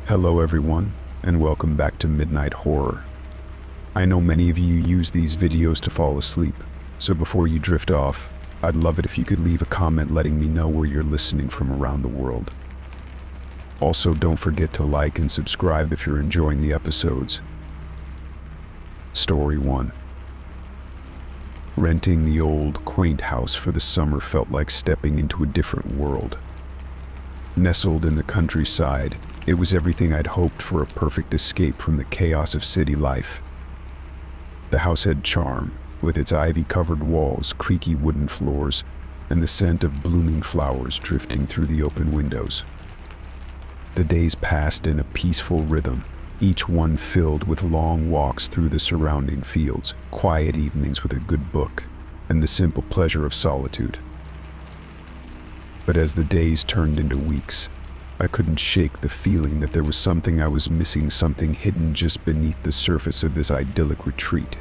Hello everyone, and welcome back to Midnight Horror. I know many of you use these videos to fall asleep, so before you drift off, I'd love it if you could leave a comment letting me know where you're listening from around the world. Also, don't forget to like and subscribe if you're enjoying the episodes. Story 1. Renting the old, quaint house for the summer felt like stepping into a different world. Nestled in the countryside, it was everything I'd hoped for, a perfect escape from the chaos of city life. The house had charm, with its ivy-covered walls, creaky wooden floors, and the scent of blooming flowers drifting through the open windows. The days passed in a peaceful rhythm, each one filled with long walks through the surrounding fields, quiet evenings with a good book, and the simple pleasure of solitude. But as the days turned into weeks, I couldn't shake the feeling that there was something I was missing, something hidden just beneath the surface of this idyllic retreat.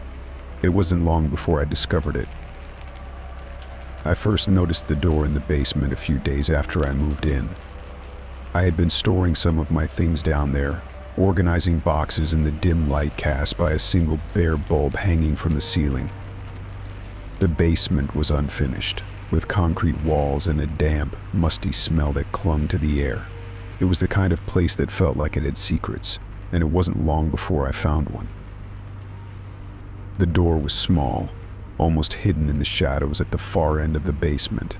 It wasn't long before I discovered it. I first noticed the door in the basement a few days after I moved in. I had been storing some of my things down there, organizing boxes in the dim light cast by a single bare bulb hanging from the ceiling. The basement was unfinished, with concrete walls and a damp, musty smell that clung to the air. It was the kind of place that felt like it had secrets, and it wasn't long before I found one. The door was small, almost hidden in the shadows at the far end of the basement.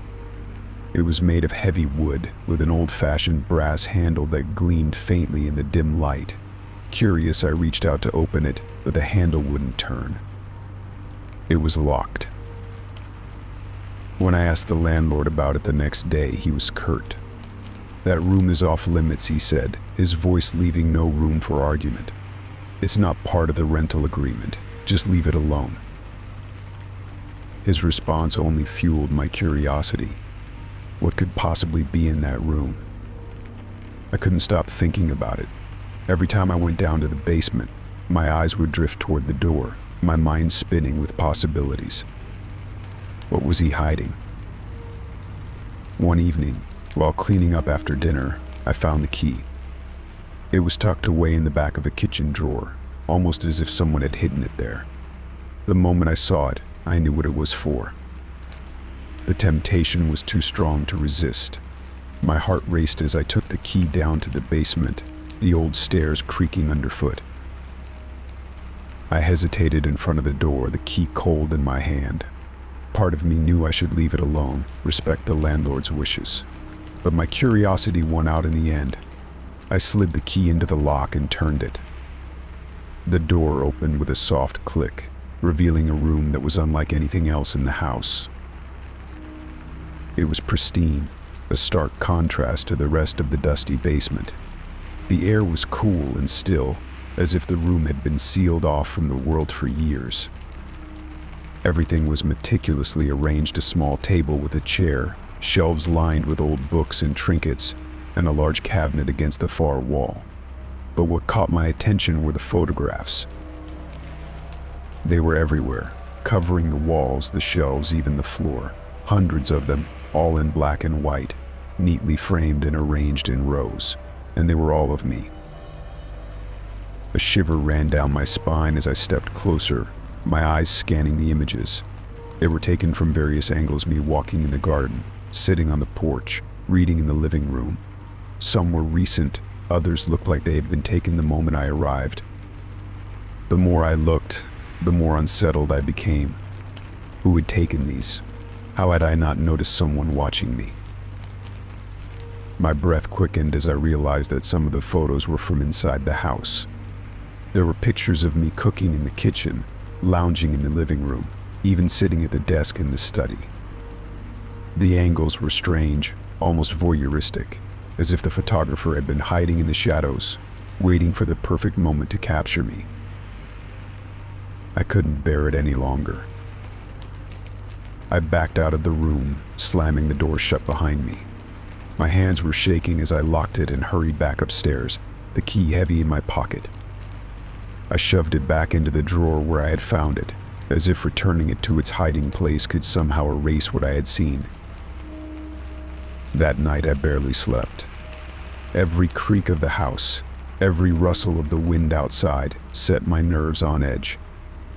It was made of heavy wood, with an old-fashioned brass handle that gleamed faintly in the dim light. Curious, I reached out to open it, but the handle wouldn't turn. It was locked. When I asked the landlord about it the next day, he was curt. "That room is off limits," he said, his voice leaving no room for argument. "It's not part of the rental agreement. Just leave it alone." His response only fueled my curiosity. What could possibly be in that room? I couldn't stop thinking about it. Every time I went down to the basement, my eyes would drift toward the door, my mind spinning with possibilities. What was he hiding? One evening, while cleaning up after dinner, I found the key. It was tucked away in the back of a kitchen drawer, almost as if someone had hidden it there. The moment I saw it, I knew what it was for. The temptation was too strong to resist. My heart raced as I took the key down to the basement, the old stairs creaking underfoot. I hesitated in front of the door, the key cold in my hand. Part of me knew I should leave it alone, respect the landlord's wishes. But my curiosity won out in the end. I slid the key into the lock and turned it. The door opened with a soft click, revealing a room that was unlike anything else in the house. It was pristine, a stark contrast to the rest of the dusty basement. The air was cool and still, as if the room had been sealed off from the world for years. Everything was meticulously arranged: a small table with a chair, shelves lined with old books and trinkets, and a large cabinet against the far wall. But what caught my attention were the photographs. They were everywhere, covering the walls, the shelves, even the floor. Hundreds of them, all in black and white, neatly framed and arranged in rows, and they were all of me. A shiver ran down my spine as I stepped closer, my eyes scanning the images. They were taken from various angles: me walking in the garden, sitting on the porch, reading in the living room. Some were recent, others looked like they had been taken the moment I arrived. The more I looked, the more unsettled I became. Who had taken these? How had I not noticed someone watching me? My breath quickened as I realized that some of the photos were from inside the house. There were pictures of me cooking in the kitchen, lounging in the living room, even sitting at the desk in the study. The angles were strange, almost voyeuristic, as if the photographer had been hiding in the shadows, waiting for the perfect moment to capture me. I couldn't bear it any longer. I backed out of the room, slamming the door shut behind me. My hands were shaking as I locked it and hurried back upstairs, the key heavy in my pocket. I shoved it back into the drawer where I had found it, as if returning it to its hiding place could somehow erase what I had seen. That night I barely slept. Every creak of the house, Every rustle of the wind outside set my nerves on edge.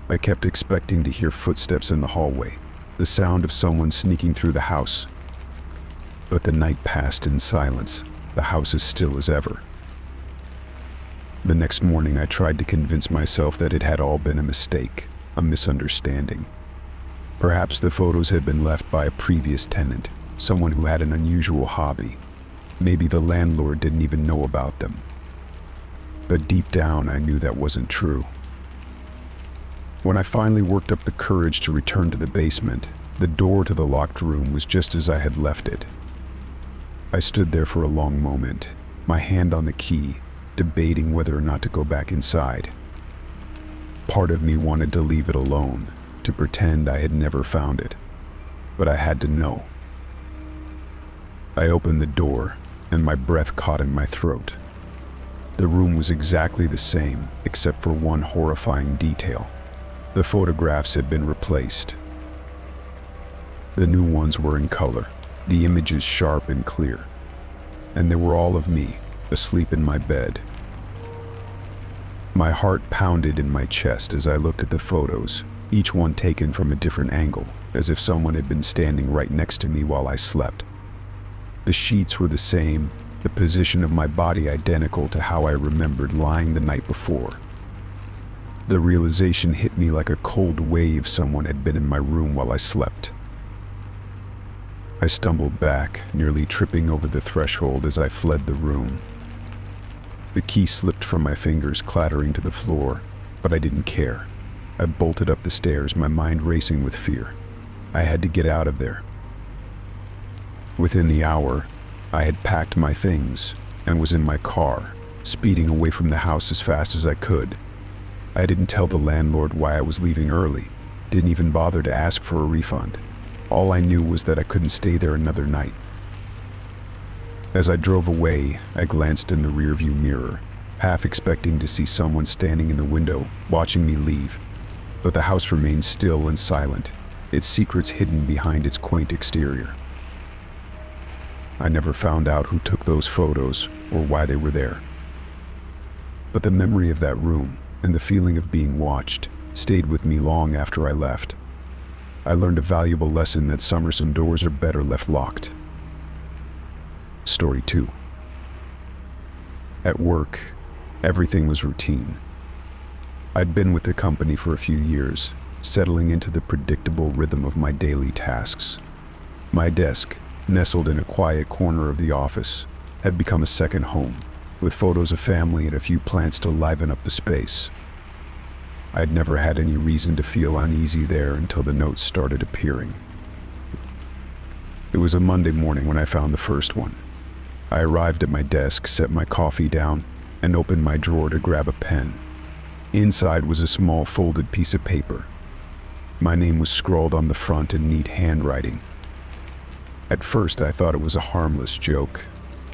I kept expecting to hear footsteps in the hallway, the sound of someone sneaking through the house. But the night passed in silence, the house as still as ever. The next morning I tried to convince myself that it had all been a mistake, a misunderstanding. Perhaps the photos had been left by a previous tenant, someone who had an unusual hobby. Maybe the landlord didn't even know about them. But deep down I knew that wasn't true. When I finally worked up the courage to return to the basement, the door to the locked room was just as I had left it. I stood there for a long moment, my hand on the key, debating whether or not to go back inside. Part of me wanted to leave it alone, to pretend I had never found it, but I had to know. I opened the door, and my breath caught in my throat. The room was exactly the same, except for one horrifying detail. The photographs had been replaced. The new ones were in color, the images sharp and clear. And they were all of me, asleep in my bed. My heart pounded in my chest as I looked at the photos, each one taken from a different angle, as if someone had been standing right next to me while I slept. The sheets were the same, the position of my body identical to how I remembered lying the night before. The realization hit me like a cold wave. Someone had been in my room while I slept. I stumbled back, nearly tripping over the threshold as I fled the room. The key slipped from my fingers, clattering to the floor, but I didn't care. I bolted up the stairs, my mind racing with fear. I had to get out of there. Within the hour, I had packed my things and was in my car, speeding away from the house as fast as I could. I didn't tell the landlord why I was leaving early, didn't even bother to ask for a refund. All I knew was that I couldn't stay there another night. As I drove away, I glanced in the rearview mirror, half expecting to see someone standing in the window, watching me leave. But the house remained still and silent, its secrets hidden behind its quaint exterior. I never found out who took those photos or why they were there. But the memory of that room and the feeling of being watched stayed with me long after I left. I learned a valuable lesson that some doors are better left locked. Story 2. At work, everything was routine. I'd been with the company for a few years, settling into the predictable rhythm of my daily tasks. My desk, nestled in a quiet corner of the office, had become a second home, with photos of family and a few plants to liven up the space. I'd never had any reason to feel uneasy there until the notes started appearing. It was a Monday morning when I found the first one. I arrived at my desk, set my coffee down, and opened my drawer to grab a pen. Inside was a small folded piece of paper. My name was scrawled on the front in neat handwriting. At first I thought it was a harmless joke,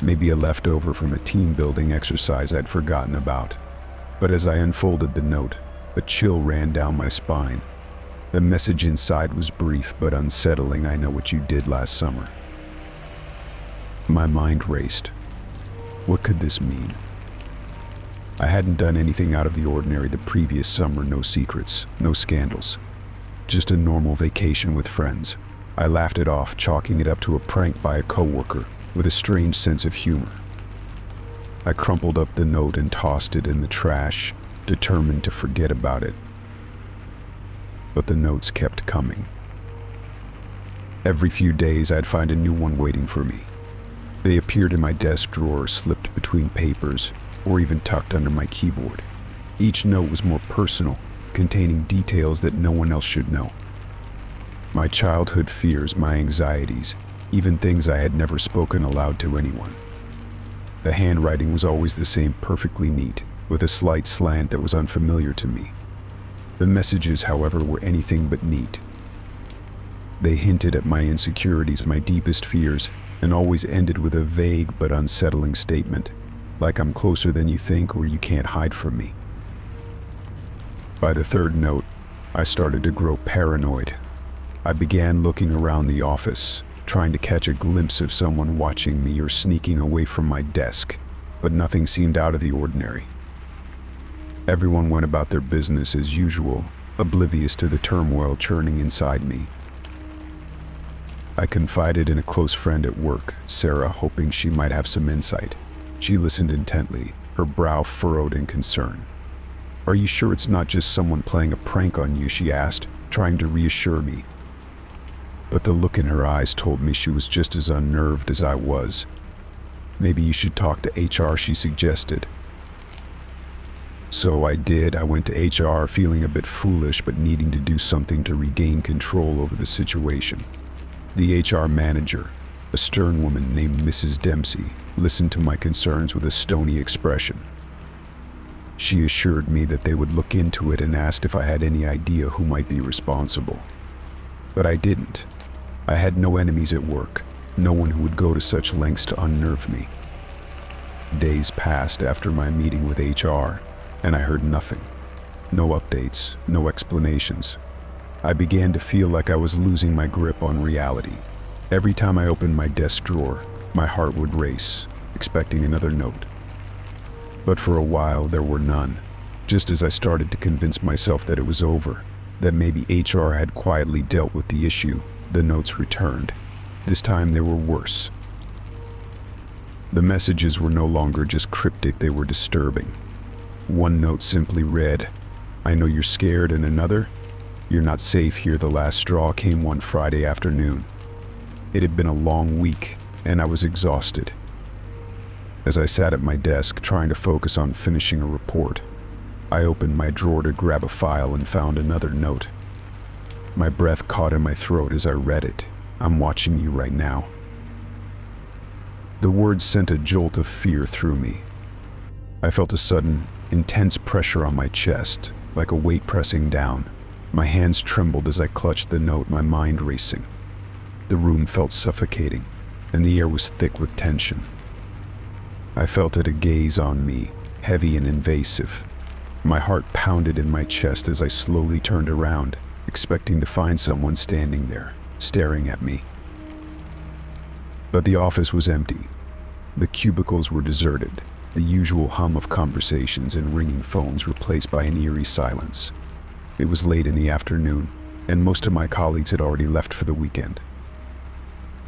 maybe a leftover from a team building exercise I'd forgotten about. But as I unfolded the note, a chill ran down my spine. The message inside was brief but unsettling. I know what you did last summer. My mind raced. What could this mean? I hadn't done anything out of the ordinary the previous summer, no secrets, no scandals. Just a normal vacation with friends. I laughed it off, chalking it up to a prank by a coworker with a strange sense of humor. I crumpled up the note and tossed it in the trash, determined to forget about it. But the notes kept coming. Every few days I'd find a new one waiting for me. They appeared in my desk drawer, slipped between papers, or even tucked under my keyboard. Each note was more personal, containing details that no one else should know. My childhood fears, my anxieties, even things I had never spoken aloud to anyone. The handwriting was always the same, perfectly neat, with a slight slant that was unfamiliar to me. The messages, however, were anything but neat. They hinted at my insecurities, my deepest fears, and always ended with a vague but unsettling statement, like I'm closer than you think or you can't hide from me. By the third note, I started to grow paranoid. I began looking around the office, trying to catch a glimpse of someone watching me or sneaking away from my desk. but nothing seemed out of the ordinary. Everyone went about their business as usual, oblivious to the turmoil churning inside me. I confided in a close friend at work, Sarah, hoping she might have some insight. She listened intently, her brow furrowed in concern. "Are you sure it's not just someone playing a prank on you?" she asked, trying to reassure me. But the look in her eyes told me she was just as unnerved as I was. "Maybe you should talk to HR," she suggested. So I did. I went to HR, feeling a bit foolish but needing to do something to regain control over the situation. The HR manager, a stern woman named Mrs. Dempsey, listened to my concerns with a stony expression. She assured me that they would look into it and asked if I had any idea who might be responsible. But I didn't. I had no enemies at work, no one who would go to such lengths to unnerve me. Days passed after my meeting with HR, and I heard nothing. No updates, no explanations. I began to feel like I was losing my grip on reality. Every time I opened my desk drawer, my heart would race, expecting another note. But for a while, there were none. Just as I started to convince myself that it was over, that maybe HR had quietly dealt with the issue, the notes returned. This time they were worse. The messages were no longer just cryptic, they were disturbing. One note simply read, "I know you're scared," and another, "You're not safe here." The last straw came one Friday afternoon. It had been a long week, and I was exhausted. As I sat at my desk trying to focus on finishing a report, I opened my drawer to grab a file and found another note. My breath caught in my throat as I read it. "I'm watching you right now." The words sent a jolt of fear through me. I felt a sudden, intense pressure on my chest, like a weight pressing down. My hands trembled as I clutched the note, my mind racing. The room felt suffocating, and the air was thick with tension. I felt it, a gaze on me, heavy and invasive. My heart pounded in my chest as I slowly turned around, expecting to find someone standing there, staring at me. But the office was empty. The cubicles were deserted, the usual hum of conversations and ringing phones replaced by an eerie silence. It was late in the afternoon, and most of my colleagues had already left for the weekend.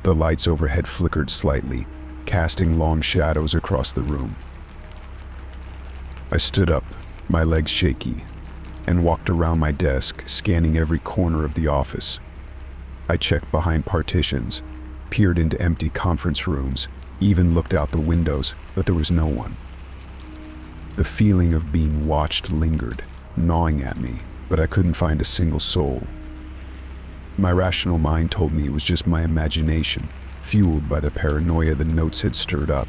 The lights overhead flickered slightly, casting long shadows across the room. I stood up, my legs shaky, and walked around my desk, scanning every corner of the office. I checked behind partitions, peered into empty conference rooms, even looked out the windows, but there was no one. The feeling of being watched lingered, gnawing at me, but I couldn't find a single soul. My rational mind told me it was just my imagination, fueled by the paranoia the notes had stirred up.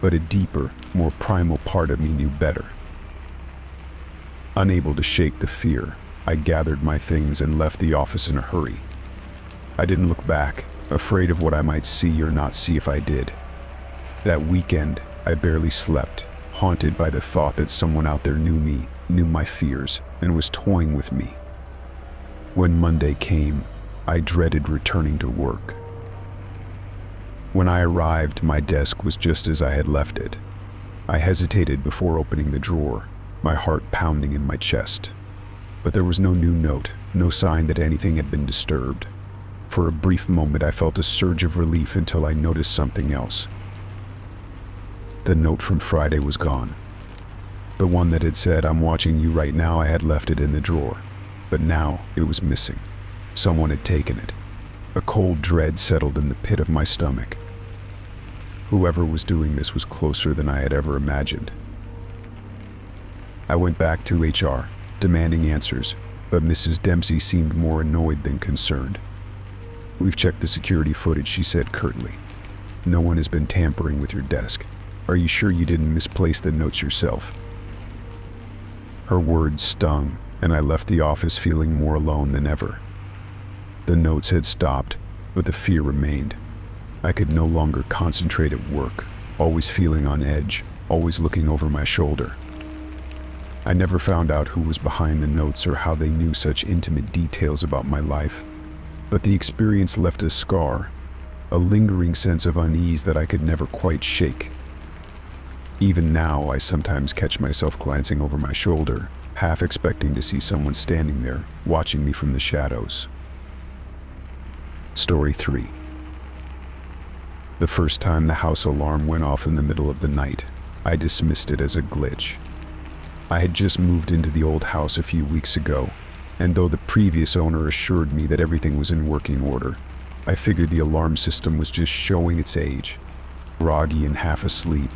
But a deeper, more primal part of me knew better. Unable to shake the fear, I gathered my things and left the office in a hurry. I didn't look back, afraid of what I might see or not see if I did. That weekend, I barely slept, haunted by the thought that someone out there knew me, knew my fears, and was toying with me. When Monday came, I dreaded returning to work. When I arrived, my desk was just as I had left it. I hesitated before opening the drawer, my heart pounding in my chest. But there was no new note, no sign that anything had been disturbed. For a brief moment, I felt a surge of relief until I noticed something else. The note from Friday was gone. The one that had said, "I'm watching you right now," I had left it in the drawer. But now it was missing. Someone had taken it. A cold dread settled in the pit of my stomach. Whoever was doing this was closer than I had ever imagined. I went back to HR, demanding answers, but Mrs. Dempsey seemed more annoyed than concerned. "We've checked the security footage," she said curtly. "No one has been tampering with your desk. Are you sure you didn't misplace the notes yourself?" Her words stung, and I left the office feeling more alone than ever. The notes had stopped, but the fear remained. I could no longer concentrate at work, always feeling on edge, always looking over my shoulder. I never found out who was behind the notes or how they knew such intimate details about my life, but the experience left a scar, a lingering sense of unease that I could never quite shake. Even now, I sometimes catch myself glancing over my shoulder, half expecting to see someone standing there, watching me from the shadows. Story 3. The first time the house alarm went off in the middle of the night, I dismissed it as a glitch. I had just moved into the old house a few weeks ago, and though the previous owner assured me that everything was in working order, I figured the alarm system was just showing its age. Groggy and half asleep,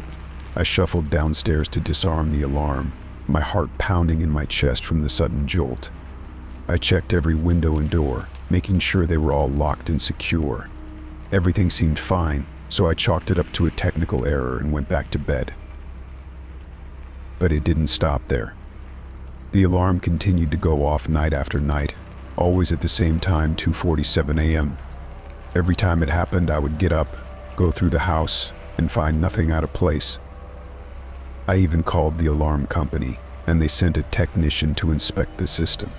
I shuffled downstairs to disarm the alarm, my heart pounding in my chest from the sudden jolt. I checked every window and door, making sure they were all locked and secure. Everything seemed fine, so I chalked it up to a technical error and went back to bed. But it didn't stop there. The alarm continued to go off night after night, always at the same time, 2:47 a.m. Every time it happened, I would get up, go through the house, and find nothing out of place. I even called the alarm company, and they sent a technician to inspect the system.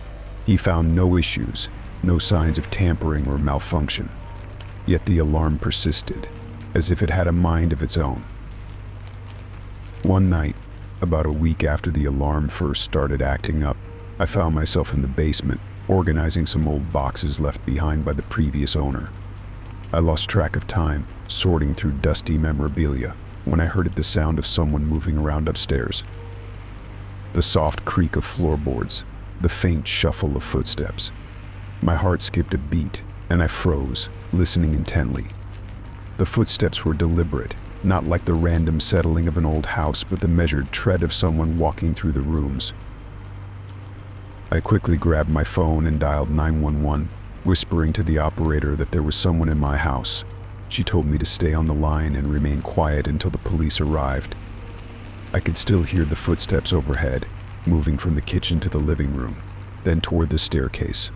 He found no issues, no signs of tampering or malfunction. Yet the alarm persisted, as if it had a mind of its own. One night, about a week after the alarm first started acting up, I found myself in the basement, organizing some old boxes left behind by the previous owner. I lost track of time, sorting through dusty memorabilia, when I heard the sound of someone moving around upstairs. The soft creak of floorboards, the faint shuffle of footsteps. My heart skipped a beat, and I froze, listening intently. The footsteps were deliberate, not like the random settling of an old house, but the measured tread of someone walking through the rooms. I quickly grabbed my phone and dialed 911, whispering to the operator that there was someone in my house. She told me to stay on the line and remain quiet until the police arrived. I could still hear the footsteps overhead, moving from the kitchen to the living room, then toward the staircase.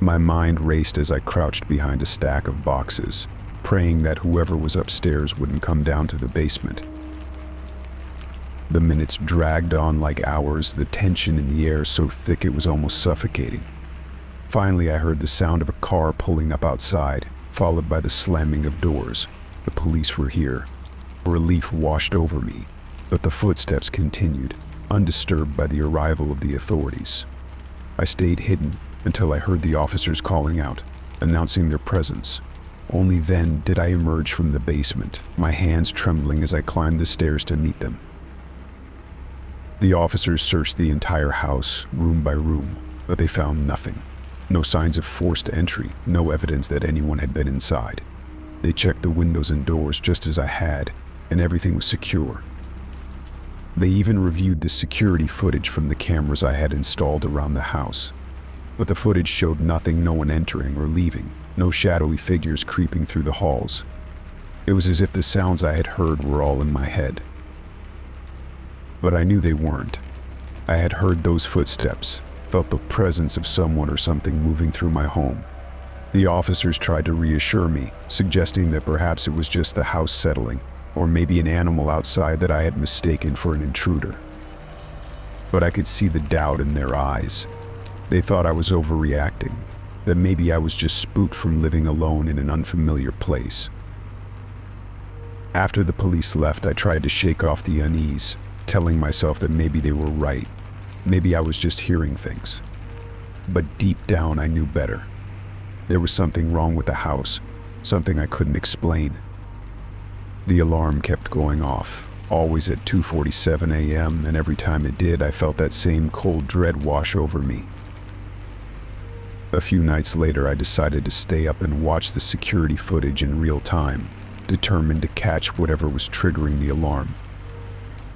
My mind raced as I crouched behind a stack of boxes, praying that whoever was upstairs wouldn't come down to the basement. The minutes dragged on like hours, the tension in the air so thick it was almost suffocating. Finally, I heard the sound of a car pulling up outside, followed by the slamming of doors. The police were here. Relief washed over me, but the footsteps continued, undisturbed by the arrival of the authorities. I stayed hidden until I heard the officers calling out, announcing their presence. Only then did I emerge from the basement, my hands trembling as I climbed the stairs to meet them. The officers searched the entire house, room by room, but they found nothing. No signs of forced entry, no evidence that anyone had been inside. They checked the windows and doors just as I had, and everything was secure. They even reviewed the security footage from the cameras I had installed around the house. But the footage showed nothing, no one entering or leaving, no shadowy figures creeping through the halls. It was as if the sounds I had heard were all in my head. But I knew they weren't. I had heard those footsteps, felt the presence of someone or something moving through my home. The officers tried to reassure me, suggesting that perhaps it was just the house settling, or maybe an animal outside that I had mistaken for an intruder. But I could see the doubt in their eyes. They thought I was overreacting, that maybe I was just spooked from living alone in an unfamiliar place. After the police left, I tried to shake off the unease, telling myself that maybe they were right. Maybe I was just hearing things. But deep down, I knew better. There was something wrong with the house, something I couldn't explain. The alarm kept going off, always at 2:47 a.m., and every time it did, I felt that same cold dread wash over me. A few nights later, I decided to stay up and watch the security footage in real time, determined to catch whatever was triggering the alarm.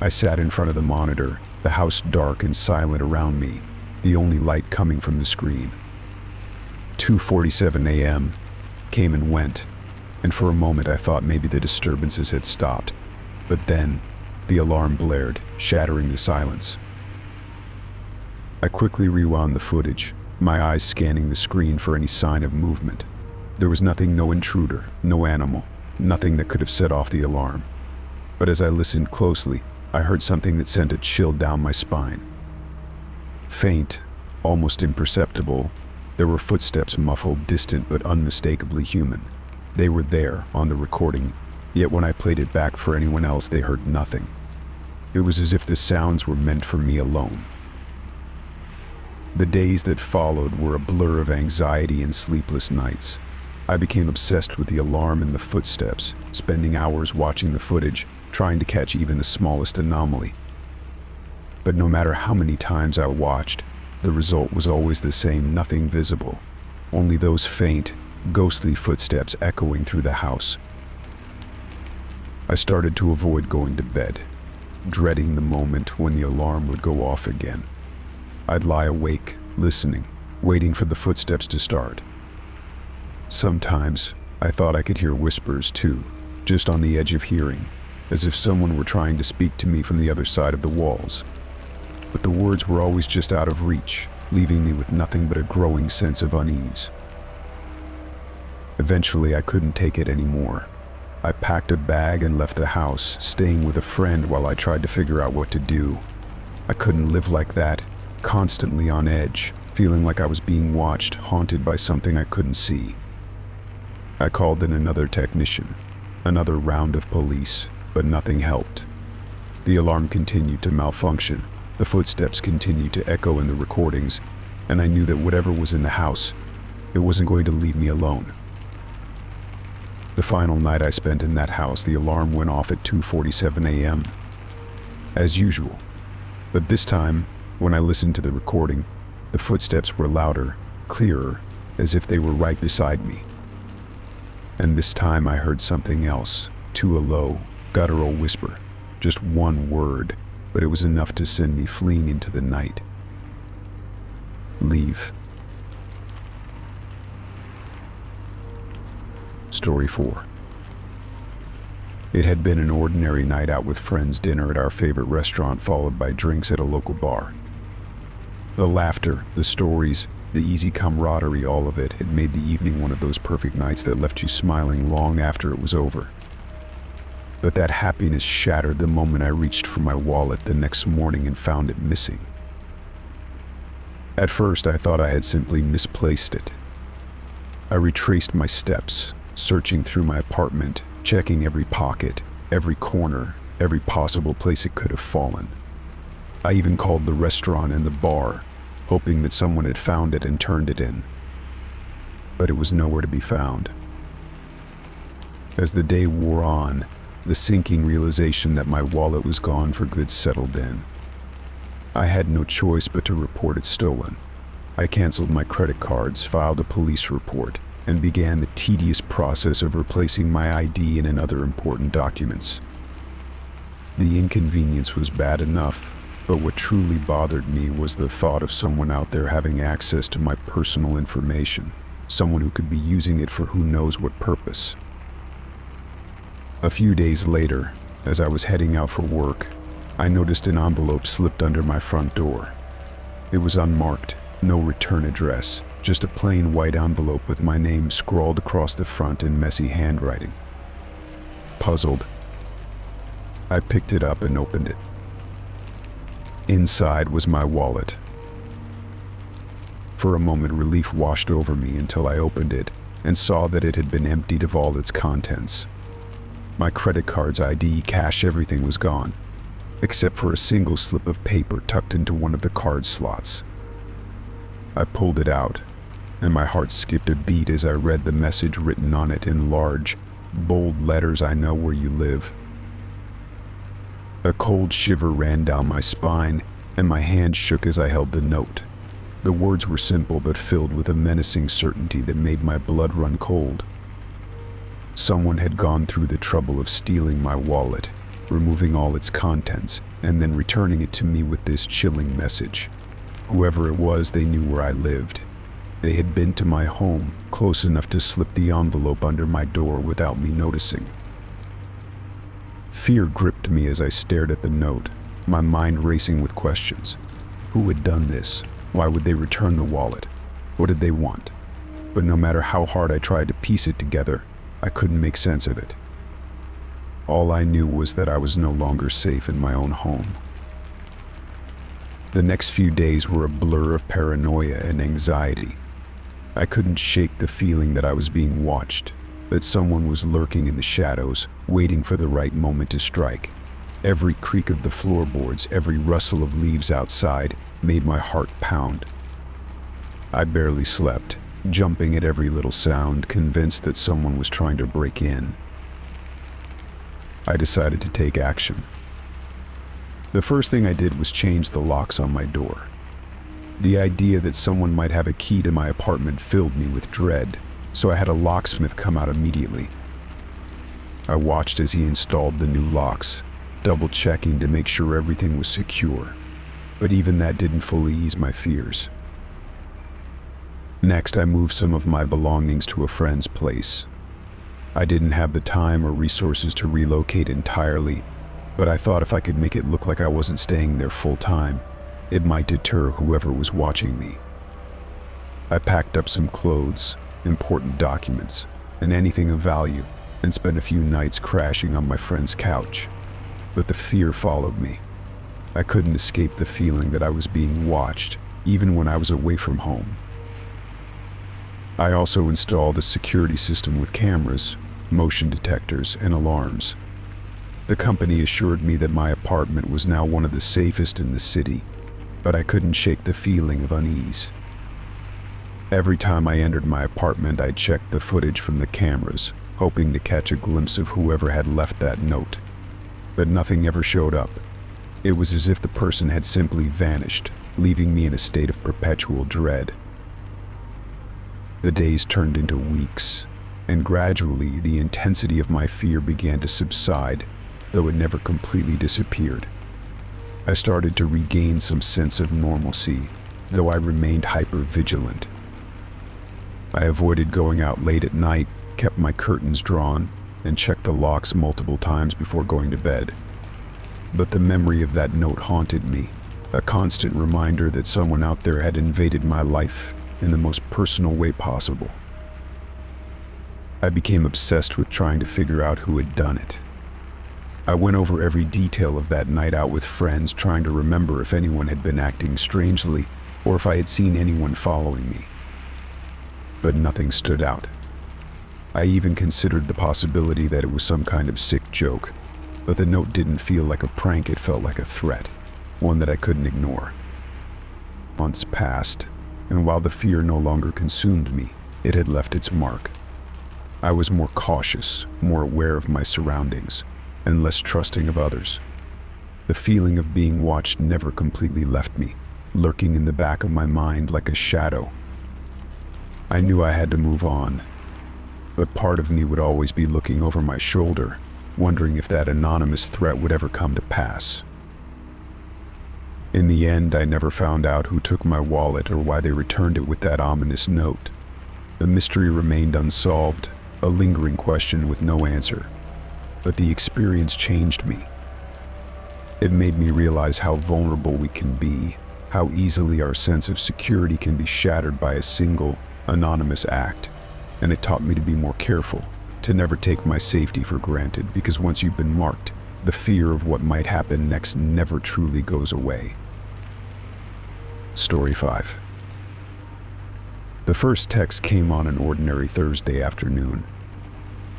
I sat in front of the monitor, the house dark and silent around me, the only light coming from the screen. 2:47 a.m. came and went, and for a moment I thought maybe the disturbances had stopped. But then, the alarm blared, shattering the silence. I quickly rewound the footage, my eyes scanning the screen for any sign of movement. There was nothing, no intruder, no animal, nothing that could have set off the alarm. But as I listened closely, I heard something that sent a chill down my spine. Faint, almost imperceptible, there were footsteps, muffled, distant, but unmistakably human. They were there, on the recording, Yet when I played it back for anyone else, they heard nothing. It was as if the sounds were meant for me alone. The days that followed were a blur of anxiety and sleepless nights. I became obsessed with the alarm and the footsteps, spending hours watching the footage, trying to catch even the smallest anomaly. But no matter how many times I watched, the result was always the same: nothing visible. Only those faint, ghostly footsteps echoing through the house. I started to avoid going to bed, dreading the moment when the alarm would go off again. I'd lie awake, listening, waiting for the footsteps to start. Sometimes, I thought I could hear whispers too, just on the edge of hearing, as if someone were trying to speak to me from the other side of the walls. But the words were always just out of reach, leaving me with nothing but a growing sense of unease. Eventually, I couldn't take it anymore. I packed a bag and left the house, staying with a friend while I tried to figure out what to do. I couldn't live like that, constantly on edge, feeling like I was being watched, haunted by something I couldn't see. I called in another technician, another round of police, but nothing helped. The alarm continued to malfunction, the footsteps continued to echo in the recordings, and I knew that whatever was in the house, it wasn't going to leave me alone. The final night I spent in that house, the alarm went off at 2:47 a.m. as usual. But this time, when I listened to the recording, the footsteps were louder, clearer, as if they were right beside me. And this time I heard something else, too, a low, guttural whisper, just one word, but it was enough to send me fleeing into the night. Leave. Story 4. It had been an ordinary night out with friends, dinner at our favorite restaurant followed by drinks at a local bar. The laughter, the stories, the easy camaraderie, all of it had made the evening one of those perfect nights that left you smiling long after it was over. But that happiness shattered the moment I reached for my wallet the next morning and found it missing. At first, I thought I had simply misplaced it. I retraced my steps, searching through my apartment, checking every pocket, every corner, every possible place it could have fallen. I even called the restaurant and the bar, hoping that someone had found it and turned it in. But it was nowhere to be found. As the day wore on, the sinking realization that my wallet was gone for good settled in. I had no choice but to report it stolen. I canceled my credit cards, filed a police report, and began the tedious process of replacing my ID and other important documents. The inconvenience was bad enough, but what truly bothered me was the thought of someone out there having access to my personal information, someone who could be using it for who knows what purpose. A few days later, as I was heading out for work, I noticed an envelope slipped under my front door. It was unmarked, no return address, just a plain white envelope with my name scrawled across the front in messy handwriting. Puzzled, I picked it up and opened it. Inside was my wallet. For a moment, relief washed over me until I opened it and saw that it had been emptied of all its contents. My credit cards, ID, cash, everything was gone, except for a single slip of paper tucked into one of the card slots. I pulled it out, and my heart skipped a beat as I read the message written on it in large, bold letters: "I know where you live." A cold shiver ran down my spine, and my hand shook as I held the note. The words were simple but filled with a menacing certainty that made my blood run cold. Someone had gone through the trouble of stealing my wallet, removing all its contents, and then returning it to me with this chilling message. Whoever it was, they knew where I lived. They had been to my home, close enough to slip the envelope under my door without me noticing. Fear gripped me as I stared at the note, my mind racing with questions. Who had done this? Why would they return the wallet? What did they want? But no matter how hard I tried to piece it together, I couldn't make sense of it. All I knew was that I was no longer safe in my own home. The next few days were a blur of paranoia and anxiety. I couldn't shake the feeling that I was being watched, that someone was lurking in the shadows, waiting for the right moment to strike. Every creak of the floorboards, every rustle of leaves outside, made my heart pound. I barely slept, jumping at every little sound, convinced that someone was trying to break in. I decided to take action. The first thing I did was change the locks on my door. The idea that someone might have a key to my apartment filled me with dread, so I had a locksmith come out immediately. I watched as he installed the new locks, double-checking to make sure everything was secure, but even that didn't fully ease my fears. Next, I moved some of my belongings to a friend's place. I didn't have the time or resources to relocate entirely, but I thought if I could make it look like I wasn't staying there full-time, it might deter whoever was watching me. I packed up some clothes, important documents, and anything of value, and spent a few nights crashing on my friend's couch. But the fear followed me. I couldn't escape the feeling that I was being watched, even when I was away from home. I also installed a security system with cameras, motion detectors, and alarms. The company assured me that my apartment was now one of the safest in the city, but I couldn't shake the feeling of unease. Every time I entered my apartment, I checked the footage from the cameras, hoping to catch a glimpse of whoever had left that note. But nothing ever showed up. It was as if the person had simply vanished, leaving me in a state of perpetual dread. The days turned into weeks, and gradually the intensity of my fear began to subside, though it never completely disappeared. I started to regain some sense of normalcy, though I remained hyper-vigilant. I avoided going out late at night, kept my curtains drawn, and checked the locks multiple times before going to bed. But the memory of that note haunted me, a constant reminder that someone out there had invaded my life in the most personal way possible. I became obsessed with trying to figure out who had done it. I went over every detail of that night out with friends, trying to remember if anyone had been acting strangely or if I had seen anyone following me. But nothing stood out. I even considered the possibility that it was some kind of sick joke, but the note didn't feel like a prank, it felt like a threat, one that I couldn't ignore. Months passed, and while the fear no longer consumed me, it had left its mark. I was more cautious, more aware of my surroundings, and less trusting of others. The feeling of being watched never completely left me, lurking in the back of my mind like a shadow. I knew I had to move on, but part of me would always be looking over my shoulder, wondering if that anonymous threat would ever come to pass. In the end, I never found out who took my wallet or why they returned it with that ominous note. The mystery remained unsolved, a lingering question with no answer. But the experience changed me. It made me realize how vulnerable we can be, how easily our sense of security can be shattered by a single, anonymous act. And it taught me to be more careful, to never take my safety for granted, because once you've been marked, the fear of what might happen next never truly goes away. Story 5. The first text came on an ordinary Thursday afternoon.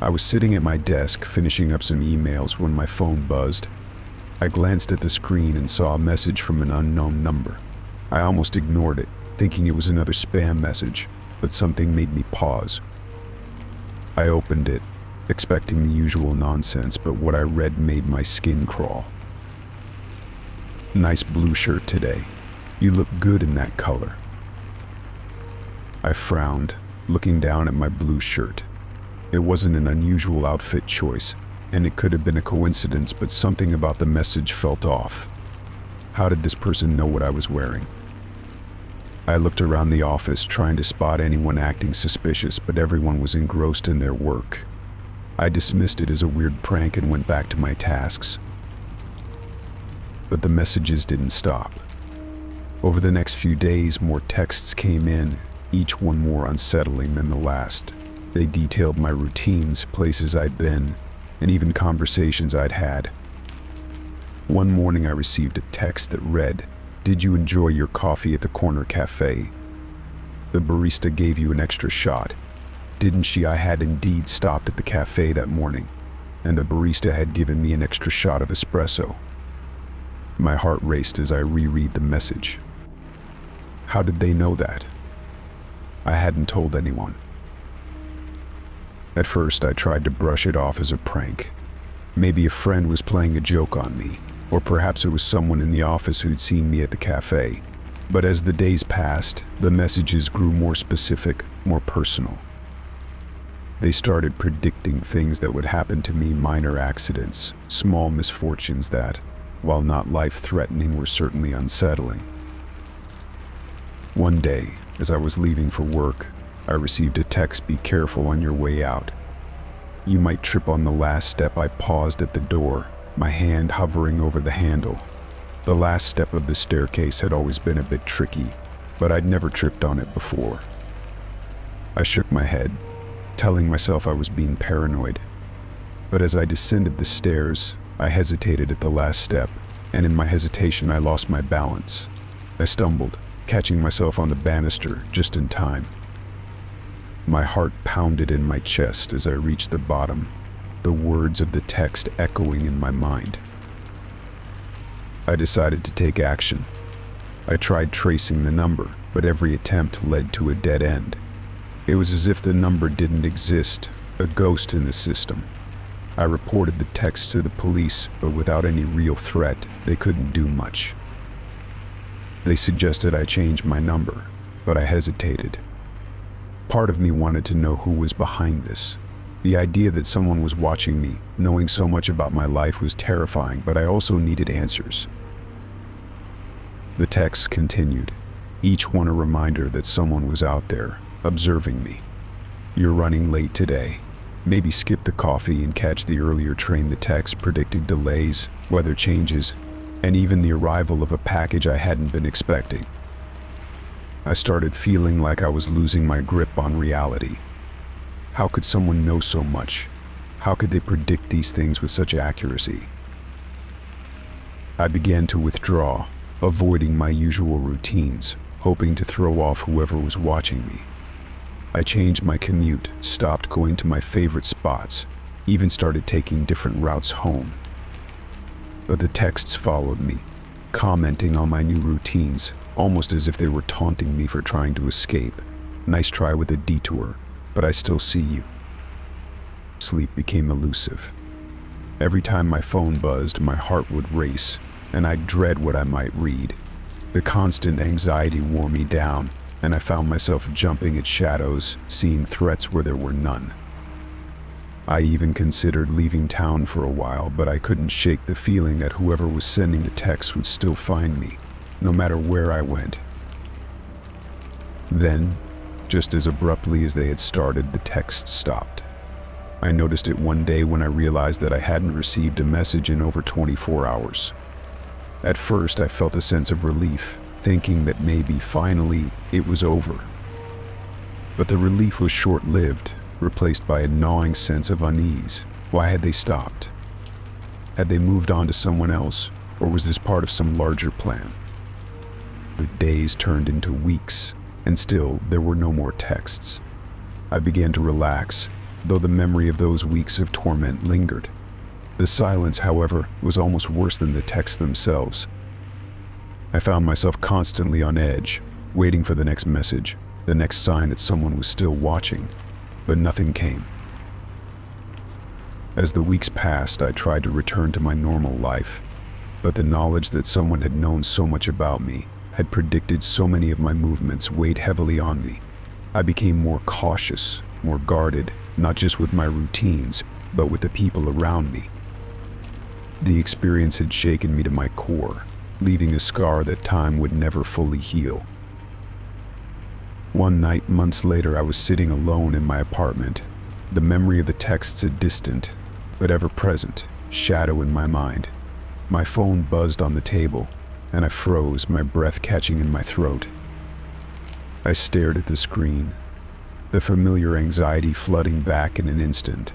I was sitting at my desk finishing up some emails when my phone buzzed. I glanced at the screen and saw a message from an unknown number. I almost ignored it, thinking it was another spam message, but something made me pause. I opened it, expecting the usual nonsense, but what I read made my skin crawl. "Nice blue shirt today. You look good in that color." I frowned, looking down at my blue shirt. It wasn't an unusual outfit choice, and it could have been a coincidence, but something about the message felt off. How did this person know what I was wearing? I looked around the office, trying to spot anyone acting suspicious, but everyone was engrossed in their work. I dismissed it as a weird prank and went back to my tasks. But the messages didn't stop. Over the next few days, more texts came in, each one more unsettling than the last. They detailed my routines, places I'd been, and even conversations I'd had. One morning I received a text that read, "Did you enjoy your coffee at the corner cafe? The barista gave you an extra shot." didn't she? I had indeed stopped at the cafe that morning, and the barista had given me an extra shot of espresso. My heart raced as I reread the message. How did they know that? I hadn't told anyone. At first, I tried to brush it off as a prank. Maybe a friend was playing a joke on me, or perhaps it was someone in the office who'd seen me at the cafe. But as the days passed, the messages grew more specific, more personal. They started predicting things that would happen to me, minor accidents, small misfortunes that, while not life-threatening, were certainly unsettling. One day, as I was leaving for work, I received a text, "Be careful on your way out. You might trip on the last step." I paused at the door, my hand hovering over the handle. The last step of the staircase had always been a bit tricky, but I'd never tripped on it before. I shook my head, telling myself I was being paranoid. But as I descended the stairs, I hesitated at the last step, and in my hesitation I lost my balance. I stumbled, catching myself on the banister just in time. My heart pounded in my chest as I reached the bottom, the words of the text echoing in my mind. I decided to take action. I tried tracing the number, but every attempt led to a dead end. It was as if the number didn't exist, a ghost in the system. I reported the text to the police, but without any real threat, they couldn't do much. They suggested I change my number, but I hesitated. Part of me wanted to know who was behind this. The idea that someone was watching me, knowing so much about my life, was terrifying, but I also needed answers. The texts continued, each one a reminder that someone was out there, observing me. "You're running late today. Maybe skip the coffee and catch the earlier train." The text predicted delays, weather changes, and even the arrival of a package I hadn't been expecting. I started feeling like I was losing my grip on reality. How could someone know so much? How could they predict these things with such accuracy? I began to withdraw, avoiding my usual routines, hoping to throw off whoever was watching me. I changed my commute, stopped going to my favorite spots, even started taking different routes home. But the texts followed me, commenting on my new routines, almost as if they were taunting me for trying to escape. "Nice try with a detour, but I still see you." Sleep became elusive. Every time my phone buzzed, my heart would race, and I'd dread what I might read. The constant anxiety wore me down, and I found myself jumping at shadows, seeing threats where there were none. I even considered leaving town for a while, but I couldn't shake the feeling that whoever was sending the text would still find me, no matter where I went. Then, just as abruptly as they had started, the text stopped. I noticed it one day when I realized that I hadn't received a message in over 24 hours. At first, I felt a sense of relief, thinking that maybe finally it was over. But the relief was short-lived, replaced by a gnawing sense of unease. Why had they stopped? Had they moved on to someone else, or was this part of some larger plan? The days turned into weeks, and still there were no more texts. I began to relax, though the memory of those weeks of torment lingered. The silence, however, was almost worse than the texts themselves. I found myself constantly on edge, waiting for the next message, the next sign that someone was still watching, but nothing came. As the weeks passed, I tried to return to my normal life, but the knowledge that someone had known so much about me, had predicted so many of my movements, weighed heavily on me. I became more cautious, more guarded, not just with my routines, but with the people around me. The experience had shaken me to my core, leaving a scar that time would never fully heal. One night, months later, I was sitting alone in my apartment, the memory of the texts a distant, but ever-present, shadow in my mind. My phone buzzed on the table, and I froze, my breath catching in my throat. I stared at the screen, the familiar anxiety flooding back in an instant.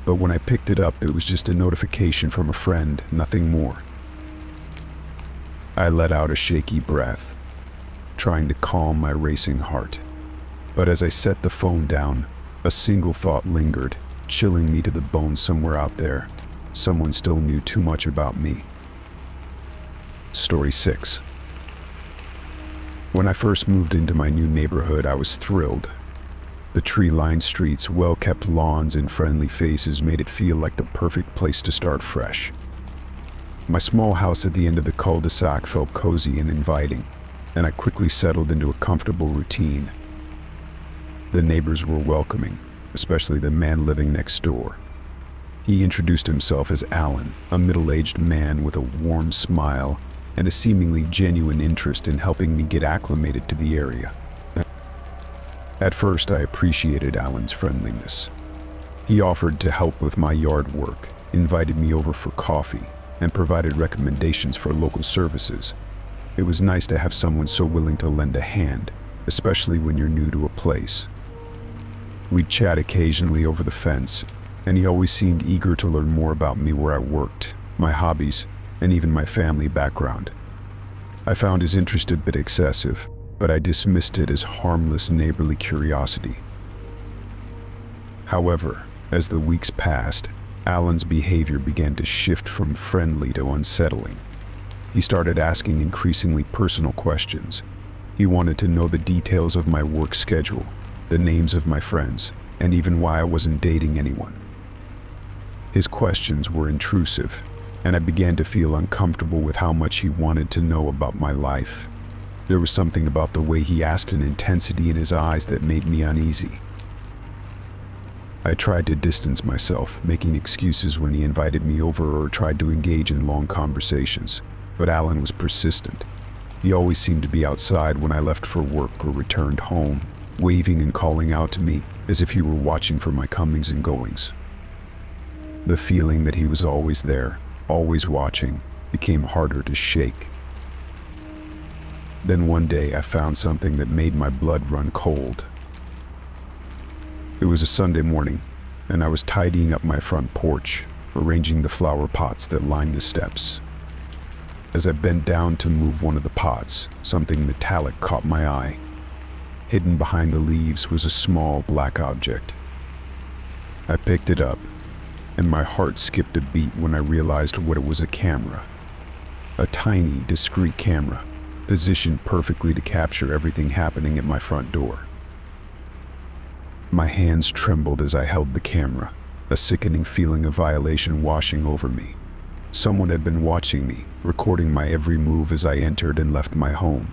But when I picked it up, it was just a notification from a friend, nothing more. I let out a shaky breath, trying to calm my racing heart. But as I set the phone down, A single thought lingered, chilling me to the bone. Somewhere out there, someone still knew too much about me. Story 6. When I first moved into my new neighborhood, I was thrilled. The tree-lined streets, well-kept lawns, and friendly faces made it feel like the perfect place to start fresh. My small house at the end of the cul-de-sac felt cozy and inviting, and I quickly settled into a comfortable routine. The neighbors were welcoming, especially the man living next door. He introduced himself as Alan, a middle-aged man with a warm smile and a seemingly genuine interest in helping me get acclimated to the area. At first, I appreciated Alan's friendliness. He offered to help with my yard work, invited me over for coffee, and provided recommendations for local services. It was nice to have someone so willing to lend a hand, especially when you're new to a place. We'd chat occasionally over the fence, and he always seemed eager to learn more about me, where I worked, my hobbies, and even my family background. I found his interest a bit excessive, but I dismissed it as harmless neighborly curiosity. However, as the weeks passed, Alan's behavior began to shift from friendly to unsettling. He started asking increasingly personal questions. He wanted to know the details of my work schedule, the names of my friends, and even why I wasn't dating anyone. His questions were intrusive, and I began to feel uncomfortable with how much he wanted to know about my life. There was something about the way he asked, an intensity in his eyes that made me uneasy. I tried to distance myself, making excuses when he invited me over or tried to engage in long conversations, but Alan was persistent. He always seemed to be outside when I left for work or returned home, waving and calling out to me as if he were watching for my comings and goings. The feeling that he was always there, always watching, became harder to shake. Then one day I found something that made my blood run cold. It was a Sunday morning, and I was tidying up my front porch, arranging the flower pots that lined the steps. As I bent down to move one of the pots, something metallic caught my eye. Hidden behind the leaves was a small black object. I picked it up, and my heart skipped a beat when I realized what it was: a camera. A tiny, discreet camera, positioned perfectly to capture everything happening at my front door. My hands trembled as I held the camera, a sickening feeling of violation washing over me. Someone had been watching me, recording my every move as I entered and left my home.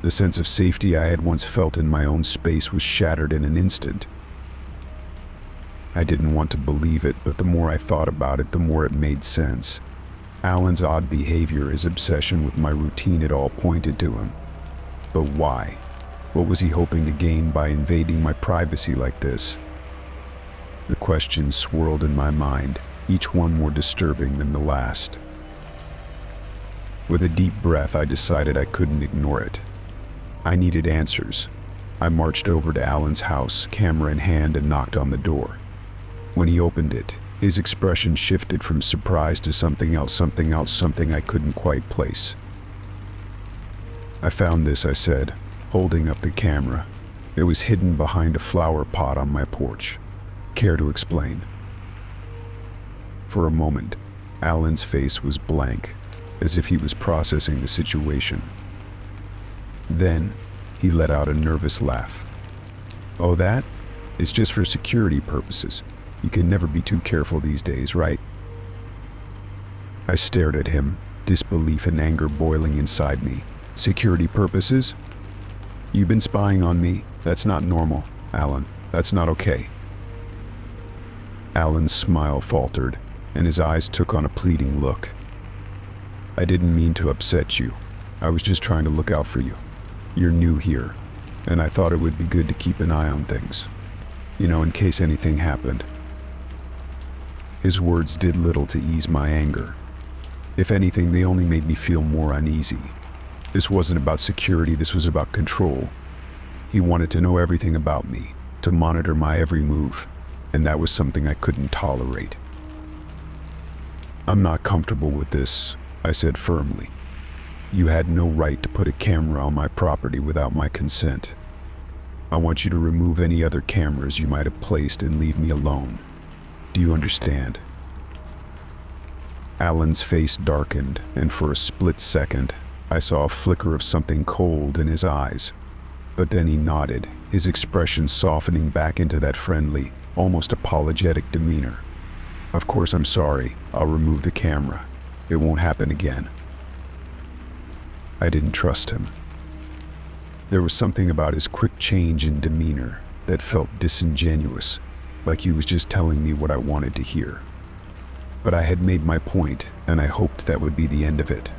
The sense of safety I had once felt in my own space was shattered in an instant. I didn't want to believe it, but the more I thought about it, the more it made sense. Alan's odd behavior, his obsession with my routine, it all pointed to him. But why? What was he hoping to gain by invading my privacy like this? The questions swirled in my mind, each one more disturbing than the last. With a deep breath, I decided I couldn't ignore it. I needed answers. I marched over to Alan's house, camera in hand, and knocked on the door. When he opened it, his expression shifted from surprise to something else, something I couldn't quite place. "I found this," I said, holding up the camera. It was hidden behind a flower pot on my porch. "Care to explain?" For a moment, Alan's face was blank, as if he was processing the situation. Then, he let out a nervous laugh. "Oh, that? It's just for security purposes. You can never be too careful these days, right?" I stared at him, disbelief and anger boiling inside me. "Security purposes? You've been spying on me? That's not normal, Alan. That's not okay." Alan's smile faltered, and his eyes took on a pleading look. "I didn't mean to upset you. I was just trying to look out for you. You're new here, and I thought it would be good to keep an eye on things. You know, in case anything happened." His words did little to ease my anger. If anything, they only made me feel more uneasy. This wasn't about security, this was about control. He wanted to know everything about me, to monitor my every move, and that was something I couldn't tolerate. "I'm not comfortable with this," I said firmly. "You had no right to put a camera on my property without my consent." I want you to remove any other cameras you might have placed and leave me alone. Do you understand?" Alan's face darkened, and for a split second, I saw a flicker of something cold in his eyes. But then he nodded, his expression softening back into that friendly, almost apologetic demeanor. "Of course I'm sorry. I'll remove the camera. It won't happen again." I didn't trust him. There was something about his quick change in demeanor that felt disingenuous, like he was just telling me what I wanted to hear. But I had made my point, and I hoped that would be the end of it.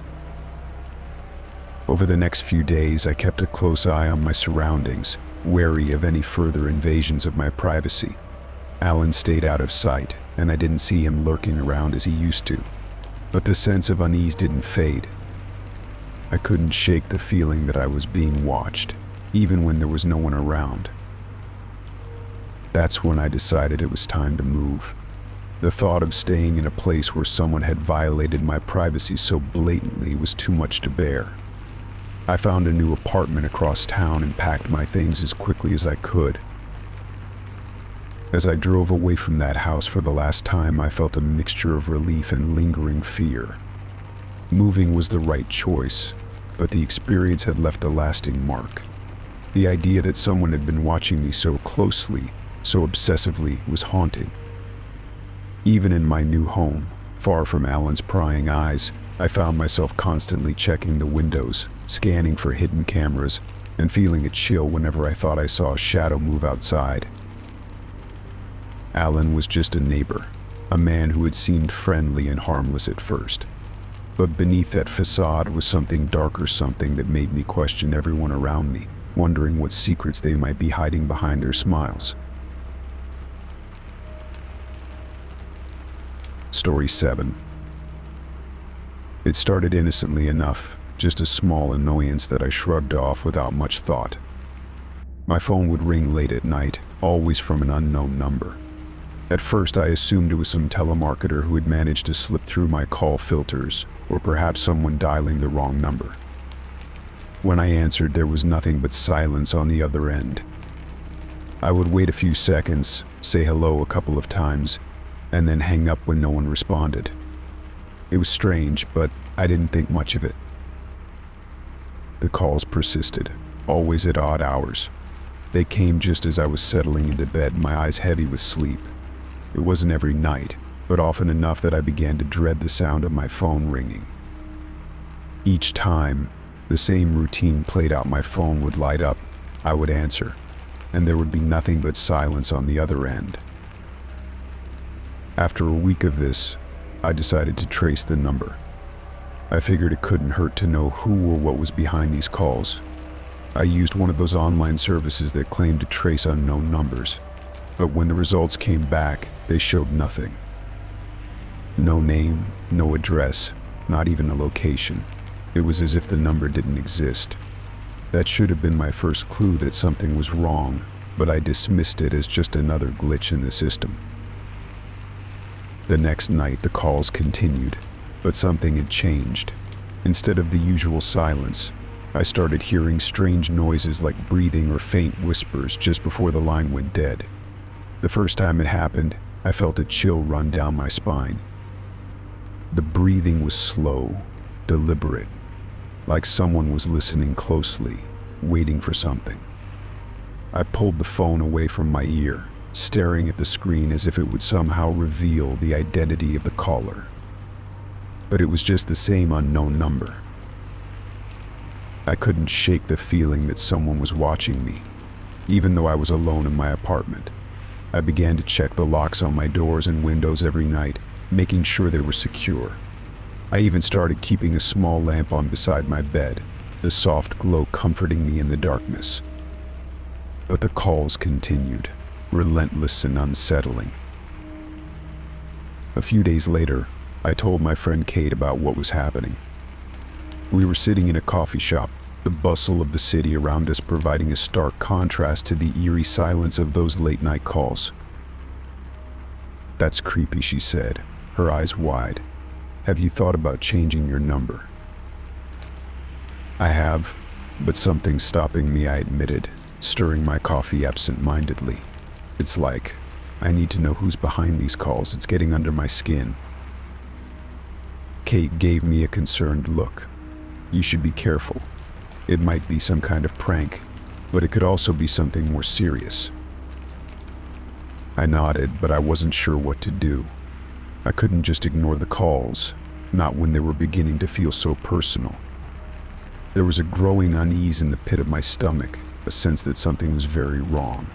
Over the next few days, I kept a close eye on my surroundings, wary of any further invasions of my privacy. Alan stayed out of sight, and I didn't see him lurking around as he used to. But the sense of unease didn't fade. I couldn't shake the feeling that I was being watched, even when there was no one around. That's when I decided it was time to move. The thought of staying in a place where someone had violated my privacy so blatantly was too much to bear. I found a new apartment across town and packed my things as quickly as I could. As I drove away from that house for the last time, I felt a mixture of relief and lingering fear. Moving was the right choice, but the experience had left a lasting mark. The idea that someone had been watching me so closely, so obsessively, was haunting. Even in my new home, far from Alan's prying eyes, I found myself constantly checking the windows, scanning for hidden cameras, and feeling a chill whenever I thought I saw a shadow move outside. Alan was just a neighbor, a man who had seemed friendly and harmless at first. But beneath that facade was something darker, something that made me question everyone around me, wondering what secrets they might be hiding behind their smiles. Story 7. It started innocently enough, just a small annoyance that I shrugged off without much thought. My phone would ring late at night, always from an unknown number. At first I assumed it was some telemarketer who had managed to slip through my call filters, or perhaps someone dialing the wrong number. When I answered, there was nothing but silence on the other end. I would wait a few seconds, say hello a couple of times, and then hang up when no one responded. It was strange, but I didn't think much of it. The calls persisted, always at odd hours. They came just as I was settling into bed, my eyes heavy with sleep. It wasn't every night, but often enough that I began to dread the sound of my phone ringing. Each time, the same routine played out. My phone would light up, I would answer, and there would be nothing but silence on the other end. After a week of this, I decided to trace the number. I figured it couldn't hurt to know who or what was behind these calls. I used one of those online services that claimed to trace unknown numbers, but when the results came back, they showed nothing. No name, no address, not even a location. It was as if the number didn't exist. That should have been my first clue that something was wrong, but I dismissed it as just another glitch in the system. The next night, the calls continued, but something had changed. Instead of the usual silence, I started hearing strange noises like breathing or faint whispers just before the line went dead. The first time it happened, I felt a chill run down my spine. The breathing was slow, deliberate, like someone was listening closely, waiting for something. I pulled the phone away from my ear, staring at the screen as if it would somehow reveal the identity of the caller. But it was just the same unknown number. I couldn't shake the feeling that someone was watching me, even though I was alone in my apartment. I began to check the locks on my doors and windows every night, making sure they were secure. I even started keeping a small lamp on beside my bed, the soft glow comforting me in the darkness. But the calls continued, relentless and unsettling. A few days later, I told my friend Kate about what was happening. We were sitting in a coffee shop, the bustle of the city around us providing a stark contrast to the eerie silence of those late-night calls. "That's creepy," she said, her eyes wide. "Have you thought about changing your number?" "I have, but something's stopping me," I admitted. stirring my coffee absent-mindedly. It's like, I need to know who's behind these calls. It's getting under my skin. Kate gave me a concerned look. You should be careful. It might be some kind of prank, but it could also be something more serious. I nodded, but I wasn't sure what to do. I couldn't just ignore the calls, not when they were beginning to feel so personal. There was a growing unease in the pit of my stomach, a sense that something was very wrong.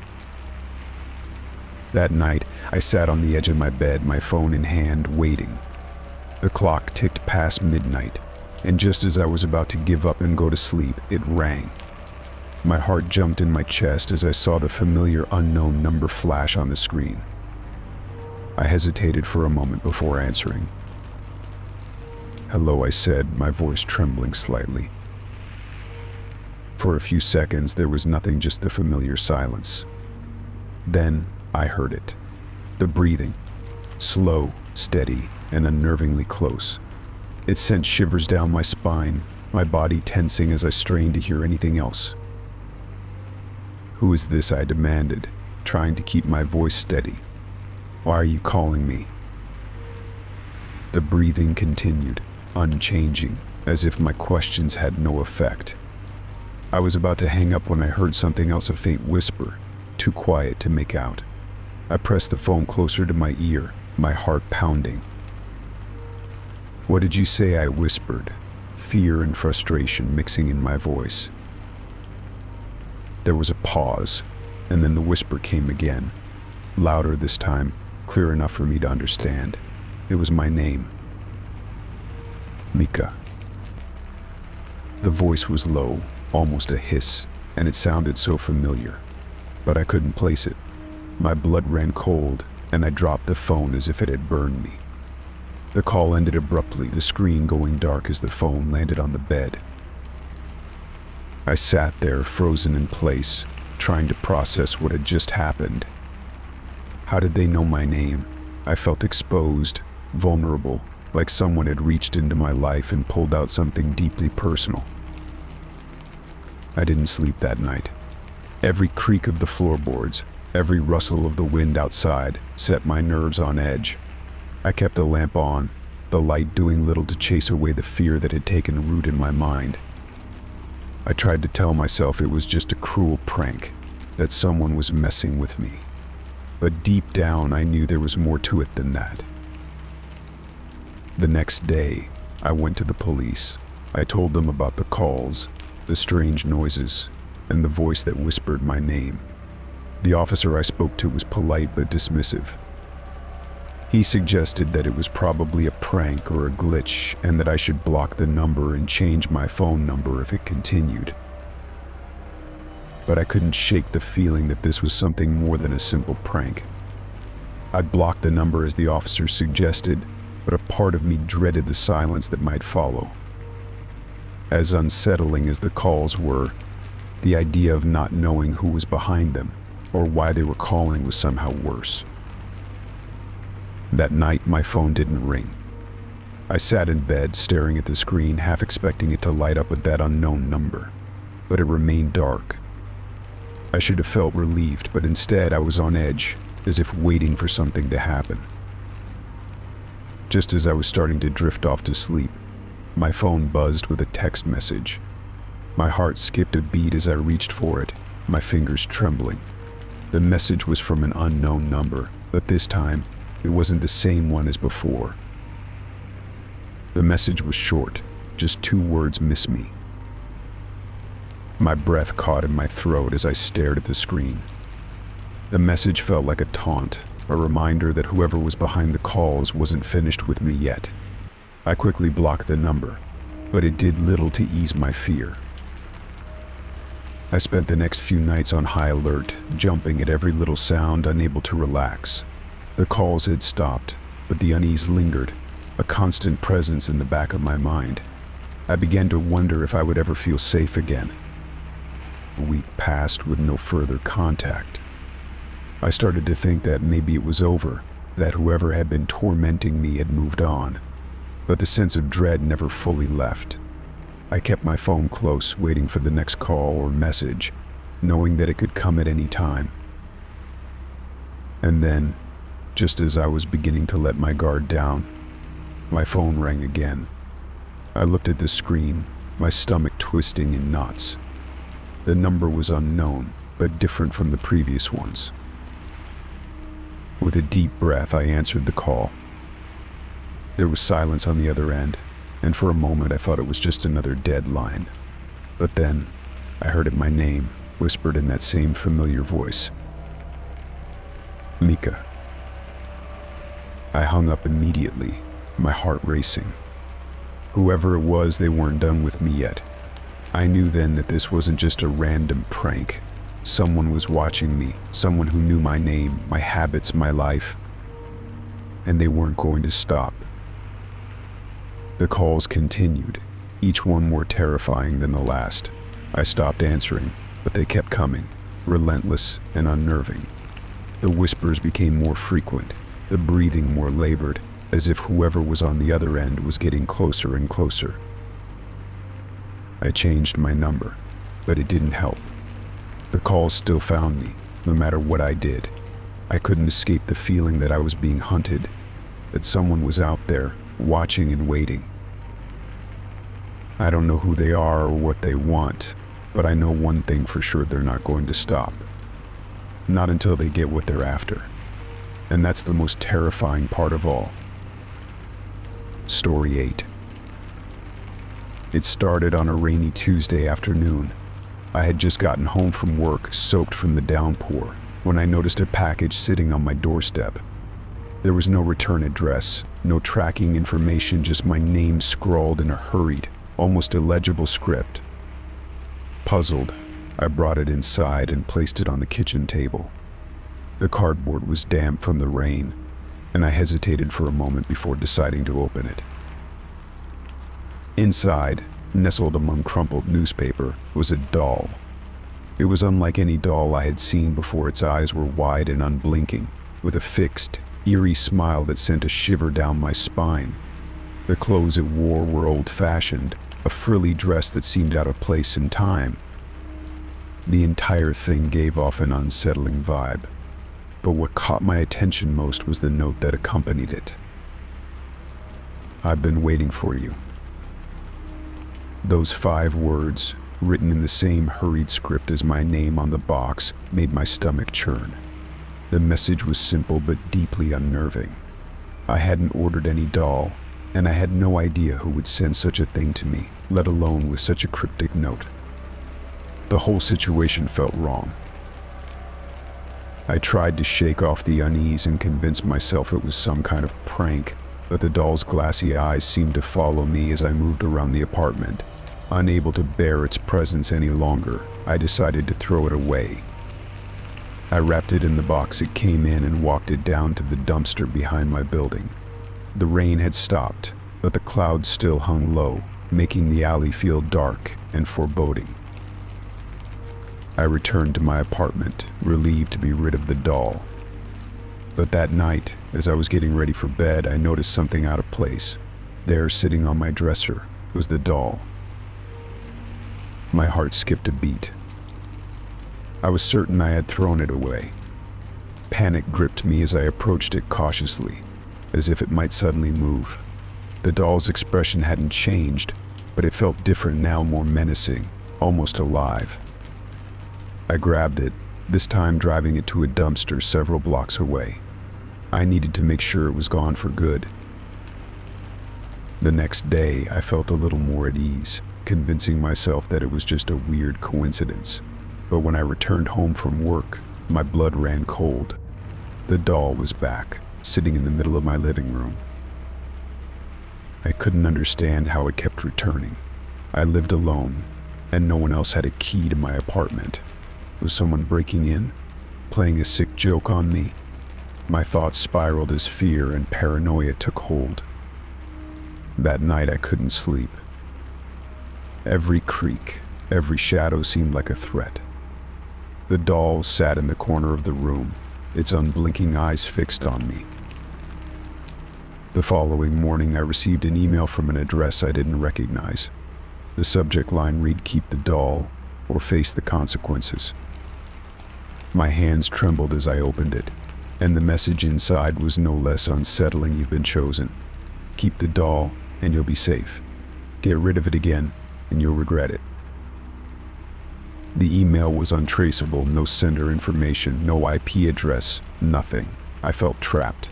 That night, I sat on the edge of my bed, my phone in hand, waiting. The clock ticked past midnight, and just as I was about to give up and go to sleep, it rang. My heart jumped in my chest as I saw the familiar unknown number flash on the screen. I hesitated for a moment before answering. "Hello," I said, my voice trembling slightly. For a few seconds, there was nothing, just the familiar silence. Then I heard it. The breathing. Slow, steady, and unnervingly close. It sent shivers down my spine, my body tensing as I strained to hear anything else. "Who is this?" I demanded, trying to keep my voice steady. "Why are you calling me?" The breathing continued, unchanging, as if my questions had no effect. I was about to hang up when I heard something else, a faint whisper, too quiet to make out. I pressed the phone closer to my ear, my heart pounding. "What did you say?" I whispered, fear and frustration mixing in my voice. There was a pause, and then the whisper came again, louder this time, clear enough for me to understand. It was my name. Mika. The voice was low, almost a hiss, and it sounded so familiar, but I couldn't place it. My blood ran cold, and I dropped the phone as if it had burned me. The call ended abruptly, the screen going dark as the phone landed on the bed. I sat there, frozen in place, trying to process what had just happened. How did they know my name? I felt exposed, vulnerable, like someone had reached into my life and pulled out something deeply personal. I didn't sleep that night. Every creak of the floorboards, every rustle of the wind outside set my nerves on edge. I kept the lamp on, the light doing little to chase away the fear that had taken root in my mind. I tried to tell myself it was just a cruel prank, that someone was messing with me. But deep down, I knew there was more to it than that. The next day, I went to the police. I told them about the calls, the strange noises, and the voice that whispered my name. The officer I spoke to was polite but dismissive. He suggested that it was probably a prank or a glitch, and that I should block the number and change my phone number if it continued. But I couldn't shake the feeling that this was something more than a simple prank. I'd blocked the number as the officer suggested, but a part of me dreaded the silence that might follow. As unsettling as the calls were, the idea of not knowing who was behind them or why they were calling was somehow worse. That night, my phone didn't ring. I sat in bed, staring at the screen, half expecting it to light up with that unknown number, but it remained dark. I should have felt relieved, but instead I was on edge, as if waiting for something to happen. Just as I was starting to drift off to sleep, my phone buzzed with a text message. My heart skipped a beat as I reached for it, my fingers trembling. The message was from an unknown number, but this time, it wasn't the same one as before. The message was short, just 2 words: "Miss me." My breath caught in my throat as I stared at the screen. The message felt like a taunt, a reminder that whoever was behind the calls wasn't finished with me yet. I quickly blocked the number, but it did little to ease my fear. I spent the next few nights on high alert, jumping at every little sound, unable to relax. The calls had stopped, but the unease lingered, a constant presence in the back of my mind. I began to wonder if I would ever feel safe again. A week passed with no further contact. I started to think that maybe it was over, that whoever had been tormenting me had moved on. But the sense of dread never fully left. I kept my phone close, waiting for the next call or message, knowing that it could come at any time. And then, just as I was beginning to let my guard down, my phone rang again. I looked at the screen, my stomach twisting in knots. The number was unknown, but different from the previous ones. With a deep breath, I answered the call. There was silence on the other end, and for a moment I thought it was just another dead line. But then, I heard my name, whispered in that same familiar voice. Mika. I hung up immediately, my heart racing. Whoever it was, they weren't done with me yet. I knew then that this wasn't just a random prank. Someone was watching me, someone who knew my name, my habits, my life. And they weren't going to stop. The calls continued, each one more terrifying than the last. I stopped answering, but they kept coming, relentless and unnerving. The whispers became more frequent, the breathing more labored, as if whoever was on the other end was getting closer and closer. I changed my number, but it didn't help. The calls still found me, no matter what I did. I couldn't escape the feeling that I was being hunted, that someone was out there, watching and waiting. I don't know who they are or what they want, but I know one thing for sure: they're not going to stop. Not until they get what they're after. And that's the most terrifying part of all. Story 8. It started on a rainy Tuesday afternoon. I had just gotten home from work, soaked from the downpour, when I noticed a package sitting on my doorstep. There was no return address, no tracking information, just my name scrawled in a hurried, almost illegible script. Puzzled, I brought it inside and placed it on the kitchen table. The cardboard was damp from the rain, and I hesitated for a moment before deciding to open it. Inside, nestled among crumpled newspaper, was a doll. It was unlike any doll I had seen before. Its eyes were wide and unblinking, with a fixed, eerie smile that sent a shiver down my spine. The clothes it wore were old-fashioned, a frilly dress that seemed out of place in time. The entire thing gave off an unsettling vibe, but what caught my attention most was the note that accompanied it. "I've been waiting for you." Those 5 words, written in the same hurried script as my name on the box, made my stomach churn. The message was simple but deeply unnerving. I hadn't ordered any doll, and I had no idea who would send such a thing to me, let alone with such a cryptic note. The whole situation felt wrong. I tried to shake off the unease and convince myself it was some kind of prank, but the doll's glassy eyes seemed to follow me as I moved around the apartment. Unable to bear its presence any longer, I decided to throw it away. I wrapped it in the box it came in and walked it down to the dumpster behind my building. The rain had stopped, but the clouds still hung low, making the alley feel dark and foreboding. I returned to my apartment, relieved to be rid of the doll. But that night, as I was getting ready for bed, I noticed something out of place. There, sitting on my dresser, was the doll. My heart skipped a beat. I was certain I had thrown it away. Panic gripped me as I approached it cautiously, as if it might suddenly move. The doll's expression hadn't changed, but it felt different now, more menacing, almost alive. I grabbed it, this time driving it to a dumpster several blocks away. I needed to make sure it was gone for good. The next day, I felt a little more at ease, convincing myself that it was just a weird coincidence. But when I returned home from work, my blood ran cold. The doll was back, sitting in the middle of my living room. I couldn't understand how it kept returning. I lived alone, and no one else had a key to my apartment. Was someone breaking in, playing a sick joke on me? My thoughts spiraled as fear and paranoia took hold. That night I couldn't sleep. Every creak, every shadow seemed like a threat. The doll sat in the corner of the room, its unblinking eyes fixed on me. The following morning I received an email from an address I didn't recognize. The subject line read, "Keep the doll or face the consequences." My hands trembled as I opened it, and the message inside was no less unsettling. You've been chosen. Keep the doll, and you'll be safe. Get rid of it again, and you'll regret it. The email was untraceable, no sender information, no IP address, nothing. I felt trapped.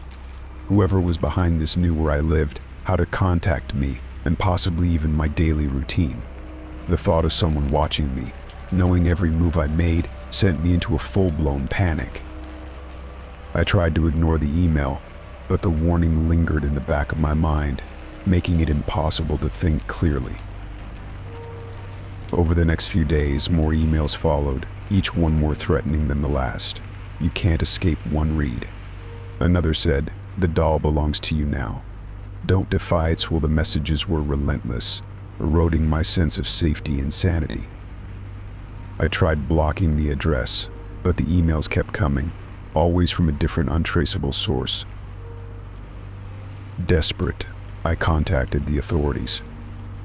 Whoever was behind this knew where I lived, how to contact me, and possibly even my daily routine. The thought of someone watching me, knowing every move I made, sent me into a full-blown panic. I tried to ignore the email, but the warning lingered in the back of my mind, making it impossible to think clearly. Over the next few days, more emails followed, each one more threatening than the last. You can't escape one read. Another said, the doll belongs to you now. Don't defy its will. The messages were relentless, eroding my sense of safety and sanity. I tried blocking the address, but the emails kept coming, always from a different untraceable source. Desperate, I contacted the authorities.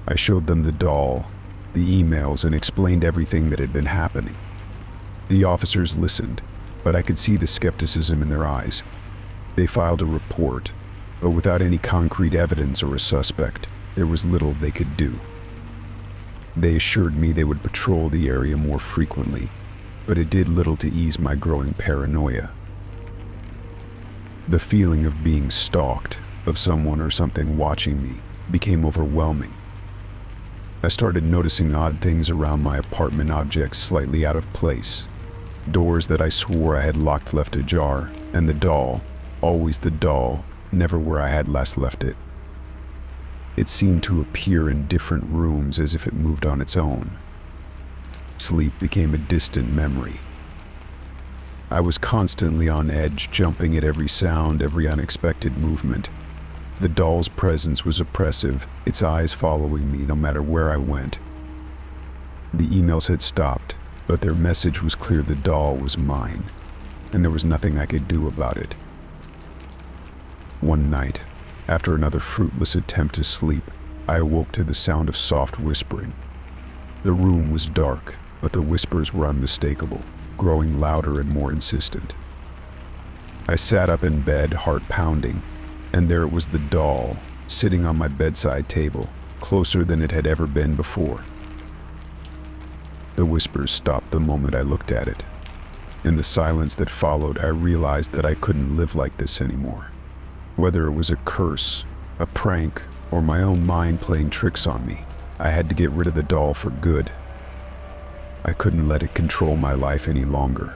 I showed them the doll, the emails, and explained everything that had been happening. The officers listened, but I could see the skepticism in their eyes. They filed a report, but without any concrete evidence or a suspect, there was little they could do. They assured me they would patrol the area more frequently, but it did little to ease my growing paranoia. The feeling of being stalked, of someone or something watching me, became overwhelming. I started noticing odd things around my apartment, objects slightly out of place, doors that I swore I had locked left ajar, and the doll, always the doll, never where I had last left it. It seemed to appear in different rooms as if it moved on its own. Sleep became a distant memory. I was constantly on edge, jumping at every sound, every unexpected movement. The doll's presence was oppressive, its eyes following me no matter where I went. The emails had stopped, but their message was clear: the doll was mine, and there was nothing I could do about it. One night, after another fruitless attempt to sleep, I awoke to the sound of soft whispering. The room was dark, but the whispers were unmistakable, growing louder and more insistent. I sat up in bed, heart pounding, and there it was, the doll, sitting on my bedside table, closer than it had ever been before. The whispers stopped the moment I looked at it. In the silence that followed, I realized that I couldn't live like this anymore. Whether it was a curse, a prank, or my own mind playing tricks on me, I had to get rid of the doll for good. I couldn't let it control my life any longer.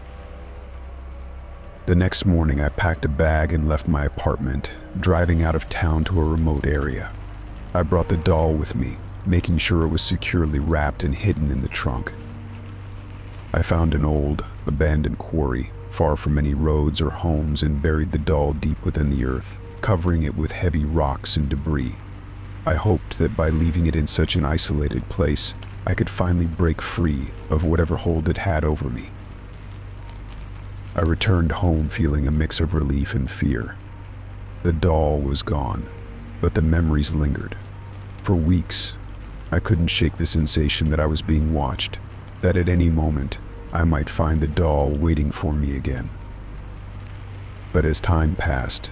The next morning, I packed a bag and left my apartment, driving out of town to a remote area. I brought the doll with me, making sure it was securely wrapped and hidden in the trunk. I found an old, abandoned quarry, far from any roads or homes, and buried the doll deep within the earth, covering it with heavy rocks and debris. I hoped that by leaving it in such an isolated place, I could finally break free of whatever hold it had over me. I returned home feeling a mix of relief and fear. The doll was gone, but the memories lingered. For weeks, I couldn't shake the sensation that I was being watched, that at any moment, I might find the doll waiting for me again. But as time passed,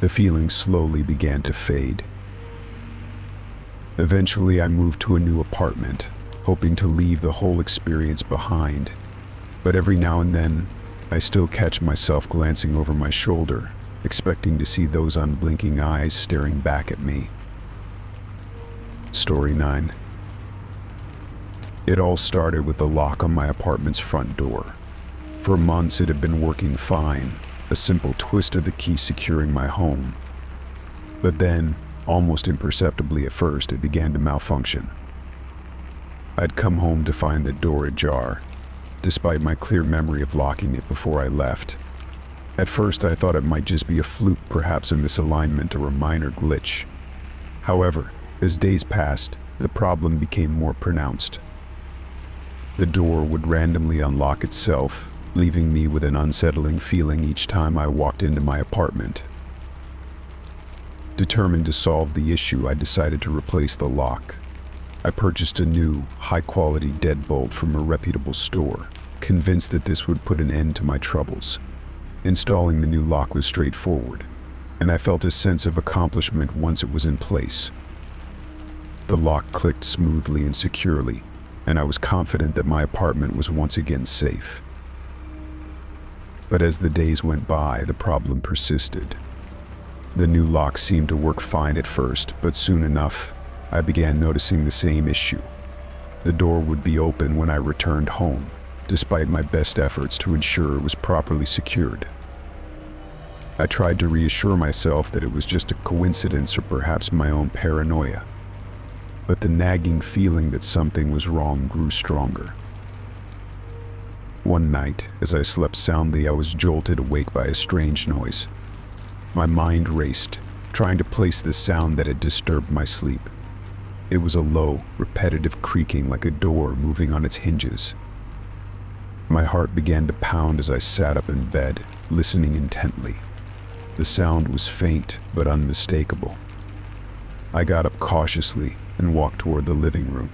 the feeling slowly began to fade. Eventually, I moved to a new apartment, hoping to leave the whole experience behind. But every now and then, I still catch myself glancing over my shoulder, expecting to see those unblinking eyes staring back at me. Story 9. It all started with the lock on my apartment's front door. For months it had been working fine, a simple twist of the key securing my home. But then, almost imperceptibly at first, it began to malfunction. I'd come home to find the door ajar, despite my clear memory of locking it before I left. At first I thought it might just be a fluke, perhaps a misalignment or a minor glitch. However, as days passed, the problem became more pronounced. The door would randomly unlock itself, leaving me with an unsettling feeling each time I walked into my apartment. Determined to solve the issue, I decided to replace the lock. I purchased a new, high-quality deadbolt from a reputable store, convinced that this would put an end to my troubles. Installing the new lock was straightforward, and I felt a sense of accomplishment once it was in place. The lock clicked smoothly and securely, and I was confident that my apartment was once again safe. But as the days went by, the problem persisted. The new lock seemed to work fine at first, but soon enough, I began noticing the same issue. The door would be open when I returned home, despite my best efforts to ensure it was properly secured. I tried to reassure myself that it was just a coincidence or perhaps my own paranoia, but the nagging feeling that something was wrong grew stronger. One night, as I slept soundly, I was jolted awake by a strange noise. My mind raced, trying to place the sound that had disturbed my sleep. It was a low, repetitive creaking like a door moving on its hinges. My heart began to pound as I sat up in bed, listening intently. The sound was faint but unmistakable. I got up cautiously and walked toward the living room.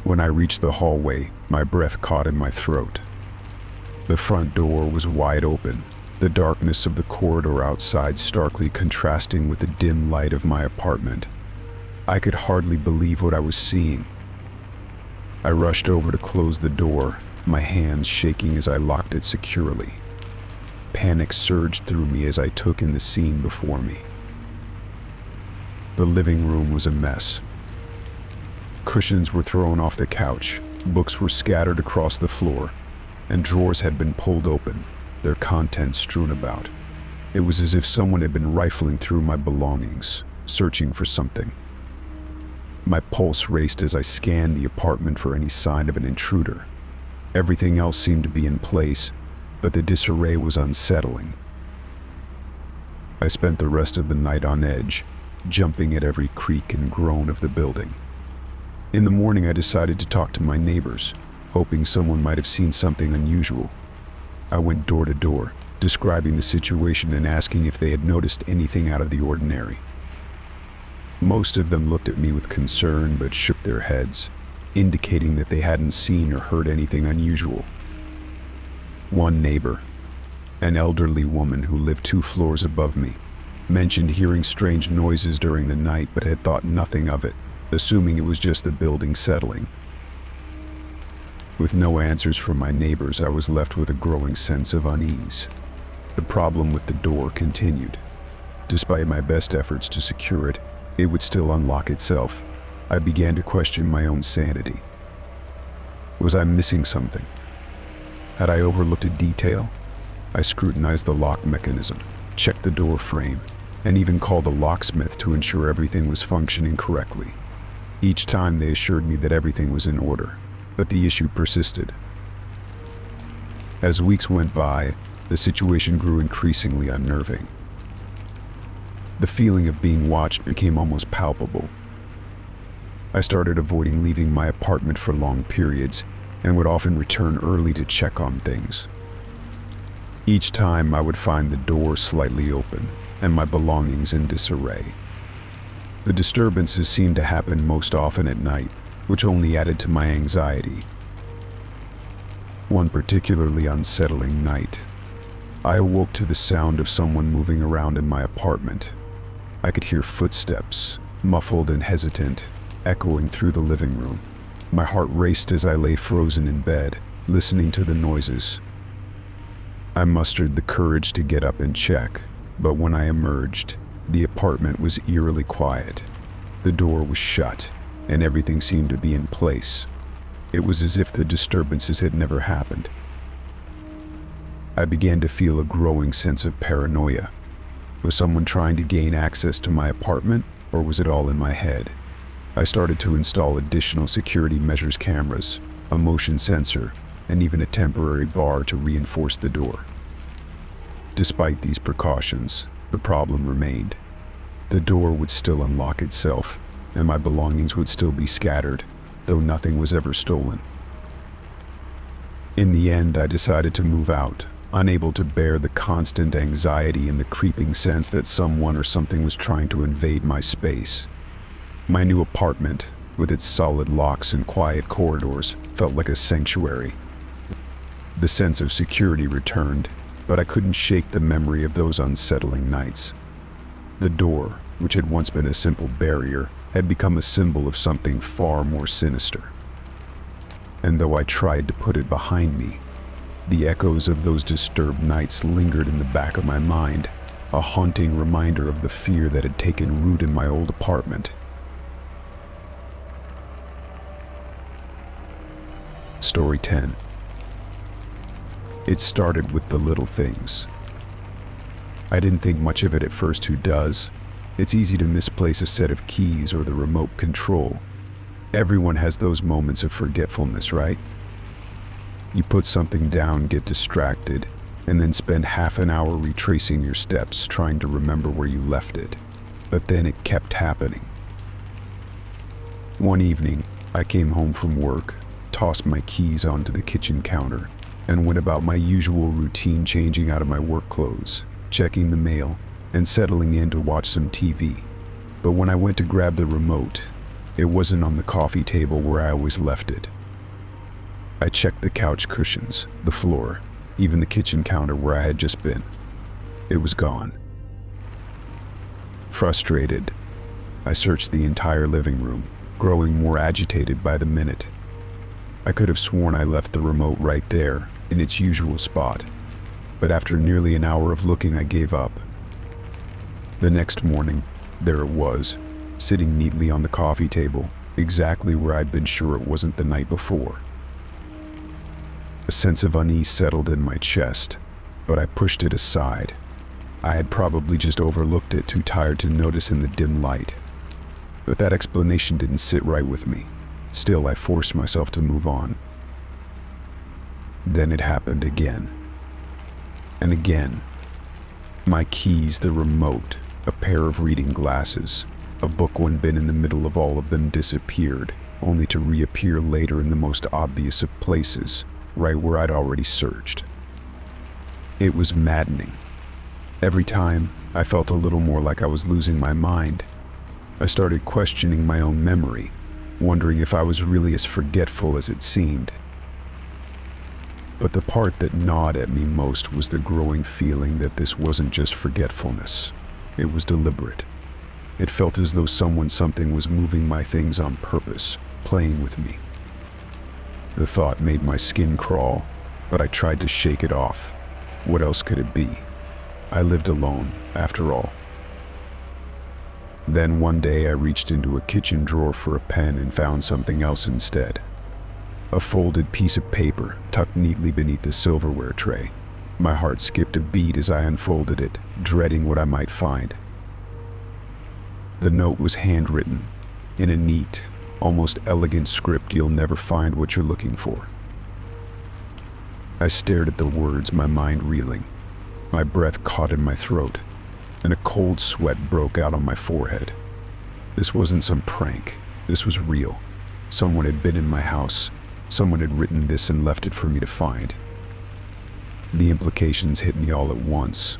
When I reached the hallway, my breath caught in my throat. The front door was wide open, the darkness of the corridor outside starkly contrasting with the dim light of my apartment. I could hardly believe what I was seeing. I rushed over to close the door, my hands shaking as I locked it securely. Panic surged through me as I took in the scene before me. The living room was a mess. Cushions were thrown off the couch, books were scattered across the floor, and drawers had been pulled open, their contents strewn about. It was as if someone had been rifling through my belongings, searching for something. My pulse raced as I scanned the apartment for any sign of an intruder. Everything else seemed to be in place, but the disarray was unsettling. I spent the rest of the night on edge, jumping at every creak and groan of the building. In the morning, I decided to talk to my neighbors, hoping someone might have seen something unusual. I went door to door, describing the situation and asking if they had noticed anything out of the ordinary. Most of them looked at me with concern but shook their heads, indicating that they hadn't seen or heard anything unusual. One neighbor, an elderly woman who lived 2 floors above me, mentioned hearing strange noises during the night but had thought nothing of it, assuming it was just the building settling. With no answers from my neighbors, I was left with a growing sense of unease. The problem with the door continued. Despite my best efforts to secure it, it would still unlock itself. I began to question my own sanity. Was I missing something? Had I overlooked a detail? I scrutinized the lock mechanism, checked the door frame, and even called a locksmith to ensure everything was functioning correctly. Each time they assured me that everything was in order, but the issue persisted. As weeks went by, the situation grew increasingly unnerving. The feeling of being watched became almost palpable. I started avoiding leaving my apartment for long periods and would often return early to check on things. Each time I would find the door slightly open and my belongings in disarray. The disturbances seemed to happen most often at night, which only added to my anxiety. One particularly unsettling night, I awoke to the sound of someone moving around in my apartment. I could hear footsteps, muffled and hesitant, echoing through the living room. My heart raced as I lay frozen in bed, listening to the noises. I mustered the courage to get up and check, but when I emerged, the apartment was eerily quiet. The door was shut, and everything seemed to be in place. It was as if the disturbances had never happened. I began to feel a growing sense of paranoia. Was someone trying to gain access to my apartment, or was it all in my head? I started to install additional security measures, cameras, a motion sensor, and even a temporary bar to reinforce the door. Despite these precautions, the problem remained. The door would still unlock itself, and my belongings would still be scattered, though nothing was ever stolen. In the end, I decided to move out, unable to bear the constant anxiety and the creeping sense that someone or something was trying to invade my space. My new apartment, with its solid locks and quiet corridors, felt like a sanctuary. The sense of security returned, but I couldn't shake the memory of those unsettling nights. The door, which had once been a simple barrier, had become a symbol of something far more sinister. And though I tried to put it behind me, the echoes of those disturbed nights lingered in the back of my mind, a haunting reminder of the fear that had taken root in my old apartment. Story 10. It started with the little things. I didn't think much of it at first. Who does? It's easy to misplace a set of keys or the remote control. Everyone has those moments of forgetfulness, right? You put something down, get distracted, and then spend half an hour retracing your steps, trying to remember where you left it. But then it kept happening. One evening, I came home from work, tossed my keys onto the kitchen counter, and went about my usual routine, changing out of my work clothes, checking the mail, and settling in to watch some TV. But when I went to grab the remote, it wasn't on the coffee table where I always left it. I checked the couch cushions, the floor, even the kitchen counter where I had just been. It was gone. Frustrated, I searched the entire living room, growing more agitated by the minute. I could have sworn I left the remote right there, in its usual spot, but after nearly an hour of looking, I gave up. The next morning, there it was, sitting neatly on the coffee table, exactly where I'd been sure it wasn't the night before. A sense of unease settled in my chest, but I pushed it aside. I had probably just overlooked it, too tired to notice in the dim light. But that explanation didn't sit right with me. Still, I forced myself to move on. Then it happened again. And again. My keys, the remote, a pair of reading glasses, a book when been in the middle of all of them disappeared, only to reappear later in the most obvious of places, right where I'd already searched. It was maddening. Every time, I felt a little more like I was losing my mind. I started questioning my own memory, wondering if I was really as forgetful as it seemed. But the part that gnawed at me most was the growing feeling that this wasn't just forgetfulness. It was deliberate. It felt as though something was moving my things on purpose, playing with me. The thought made my skin crawl, but I tried to shake it off. What else could it be? I lived alone, after all. Then one day I reached into a kitchen drawer for a pen and found something else instead. A folded piece of paper tucked neatly beneath the silverware tray. My heart skipped a beat as I unfolded it, dreading what I might find. The note was handwritten, in a neat, almost elegant script you'll never find what you're looking for. I stared at the words, my mind reeling. My breath caught in my throat, and a cold sweat broke out on my forehead. This wasn't some prank. This was real. Someone had been in my house. Someone had written this and left it for me to find. The implications hit me all at once.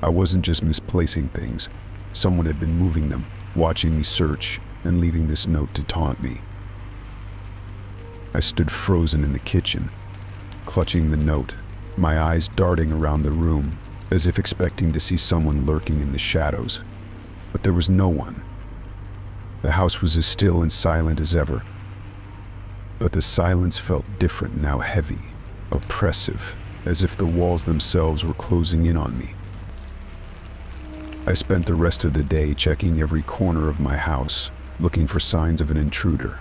I wasn't just misplacing things. Someone had been moving them, watching me search, and leaving this note to taunt me. I stood frozen in the kitchen, clutching the note, my eyes darting around the room, as if expecting to see someone lurking in the shadows. But there was no one. The house was as still and silent as ever. But the silence felt different now, heavy, oppressive, as if the walls themselves were closing in on me. I spent the rest of the day checking every corner of my house, looking for signs of an intruder.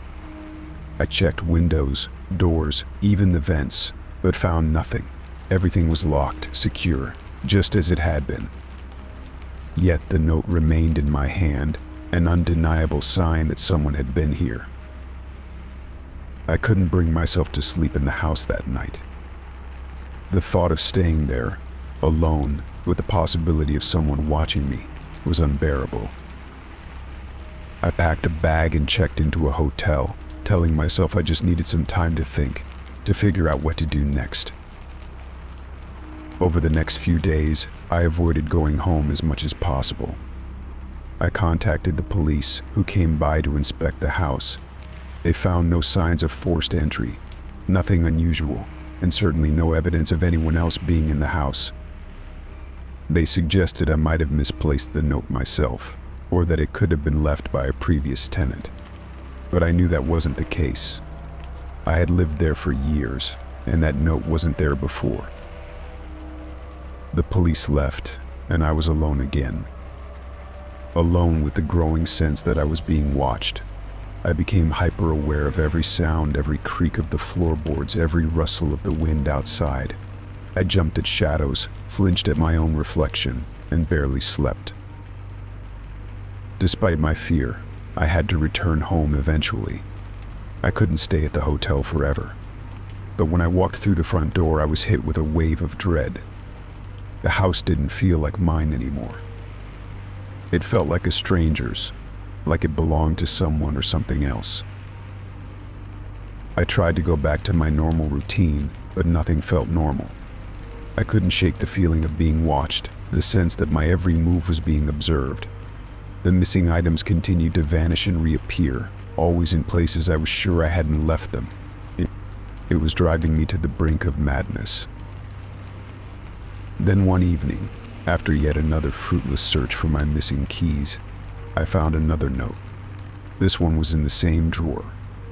I checked windows, doors, even the vents, but found nothing. Everything was locked, secure, just as it had been. Yet the note remained in my hand, an undeniable sign that someone had been here. I couldn't bring myself to sleep in the house that night. The thought of staying there, alone, with the possibility of someone watching me, was unbearable. I packed a bag and checked into a hotel, telling myself I just needed some time to think, to figure out what to do next. Over the next few days, I avoided going home as much as possible. I contacted the police, who came by to inspect the house, They found no signs of forced entry, nothing unusual, and certainly no evidence of anyone else being in the house. They suggested I might have misplaced the note myself, or that it could have been left by a previous tenant. But I knew that wasn't the case. I had lived there for years, and that note wasn't there before. The police left, and I was alone again. Alone with the growing sense that I was being watched. I became hyper-aware of every sound, every creak of the floorboards, every rustle of the wind outside. I jumped at shadows, flinched at my own reflection, and barely slept. Despite my fear, I had to return home eventually. I couldn't stay at the hotel forever. But when I walked through the front door, I was hit with a wave of dread. The house didn't feel like mine anymore. It felt like a stranger's, like it belonged to someone or something else. I tried to go back to my normal routine, but nothing felt normal. I couldn't shake the feeling of being watched, the sense that my every move was being observed. The missing items continued to vanish and reappear, always in places I was sure I hadn't left them. It was driving me to the brink of madness. Then one evening, after yet another fruitless search for my missing keys, I found another note. This one was in the same drawer,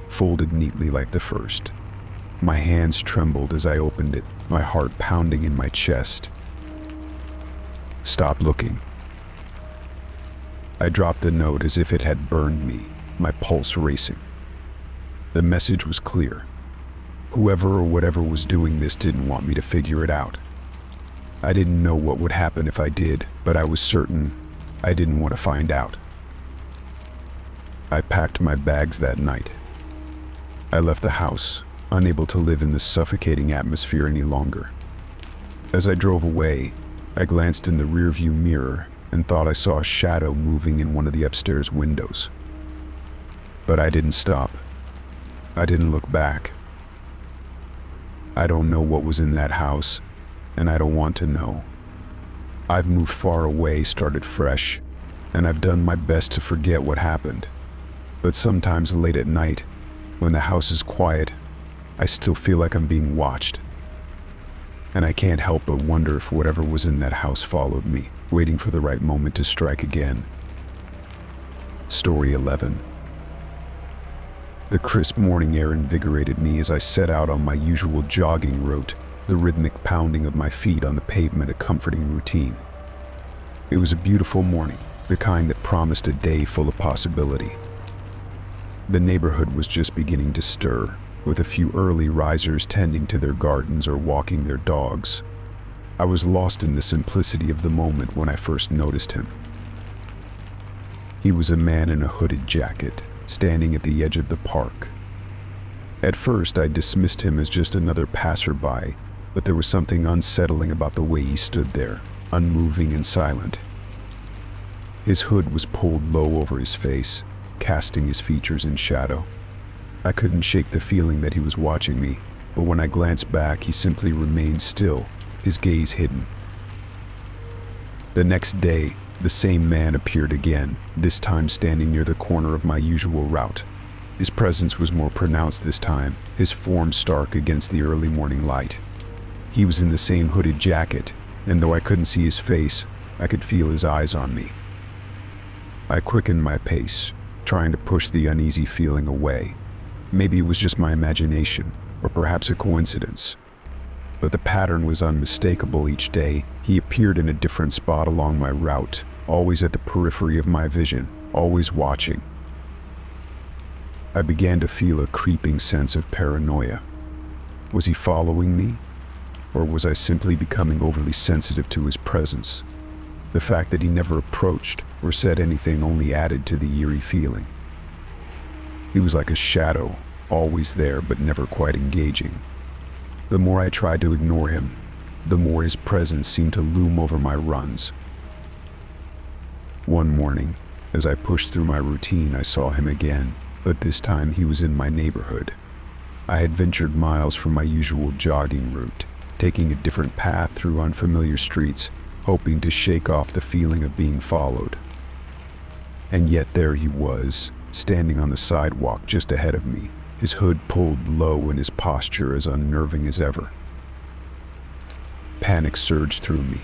folded neatly like the first. My hands trembled as I opened it, my heart pounding in my chest. "Stop looking." I dropped the note as if it had burned me, my pulse racing. The message was clear. Whoever or whatever was doing this didn't want me to figure it out. I didn't know what would happen if I did, but I was certain I didn't want to find out. I packed my bags that night. I left the house, unable to live in this suffocating atmosphere any longer. As I drove away, I glanced in the rearview mirror and thought I saw a shadow moving in one of the upstairs windows. But I didn't stop. I didn't look back. I don't know what was in that house, and I don't want to know. I've moved far away, started fresh, and I've done my best to forget what happened. But sometimes late at night, when the house is quiet, I still feel like I'm being watched. And I can't help but wonder if whatever was in that house followed me, waiting for the right moment to strike again. Story 11. The crisp morning air invigorated me as I set out on my usual jogging route, the rhythmic pounding of my feet on the pavement a comforting routine. It was a beautiful morning, the kind that promised a day full of possibility. The neighborhood was just beginning to stir, with a few early risers tending to their gardens or walking their dogs. I was lost in the simplicity of the moment when I first noticed him. He was a man in a hooded jacket, standing at the edge of the park. At first, I dismissed him as just another passerby, but there was something unsettling about the way he stood there, unmoving and silent. His hood was pulled low over his face, casting his features in shadow. I couldn't shake the feeling that he was watching me, but when I glanced back, he simply remained still, his gaze hidden. The next day, the same man appeared again, this time standing near the corner of my usual route. His presence was more pronounced this time, his form stark against the early morning light. He was in the same hooded jacket, and though I couldn't see his face, I could feel his eyes on me. I quickened my pace, trying to push the uneasy feeling away. Maybe it was just my imagination, or perhaps a coincidence. But the pattern was unmistakable each day. He appeared in a different spot along my route, always at the periphery of my vision, always watching. I began to feel a creeping sense of paranoia. Was he following me? Or was I simply becoming overly sensitive to his presence? The fact that he never approached or said anything only added to the eerie feeling. He was like a shadow, always there but never quite engaging. The more I tried to ignore him, the more his presence seemed to loom over my runs. One morning, as I pushed through my routine, I saw him again, but this time he was in my neighborhood. I had ventured miles from my usual jogging route, taking a different path through unfamiliar streets, hoping to shake off the feeling of being followed. And yet there he was, standing on the sidewalk just ahead of me, his hood pulled low and his posture as unnerving as ever. Panic surged through me.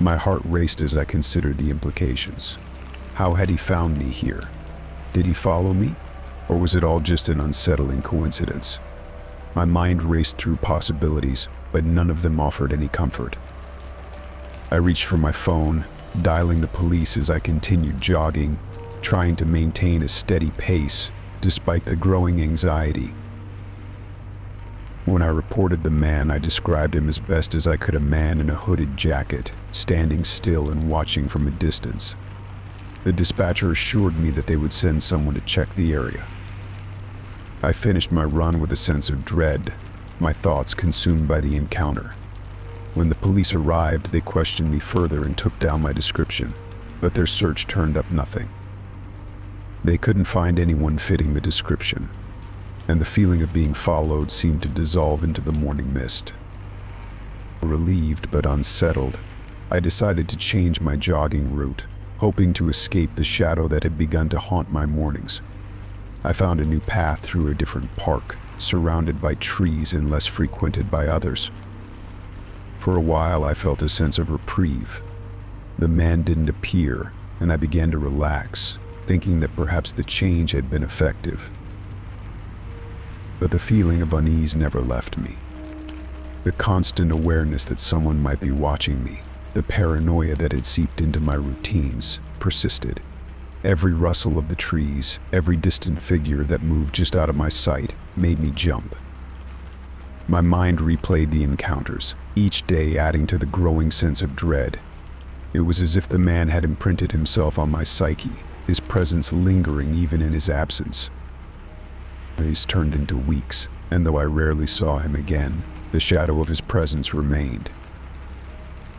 My heart raced as I considered the implications. How had he found me here? Did he follow me? Or was it all just an unsettling coincidence? My mind raced through possibilities, but none of them offered any comfort. I reached for my phone, dialing the police as I continued jogging, trying to maintain a steady pace despite the growing anxiety. When I reported the man, I described him as best as I could: a man in a hooded jacket, standing still and watching from a distance. The dispatcher assured me that they would send someone to check the area. I finished my run with a sense of dread, my thoughts consumed by the encounter. When the police arrived, they questioned me further and took down my description, but their search turned up nothing. They couldn't find anyone fitting the description, and the feeling of being followed seemed to dissolve into the morning mist. Relieved but unsettled, I decided to change my jogging route, hoping to escape the shadow that had begun to haunt my mornings. I found a new path through a different park, surrounded by trees and less frequented by others. For a while, I felt a sense of reprieve. The man didn't appear, and I began to relax, thinking that perhaps the change had been effective. But the feeling of unease never left me. The constant awareness that someone might be watching me, the paranoia that had seeped into my routines, persisted. Every rustle of the trees, every distant figure that moved just out of my sight, made me jump. My mind replayed the encounters, each day adding to the growing sense of dread. It was as if the man had imprinted himself on my psyche, his presence lingering even in his absence. Days turned into weeks, and though I rarely saw him again, the shadow of his presence remained.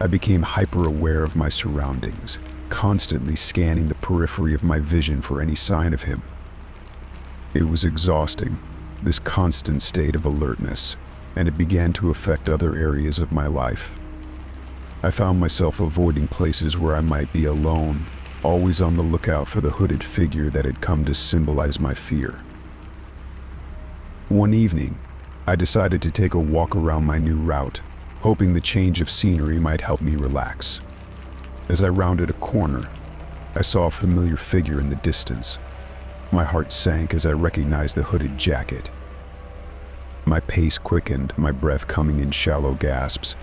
I became hyper-aware of my surroundings, constantly scanning the periphery of my vision for any sign of him. It was exhausting, this constant state of alertness, and it began to affect other areas of my life. I found myself avoiding places where I might be alone, always on the lookout for the hooded figure that had come to symbolize my fear. One evening, I decided to take a walk around my new route, hoping the change of scenery might help me relax. As I rounded a corner, I saw a familiar figure in the distance. My heart sank as I recognized the hooded jacket. My pace quickened, my breath coming in shallow gasps.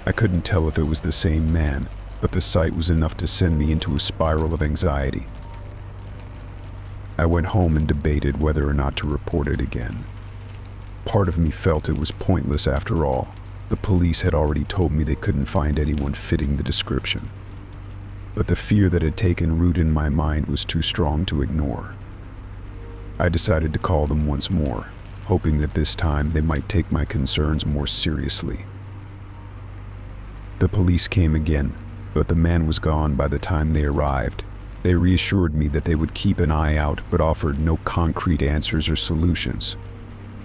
I couldn't tell if it was the same man, but the sight was enough to send me into a spiral of anxiety. I went home and debated whether or not to report it again. Part of me felt it was pointless after all. The police had already told me they couldn't find anyone fitting the description. But the fear that had taken root in my mind was too strong to ignore. I decided to call them once more, hoping that this time they might take my concerns more seriously. The police came again, but the man was gone by the time they arrived. They reassured me that they would keep an eye out, but offered no concrete answers or solutions.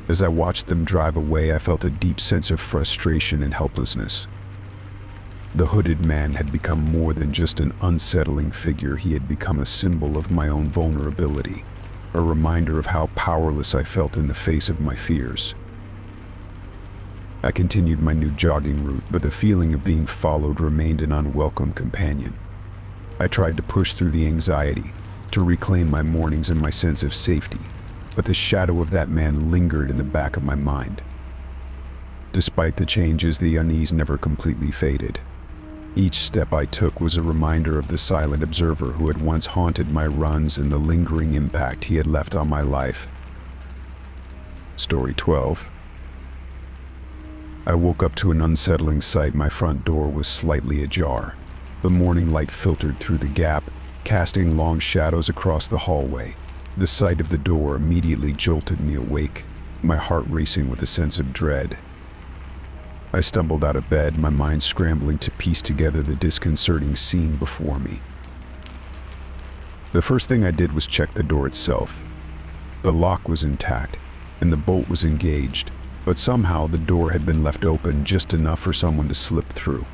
As I watched them drive away, I felt a deep sense of frustration and helplessness. The hooded man had become more than just an unsettling figure. He had become a symbol of my own vulnerability, a reminder of how powerless I felt in the face of my fears. I continued my new jogging route, but the feeling of being followed remained an unwelcome companion. I tried to push through the anxiety, to reclaim my mornings and my sense of safety, but the shadow of that man lingered in the back of my mind. Despite the changes, the unease never completely faded. Each step I took was a reminder of the silent observer who had once haunted my runs and the lingering impact he had left on my life. Story 12. I woke up to an unsettling sight. My front door was slightly ajar. The morning light filtered through the gap, casting long shadows across the hallway. The sight of the door immediately jolted me awake, my heart racing with a sense of dread. I stumbled out of bed, my mind scrambling to piece together the disconcerting scene before me. The first thing I did was check the door itself. The lock was intact, and the bolt was engaged, but somehow the door had been left open just enough for someone to slip through.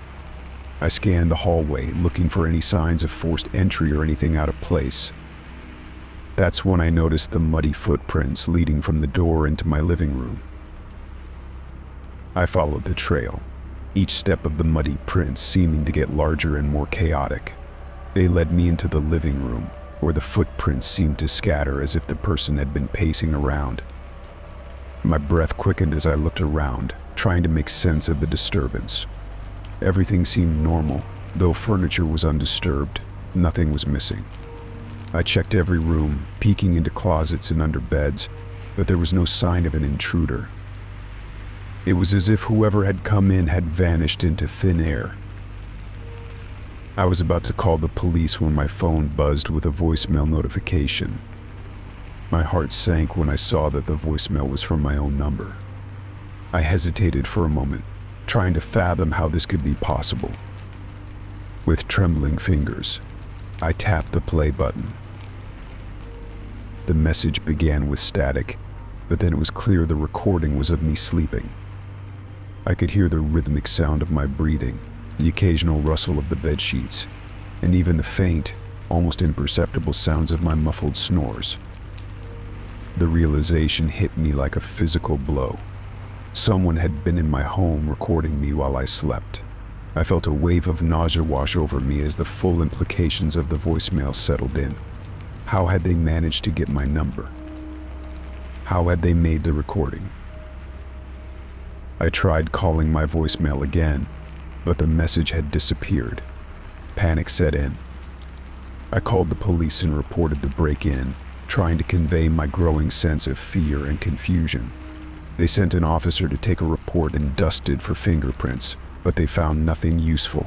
I scanned the hallway, looking for any signs of forced entry or anything out of place. That's when I noticed the muddy footprints leading from the door into my living room. I followed the trail, each step of the muddy prints seeming to get larger and more chaotic. They led me into the living room, where the footprints seemed to scatter as if the person had been pacing around. My breath quickened as I looked around, trying to make sense of the disturbance. Everything seemed normal, though furniture was undisturbed. Nothing was missing. I checked every room, peeking into closets and under beds, but there was no sign of an intruder. It was as if whoever had come in had vanished into thin air. I was about to call the police when my phone buzzed with a voicemail notification. My heart sank when I saw that the voicemail was from my own number. I hesitated for a moment, trying to fathom how this could be possible. With trembling fingers, I tapped the play button. The message began with static, but then it was clear the recording was of me sleeping. I could hear the rhythmic sound of my breathing, the occasional rustle of the bedsheets, and even the faint, almost imperceptible sounds of my muffled snores. The realization hit me like a physical blow. Someone had been in my home recording me while I slept. I felt a wave of nausea wash over me as the full implications of the voicemail settled in. How had they managed to get my number? How had they made the recording? I tried calling my voicemail again, but the message had disappeared. Panic set in. I called the police and reported the break-in, trying to convey my growing sense of fear and confusion. They sent an officer to take a report and dusted for fingerprints, but they found nothing useful.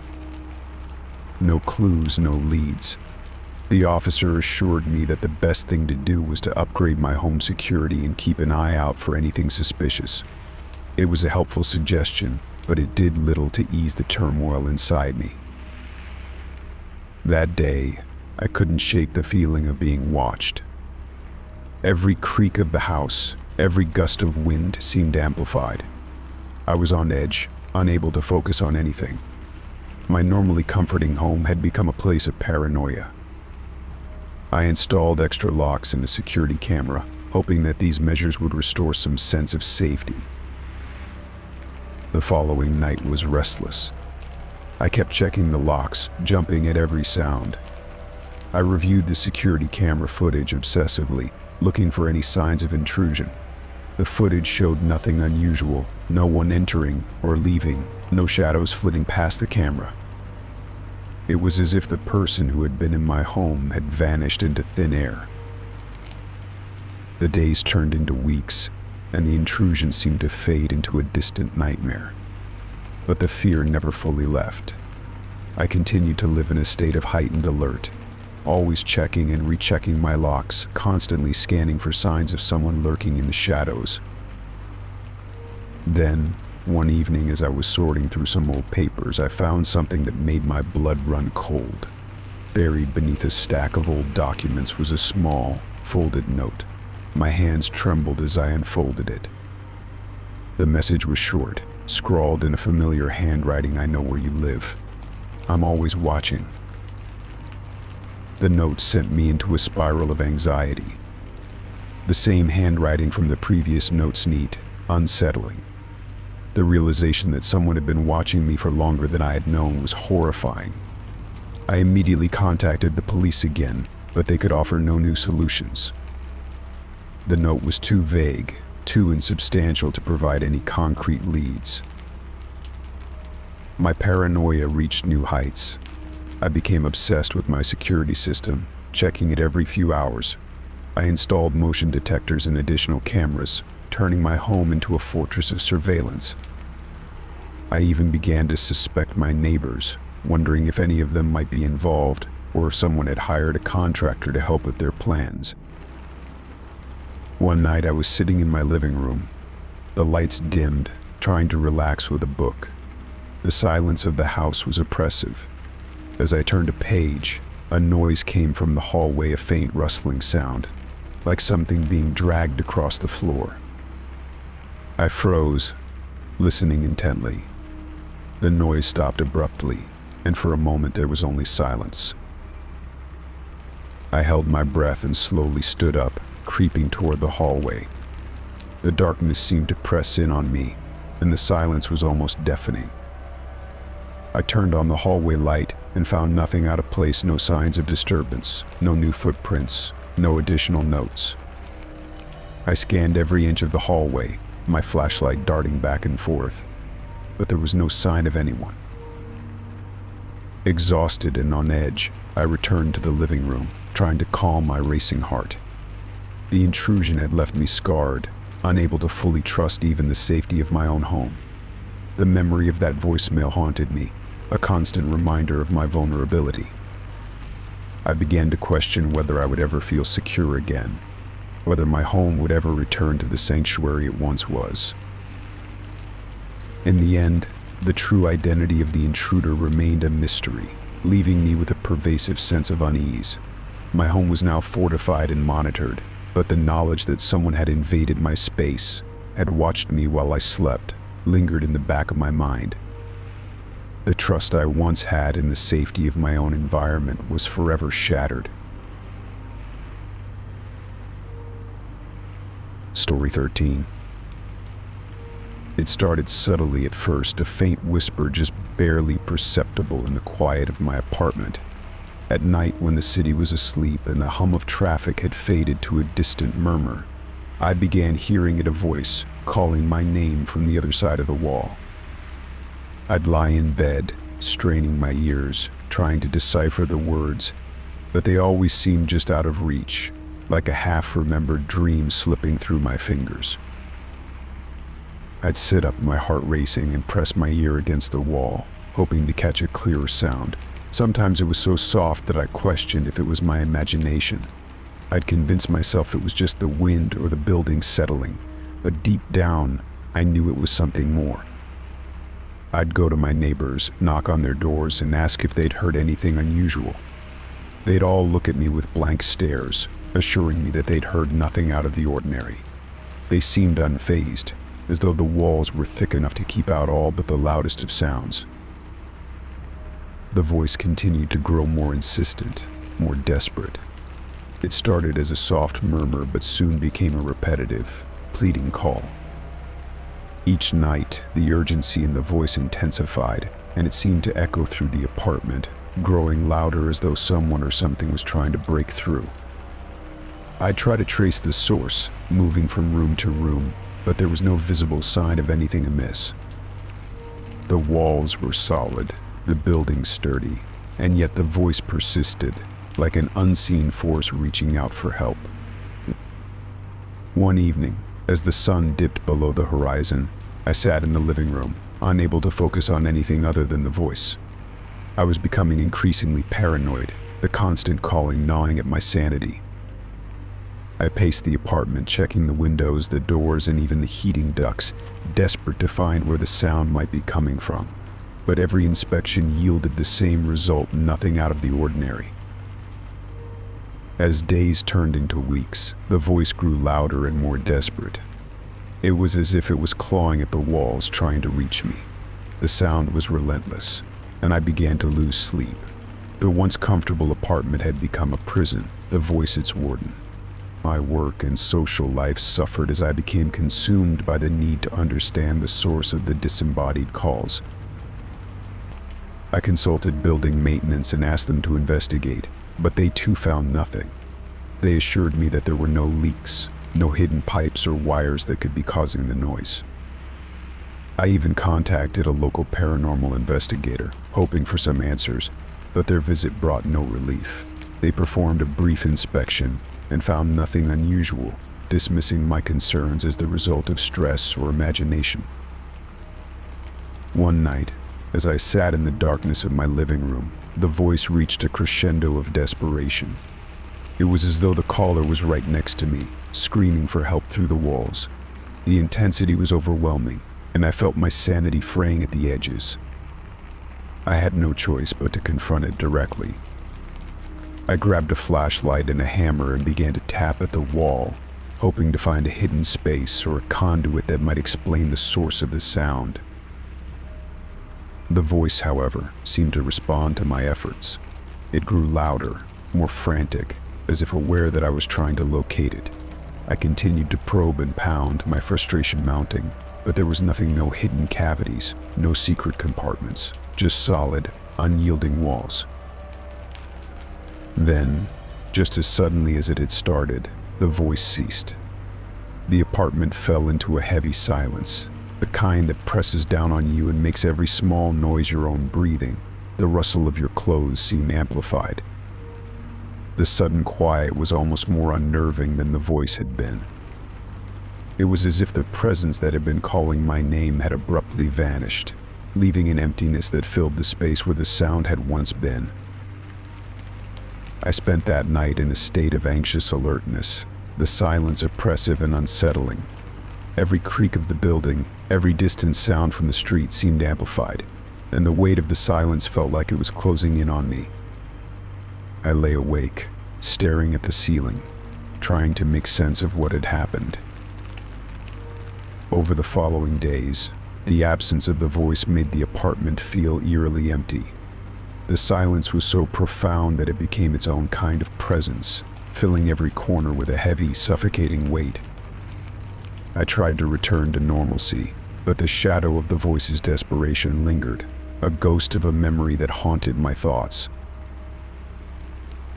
No clues, no leads. The officer assured me that the best thing to do was to upgrade my home security and keep an eye out for anything suspicious. It was a helpful suggestion, but it did little to ease the turmoil inside me. That day, I couldn't shake the feeling of being watched. Every creak of the house, every gust of wind seemed amplified. I was on edge, unable to focus on anything. My normally comforting home had become a place of paranoia. I installed extra locks and a security camera, hoping that these measures would restore some sense of safety. The following night was restless. I kept checking the locks, jumping at every sound. I reviewed the security camera footage obsessively, looking for any signs of intrusion. The footage showed nothing unusual, no one entering or leaving, no shadows flitting past the camera. It was as if the person who had been in my home had vanished into thin air. The days turned into weeks, and the intrusion seemed to fade into a distant nightmare. But the fear never fully left. I continued to live in a state of heightened alert, always checking and rechecking my locks, constantly scanning for signs of someone lurking in the shadows. Then, one evening as I was sorting through some old papers, I found something that made my blood run cold. Buried beneath a stack of old documents was a small, folded note. My hands trembled as I unfolded it. The message was short, scrawled in a familiar handwriting. "I know where you live. I'm always watching." The note sent me into a spiral of anxiety. The same handwriting from the previous notes, neat, unsettling. The realization that someone had been watching me for longer than I had known was horrifying. I immediately contacted the police again, but they could offer no new solutions. The note was too vague, too insubstantial to provide any concrete leads. My paranoia reached new heights. I became obsessed with my security system, checking it every few hours. I installed motion detectors and additional cameras, turning my home into a fortress of surveillance. I even began to suspect my neighbors, wondering if any of them might be involved, or if someone had hired a contractor to help with their plans. One night I was sitting in my living room, the lights dimmed, trying to relax with a book. The silence of the house was oppressive. As I turned a page, a noise came from the hallway, a faint rustling sound, like something being dragged across the floor. I froze, listening intently. The noise stopped abruptly, and for a moment there was only silence. I held my breath and slowly stood up, creeping toward the hallway. The darkness seemed to press in on me, and the silence was almost deafening. I turned on the hallway light and found nothing out of place, no signs of disturbance, no new footprints, no additional notes. I scanned every inch of the hallway, my flashlight darting back and forth, but there was no sign of anyone. Exhausted and on edge, I returned to the living room, trying to calm my racing heart. The intrusion had left me scarred, unable to fully trust even the safety of my own home. The memory of that voicemail haunted me, a constant reminder of my vulnerability. I began to question whether I would ever feel secure again, whether my home would ever return to the sanctuary it once was. In the end, the true identity of the intruder remained a mystery, leaving me with a pervasive sense of unease. My home was now fortified and monitored, but the knowledge that someone had invaded my space, had watched me while I slept, lingered in the back of my mind. The trust I once had in the safety of my own environment was forever shattered. Story 13. It started subtly at first, a faint whisper just barely perceptible in the quiet of my apartment. At night, when the city was asleep and the hum of traffic had faded to a distant murmur, I began hearing it, a voice calling my name from the other side of the wall. I'd lie in bed, straining my ears, trying to decipher the words, but they always seemed just out of reach, like a half-remembered dream slipping through my fingers. I'd sit up, my heart racing, and press my ear against the wall, hoping to catch a clearer sound. Sometimes it was so soft that I questioned if it was my imagination. I'd convince myself it was just the wind or the building settling, but deep down, I knew it was something more. I'd go to my neighbors, knock on their doors, and ask if they'd heard anything unusual. They'd all look at me with blank stares, assuring me that they'd heard nothing out of the ordinary. They seemed unfazed, as though the walls were thick enough to keep out all but the loudest of sounds. The voice continued to grow more insistent, more desperate. It started as a soft murmur, but soon became a repetitive, pleading call. Each night, the urgency in the voice intensified, and it seemed to echo through the apartment, growing louder as though someone or something was trying to break through. I'd try to trace the source, moving from room to room, but there was no visible sign of anything amiss. The walls were solid, the building sturdy, and yet the voice persisted, like an unseen force reaching out for help. One evening, as the sun dipped below the horizon, I sat in the living room, unable to focus on anything other than the voice. I was becoming increasingly paranoid, the constant calling gnawing at my sanity. I paced the apartment, checking the windows, the doors, and even the heating ducts, desperate to find where the sound might be coming from. But every inspection yielded the same result, nothing out of the ordinary. As days turned into weeks, the voice grew louder and more desperate. It was as if it was clawing at the walls, trying to reach me. The sound was relentless, and I began to lose sleep. The once comfortable apartment had become a prison, the voice its warden. My work and social life suffered as I became consumed by the need to understand the source of the disembodied calls. I consulted building maintenance and asked them to investigate, but they too found nothing. They assured me that there were no leaks, no hidden pipes or wires that could be causing the noise. I even contacted a local paranormal investigator, hoping for some answers, but their visit brought no relief. They performed a brief inspection and found nothing unusual, dismissing my concerns as the result of stress or imagination. One night, as I sat in the darkness of my living room, the voice reached a crescendo of desperation. It was as though the caller was right next to me, screaming for help through the walls. The intensity was overwhelming, and I felt my sanity fraying at the edges. I had no choice but to confront it directly. I grabbed a flashlight and a hammer and began to tap at the wall, hoping to find a hidden space or a conduit that might explain the source of the sound. The voice, however, seemed to respond to my efforts. It grew louder, more frantic, as if aware that I was trying to locate it. I continued to probe and pound, my frustration mounting, but there was nothing, no hidden cavities, no secret compartments, just solid, unyielding walls. Then, just as suddenly as it had started, the voice ceased. The apartment fell into a heavy silence, the kind that presses down on you and makes every small noise your own breathing. The rustle of your clothes seemed amplified. The sudden quiet was almost more unnerving than the voice had been. It was as if the presence that had been calling my name had abruptly vanished, leaving an emptiness that filled the space where the sound had once been. I spent that night in a state of anxious alertness, the silence oppressive and unsettling. Every creak of the building, every distant sound from the street seemed amplified, and the weight of the silence felt like it was closing in on me. I lay awake, staring at the ceiling, trying to make sense of what had happened. Over the following days, the absence of the voice made the apartment feel eerily empty. The silence was so profound that it became its own kind of presence, filling every corner with a heavy, suffocating weight. I tried to return to normalcy, but the shadow of the voice's desperation lingered, a ghost of a memory that haunted my thoughts.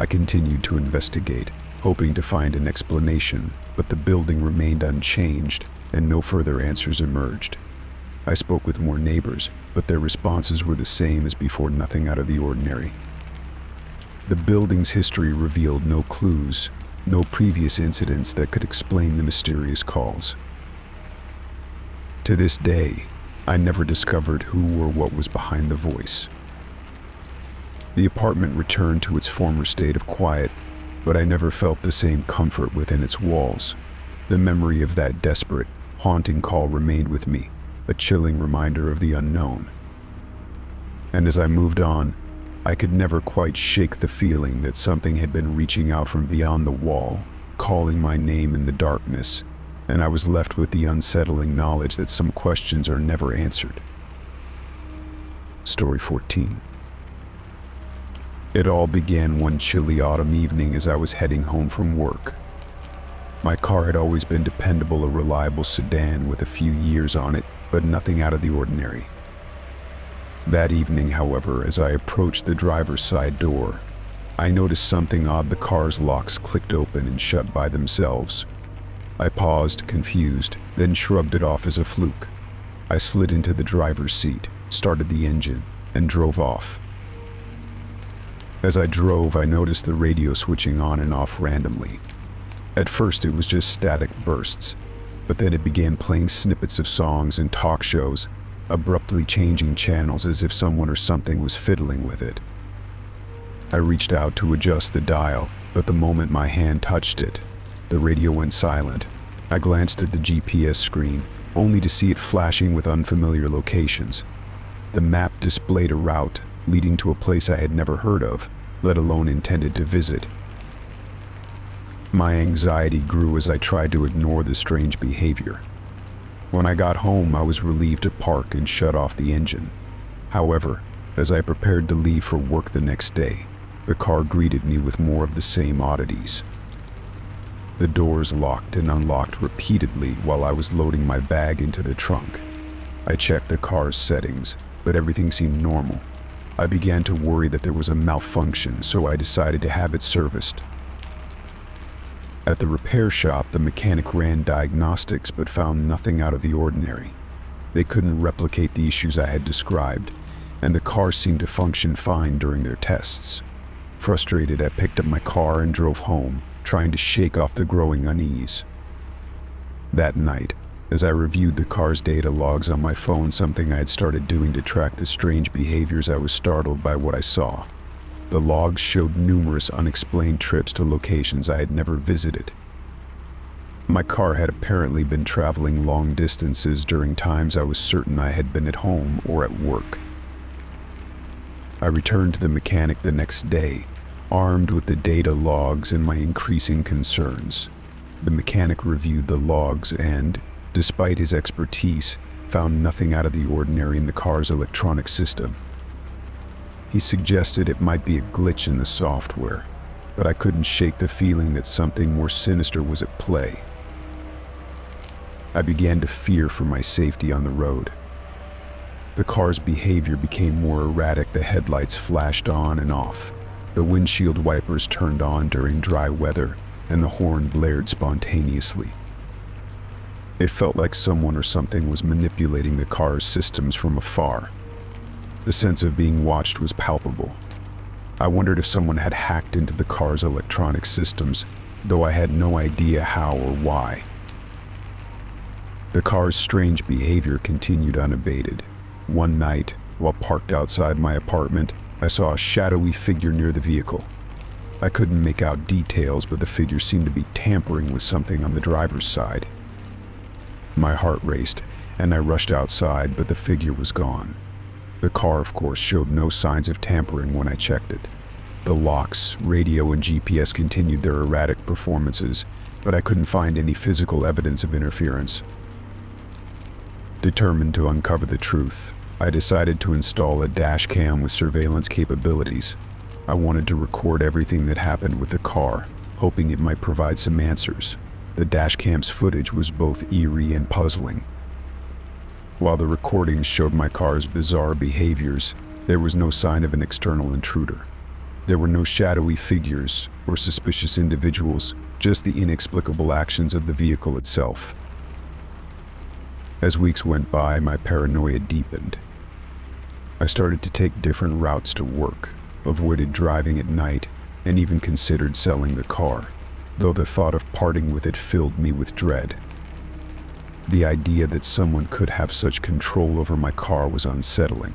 I continued to investigate, hoping to find an explanation, but the building remained unchanged, and no further answers emerged. I spoke with more neighbors, but their responses were the same as before, nothing out of the ordinary. The building's history revealed no clues, no previous incidents that could explain the mysterious calls. To this day, I never discovered who or what was behind the voice. The apartment returned to its former state of quiet, but I never felt the same comfort within its walls. The memory of that desperate, haunting call remained with me, a chilling reminder of the unknown. And as I moved on, I could never quite shake the feeling that something had been reaching out from beyond the wall, calling my name in the darkness, and I was left with the unsettling knowledge that some questions are never answered. Story 14. It all began one chilly autumn evening as I was heading home from work. My car had always been dependable, a reliable sedan with a few years on it, but nothing out of the ordinary. That evening, however, as I approached the driver's side door, I noticed something odd. The car's locks clicked open and shut by themselves. I paused, confused, then shrugged it off as a fluke. I slid into the driver's seat, started the engine, and drove off. As I drove, I noticed the radio switching on and off randomly. At first, it was just static bursts, but then it began playing snippets of songs and talk shows, abruptly changing channels as if someone or something was fiddling with it. I reached out to adjust the dial, but the moment my hand touched it, the radio went silent. I glanced at the GPS screen, only to see it flashing with unfamiliar locations. The map displayed a route leading to a place I had never heard of, let alone intended to visit. My anxiety grew as I tried to ignore the strange behavior. When I got home, I was relieved to park and shut off the engine. However, as I prepared to leave for work the next day, the car greeted me with more of the same oddities. The doors locked and unlocked repeatedly while I was loading my bag into the trunk. I checked the car's settings, but everything seemed normal. I began to worry that there was a malfunction, so I decided to have it serviced. At the repair shop, the mechanic ran diagnostics but found nothing out of the ordinary. They couldn't replicate the issues I had described, and the car seemed to function fine during their tests. Frustrated, I picked up my car and drove home, trying to shake off the growing unease. That night, as I reviewed the car's data logs on my phone, something I had started doing to track the strange behaviors, I was startled by what I saw. The logs showed numerous unexplained trips to locations I had never visited. My car had apparently been traveling long distances during times I was certain I had been at home or at work. I returned to the mechanic the next day, armed with the data logs and my increasing concerns. The mechanic reviewed the logs and, despite his expertise, found nothing out of the ordinary in the car's electronic system. He suggested it might be a glitch in the software, but I couldn't shake the feeling that something more sinister was at play. I began to fear for my safety on the road. The car's behavior became more erratic. The headlights flashed on and off. The windshield wipers turned on during dry weather, and the horn blared spontaneously. It felt like someone or something was manipulating the car's systems from afar. The sense of being watched was palpable. I wondered if someone had hacked into the car's electronic systems, though I had no idea how or why. The car's strange behavior continued unabated. One night, while parked outside my apartment, I saw a shadowy figure near the vehicle. I couldn't make out details, but the figure seemed to be tampering with something on the driver's side. My heart raced, and I rushed outside, but the figure was gone. The car, of course, showed no signs of tampering when I checked it. The locks, radio, and GPS continued their erratic performances, but I couldn't find any physical evidence of interference. Determined to uncover the truth, I decided to install a dash cam with surveillance capabilities. I wanted to record everything that happened with the car, hoping it might provide some answers. The dash cam's footage was both eerie and puzzling. While the recordings showed my car's bizarre behaviors, there was no sign of an external intruder. There were no shadowy figures or suspicious individuals, just the inexplicable actions of the vehicle itself. As weeks went by, my paranoia deepened. I started to take different routes to work, avoided driving at night, and even considered selling the car, though the thought of parting with it filled me with dread. The idea that someone could have such control over my car was unsettling.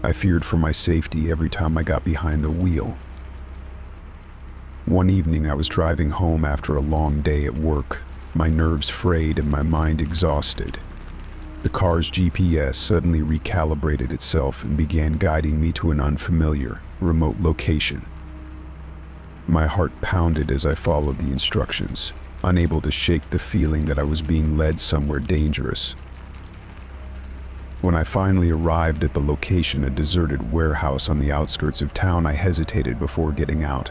I feared for my safety every time I got behind the wheel. One evening I was driving home after a long day at work, my nerves frayed and my mind exhausted. The car's GPS suddenly recalibrated itself and began guiding me to an unfamiliar, remote location. My heart pounded as I followed the instructions, unable to shake the feeling that I was being led somewhere dangerous. When I finally arrived at the location, a deserted warehouse on the outskirts of town, I hesitated before getting out.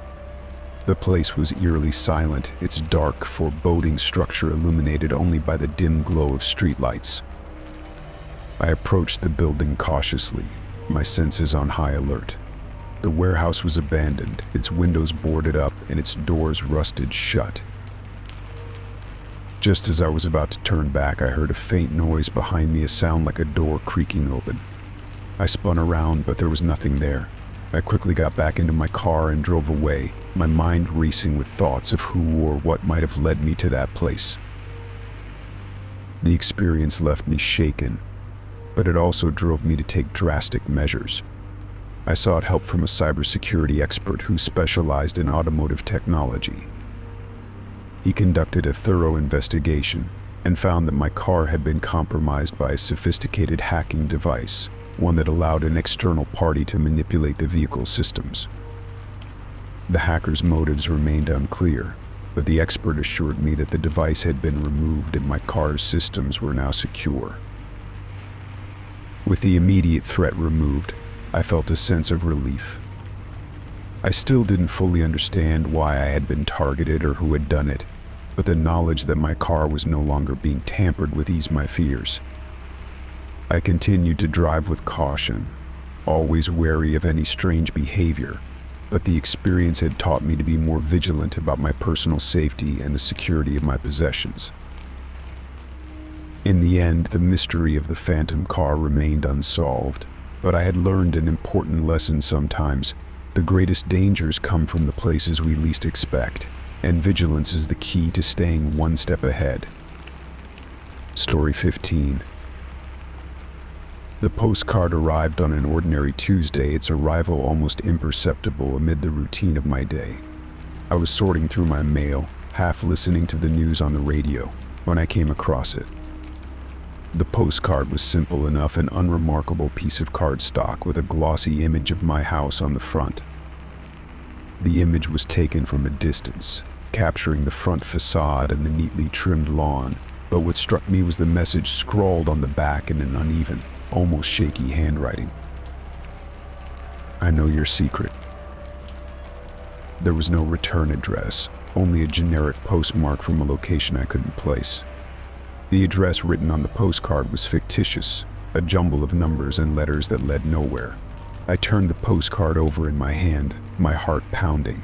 The place was eerily silent, its dark, foreboding structure illuminated only by the dim glow of streetlights. I approached the building cautiously, my senses on high alert. The warehouse was abandoned, its windows boarded up and its doors rusted shut. Just as I was about to turn back, I heard a faint noise behind me, a sound like a door creaking open. I spun around, but there was nothing there. I quickly got back into my car and drove away, my mind racing with thoughts of who or what might have led me to that place. The experience left me shaken, but it also drove me to take drastic measures. I sought help from a cybersecurity expert who specialized in automotive technology. He conducted a thorough investigation and found that my car had been compromised by a sophisticated hacking device, one that allowed an external party to manipulate the vehicle's systems. The hacker's motives remained unclear, but the expert assured me that the device had been removed and my car's systems were now secure. With the immediate threat removed, I felt a sense of relief. I still didn't fully understand why I had been targeted or who had done it, but the knowledge that my car was no longer being tampered with eased my fears. I continued to drive with caution, always wary of any strange behavior, but the experience had taught me to be more vigilant about my personal safety and the security of my possessions. In the end, the mystery of the phantom car remained unsolved, but I had learned an important lesson. Sometimes the greatest dangers come from the places we least expect, and vigilance is the key to staying one step ahead. Story 15. The postcard arrived on an ordinary Tuesday, its arrival almost imperceptible amid the routine of my day. I was sorting through my mail, half listening to the news on the radio, when I came across it. The postcard was simple enough, an unremarkable piece of cardstock with a glossy image of my house on the front. The image was taken from a distance, capturing the front facade and the neatly trimmed lawn, but what struck me was the message scrawled on the back in an uneven, almost shaky handwriting. I know your secret. There was no return address, only a generic postmark from a location I couldn't place. The address written on the postcard was fictitious, a jumble of numbers and letters that led nowhere. I turned the postcard over in my hand, my heart pounding.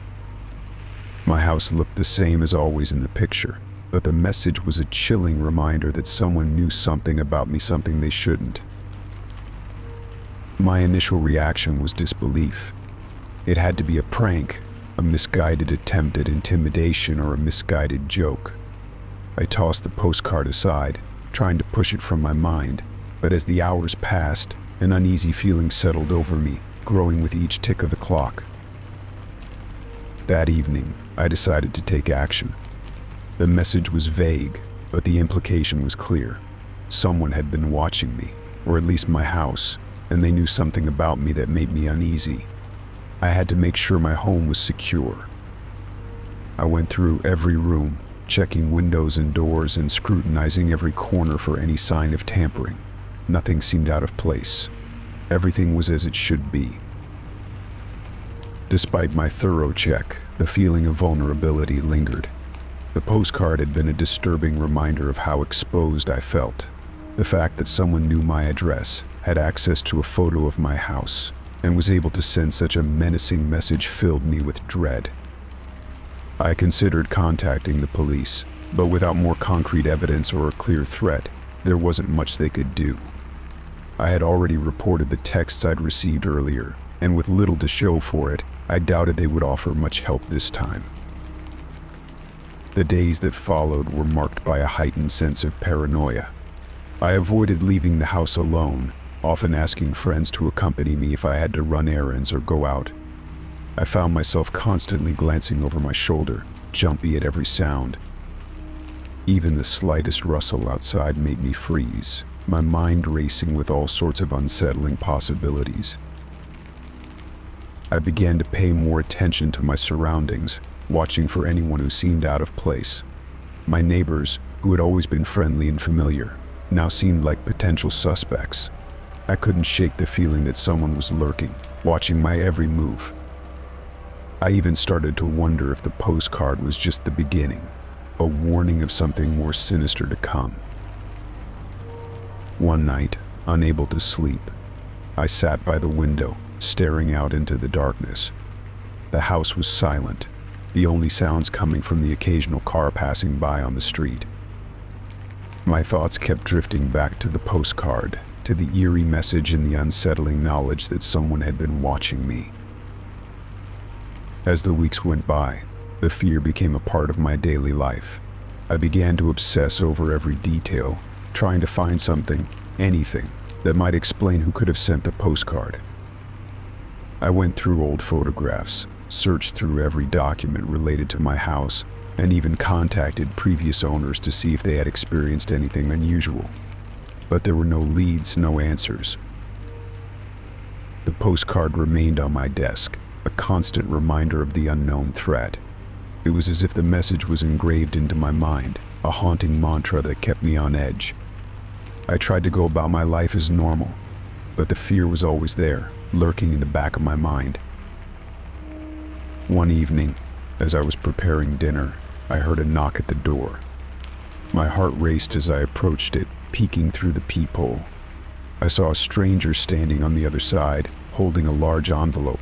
My house looked the same as always in the picture, but the message was a chilling reminder that someone knew something about me, something they shouldn't. My initial reaction was disbelief. It had to be a prank, a misguided attempt at intimidation, or a misguided joke. I tossed the postcard aside, trying to push it from my mind, but as the hours passed, an uneasy feeling settled over me, growing with each tick of the clock. That evening, I decided to take action. The message was vague, but the implication was clear. Someone had been watching me, or at least my house, and they knew something about me that made me uneasy. I had to make sure my home was secure. I went through every room, checking windows and doors and scrutinizing every corner for any sign of tampering. Nothing seemed out of place. Everything was as it should be. Despite my thorough check, the feeling of vulnerability lingered. The postcard had been a disturbing reminder of how exposed I felt. The fact that someone knew my address, had access to a photo of my house, and was able to send such a menacing message filled me with dread. I considered contacting the police, but without more concrete evidence or a clear threat, there wasn't much they could do. I had already reported the texts I'd received earlier, and with little to show for it, I doubted they would offer much help this time. The days that followed were marked by a heightened sense of paranoia. I avoided leaving the house alone, often asking friends to accompany me if I had to run errands or go out. I found myself constantly glancing over my shoulder, jumpy at every sound. Even the slightest rustle outside made me freeze, my mind racing with all sorts of unsettling possibilities. I began to pay more attention to my surroundings, watching for anyone who seemed out of place. My neighbors, who had always been friendly and familiar, now seemed like potential suspects. I couldn't shake the feeling that someone was lurking, watching my every move. I even started to wonder if the postcard was just the beginning, a warning of something more sinister to come. One night, unable to sleep, I sat by the window, staring out into the darkness. The house was silent, the only sounds coming from the occasional car passing by on the street. My thoughts kept drifting back to the postcard, to the eerie message and the unsettling knowledge that someone had been watching me. As the weeks went by, the fear became a part of my daily life. I began to obsess over every detail, trying to find something, anything, that might explain who could have sent the postcard. I went through old photographs, searched through every document related to my house, and even contacted previous owners to see if they had experienced anything unusual. But there were no leads, no answers. The postcard remained on my desk, a constant reminder of the unknown threat. It was as if the message was engraved into my mind, a haunting mantra that kept me on edge. I tried to go about my life as normal, but the fear was always there, lurking in the back of my mind. One evening, as I was preparing dinner, I heard a knock at the door. My heart raced as I approached it, peeking through the peephole. I saw a stranger standing on the other side, holding a large envelope.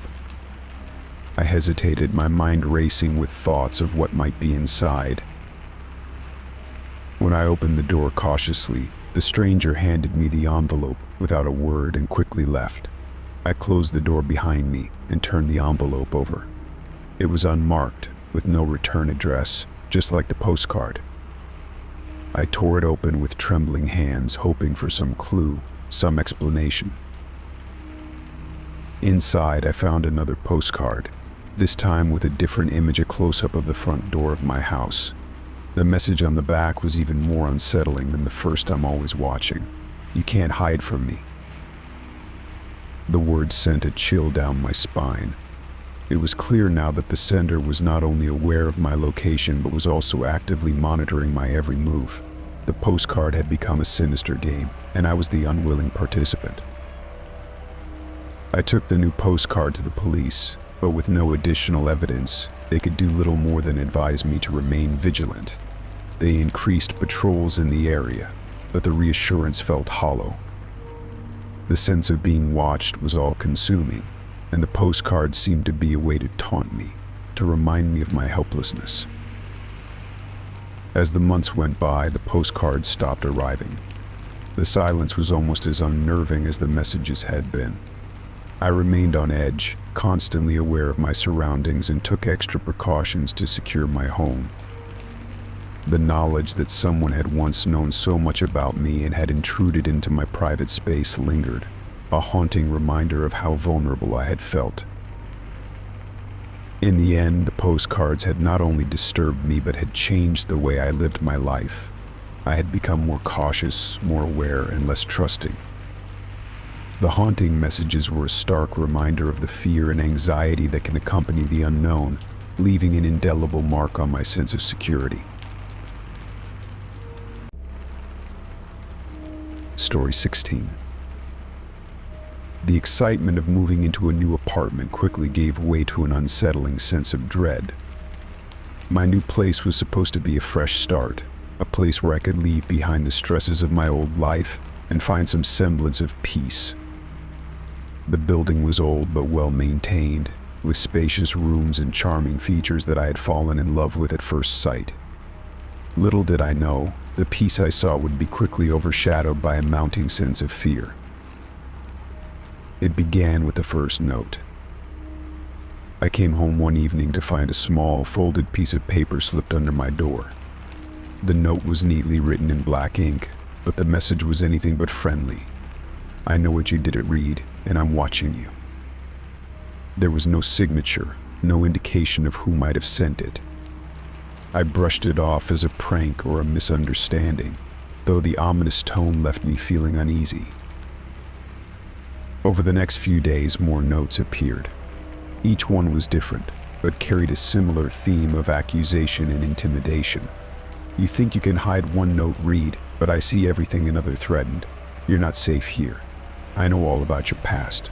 I hesitated, my mind racing with thoughts of what might be inside. When I opened the door cautiously, the stranger handed me the envelope without a word and quickly left. I closed the door behind me and turned the envelope over. It was unmarked, with no return address, just like the postcard. I tore it open with trembling hands, hoping for some clue, some explanation. Inside, I found another postcard, this time with a different image, a close-up of the front door of my house. The message on the back was even more unsettling than the first. I'm always watching. You can't hide from me. The words sent a chill down my spine. It was clear now that the sender was not only aware of my location but was also actively monitoring my every move. The postcard had become a sinister game, and I was the unwilling participant. I took the new postcard to the police, but with no additional evidence, they could do little more than advise me to remain vigilant. They increased patrols in the area, but the reassurance felt hollow. The sense of being watched was all-consuming, and the postcards seemed to be a way to taunt me, to remind me of my helplessness. As the months went by, the postcards stopped arriving. The silence was almost as unnerving as the messages had been. I remained on edge, constantly aware of my surroundings, and took extra precautions to secure my home. The knowledge that someone had once known so much about me and had intruded into my private space lingered, a haunting reminder of how vulnerable I had felt. In the end, the postcards had not only disturbed me but had changed the way I lived my life. I had become more cautious, more aware, and less trusting. The haunting messages were a stark reminder of the fear and anxiety that can accompany the unknown, leaving an indelible mark on my sense of security. Story 16. The excitement of moving into a new apartment quickly gave way to an unsettling sense of dread. My new place was supposed to be a fresh start, a place where I could leave behind the stresses of my old life and find some semblance of peace. The building was old but well maintained, with spacious rooms and charming features that I had fallen in love with at first sight. Little did I know, the peace I saw would be quickly overshadowed by a mounting sense of fear. It began with the first note. I came home one evening to find a small, folded piece of paper slipped under my door. The note was neatly written in black ink, but the message was anything but friendly. "I know what you did it read, and I'm watching you." There was no signature, no indication of who might have sent it. I brushed it off as a prank or a misunderstanding, though the ominous tone left me feeling uneasy. Over the next few days, more notes appeared. Each one was different, but carried a similar theme of accusation and intimidation. "You think you can hide one note read, but I see everything another threatened. You're not safe here. I know all about your past."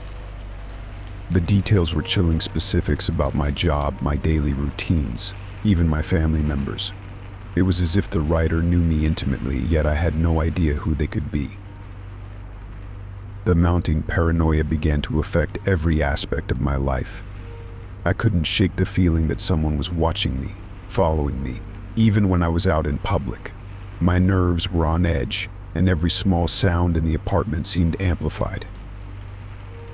The details were chilling specifics about my job, my daily routines, even my family members. It was as if the writer knew me intimately, yet I had no idea who they could be. The mounting paranoia began to affect every aspect of my life. I couldn't shake the feeling that someone was watching me, following me, even when I was out in public. My nerves were on edge, and every small sound in the apartment seemed amplified.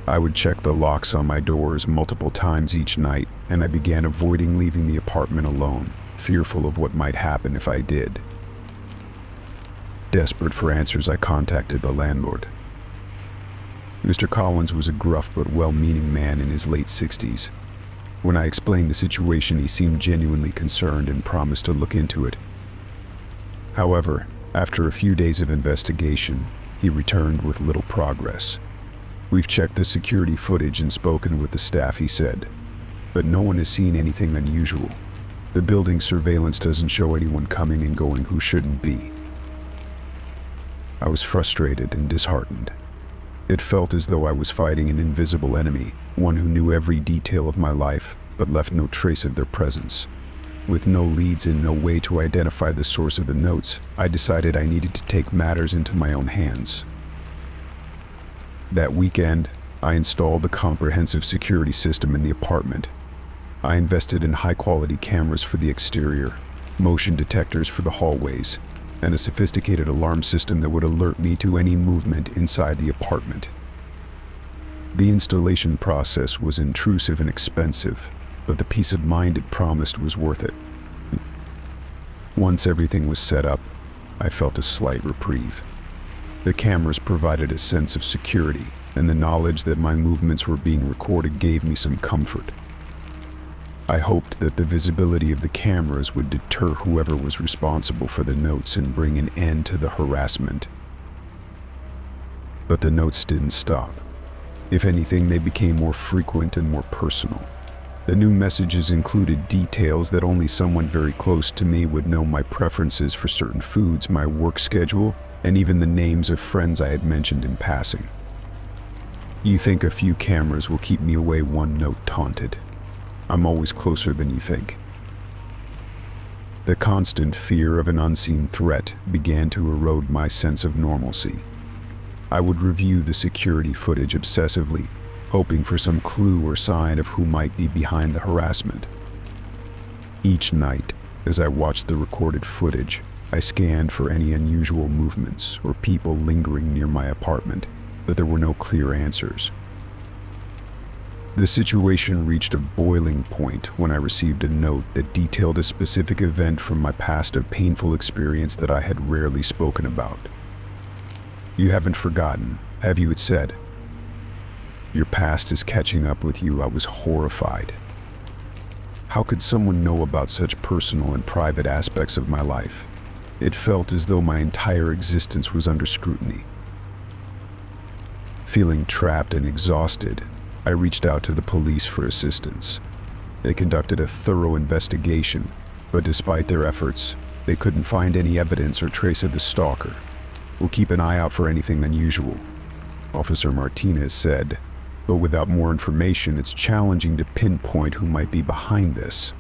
I would check the locks on my doors multiple times each night, and I began avoiding leaving the apartment alone, fearful of what might happen if I did. Desperate for answers, I contacted the landlord. Mr. Collins was a gruff but well-meaning man in his late 60s. When I explained the situation, he seemed genuinely concerned and promised to look into it. However, after a few days of investigation, he returned with little progress. "We've checked the security footage and spoken with the staff," he said, "but no one has seen anything unusual. The building surveillance doesn't show anyone coming and going who shouldn't be." I was frustrated and disheartened. It felt as though I was fighting an invisible enemy, one who knew every detail of my life, but left no trace of their presence. With no leads and no way to identify the source of the notes, I decided I needed to take matters into my own hands. That weekend, I installed a comprehensive security system in the apartment. I invested in high-quality cameras for the exterior, motion detectors for the hallways, and a sophisticated alarm system that would alert me to any movement inside the apartment. The installation process was intrusive and expensive, but the peace of mind it promised was worth it. Once everything was set up, I felt a slight reprieve. The cameras provided a sense of security, and the knowledge that my movements were being recorded gave me some comfort. I hoped that the visibility of the cameras would deter whoever was responsible for the notes and bring an end to the harassment. But the notes didn't stop. If anything, they became more frequent and more personal. The new messages included details that only someone very close to me would know: my preferences for certain foods, my work schedule, and even the names of friends I had mentioned in passing. "You think a few cameras will keep me away?" one note taunted. I'm always closer than you think. The constant fear of an unseen threat began to erode my sense of normalcy. I would review the security footage obsessively, hoping for some clue or sign of who might be behind the harassment. Each night, as I watched the recorded footage, I scanned for any unusual movements or people lingering near my apartment, but there were no clear answers. The situation reached a boiling point when I received a note that detailed a specific event from my past, a painful experience that I had rarely spoken about. "You haven't forgotten, have you?" it said. "Your past is catching up with you." I was horrified. How could someone know about such personal and private aspects of my life? It felt as though my entire existence was under scrutiny. Feeling trapped and exhausted, I reached out to the police for assistance. They conducted a thorough investigation, but despite their efforts, they couldn't find any evidence or trace of the stalker. "We'll keep an eye out for anything unusual," Officer Martinez said, "but without more information, it's challenging to pinpoint who might be behind this."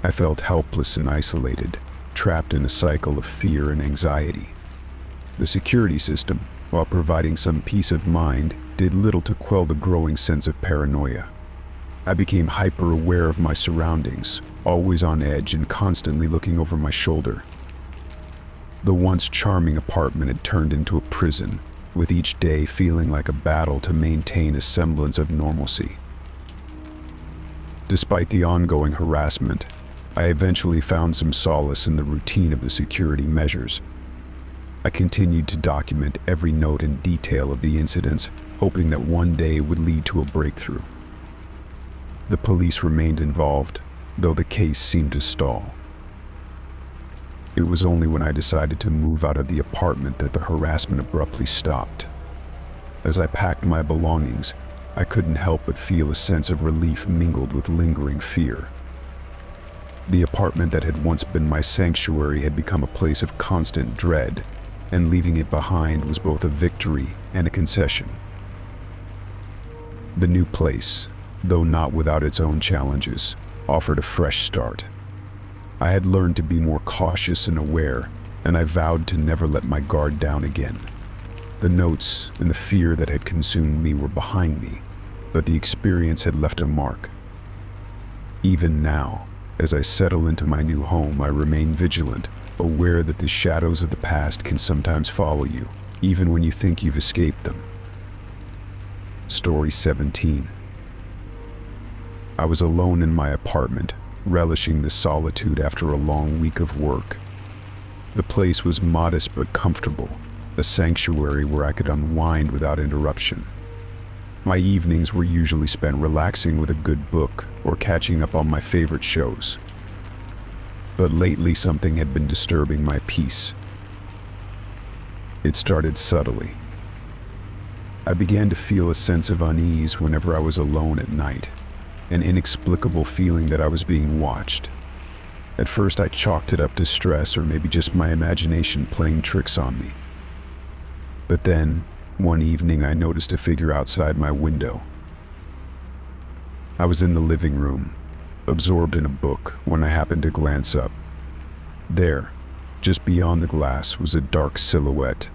I felt helpless and isolated, trapped in a cycle of fear and anxiety. The security system, while providing some peace of mind, did little to quell the growing sense of paranoia. I became hyper-aware of my surroundings, always on edge and constantly looking over my shoulder. The once charming apartment had turned into a prison, with each day feeling like a battle to maintain a semblance of normalcy. Despite the ongoing harassment, I eventually found some solace in the routine of the security measures. I continued to document every note and detail of the incidents, hoping that one day would lead to a breakthrough. The police remained involved, though the case seemed to stall. It was only when I decided to move out of the apartment that the harassment abruptly stopped. As I packed my belongings, I couldn't help but feel a sense of relief mingled with lingering fear. The apartment that had once been my sanctuary had become a place of constant dread, and leaving it behind was both a victory and a concession. The new place, though not without its own challenges, offered a fresh start. I had learned to be more cautious and aware, and I vowed to never let my guard down again. The notes and the fear that had consumed me were behind me, but the experience had left a mark. Even now, as I settle into my new home, I remain vigilant, aware that the shadows of the past can sometimes follow you, even when you think you've escaped them. Story 17. I was alone in my apartment, relishing the solitude after a long week of work. The place was modest but comfortable, a sanctuary where I could unwind without interruption. My evenings were usually spent relaxing with a good book or catching up on my favorite shows. But lately something had been disturbing my peace. It started subtly. I began to feel a sense of unease whenever I was alone at night, an inexplicable feeling that I was being watched. At first I chalked it up to stress or maybe just my imagination playing tricks on me. But then, one evening I noticed a figure outside my window. I was in the living room, absorbed in a book, when I happened to glance up. There, just beyond the glass, was a dark silhouette.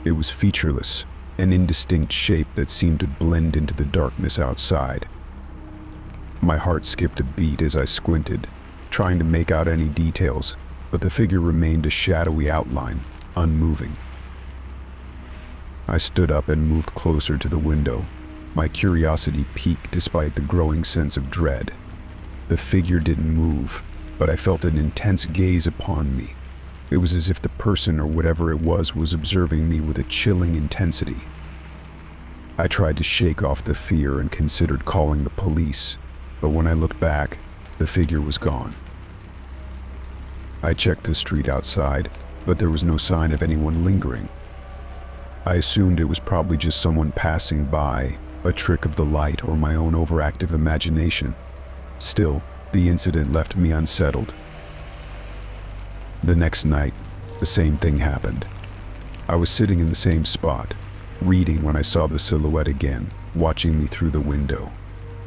It was featureless, an indistinct shape that seemed to blend into the darkness outside. My heart skipped a beat as I squinted, trying to make out any details, but the figure remained a shadowy outline, unmoving. I stood up and moved closer to the window, my curiosity piqued despite the growing sense of dread. The figure didn't move, but I felt an intense gaze upon me. It was as if the person or whatever it was observing me with a chilling intensity. I tried to shake off the fear and considered calling the police, but when I looked back, the figure was gone. I checked the street outside, but there was no sign of anyone lingering. I assumed it was probably just someone passing by, a trick of the light or my own overactive imagination. Still, the incident left me unsettled. The next night, the same thing happened. I was sitting in the same spot, reading when I saw the silhouette again, watching me through the window.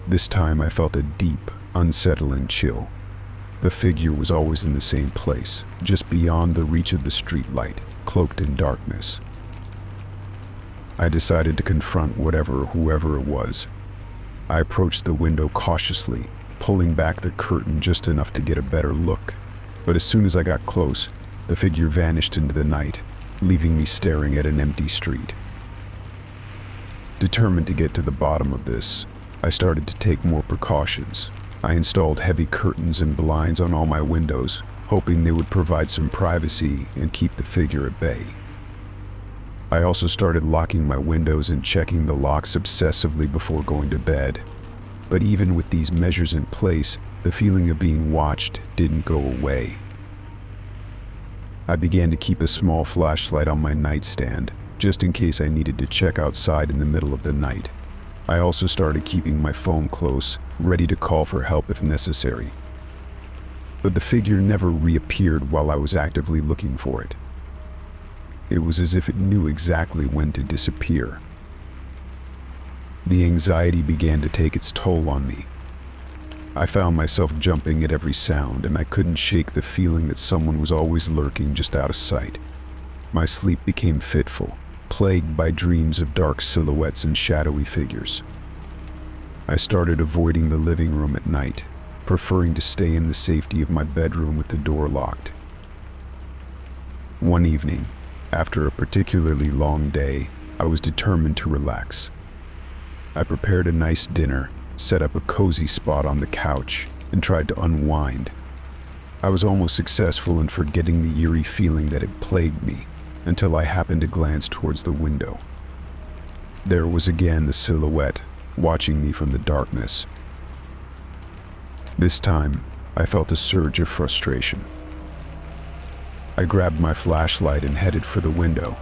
This time I felt a deep, unsettling chill. The figure was always in the same place, just beyond the reach of the streetlight, cloaked in darkness. I decided to confront whatever or whoever it was. I approached the window cautiously, pulling back the curtain just enough to get a better look. But as soon as I got close, the figure vanished into the night, leaving me staring at an empty street. Determined to get to the bottom of this, I started to take more precautions. I installed heavy curtains and blinds on all my windows, hoping they would provide some privacy and keep the figure at bay. I also started locking my windows and checking the locks obsessively before going to bed. But even with these measures in place, the feeling of being watched didn't go away. I began to keep a small flashlight on my nightstand, just in case I needed to check outside in the middle of the night. I also started keeping my phone close, ready to call for help if necessary. But the figure never reappeared while I was actively looking for it. It was as if it knew exactly when to disappear. The anxiety began to take its toll on me. I found myself jumping at every sound, and I couldn't shake the feeling that someone was always lurking just out of sight. My sleep became fitful, plagued by dreams of dark silhouettes and shadowy figures. I started avoiding the living room at night, preferring to stay in the safety of my bedroom with the door locked. One evening, after a particularly long day, I was determined to relax. I prepared a nice dinner, set up a cozy spot on the couch, and tried to unwind. I was almost successful in forgetting the eerie feeling that had plagued me, until I happened to glance towards the window. There was again the silhouette, watching me from the darkness. This time, I felt a surge of frustration. I grabbed my flashlight and headed for the window.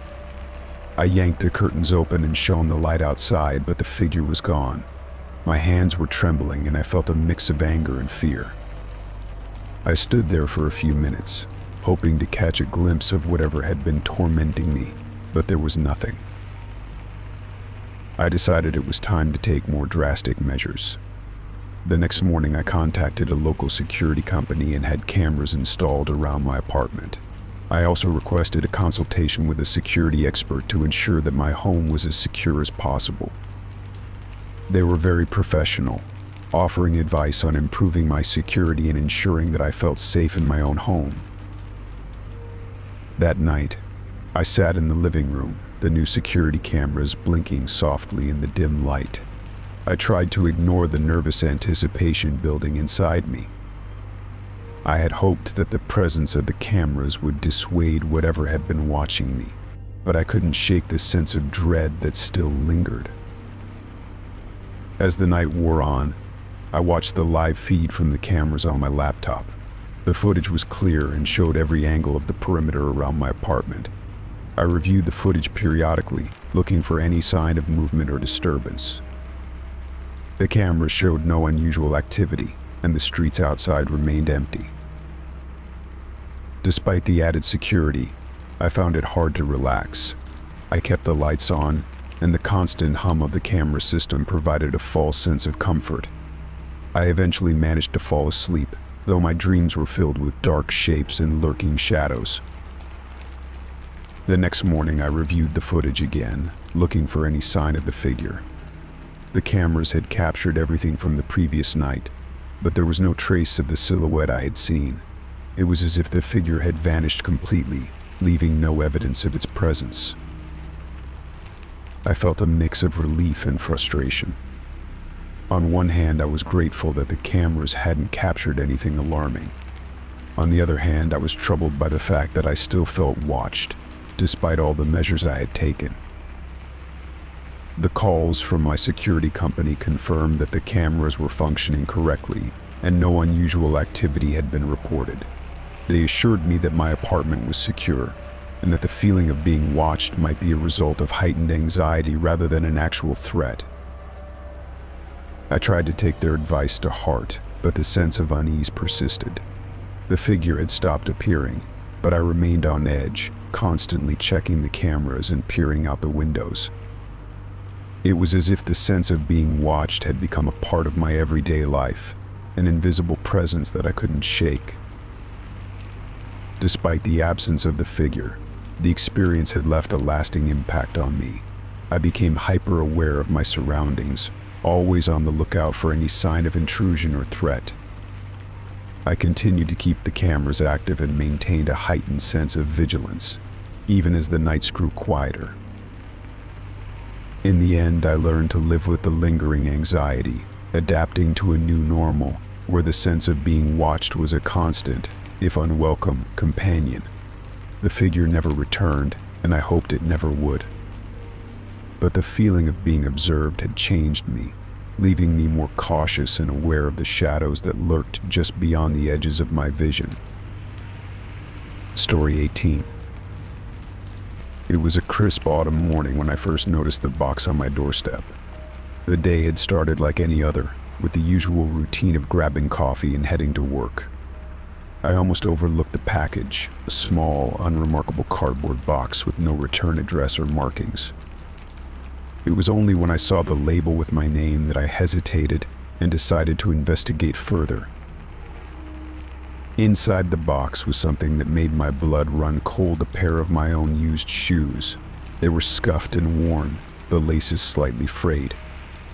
I yanked the curtains open and shone the light outside, but the figure was gone. My hands were trembling and I felt a mix of anger and fear. I stood there for a few minutes, hoping to catch a glimpse of whatever had been tormenting me, but there was nothing. I decided it was time to take more drastic measures. The next morning I contacted a local security company and had cameras installed around my apartment. I also requested a consultation with a security expert to ensure that my home was as secure as possible. They were very professional, offering advice on improving my security and ensuring that I felt safe in my own home. That night, I sat in the living room, the new security cameras blinking softly in the dim light. I tried to ignore the nervous anticipation building inside me. I had hoped that the presence of the cameras would dissuade whatever had been watching me, but I couldn't shake the sense of dread that still lingered. As the night wore on, I watched the live feed from the cameras on my laptop. The footage was clear and showed every angle of the perimeter around my apartment. I reviewed the footage periodically, looking for any sign of movement or disturbance. The cameras showed no unusual activity, and the streets outside remained empty. Despite the added security, I found it hard to relax. I kept the lights on, and the constant hum of the camera system provided a false sense of comfort. I eventually managed to fall asleep, though my dreams were filled with dark shapes and lurking shadows. The next morning I reviewed the footage again, looking for any sign of the figure. The cameras had captured everything from the previous night, but there was no trace of the silhouette I had seen. It was as if the figure had vanished completely, leaving no evidence of its presence. I felt a mix of relief and frustration. On one hand, I was grateful that the cameras hadn't captured anything alarming. On the other hand, I was troubled by the fact that I still felt watched, despite all the measures I had taken. The calls from my security company confirmed that the cameras were functioning correctly and no unusual activity had been reported. They assured me that my apartment was secure and that the feeling of being watched might be a result of heightened anxiety rather than an actual threat. I tried to take their advice to heart, but the sense of unease persisted. The figure had stopped appearing, but I remained on edge, constantly checking the cameras and peering out the windows. It was as if the sense of being watched had become a part of my everyday life, an invisible presence that I couldn't shake. Despite the absence of the figure, the experience had left a lasting impact on me. I became hyper-aware of my surroundings, always on the lookout for any sign of intrusion or threat. I continued to keep the cameras active and maintained a heightened sense of vigilance, even as the nights grew quieter. In the end, I learned to live with the lingering anxiety, adapting to a new normal, where the sense of being watched was a constant, if unwelcome, companion. The figure never returned, and I hoped it never would. But the feeling of being observed had changed me, leaving me more cautious and aware of the shadows that lurked just beyond the edges of my vision. Story 18. It was a crisp autumn morning when I first noticed the box on my doorstep. The day had started like any other, with the usual routine of grabbing coffee and heading to work. I almost overlooked the package, a small, unremarkable cardboard box with no return address or markings. It was only when I saw the label with my name that I hesitated and decided to investigate further. Inside the box was something that made my blood run cold, a pair of my own used shoes. They were scuffed and worn, the laces slightly frayed.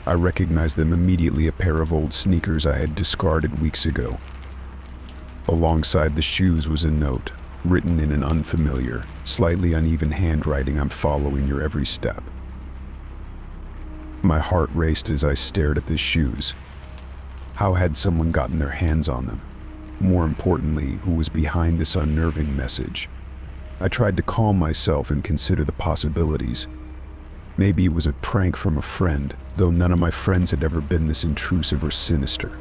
I recognized them immediately, a pair of old sneakers I had discarded weeks ago. Alongside the shoes was a note, written in an unfamiliar, slightly uneven handwriting. "I'm following your every step." My heart raced as I stared at the shoes. How had someone gotten their hands on them? More importantly, who was behind this unnerving message? I tried to calm myself and consider the possibilities. Maybe it was a prank from a friend, though none of my friends had ever been this intrusive or sinister.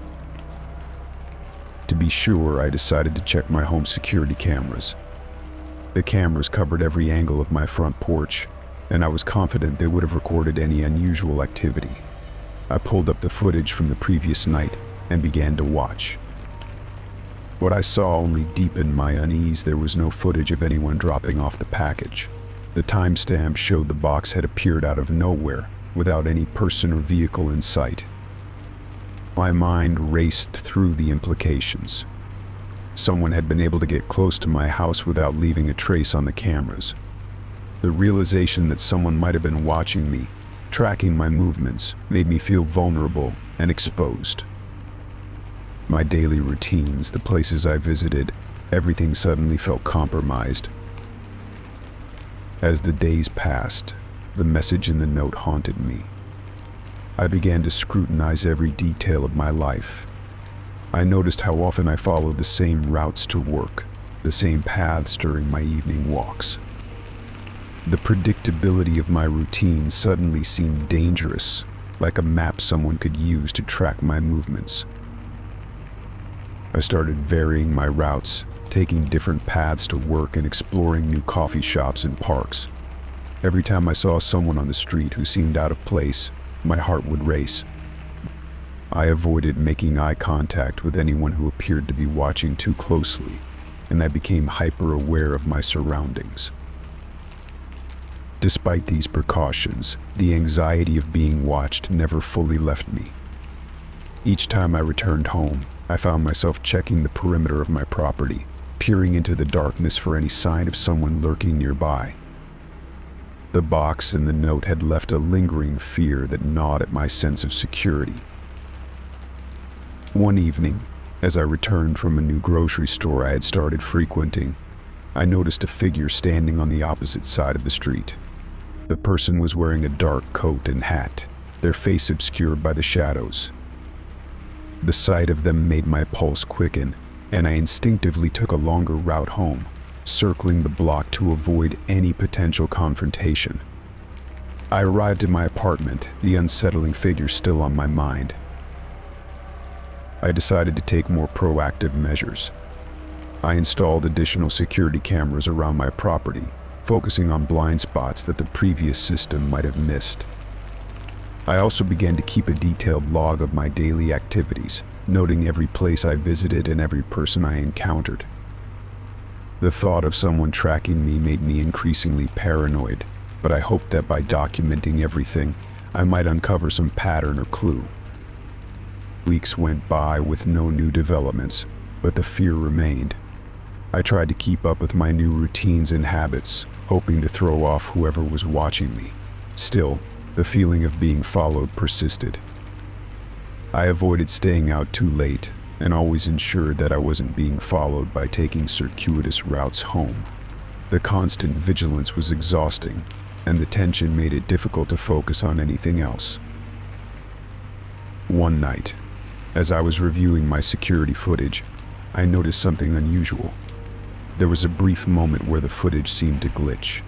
To be sure, I decided to check my home security cameras. The cameras covered every angle of my front porch, and I was confident they would have recorded any unusual activity. I pulled up the footage from the previous night and began to watch. What I saw only deepened my unease. There was no footage of anyone dropping off the package. The timestamp showed the box had appeared out of nowhere, without any person or vehicle in sight. My mind raced through the implications. Someone had been able to get close to my house without leaving a trace on the cameras. The realization that someone might have been watching me, tracking my movements, made me feel vulnerable and exposed. My daily routines, the places I visited, everything suddenly felt compromised. As the days passed, the message in the note haunted me. I began to scrutinize every detail of my life. I noticed how often I followed the same routes to work, the same paths during my evening walks. The predictability of my routine suddenly seemed dangerous, like a map someone could use to track my movements. I started varying my routes, taking different paths to work and exploring new coffee shops and parks. Every time I saw someone on the street who seemed out of place, my heart would race. I avoided making eye contact with anyone who appeared to be watching too closely, and I became hyper-aware of my surroundings. Despite these precautions, the anxiety of being watched never fully left me. Each time I returned home, I found myself checking the perimeter of my property, peering into the darkness for any sign of someone lurking nearby. The box and the note had left a lingering fear that gnawed at my sense of security. One evening, as I returned from a new grocery store I had started frequenting, I noticed a figure standing on the opposite side of the street. The person was wearing a dark coat and hat, their face obscured by the shadows. The sight of them made my pulse quicken, and I instinctively took a longer route home, circling the block to avoid any potential confrontation. I arrived at my apartment, the unsettling figure still on my mind. I decided to take more proactive measures. I installed additional security cameras around my property, focusing on blind spots that the previous system might have missed. I also began to keep a detailed log of my daily activities, noting every place I visited and every person I encountered. The thought of someone tracking me made me increasingly paranoid, but I hoped that by documenting everything, I might uncover some pattern or clue. Weeks went by with no new developments, but the fear remained. I tried to keep up with my new routines and habits, hoping to throw off whoever was watching me. Still, the feeling of being followed persisted. I avoided staying out too late and always ensured that I wasn't being followed by taking circuitous routes home. The constant vigilance was exhausting, and the tension made it difficult to focus on anything else. One night, as I was reviewing my security footage, I noticed something unusual. There was a brief moment where the footage seemed to glitch,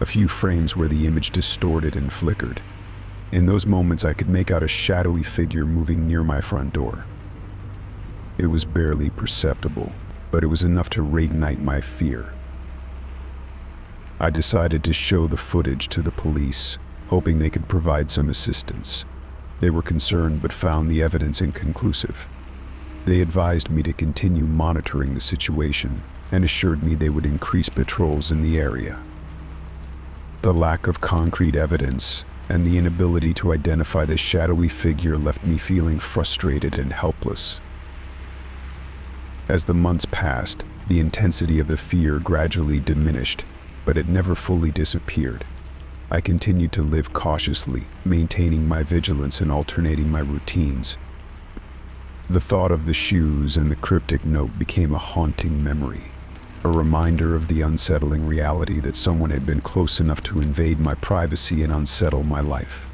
a few frames where the image distorted and flickered. In those moments, I could make out a shadowy figure moving near my front door. It was barely perceptible, but it was enough to reignite my fear. I decided to show the footage to the police, hoping they could provide some assistance. They were concerned but found the evidence inconclusive. They advised me to continue monitoring the situation and assured me they would increase patrols in the area. The lack of concrete evidence and the inability to identify the shadowy figure left me feeling frustrated and helpless. As the months passed, the intensity of the fear gradually diminished, but it never fully disappeared. I continued to live cautiously, maintaining my vigilance and alternating my routines. The thought of the shoes and the cryptic note became a haunting memory, a reminder of the unsettling reality that someone had been close enough to invade my privacy and unsettle my life.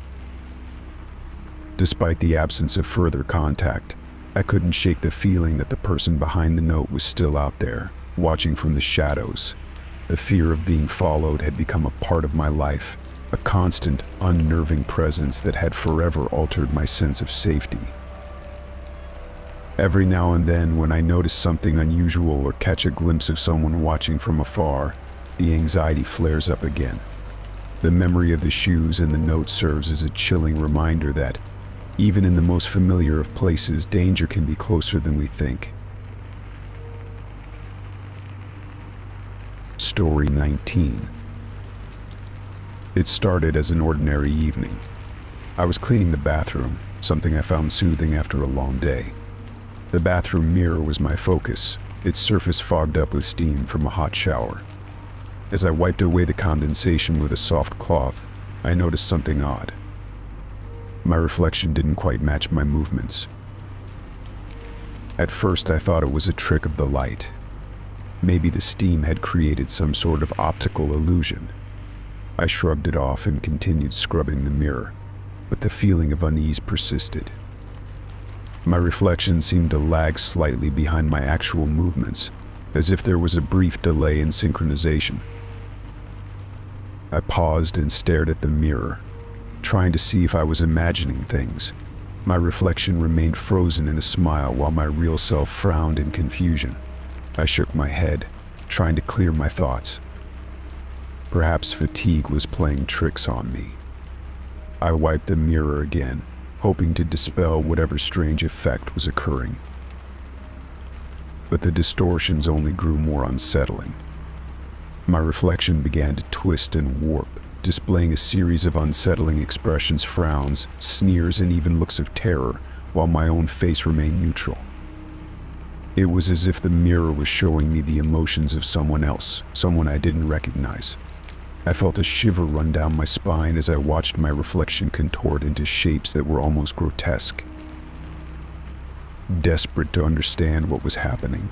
Despite the absence of further contact, I couldn't shake the feeling that the person behind the note was still out there, watching from the shadows. The fear of being followed had become a part of my life, a constant, unnerving presence that had forever altered my sense of safety. Every now and then, when I notice something unusual or catch a glimpse of someone watching from afar, the anxiety flares up again. The memory of the shoes and the note serves as a chilling reminder that, even in the most familiar of places, danger can be closer than we think. Story 19. It started as an ordinary evening. I was cleaning the bathroom, something I found soothing after a long day. The bathroom mirror was my focus, its surface fogged up with steam from a hot shower. As I wiped away the condensation with a soft cloth, I noticed something odd. My reflection didn't quite match my movements. At first, I thought it was a trick of the light. Maybe the steam had created some sort of optical illusion. I shrugged it off and continued scrubbing the mirror, but the feeling of unease persisted. My reflection seemed to lag slightly behind my actual movements, as if there was a brief delay in synchronization. I paused and stared at the mirror, trying to see if I was imagining things. My reflection remained frozen in a smile while my real self frowned in confusion. I shook my head, trying to clear my thoughts. Perhaps fatigue was playing tricks on me. I wiped the mirror again, hoping to dispel whatever strange effect was occurring. But the distortions only grew more unsettling. My reflection began to twist and warp, displaying a series of unsettling expressions, frowns, sneers, and even looks of terror, while my own face remained neutral. It was as if the mirror was showing me the emotions of someone else, someone I didn't recognize. I felt a shiver run down my spine as I watched my reflection contort into shapes that were almost grotesque. Desperate to understand what was happening,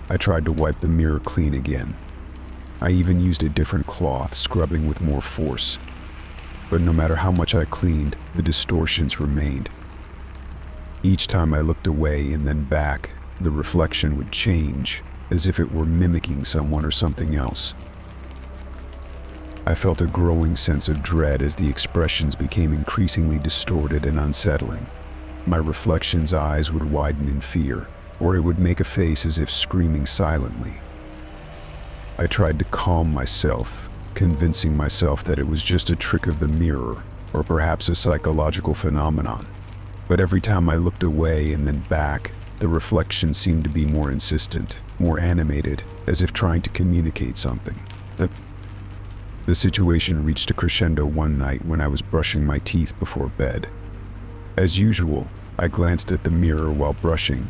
I tried to wipe the mirror clean again. I even used a different cloth, scrubbing with more force. But no matter how much I cleaned, the distortions remained. Each time I looked away and then back, the reflection would change, as if it were mimicking someone or something else. I felt a growing sense of dread as the expressions became increasingly distorted and unsettling. My reflection's eyes would widen in fear, or it would make a face as if screaming silently. I tried to calm myself, convincing myself that it was just a trick of the mirror, or perhaps a psychological phenomenon. But every time I looked away and then back, the reflection seemed to be more insistent, more animated, as if trying to communicate something. The situation reached a crescendo one night when I was brushing my teeth before bed. As usual, I glanced at the mirror while brushing,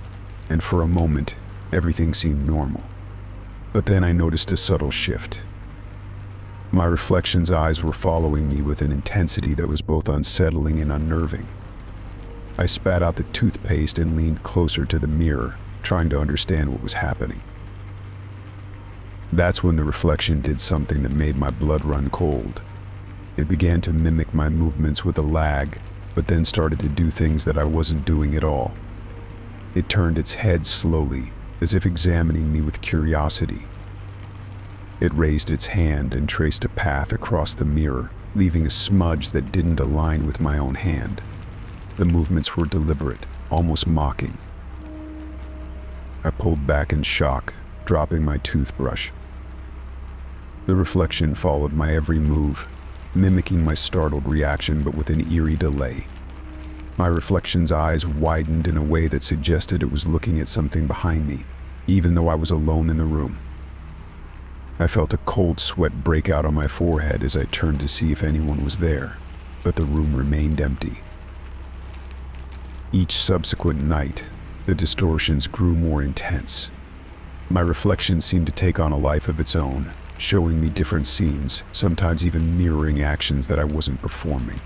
and for a moment, everything seemed normal. But then I noticed a subtle shift. My reflection's eyes were following me with an intensity that was both unsettling and unnerving. I spat out the toothpaste and leaned closer to the mirror, trying to understand what was happening. That's when the reflection did something that made my blood run cold. It began to mimic my movements with a lag, but then started to do things that I wasn't doing at all. It turned its head slowly, as if examining me with curiosity. It raised its hand and traced a path across the mirror, leaving a smudge that didn't align with my own hand. The movements were deliberate, almost mocking. I pulled back in shock, dropping my toothbrush. The reflection followed my every move, mimicking my startled reaction but with an eerie delay. My reflection's eyes widened in a way that suggested it was looking at something behind me, even though I was alone in the room. I felt a cold sweat break out on my forehead as I turned to see if anyone was there, but the room remained empty. Each subsequent night, the distortions grew more intense. My reflection seemed to take on a life of its own, showing me different scenes, sometimes even mirroring actions that I wasn't performing.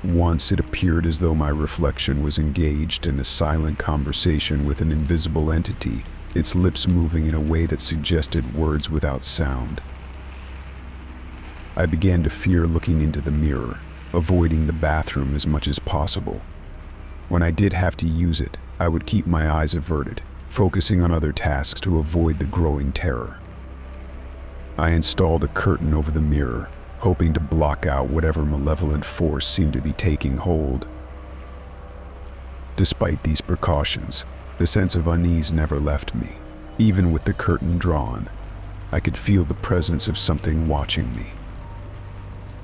Once it appeared as though my reflection was engaged in a silent conversation with an invisible entity, its lips moving in a way that suggested words without sound. I began to fear looking into the mirror, avoiding the bathroom as much as possible. When I did have to use it, I would keep my eyes averted, focusing on other tasks to avoid the growing terror. I installed a curtain over the mirror, hoping to block out whatever malevolent force seemed to be taking hold. Despite these precautions, the sense of unease never left me. Even with the curtain drawn, I could feel the presence of something watching me.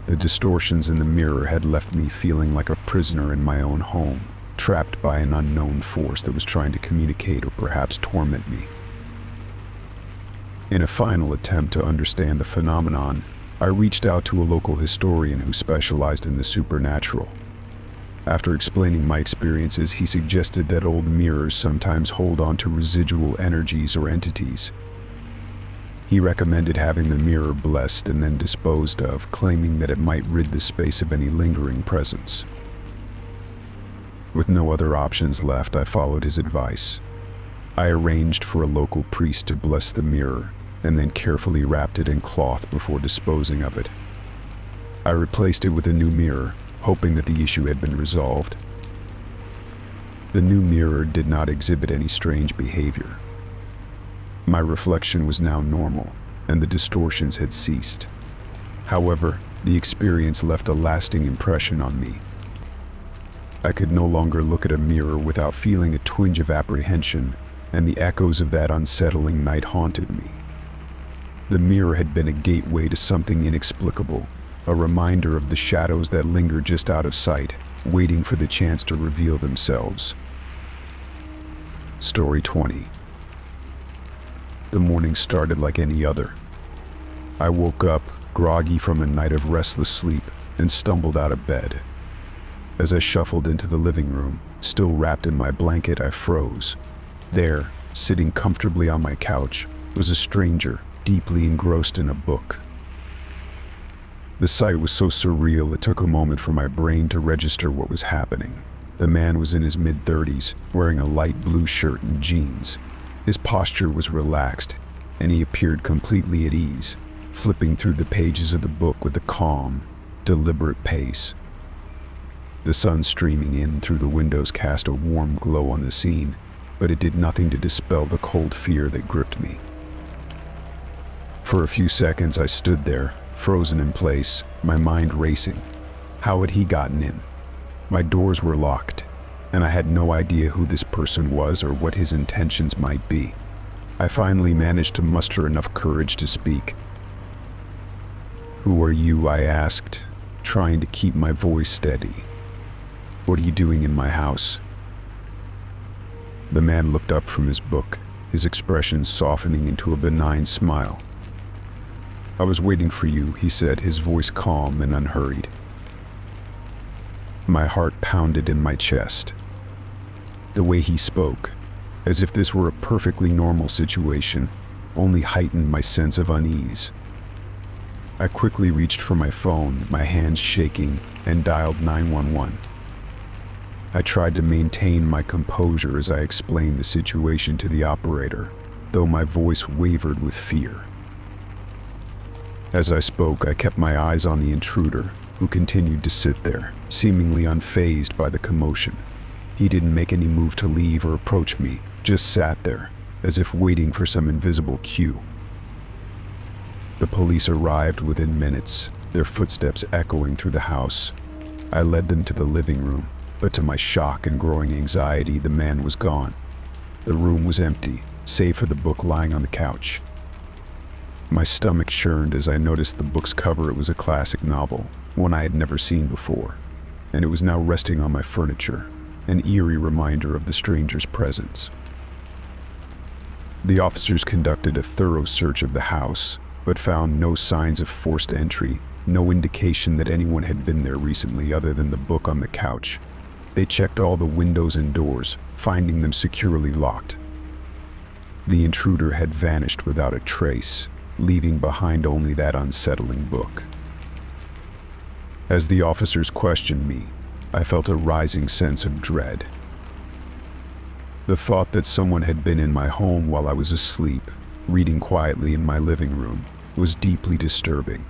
The distortions in the mirror had left me feeling like a prisoner in my own home, trapped by an unknown force that was trying to communicate or perhaps torment me. In a final attempt to understand the phenomenon, I reached out to a local historian who specialized in the supernatural. After explaining my experiences, he suggested that old mirrors sometimes hold on to residual energies or entities. He recommended having the mirror blessed and then disposed of, claiming that it might rid the space of any lingering presence. With no other options left, I followed his advice. I arranged for a local priest to bless the mirror, and then carefully wrapped it in cloth before disposing of it. I replaced it with a new mirror, hoping that the issue had been resolved. The new mirror did not exhibit any strange behavior. My reflection was now normal, and the distortions had ceased. However, the experience left a lasting impression on me. I could no longer look at a mirror without feeling a twinge of apprehension, and the echoes of that unsettling night haunted me. The mirror had been a gateway to something inexplicable, a reminder of the shadows that linger just out of sight, waiting for the chance to reveal themselves. Story 20. The morning started like any other. I woke up, groggy from a night of restless sleep, and stumbled out of bed. As I shuffled into the living room, still wrapped in my blanket, I froze. There, sitting comfortably on my couch, was a stranger, deeply engrossed in a book. The sight was so surreal it took a moment for my brain to register what was happening. The man was in his mid-30s, wearing a light blue shirt and jeans. His posture was relaxed, and he appeared completely at ease, flipping through the pages of the book with a calm, deliberate pace. The sun streaming in through the windows cast a warm glow on the scene, but it did nothing to dispel the cold fear that gripped me. For a few seconds I stood there, frozen in place, my mind racing. How had he gotten in? My doors were locked, and I had no idea who this person was or what his intentions might be. I finally managed to muster enough courage to speak. "Who are you?" I asked, trying to keep my voice steady. "What are you doing in my house?" The man looked up from his book, his expression softening into a benign smile. "I was waiting for you," he said, his voice calm and unhurried. My heart pounded in my chest. The way he spoke, as if this were a perfectly normal situation, only heightened my sense of unease. I quickly reached for my phone, my hands shaking, and dialed 911. I tried to maintain my composure as I explained the situation to the operator, though my voice wavered with fear. As I spoke, I kept my eyes on the intruder, who continued to sit there, seemingly unfazed by the commotion. He didn't make any move to leave or approach me, just sat there, as if waiting for some invisible cue. The police arrived within minutes, their footsteps echoing through the house. I led them to the living room, but to my shock and growing anxiety, the man was gone. The room was empty, save for the book lying on the couch. My stomach churned as I noticed the book's cover. It was a classic novel, one I had never seen before, and it was now resting on my furniture, an eerie reminder of the stranger's presence. The officers conducted a thorough search of the house, but found no signs of forced entry, no indication that anyone had been there recently other than the book on the couch. They checked all the windows and doors, finding them securely locked. The intruder had vanished without a trace, leaving behind only that unsettling book. As the officers questioned me, I felt a rising sense of dread. The thought that someone had been in my home while I was asleep, reading quietly in my living room, was deeply disturbing.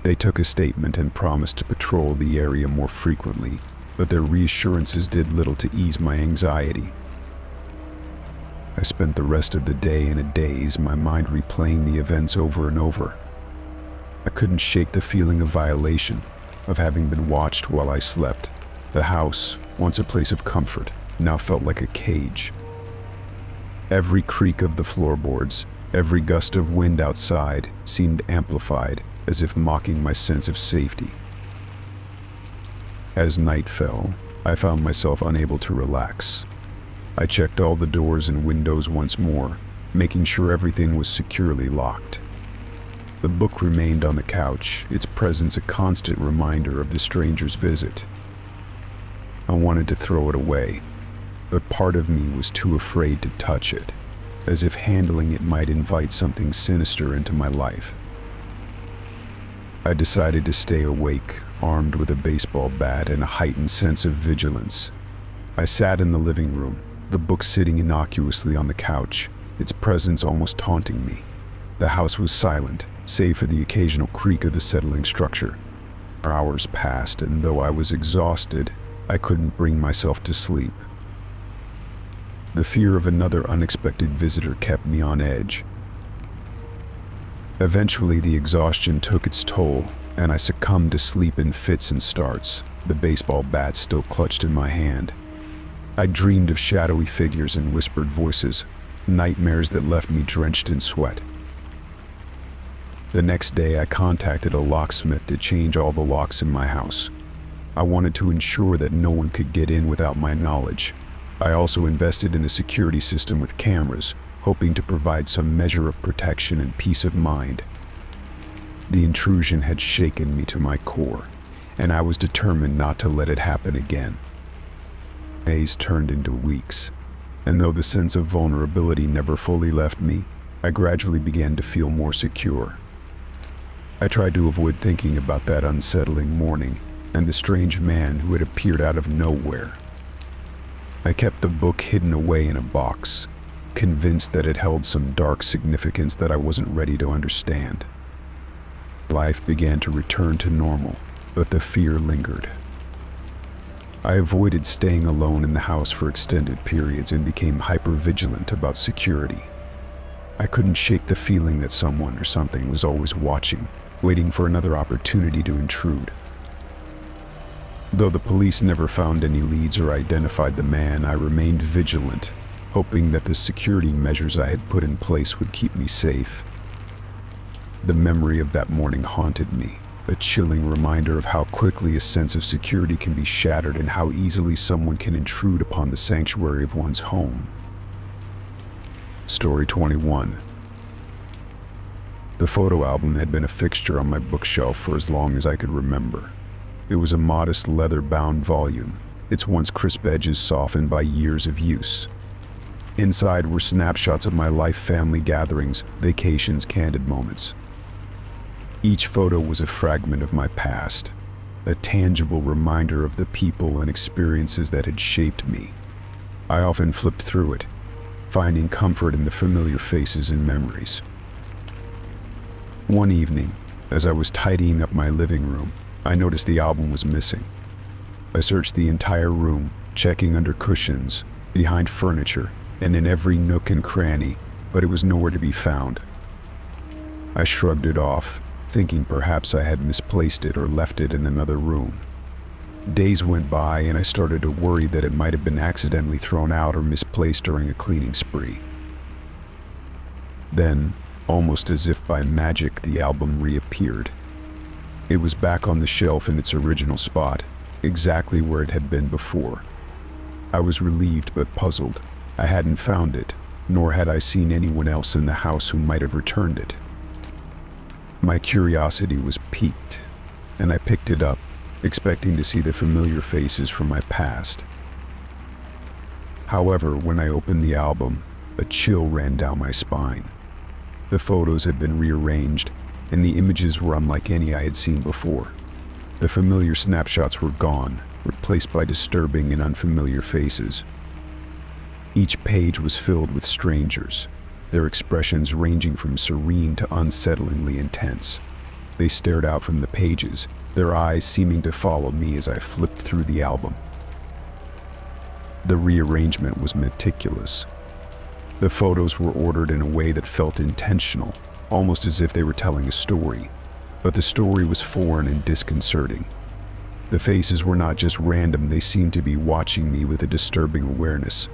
They took a statement and promised to patrol the area more frequently, but their reassurances did little to ease my anxiety. I spent the rest of the day in a daze, my mind replaying the events over and over. I couldn't shake the feeling of violation, of having been watched while I slept. The house, once a place of comfort, now felt like a cage. Every creak of the floorboards, every gust of wind outside seemed amplified, as if mocking my sense of safety. As night fell, I found myself unable to relax. I checked all the doors and windows once more, making sure everything was securely locked. The book remained on the couch, its presence a constant reminder of the stranger's visit. I wanted to throw it away, but part of me was too afraid to touch it, as if handling it might invite something sinister into my life. I decided to stay awake, armed with a baseball bat and a heightened sense of vigilance. I sat in the living room, the book sitting innocuously on the couch, its presence almost taunting me. The house was silent, save for the occasional creak of the settling structure. Hours passed, and though I was exhausted, I couldn't bring myself to sleep. The fear of another unexpected visitor kept me on edge. Eventually, the exhaustion took its toll, and I succumbed to sleep in fits and starts, the baseball bat still clutched in my hand. I dreamed of shadowy figures and whispered voices, nightmares that left me drenched in sweat. The next day, I contacted a locksmith to change all the locks in my house. I wanted to ensure that no one could get in without my knowledge. I also invested in a security system with cameras, hoping to provide some measure of protection and peace of mind. The intrusion had shaken me to my core, and I was determined not to let it happen again. Days turned into weeks, and though the sense of vulnerability never fully left me, I gradually began to feel more secure. I tried to avoid thinking about that unsettling morning and the strange man who had appeared out of nowhere. I kept the book hidden away in a box, convinced that it held some dark significance that I wasn't ready to understand. Life began to return to normal, but the fear lingered. I avoided staying alone in the house for extended periods and became hyper-vigilant about security. I couldn't shake the feeling that someone or something was always watching, waiting for another opportunity to intrude. Though the police never found any leads or identified the man, I remained vigilant, hoping that the security measures I had put in place would keep me safe. The memory of that morning haunted me, a chilling reminder of how quickly a sense of security can be shattered and how easily someone can intrude upon the sanctuary of one's home. Story 21. The photo album had been a fixture on my bookshelf for as long as I could remember. It was a modest leather-bound volume, its once crisp edges softened by years of use. Inside were snapshots of my life, family gatherings, vacations, candid moments. Each photo was a fragment of my past, a tangible reminder of the people and experiences that had shaped me. I often flipped through it, finding comfort in the familiar faces and memories. One evening, as I was tidying up my living room, I noticed the album was missing. I searched the entire room, checking under cushions, behind furniture, and in every nook and cranny, but it was nowhere to be found. I shrugged it off, thinking perhaps I had misplaced it or left it in another room. Days went by and I started to worry that it might have been accidentally thrown out or misplaced during a cleaning spree. Then, almost as if by magic, the album reappeared. It was back on the shelf in its original spot, exactly where it had been before. I was relieved but puzzled. I hadn't found it, nor had I seen anyone else in the house who might have returned it. My curiosity was piqued, and I picked it up, expecting to see the familiar faces from my past. However, when I opened the album, a chill ran down my spine. The photos had been rearranged, and the images were unlike any I had seen before. The familiar snapshots were gone, replaced by disturbing and unfamiliar faces. Each page was filled with strangers, their expressions ranging from serene to unsettlingly intense. They stared out from the pages, their eyes seeming to follow me as I flipped through the album. The rearrangement was meticulous. The photos were ordered in a way that felt intentional, almost as if they were telling a story. But the story was foreign and disconcerting. The faces were not just random, they seemed to be watching me with a disturbing awareness.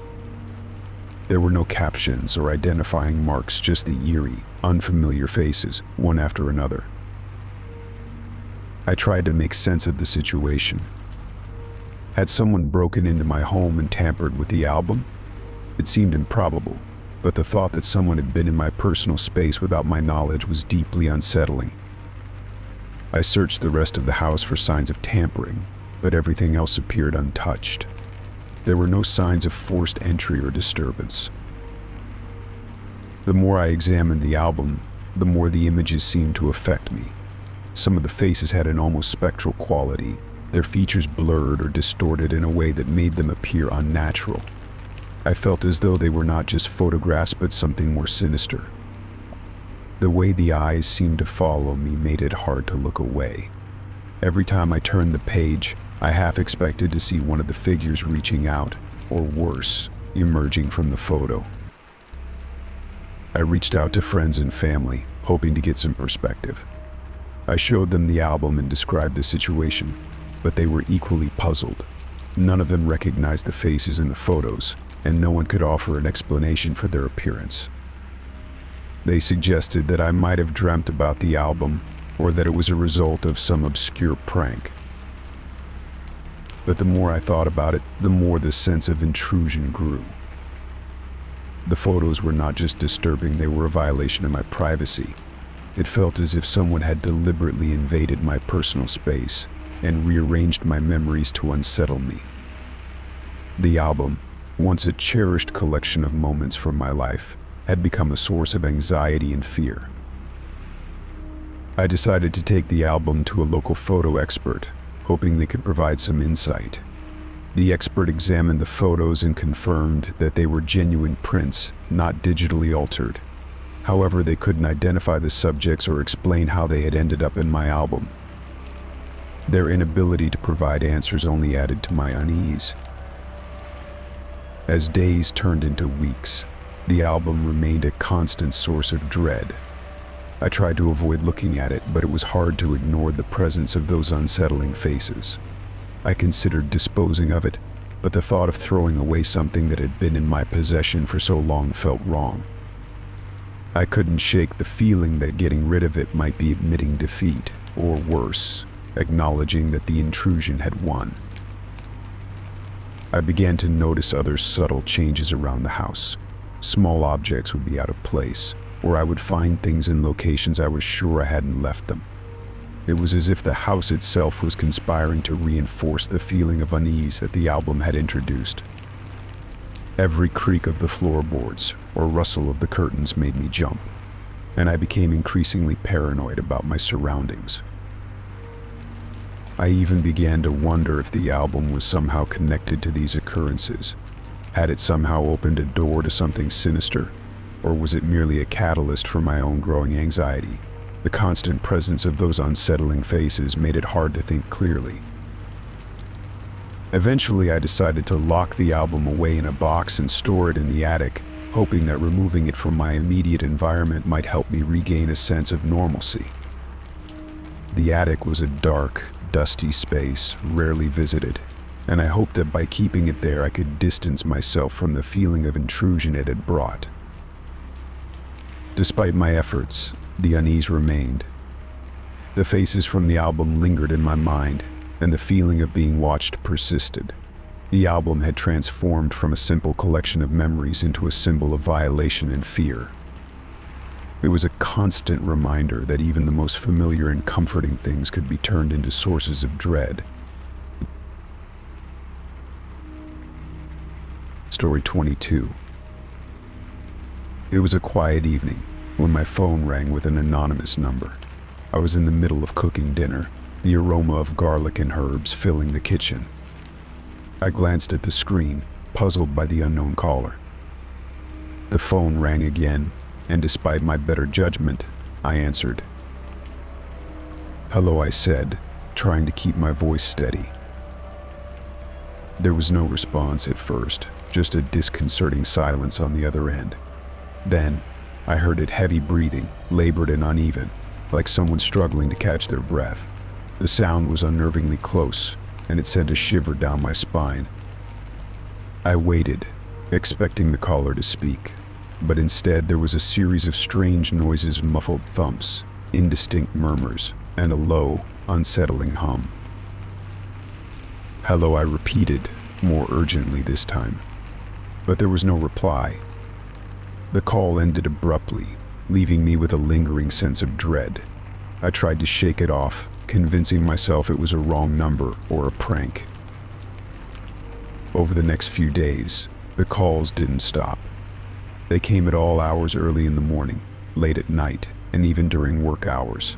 There were no captions or identifying marks, just the eerie, unfamiliar faces, one after another. I tried to make sense of the situation. Had someone broken into my home and tampered with the album? It seemed improbable, but the thought that someone had been in my personal space without my knowledge was deeply unsettling. I searched the rest of the house for signs of tampering, but everything else appeared untouched. There were no signs of forced entry or disturbance. The more I examined the album, the more the images seemed to affect me. Some of the faces had an almost spectral quality, their features blurred or distorted in a way that made them appear unnatural. I felt as though they were not just photographs but something more sinister. The way the eyes seemed to follow me made it hard to look away. Every time I turned the page, I half expected to see one of the figures reaching out, or worse, emerging from the photo. I reached out to friends and family, hoping to get some perspective. I showed them the album and described the situation, but they were equally puzzled. None of them recognized the faces in the photos, and no one could offer an explanation for their appearance. They suggested that I might have dreamt about the album, or that it was a result of some obscure prank. But the more I thought about it, the more the sense of intrusion grew. The photos were not just disturbing, they were a violation of my privacy. It felt as if someone had deliberately invaded my personal space and rearranged my memories to unsettle me. The album, once a cherished collection of moments from my life, had become a source of anxiety and fear. I decided to take the album to a local photo expert, hoping they could provide some insight. The expert examined the photos and confirmed that they were genuine prints, not digitally altered. However, they couldn't identify the subjects or explain how they had ended up in my album. Their inability to provide answers only added to my unease. As days turned into weeks, the album remained a constant source of dread. I tried to avoid looking at it, but it was hard to ignore the presence of those unsettling faces. I considered disposing of it, but the thought of throwing away something that had been in my possession for so long felt wrong. I couldn't shake the feeling that getting rid of it might be admitting defeat, or worse, acknowledging that the intrusion had won. I began to notice other subtle changes around the house. Small objects would be out of place, or I would find things in locations I was sure I hadn't left them. It was as if the house itself was conspiring to reinforce the feeling of unease that the album had introduced. Every creak of the floorboards or rustle of the curtains made me jump, and I became increasingly paranoid about my surroundings. I even began to wonder if the album was somehow connected to these occurrences. Had it somehow opened a door to something sinister, or was it merely a catalyst for my own growing anxiety? The constant presence of those unsettling faces made it hard to think clearly. Eventually, I decided to lock the album away in a box and store it in the attic, hoping that removing it from my immediate environment might help me regain a sense of normalcy. The attic was a dark, dusty space, rarely visited, and I hoped that by keeping it there I could distance myself from the feeling of intrusion it had brought. Despite my efforts, the unease remained. The faces from the album lingered in my mind, and the feeling of being watched persisted. The album had transformed from a simple collection of memories into a symbol of violation and fear. It was a constant reminder that even the most familiar and comforting things could be turned into sources of dread. Story 22. It was a quiet evening when my phone rang with an anonymous number. I was in the middle of cooking dinner, the aroma of garlic and herbs filling the kitchen. I glanced at the screen, puzzled by the unknown caller. The phone rang again, and despite my better judgment, I answered. "Hello," I said, trying to keep my voice steady. There was no response at first, just a disconcerting silence on the other end. Then, I heard it heavy breathing, labored and uneven, like someone struggling to catch their breath. The sound was unnervingly close, and it sent a shiver down my spine. I waited, expecting the caller to speak, but instead there was a series of strange noises, muffled thumps, indistinct murmurs, and a low, unsettling hum. "Hello," I repeated, more urgently this time. But there was no reply. The call ended abruptly, leaving me with a lingering sense of dread. I tried to shake it off, convincing myself it was a wrong number or a prank. Over the next few days, the calls didn't stop. They came at all hours, early in the morning, late at night, and even during work hours.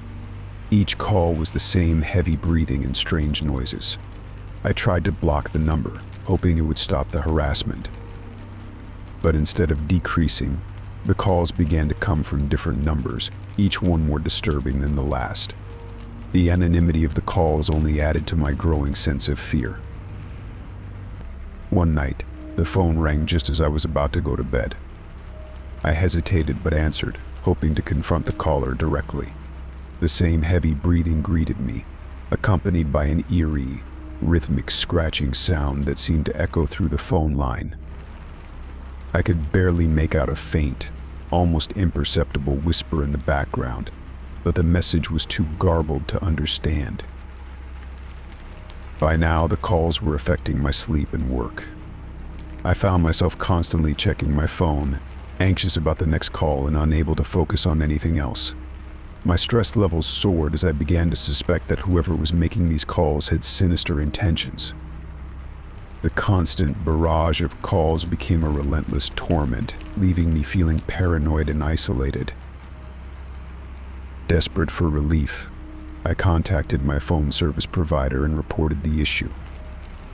Each call was the same heavy breathing and strange noises. I tried to block the number, hoping it would stop the harassment. But instead of decreasing, the calls began to come from different numbers, each one more disturbing than the last. The anonymity of the calls only added to my growing sense of fear. One night, the phone rang just as I was about to go to bed. I hesitated but answered, hoping to confront the caller directly. The same heavy breathing greeted me, accompanied by an eerie, rhythmic scratching sound that seemed to echo through the phone line. I could barely make out a faint, almost imperceptible whisper in the background, but the message was too garbled to understand. By now, the calls were affecting my sleep and work. I found myself constantly checking my phone, anxious about the next call and unable to focus on anything else. My stress levels soared as I began to suspect that whoever was making these calls had sinister intentions. The constant barrage of calls became a relentless torment, leaving me feeling paranoid and isolated. Desperate for relief, I contacted my phone service provider and reported the issue.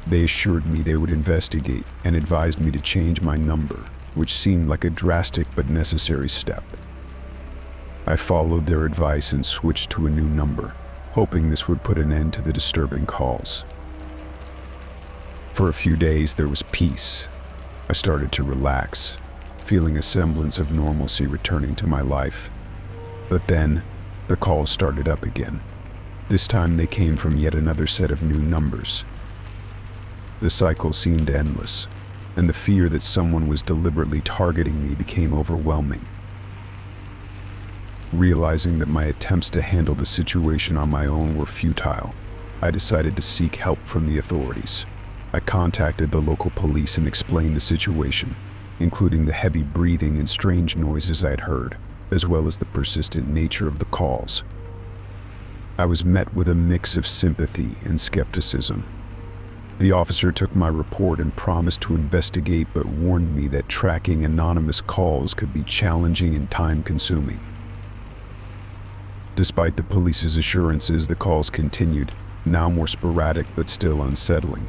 They assured me they would investigate and advised me to change my number, which seemed like a drastic but necessary step. I followed their advice and switched to a new number, hoping this would put an end to the disturbing calls. For a few days, there was peace. I started to relax, feeling a semblance of normalcy returning to my life. But then, the calls started up again. This time they came from yet another set of new numbers. The cycle seemed endless, and the fear that someone was deliberately targeting me became overwhelming. Realizing that my attempts to handle the situation on my own were futile, I decided to seek help from the authorities. I contacted the local police and explained the situation, including the heavy breathing and strange noises I had heard. as well as the persistent nature of the calls. I was met with a mix of sympathy and skepticism. The officer took my report and promised to investigate, but warned me that tracking anonymous calls could be challenging and time-consuming. Despite the police's assurances, the calls continued, now more sporadic but still unsettling.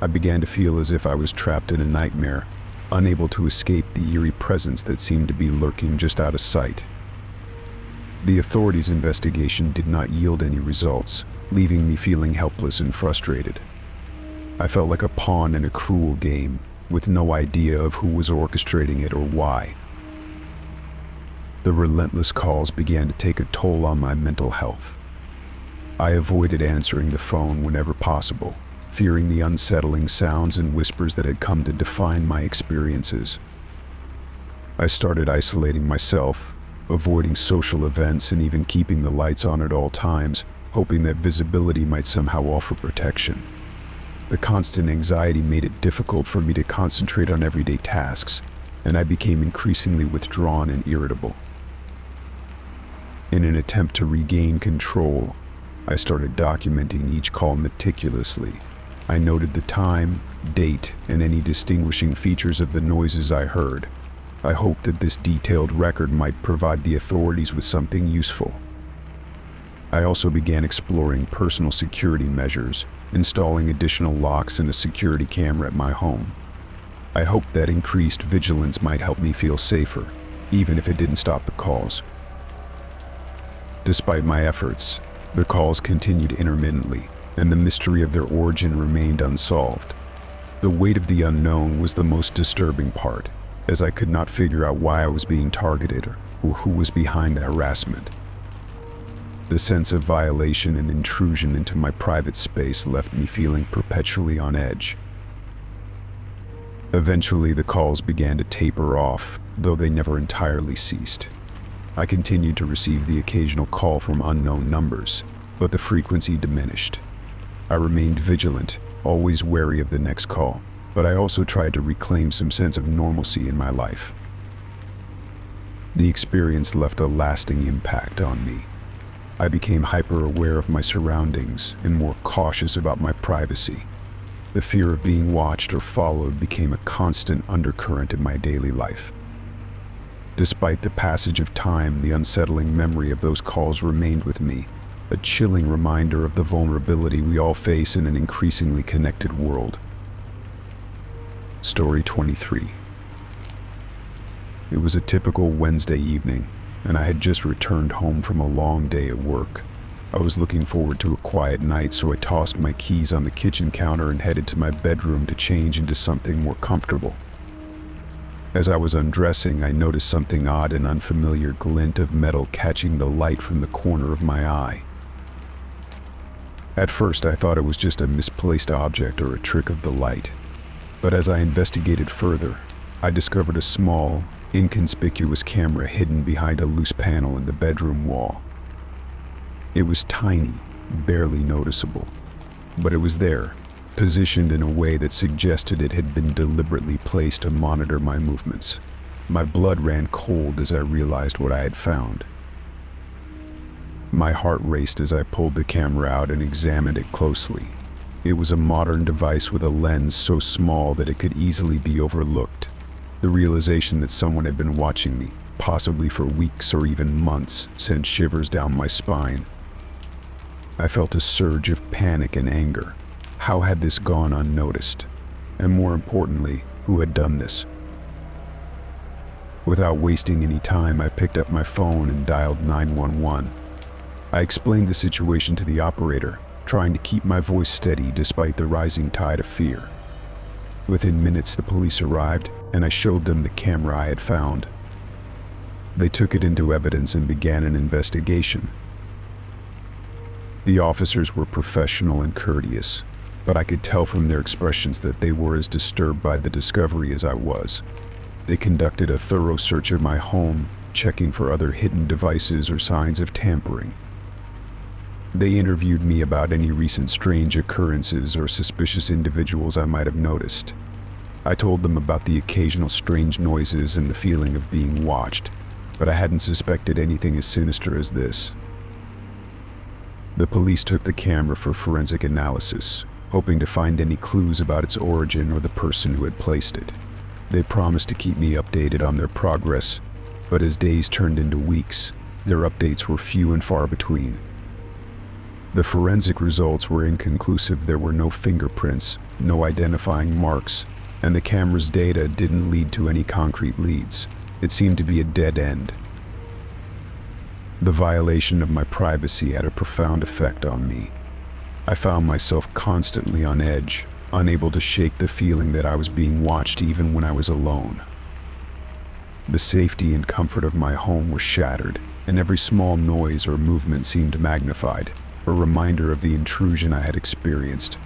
I began to feel as if I was trapped in a nightmare, unable to escape the eerie presence that seemed to be lurking just out of sight. The authorities' investigation did not yield any results, leaving me feeling helpless and frustrated. I felt like a pawn in a cruel game, with no idea of who was orchestrating it or why. The relentless calls began to take a toll on my mental health. I avoided answering the phone whenever possible, fearing the unsettling sounds and whispers that had come to define my experiences. I started isolating myself, avoiding social events and even keeping the lights on at all times, hoping that visibility might somehow offer protection. The constant anxiety made it difficult for me to concentrate on everyday tasks, and I became increasingly withdrawn and irritable. In an attempt to regain control, I started documenting each call meticulously. I noted the time, date, and any distinguishing features of the noises I heard. I hoped that this detailed record might provide the authorities with something useful. I also began exploring personal security measures, installing additional locks and a security camera at my home. I hoped that increased vigilance might help me feel safer, even if it didn't stop the calls. Despite my efforts, the calls continued intermittently, and the mystery of their origin remained unsolved. The weight of the unknown was the most disturbing part, as I could not figure out why I was being targeted or who was behind the harassment. The sense of violation and intrusion into my private space left me feeling perpetually on edge. Eventually, the calls began to taper off, though they never entirely ceased. I continued to receive the occasional call from unknown numbers, but the frequency diminished. I remained vigilant, always wary of the next call, but I also tried to reclaim some sense of normalcy in my life. The experience left a lasting impact on me. I became hyper-aware of my surroundings and more cautious about my privacy. The fear of being watched or followed became a constant undercurrent in my daily life. Despite the passage of time, the unsettling memory of those calls remained with me, a chilling reminder of the vulnerability we all face in an increasingly connected world. Story 23. It was a typical Wednesday evening, and I had just returned home from a long day at work. I was looking forward to a quiet night, so I tossed my keys on the kitchen counter and headed to my bedroom to change into something more comfortable. As I was undressing, I noticed something odd, an unfamiliar glint of metal catching the light from the corner of my eye. At first, I thought it was just a misplaced object or a trick of the light. But as I investigated further, I discovered a small, inconspicuous camera hidden behind a loose panel in the bedroom wall. It was tiny, barely noticeable, but it was there, positioned in a way that suggested it had been deliberately placed to monitor my movements. My blood ran cold as I realized what I had found. My heart raced as I pulled the camera out and examined it closely. It was a modern device with a lens so small that it could easily be overlooked. The realization that someone had been watching me, possibly for weeks or even months, sent shivers down my spine. I felt a surge of panic and anger. How had this gone unnoticed? And more importantly, who had done this? Without wasting any time, I picked up my phone and dialed 911. I explained the situation to the operator, trying to keep my voice steady despite the rising tide of fear. Within minutes, the police arrived, and I showed them the camera I had found. They took it into evidence and began an investigation. The officers were professional and courteous, but I could tell from their expressions that they were as disturbed by the discovery as I was. They conducted a thorough search of my home, checking for other hidden devices or signs of tampering. They interviewed me about any recent strange occurrences or suspicious individuals I might have noticed. I told them about the occasional strange noises and the feeling of being watched, but I hadn't suspected anything as sinister as this. The police took the camera for forensic analysis, hoping to find any clues about its origin or the person who had placed it. They promised to keep me updated on their progress, but as days turned into weeks, their updates were few and far between. The forensic results were inconclusive. There were no fingerprints, no identifying marks, and the camera's data didn't lead to any concrete leads. It seemed to be a dead end. The violation of my privacy had a profound effect on me. I found myself constantly on edge, unable to shake the feeling that I was being watched even when I was alone. The safety and comfort of my home were shattered, and every small noise or movement seemed magnified, a reminder of the intrusion I had experienced.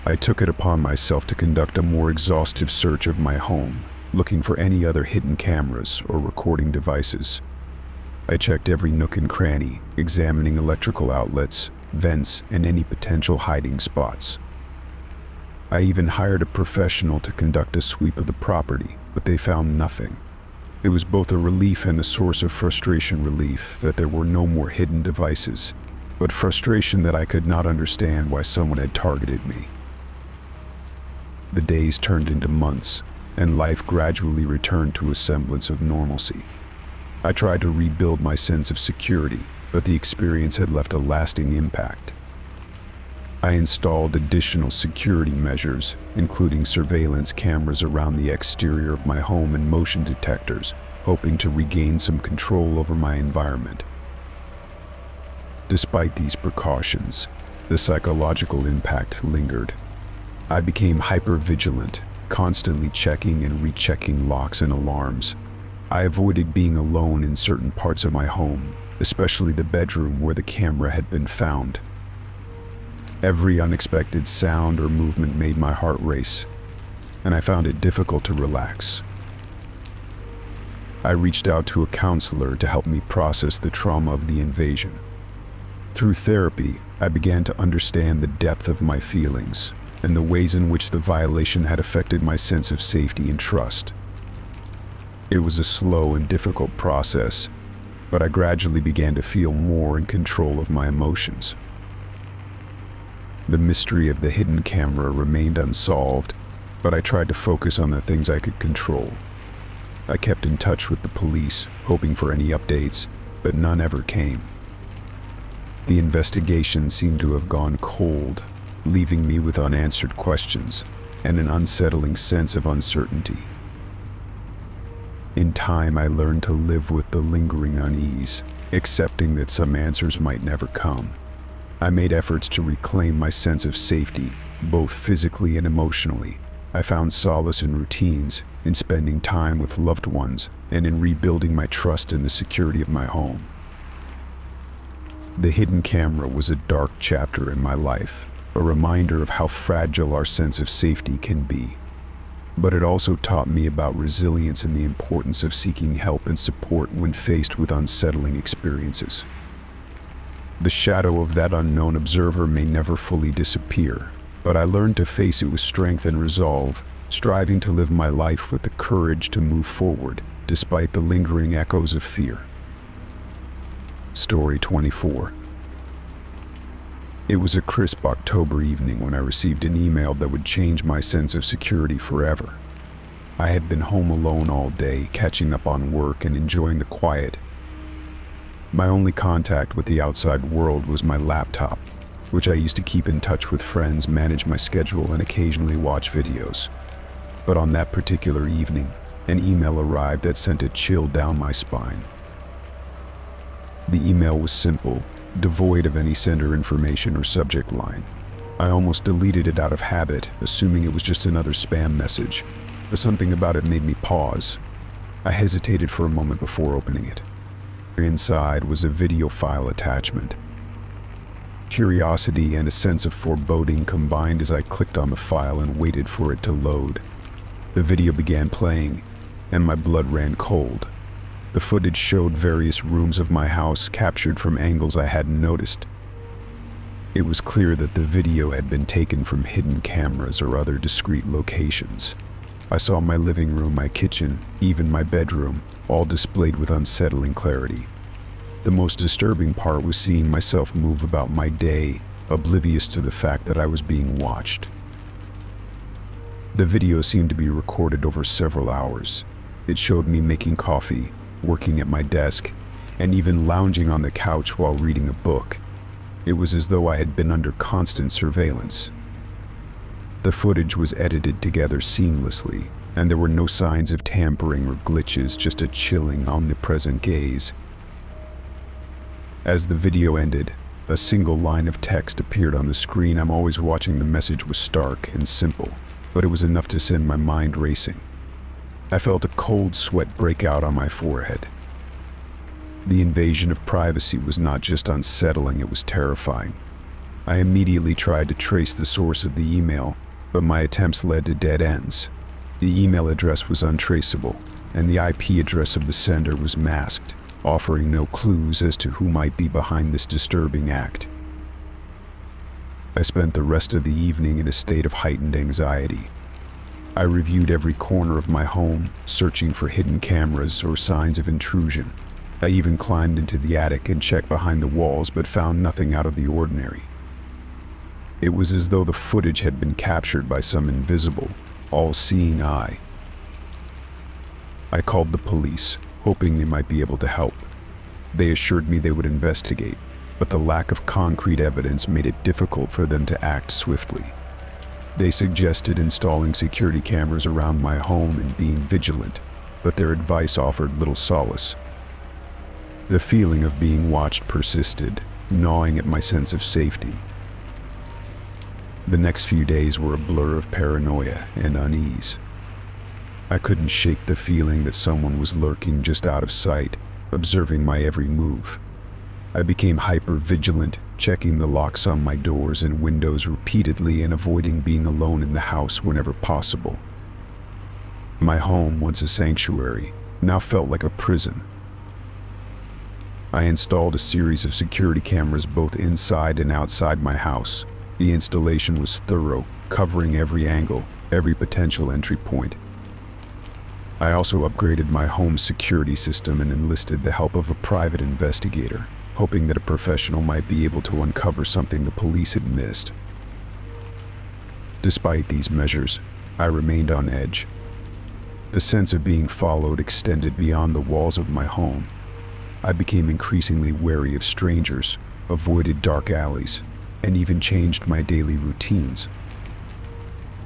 I took it upon myself to conduct a more exhaustive search of my home, looking for any other hidden cameras or recording devices. I checked every nook and cranny, examining electrical outlets, vents, and any potential hiding spots. I even hired a professional to conduct a sweep of the property, but they found nothing. It was both a relief and a source of frustration. Relief that there were no more hidden devices, but frustration that I could not understand why someone had targeted me. The days turned into months, and life gradually returned to a semblance of normalcy. I tried to rebuild my sense of security, but the experience had left a lasting impact. I installed additional security measures, including surveillance cameras around the exterior of my home and motion detectors, hoping to regain some control over my environment. Despite these precautions, the psychological impact lingered. I became hyper-vigilant, constantly checking and rechecking locks and alarms. I avoided being alone in certain parts of my home, especially the bedroom where the camera had been found. Every unexpected sound or movement made my heart race, and I found it difficult to relax. I reached out to a counselor to help me process the trauma of the invasion. Through therapy, I began to understand the depth of my feelings and the ways in which the violation had affected my sense of safety and trust. It was a slow and difficult process, but I gradually began to feel more in control of my emotions. The mystery of the hidden camera remained unsolved, but I tried to focus on the things I could control. I kept in touch with the police, hoping for any updates, but none ever came. The investigation seemed to have gone cold, leaving me with unanswered questions and an unsettling sense of uncertainty. In time, I learned to live with the lingering unease, accepting that some answers might never come. I made efforts to reclaim my sense of safety, both physically and emotionally. I found solace in routines, in spending time with loved ones, and in rebuilding my trust in the security of my home. The hidden camera was a dark chapter in my life, a reminder of how fragile our sense of safety can be. But it also taught me about resilience and the importance of seeking help and support when faced with unsettling experiences. The shadow of that unknown observer may never fully disappear, but I learned to face it with strength and resolve, striving to live my life with the courage to move forward, despite the lingering echoes of fear. Story 24. It was a crisp October evening when I received an email that would change my sense of security forever. I had been home alone all day, catching up on work and enjoying the quiet. My only contact with the outside world was my laptop, which I used to keep in touch with friends, manage my schedule, and occasionally watch videos. But on that particular evening, an email arrived that sent a chill down my spine. The email was simple, devoid of any sender information or subject line. I almost deleted it out of habit, assuming it was just another spam message, but something about it made me pause. I hesitated for a moment before opening it. Inside was a video file attachment. Curiosity and a sense of foreboding combined as I clicked on the file and waited for it to load. The video began playing, and my blood ran cold. The footage showed various rooms of my house captured from angles I hadn't noticed. It was clear that the video had been taken from hidden cameras or other discreet locations. I saw my living room, my kitchen, even my bedroom, all displayed with unsettling clarity. The most disturbing part was seeing myself move about my day, oblivious to the fact that I was being watched. The video seemed to be recorded over several hours. It showed me making coffee, working at my desk, and even lounging on the couch while reading a book. It was as though I had been under constant surveillance. The footage was edited together seamlessly, and there were no signs of tampering or glitches, just a chilling, omnipresent gaze. As the video ended, a single line of text appeared on the screen. I'm always watching. The message was stark and simple, but it was enough to send my mind racing. I felt a cold sweat break out on my forehead. The invasion of privacy was not just unsettling, it was terrifying. I immediately tried to trace the source of the email, but my attempts led to dead ends. The email address was untraceable, and the IP address of the sender was masked, offering no clues as to who might be behind this disturbing act. I spent the rest of the evening in a state of heightened anxiety. I reviewed every corner of my home, searching for hidden cameras or signs of intrusion. I even climbed into the attic and checked behind the walls, but found nothing out of the ordinary. It was as though the footage had been captured by some invisible, all-seeing eye. I called the police, hoping they might be able to help. They assured me they would investigate, but the lack of concrete evidence made it difficult for them to act swiftly. They suggested installing security cameras around my home and being vigilant, but their advice offered little solace. The feeling of being watched persisted, gnawing at my sense of safety. The next few days were a blur of paranoia and unease. I couldn't shake the feeling that someone was lurking just out of sight, observing my every move. I became hyper-vigilant, checking the locks on my doors and windows repeatedly and avoiding being alone in the house whenever possible. My home, once a sanctuary, now felt like a prison. I installed a series of security cameras both inside and outside my house. The installation was thorough, covering every angle, every potential entry point. I also upgraded my home security system and enlisted the help of a private investigator, hoping that a professional might be able to uncover something the police had missed. Despite these measures, I remained on edge. The sense of being followed extended beyond the walls of my home. I became increasingly wary of strangers, avoided dark alleys, and even changed my daily routines.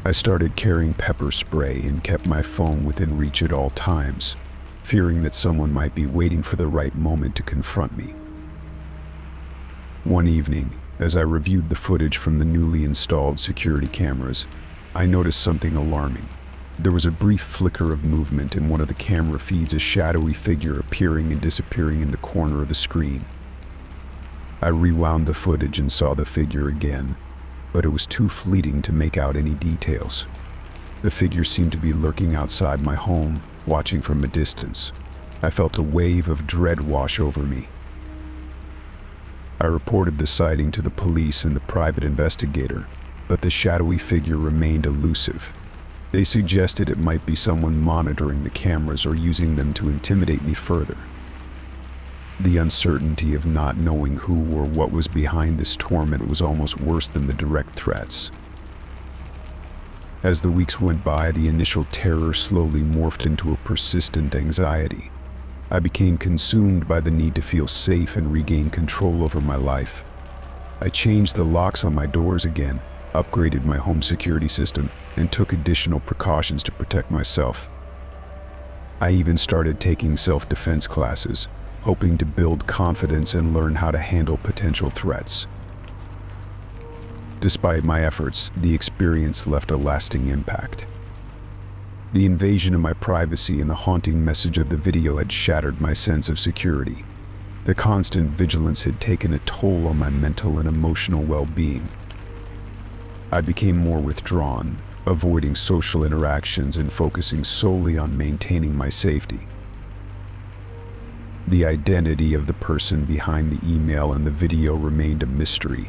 I started carrying pepper spray and kept my phone within reach at all times, fearing that someone might be waiting for the right moment to confront me. One evening, as I reviewed the footage from the newly installed security cameras, I noticed something alarming. There was a brief flicker of movement in one of the camera feeds, a shadowy figure appearing and disappearing in the corner of the screen. I rewound the footage and saw the figure again, but it was too fleeting to make out any details. The figure seemed to be lurking outside my home, watching from a distance. I felt a wave of dread wash over me. I reported the sighting to the police and the private investigator, but the shadowy figure remained elusive. They suggested it might be someone monitoring the cameras or using them to intimidate me further. The uncertainty of not knowing who or what was behind this torment was almost worse than the direct threats. As the weeks went by, the initial terror slowly morphed into a persistent anxiety. I became consumed by the need to feel safe and regain control over my life. I changed the locks on my doors again, upgraded my home security system, and took additional precautions to protect myself. I even started taking self-defense classes, hoping to build confidence and learn how to handle potential threats. Despite my efforts, the experience left a lasting impact. The invasion of my privacy and the haunting message of the video had shattered my sense of security. The constant vigilance had taken a toll on my mental and emotional well-being. I became more withdrawn, avoiding social interactions and focusing solely on maintaining my safety. The identity of the person behind the email and the video remained a mystery,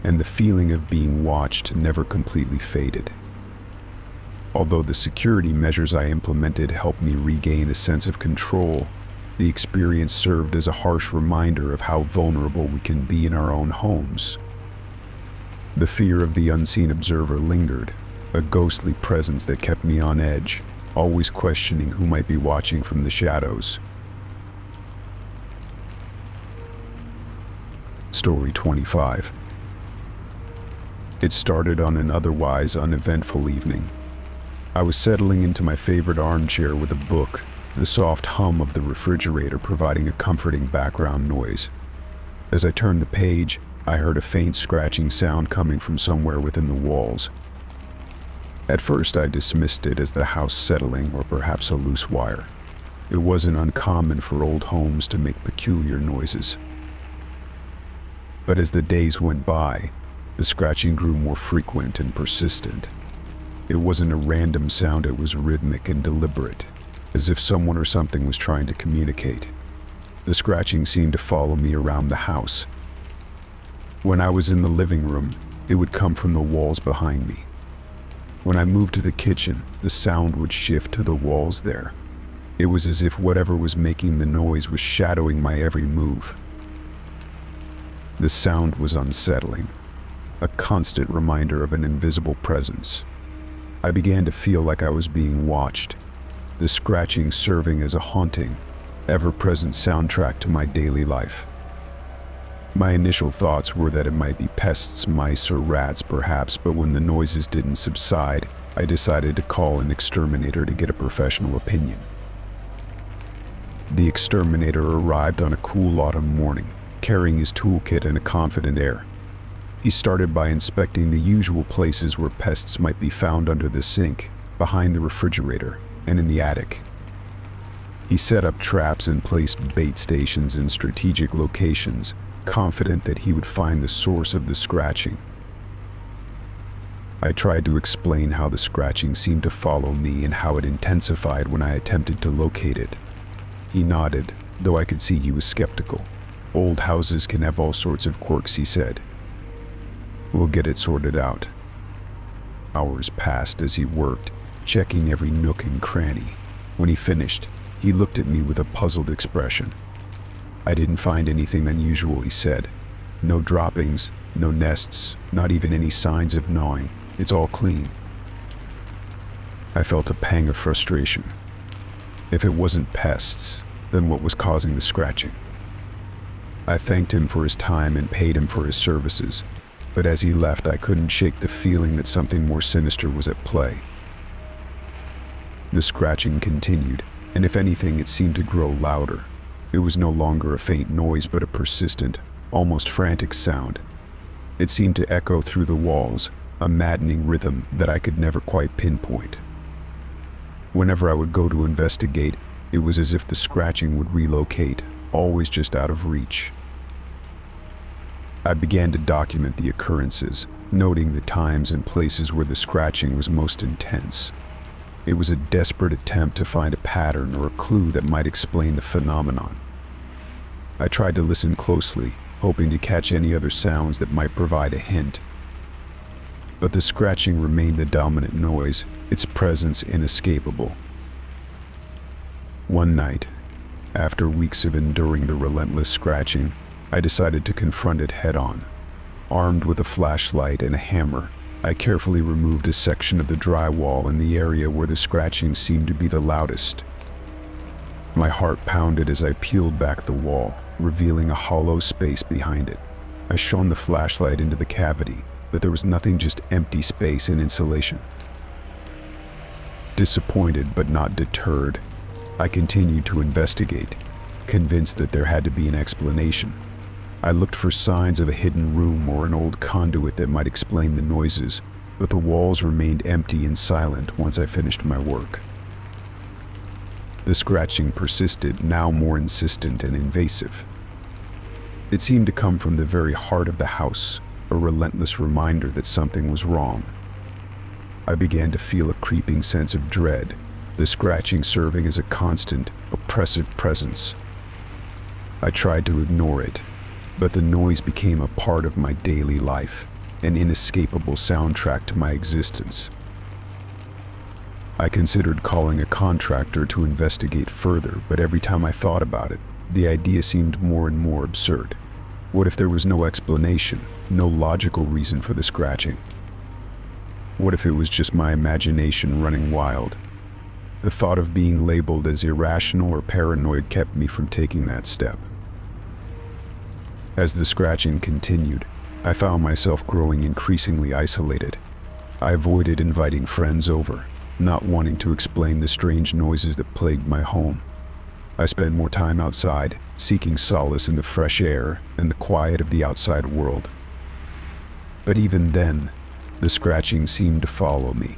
and the feeling of being watched never completely faded. Although the security measures I implemented helped me regain a sense of control, the experience served as a harsh reminder of how vulnerable we can be in our own homes. The fear of the unseen observer lingered, a ghostly presence that kept me on edge, always questioning who might be watching from the shadows. Story 25. It started on an otherwise uneventful evening. I was settling into my favorite armchair with a book, the soft hum of the refrigerator providing a comforting background noise. As I turned the page, I heard a faint scratching sound coming from somewhere within the walls. At first, I dismissed it as the house settling or perhaps a loose wire. It wasn't uncommon for old homes to make peculiar noises. But as the days went by, the scratching grew more frequent and persistent. It wasn't a random sound, it was rhythmic and deliberate, as if someone or something was trying to communicate. The scratching seemed to follow me around the house. When I was in the living room, it would come from the walls behind me. When I moved to the kitchen, the sound would shift to the walls there. It was as if whatever was making the noise was shadowing my every move. The sound was unsettling, a constant reminder of an invisible presence. I began to feel like I was being watched, the scratching serving as a haunting, ever-present soundtrack to my daily life. My initial thoughts were that it might be pests, mice, or rats perhaps, but when the noises didn't subside, I decided to call an exterminator to get a professional opinion. The exterminator arrived on a cool autumn morning, carrying his toolkit and a confident air. He started by inspecting the usual places where pests might be found under the sink, behind the refrigerator, and in the attic. He set up traps and placed bait stations in strategic locations, confident that he would find the source of the scratching. I tried to explain how the scratching seemed to follow me and how it intensified when I attempted to locate it. He nodded, though I could see he was skeptical. Old houses can have all sorts of quirks, he said. We'll get it sorted out. Hours passed as he worked, checking every nook and cranny. When he finished, he looked at me with a puzzled expression. I didn't find anything unusual, he said. No droppings, no nests, not even any signs of gnawing. It's all clean. I felt a pang of frustration. If it wasn't pests, then what was causing the scratching? I thanked him for his time and paid him for his services, but as he left, I couldn't shake the feeling that something more sinister was at play. The scratching continued, and if anything, it seemed to grow louder. It was no longer a faint noise, but a persistent, almost frantic sound. It seemed to echo through the walls, a maddening rhythm that I could never quite pinpoint. Whenever I would go to investigate, it was as if the scratching would relocate, always just out of reach. I began to document the occurrences, noting the times and places where the scratching was most intense. It was a desperate attempt to find a pattern or a clue that might explain the phenomenon. I tried to listen closely, hoping to catch any other sounds that might provide a hint. But the scratching remained the dominant noise, its presence inescapable. One night, after weeks of enduring the relentless scratching, I decided to confront it head-on. Armed with a flashlight and a hammer, I carefully removed a section of the drywall in the area where the scratching seemed to be the loudest. My heart pounded as I peeled back the wall, revealing a hollow space behind it. I shone the flashlight into the cavity, but there was nothing, just empty space and insulation. Disappointed but not deterred, I continued to investigate, convinced that there had to be an explanation. I looked for signs of a hidden room or an old conduit that might explain the noises, but the walls remained empty and silent once I finished my work. The scratching persisted, now more insistent and invasive. It seemed to come from the very heart of the house, a relentless reminder that something was wrong. I began to feel a creeping sense of dread, the scratching serving as a constant, oppressive presence. I tried to ignore it, but the noise became a part of my daily life, an inescapable soundtrack to my existence. I considered calling a contractor to investigate further, but every time I thought about it, the idea seemed more and more absurd. What if there was no explanation, no logical reason for the scratching? What if it was just my imagination running wild? The thought of being labeled as irrational or paranoid kept me from taking that step. As the scratching continued, I found myself growing increasingly isolated. I avoided inviting friends over, not wanting to explain the strange noises that plagued my home. I spent more time outside, seeking solace in the fresh air and the quiet of the outside world. But even then, the scratching seemed to follow me,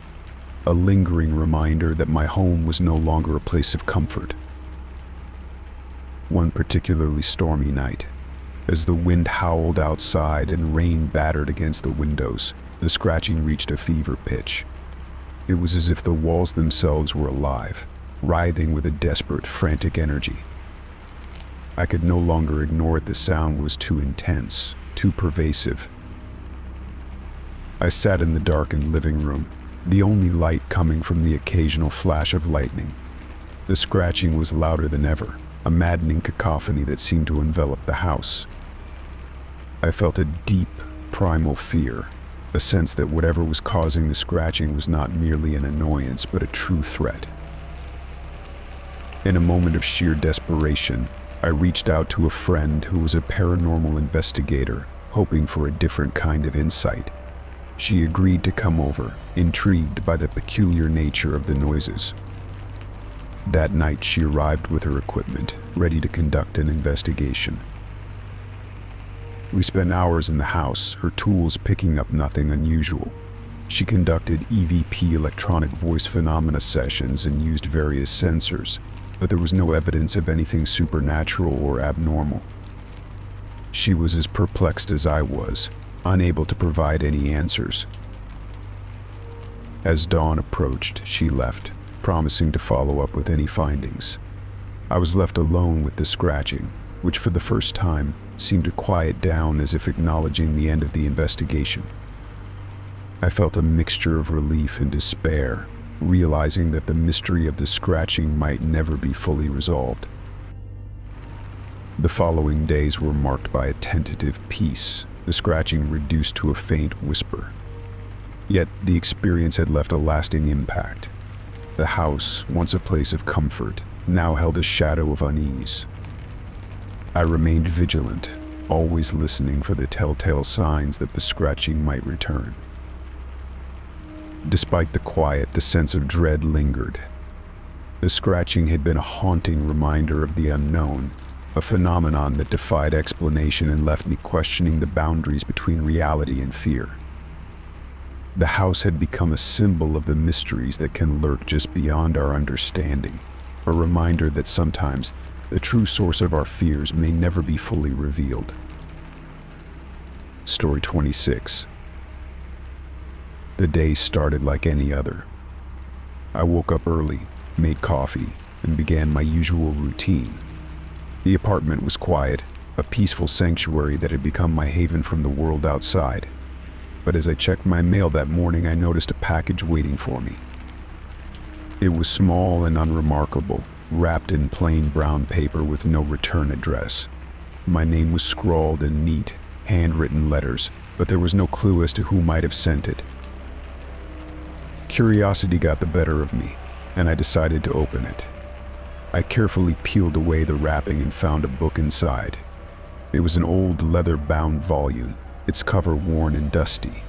a lingering reminder that my home was no longer a place of comfort. One particularly stormy night, as the wind howled outside and rain battered against the windows, the scratching reached a fever pitch. It was as if the walls themselves were alive, writhing with a desperate, frantic energy. I could no longer ignore it. The sound was too intense, too pervasive. I sat in the darkened living room, the only light coming from the occasional flash of lightning. The scratching was louder than ever, a maddening cacophony that seemed to envelop the house. I felt a deep, primal fear, a sense that whatever was causing the scratching was not merely an annoyance but a true threat. In a moment of sheer desperation, I reached out to a friend who was a paranormal investigator, hoping for a different kind of insight. She agreed to come over, intrigued by the peculiar nature of the noises. That night she arrived with her equipment, ready to conduct an investigation. We spent hours in the house, her tools picking up nothing unusual. She conducted EVP electronic voice phenomena sessions and used various sensors, but there was no evidence of anything supernatural or abnormal. She was as perplexed as I was, unable to provide any answers. As dawn approached, she left, promising to follow up with any findings. I was left alone with the scratching, which for the first time seemed to quiet down as if acknowledging the end of the investigation. I felt a mixture of relief and despair, realizing that the mystery of the scratching might never be fully resolved. The following days were marked by a tentative peace, the scratching reduced to a faint whisper. Yet the experience had left a lasting impact. The house, once a place of comfort, now held a shadow of unease. I remained vigilant, always listening for the telltale signs that the scratching might return. Despite the quiet, the sense of dread lingered. The scratching had been a haunting reminder of the unknown, a phenomenon that defied explanation and left me questioning the boundaries between reality and fear. The house had become a symbol of the mysteries that can lurk just beyond our understanding, a reminder that sometimes the true source of our fears may never be fully revealed. Story 26. The day started like any other. I woke up early, made coffee, and began my usual routine. The apartment was quiet, a peaceful sanctuary that had become my haven from the world outside. But as I checked my mail that morning, I noticed a package waiting for me. It was small and unremarkable, wrapped in plain brown paper with no return address. My name was scrawled in neat, handwritten letters, but there was no clue as to who might have sent it. Curiosity got the better of me, and I decided to open it. I carefully peeled away the wrapping and found a book inside. It was an old leather-bound volume, its cover worn and dusty.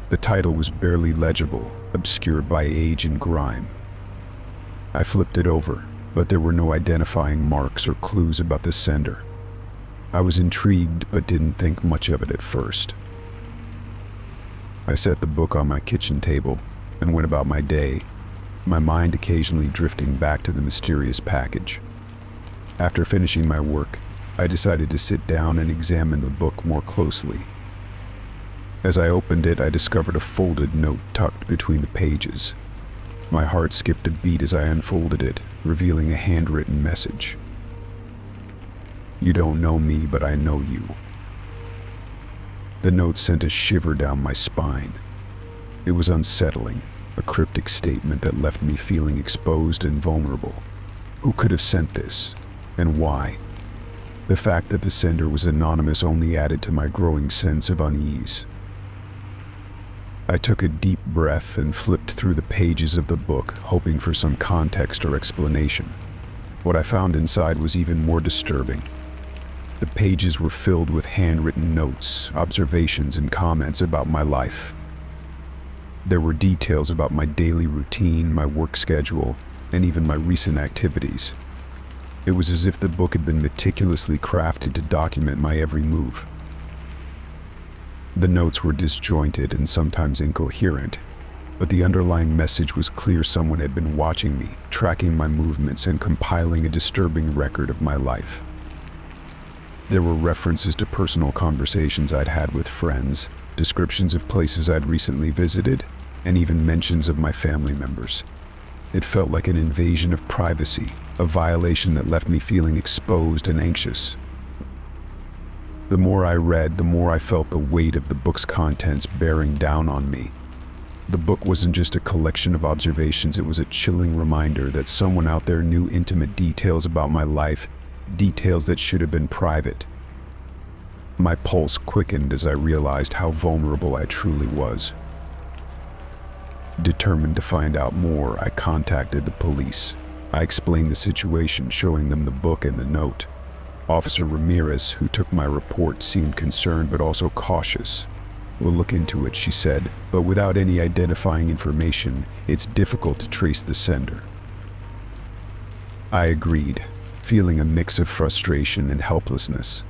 The title was barely legible, obscured by age and grime. I flipped it over, but there were no identifying marks or clues about the sender. I was intrigued but didn't think much of it at first. I set the book on my kitchen table and went about my day, my mind occasionally drifting back to the mysterious package. After finishing my work, I decided to sit down and examine the book more closely. As I opened it, I discovered a folded note tucked between the pages. My heart skipped a beat as I unfolded it, revealing a handwritten message. "You don't know me, but I know you." The note sent a shiver down my spine. It was unsettling, a cryptic statement that left me feeling exposed and vulnerable. Who could have sent this, and why? The fact that the sender was anonymous only added to my growing sense of unease. I took a deep breath and flipped through the pages of the book, hoping for some context or explanation. What I found inside was even more disturbing. The pages were filled with handwritten notes, observations, and comments about my life. There were details about my daily routine, my work schedule, and even my recent activities. It was as if the book had been meticulously crafted to document my every move. The notes were disjointed and sometimes incoherent, but the underlying message was clear. Someone had been watching me, tracking my movements, and compiling a disturbing record of my life. There were references to personal conversations I'd had with friends, descriptions of places I'd recently visited, and even mentions of my family members. It felt like an invasion of privacy, a violation that left me feeling exposed and anxious. The more I read, the more I felt the weight of the book's contents bearing down on me. The book wasn't just a collection of observations, it was a chilling reminder that someone out there knew intimate details about my life, details that should have been private. My pulse quickened as I realized how vulnerable I truly was. Determined to find out more, I contacted the police. I explained the situation, showing them the book and the note. Officer Ramirez, who took my report, seemed concerned but also cautious. "We'll look into it," she said, "but without any identifying information, it's difficult to trace the sender." I agreed, feeling a mix of frustration and helplessness.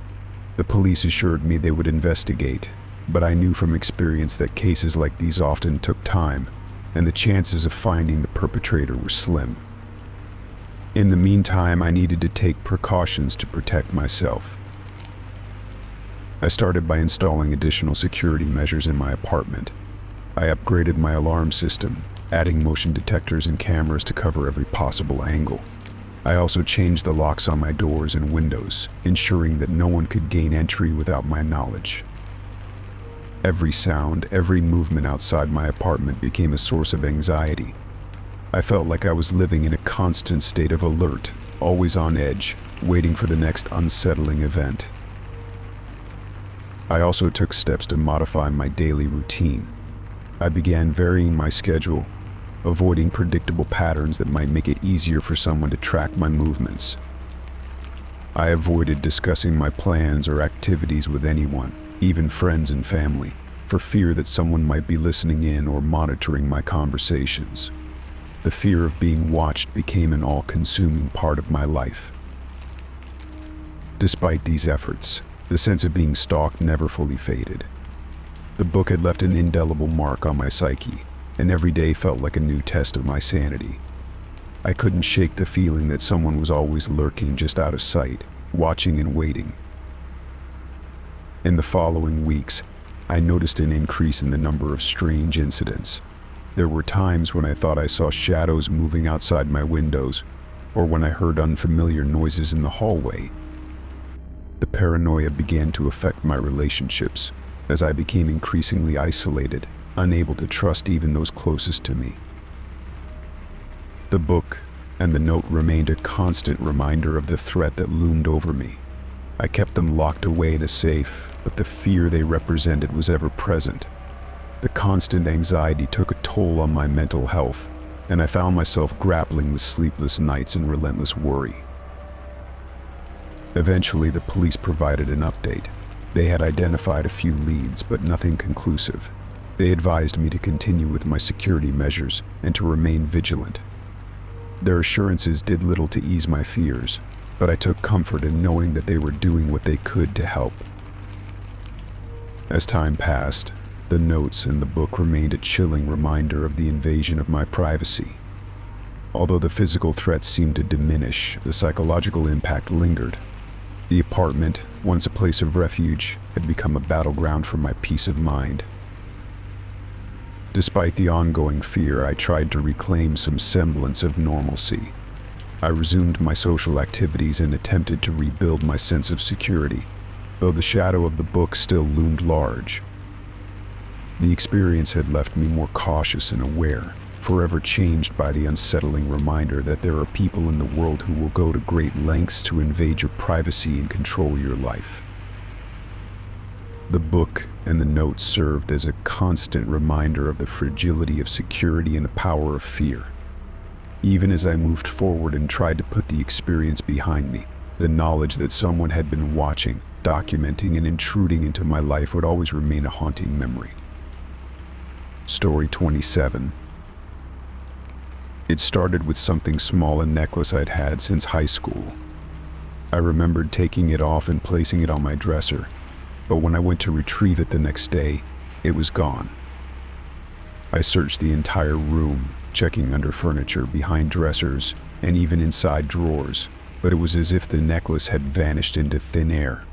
The police assured me they would investigate, but I knew from experience that cases like these often took time, and the chances of finding the perpetrator were slim. In the meantime, I needed to take precautions to protect myself. I started by installing additional security measures in my apartment. I upgraded my alarm system, adding motion detectors and cameras to cover every possible angle. I also changed the locks on my doors and windows, ensuring that no one could gain entry without my knowledge. Every sound, every movement outside my apartment became a source of anxiety. I felt like I was living in a constant state of alert, always on edge, waiting for the next unsettling event. I also took steps to modify my daily routine. I began varying my schedule, avoiding predictable patterns that might make it easier for someone to track my movements. I avoided discussing my plans or activities with anyone, even friends and family, for fear that someone might be listening in or monitoring my conversations. The fear of being watched became an all-consuming part of my life. Despite these efforts, the sense of being stalked never fully faded. The book had left an indelible mark on my psyche, and every day felt like a new test of my sanity. I couldn't shake the feeling that someone was always lurking just out of sight, watching and waiting. In the following weeks, I noticed an increase in the number of strange incidents. There were times when I thought I saw shadows moving outside my windows, or when I heard unfamiliar noises in the hallway. The paranoia began to affect my relationships, as I became increasingly isolated, unable to trust even those closest to me. The book and the note remained a constant reminder of the threat that loomed over me. I kept them locked away in a safe, but the fear they represented was ever present. The constant anxiety took a toll on my mental health, and I found myself grappling with sleepless nights and relentless worry. Eventually, the police provided an update. They had identified a few leads, but nothing conclusive. They advised me to continue with my security measures and to remain vigilant. Their assurances did little to ease my fears, but I took comfort in knowing that they were doing what they could to help. As time passed, the notes in the book remained a chilling reminder of the invasion of my privacy. Although the physical threats seemed to diminish, the psychological impact lingered. The apartment, once a place of refuge, had become a battleground for my peace of mind. Despite the ongoing fear, I tried to reclaim some semblance of normalcy. I resumed my social activities and attempted to rebuild my sense of security, though the shadow of the book still loomed large. The experience had left me more cautious and aware, forever changed by the unsettling reminder that there are people in the world who will go to great lengths to invade your privacy and control your life. The book and the notes served as a constant reminder of the fragility of security and the power of fear. Even as I moved forward and tried to put the experience behind me, the knowledge that someone had been watching, documenting, and intruding into my life would always remain a haunting memory. Story 27. It started with something small, a necklace I'd had since high school. I remembered taking it off and placing it on my dresser, but when I went to retrieve it the next day, it was gone. I searched the entire room, checking under furniture, behind dressers, and even inside drawers, but it was as if the necklace had vanished into thin air.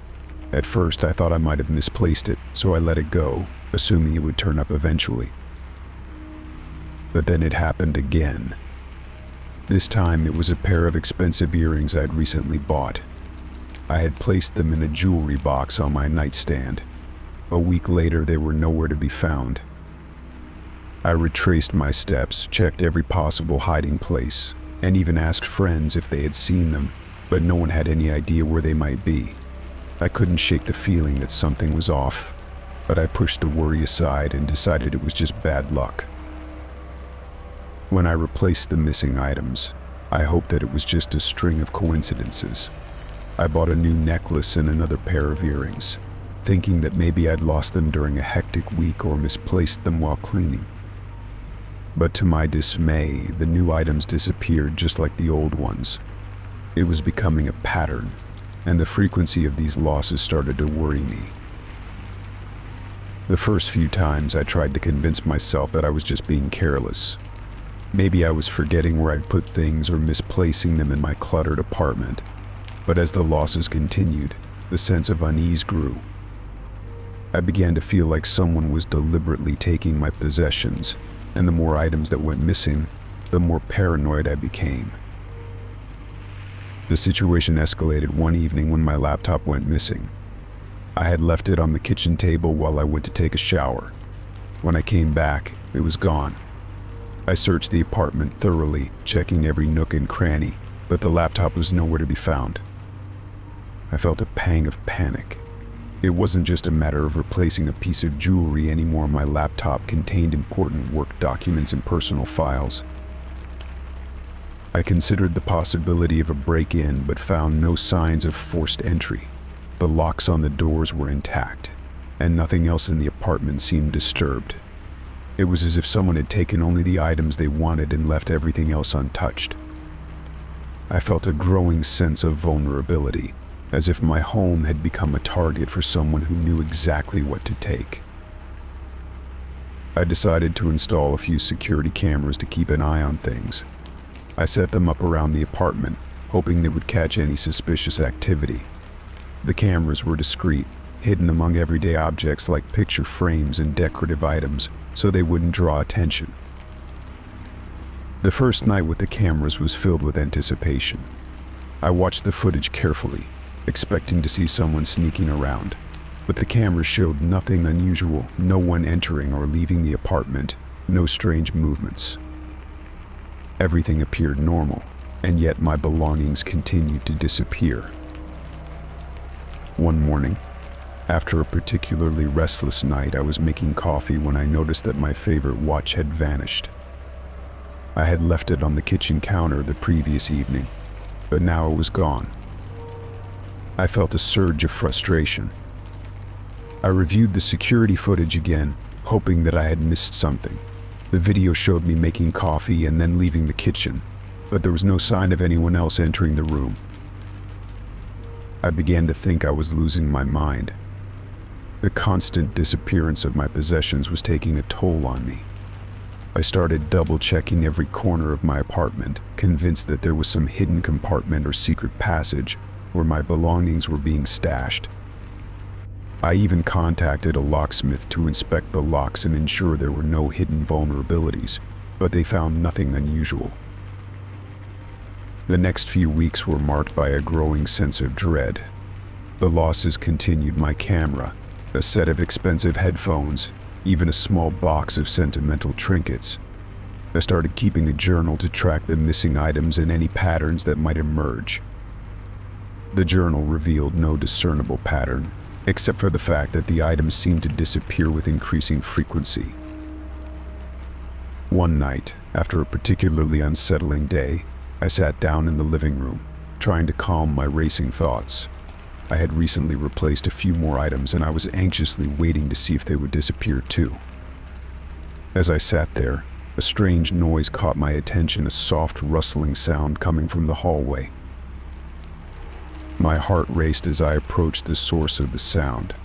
At first, I thought I might have misplaced it, so I let it go, assuming it would turn up eventually. But then it happened again. This time, it was a pair of expensive earrings I'd recently bought. I had placed them in a jewelry box on my nightstand. A week later, they were nowhere to be found. I retraced my steps, checked every possible hiding place, and even asked friends if they had seen them, but no one had any idea where they might be. I couldn't shake the feeling that something was off, but I pushed the worry aside and decided it was just bad luck. When I replaced the missing items, I hoped that it was just a string of coincidences. I bought a new necklace and another pair of earrings, thinking that maybe I'd lost them during a hectic week or misplaced them while cleaning. But to my dismay, the new items disappeared just like the old ones. It was becoming a pattern, and the frequency of these losses started to worry me. The first few times I tried to convince myself that I was just being careless. Maybe I was forgetting where I'd put things or misplacing them in my cluttered apartment. But as the losses continued, the sense of unease grew. I began to feel like someone was deliberately taking my possessions, and the more items that went missing, the more paranoid I became. The situation escalated one evening when my laptop went missing. I had left it on the kitchen table while I went to take a shower. When I came back, it was gone. I searched the apartment thoroughly, checking every nook and cranny, but the laptop was nowhere to be found. I felt a pang of panic. It wasn't just a matter of replacing a piece of jewelry anymore. My laptop contained important work documents and personal files. I considered the possibility of a break-in, but found no signs of forced entry. The locks on the doors were intact, and nothing else in the apartment seemed disturbed. It was as if someone had taken only the items they wanted and left everything else untouched. I felt a growing sense of vulnerability, as if my home had become a target for someone who knew exactly what to take. I decided to install a few security cameras to keep an eye on things. I set them up around the apartment, hoping they would catch any suspicious activity. The cameras were discreet, hidden among everyday objects like picture frames and decorative items, so they wouldn't draw attention. The first night with the cameras was filled with anticipation. I watched the footage carefully, expecting to see someone sneaking around, but the cameras showed nothing unusual, no one entering or leaving the apartment, no strange movements. Everything appeared normal, and yet my belongings continued to disappear. One morning, after a particularly restless night, I was making coffee when I noticed that my favorite watch had vanished. I had left it on the kitchen counter the previous evening, but now it was gone. I felt a surge of frustration. I reviewed the security footage again, hoping that I had missed something. The video showed me making coffee and then leaving the kitchen, but there was no sign of anyone else entering the room. I began to think I was losing my mind. The constant disappearance of my possessions was taking a toll on me. I started double-checking every corner of my apartment, convinced that there was some hidden compartment or secret passage where my belongings were being stashed. I even contacted a locksmith to inspect the locks and ensure there were no hidden vulnerabilities, but they found nothing unusual. The next few weeks were marked by a growing sense of dread. The losses continued: my camera, a set of expensive headphones, even a small box of sentimental trinkets. I started keeping a journal to track the missing items and any patterns that might emerge. The journal revealed no discernible pattern, except for the fact that the items seemed to disappear with increasing frequency. One night, after a particularly unsettling day, I sat down in the living room, trying to calm my racing thoughts. I had recently replaced a few more items and I was anxiously waiting to see if they would disappear too. As I sat there, a strange noise caught my attention, a soft rustling sound coming from the hallway. My heart raced as I approached the source of the sound.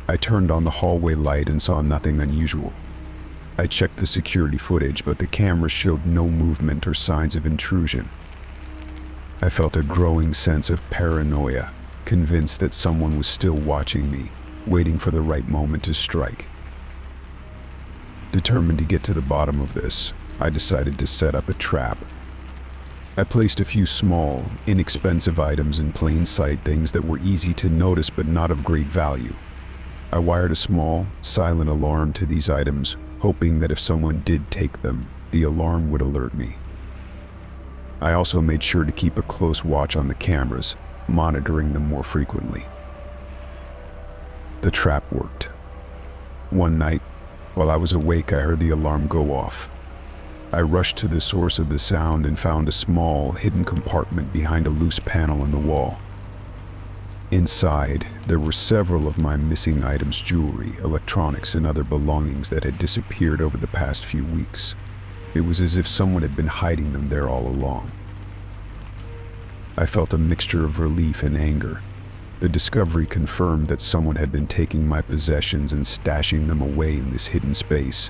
I turned on the hallway light and saw nothing unusual. I checked the security footage, but the camera showed no movement or signs of intrusion. I felt a growing sense of paranoia, convinced that someone was still watching me, waiting for the right moment to strike. Determined to get to the bottom of this, I decided to set up a trap. I placed a few small, inexpensive items in plain sight, things that were easy to notice but not of great value. I wired a small, silent alarm to these items, hoping that if someone did take them, the alarm would alert me. I also made sure to keep a close watch on the cameras, monitoring them more frequently. The trap worked. One night, while I was awake, I heard the alarm go off. I rushed to the source of the sound and found a small, hidden compartment behind a loose panel in the wall. Inside, there were several of my missing items, jewelry, electronics, and other belongings that had disappeared over the past few weeks. It was as if someone had been hiding them there all along. I felt a mixture of relief and anger. The discovery confirmed that someone had been taking my possessions and stashing them away in this hidden space.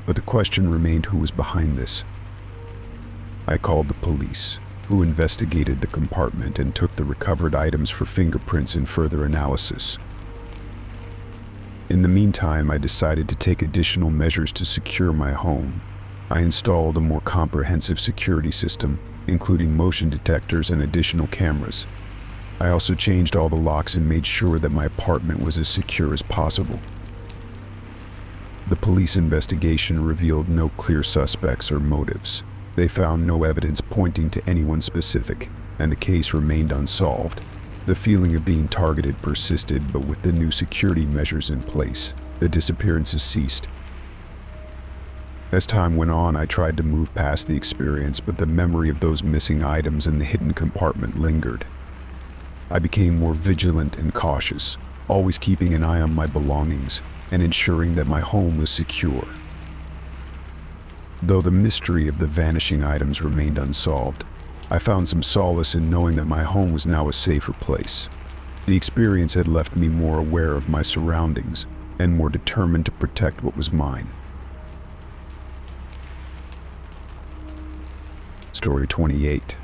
But the question remained, who was behind this? I called the police, who investigated the compartment and took the recovered items for fingerprints and further analysis. In the meantime, I decided to take additional measures to secure my home. I installed a more comprehensive security system, including motion detectors and additional cameras. I also changed all the locks and made sure that my apartment was as secure as possible. The police investigation revealed no clear suspects or motives. They found no evidence pointing to anyone specific, and the case remained unsolved. The feeling of being targeted persisted, but with the new security measures in place, the disappearances ceased. As time went on, I tried to move past the experience, but the memory of those missing items in the hidden compartment lingered. I became more vigilant and cautious, always keeping an eye on my belongings and ensuring that my home was secure. Though the mystery of the vanishing items remained unsolved, I found some solace in knowing that my home was now a safer place. The experience had left me more aware of my surroundings and more determined to protect what was mine. Story 28.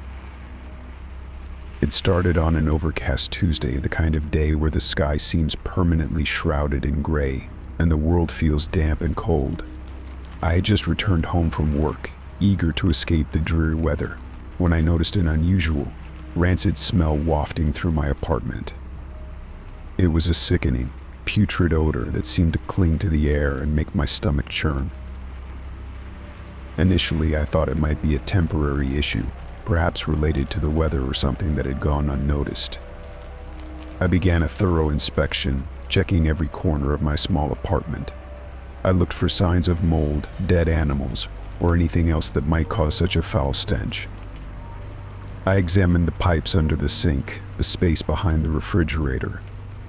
It started on an overcast Tuesday, the kind of day where the sky seems permanently shrouded in gray and the world feels damp and cold. I had just returned home from work, eager to escape the dreary weather, when I noticed an unusual, rancid smell wafting through my apartment. It was a sickening, putrid odor that seemed to cling to the air and make my stomach churn. Initially, I thought it might be a temporary issue, perhaps related to the weather or something that had gone unnoticed. I began a thorough inspection, checking every corner of my small apartment. I looked for signs of mold, dead animals, or anything else that might cause such a foul stench. I examined the pipes under the sink, the space behind the refrigerator,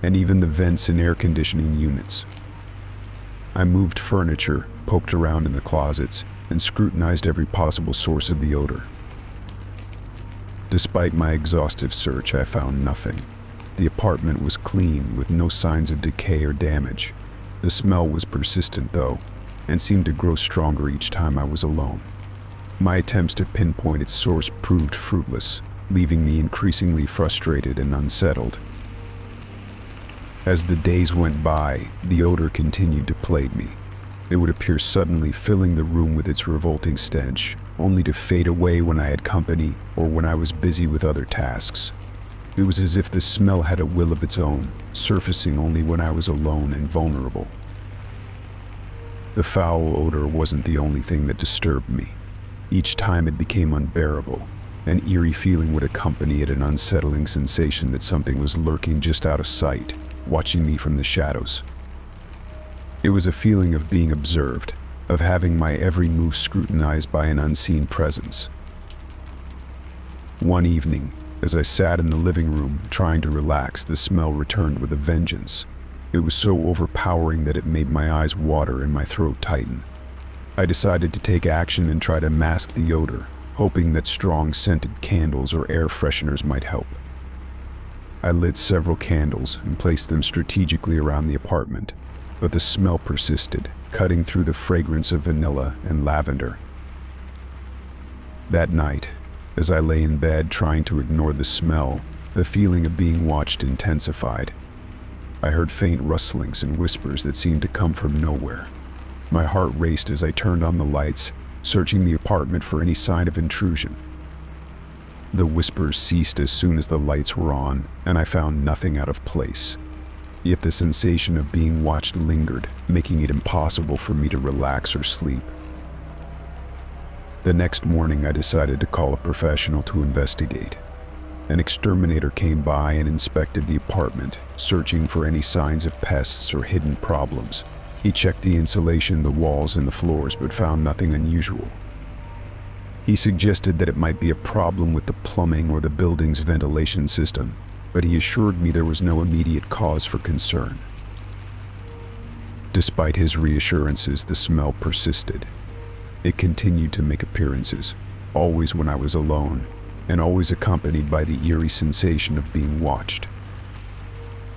and even the vents and air conditioning units. I moved furniture, poked around in the closets, and scrutinized every possible source of the odor. Despite my exhaustive search, I found nothing. The apartment was clean, with no signs of decay or damage. The smell was persistent, though, and seemed to grow stronger each time I was alone. My attempts to pinpoint its source proved fruitless, leaving me increasingly frustrated and unsettled. As the days went by, the odor continued to plague me. It would appear suddenly, filling the room with its revolting stench, only to fade away when I had company or when I was busy with other tasks. It was as if the smell had a will of its own, surfacing only when I was alone and vulnerable. The foul odor wasn't the only thing that disturbed me. Each time it became unbearable, an eerie feeling would accompany it, an unsettling sensation that something was lurking just out of sight, watching me from the shadows. It was a feeling of being observed, of having my every move scrutinized by an unseen presence. One evening, as I sat in the living room trying to relax, the smell returned with a vengeance. It was so overpowering that it made my eyes water and my throat tighten. I decided to take action and try to mask the odor, hoping that strong scented candles or air fresheners might help. I lit several candles and placed them strategically around the apartment, but the smell persisted, cutting through the fragrance of vanilla and lavender. That night, as I lay in bed trying to ignore the smell, the feeling of being watched intensified. I heard faint rustlings and whispers that seemed to come from nowhere. My heart raced as I turned on the lights, searching the apartment for any sign of intrusion. The whispers ceased as soon as the lights were on, and I found nothing out of place. Yet the sensation of being watched lingered, making it impossible for me to relax or sleep. The next morning, I decided to call a professional to investigate. An exterminator came by and inspected the apartment, searching for any signs of pests or hidden problems. He checked the insulation, the walls, and the floors, but found nothing unusual. He suggested that it might be a problem with the plumbing or the building's ventilation system, but he assured me there was no immediate cause for concern. Despite his reassurances, the smell persisted. It continued to make appearances, always when I was alone, and always accompanied by the eerie sensation of being watched.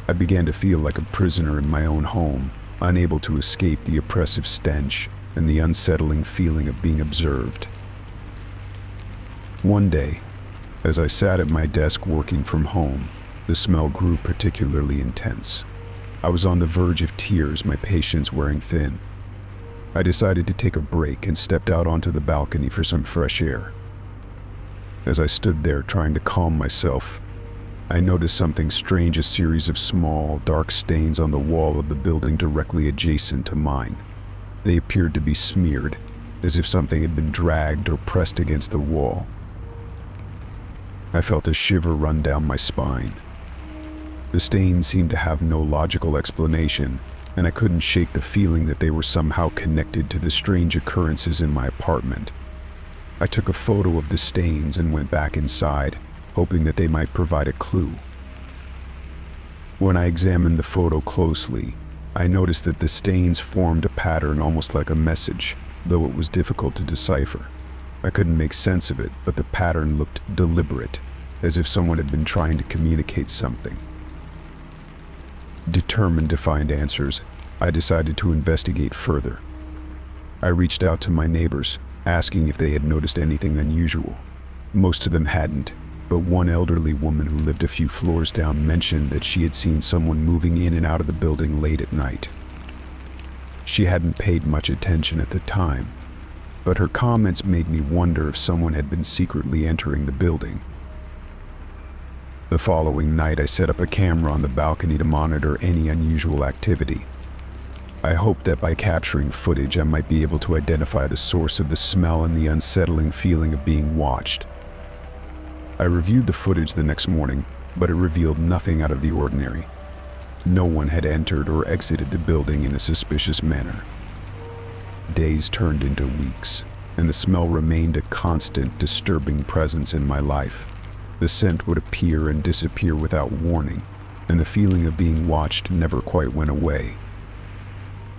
I began to feel like a prisoner in my own home, unable to escape the oppressive stench and the unsettling feeling of being observed. One day, as I sat at my desk working from home, the smell grew particularly intense. I was on the verge of tears, my patience wearing thin. I decided to take a break and stepped out onto the balcony for some fresh air. As I stood there trying to calm myself, I noticed something strange, a series of small, dark stains on the wall of the building directly adjacent to mine. They appeared to be smeared, as if something had been dragged or pressed against the wall. I felt a shiver run down my spine. The stains seemed to have no logical explanation, and I couldn't shake the feeling that they were somehow connected to the strange occurrences in my apartment. I took a photo of the stains and went back inside, hoping that they might provide a clue. When I examined the photo closely, I noticed that the stains formed a pattern almost like a message, though it was difficult to decipher. I couldn't make sense of it, but the pattern looked deliberate, as if someone had been trying to communicate something. Determined to find answers, I decided to investigate further. I reached out to my neighbors, asking if they had noticed anything unusual. Most of them hadn't, but one elderly woman who lived a few floors down mentioned that she had seen someone moving in and out of the building late at night. She hadn't paid much attention at the time, but her comments made me wonder if someone had been secretly entering the building. The following night, I set up a camera on the balcony to monitor any unusual activity. I hoped that by capturing footage, I might be able to identify the source of the smell and the unsettling feeling of being watched. I reviewed the footage the next morning, but it revealed nothing out of the ordinary. No one had entered or exited the building in a suspicious manner. Days turned into weeks, and the smell remained a constant, disturbing presence in my life. The scent would appear and disappear without warning, and the feeling of being watched never quite went away.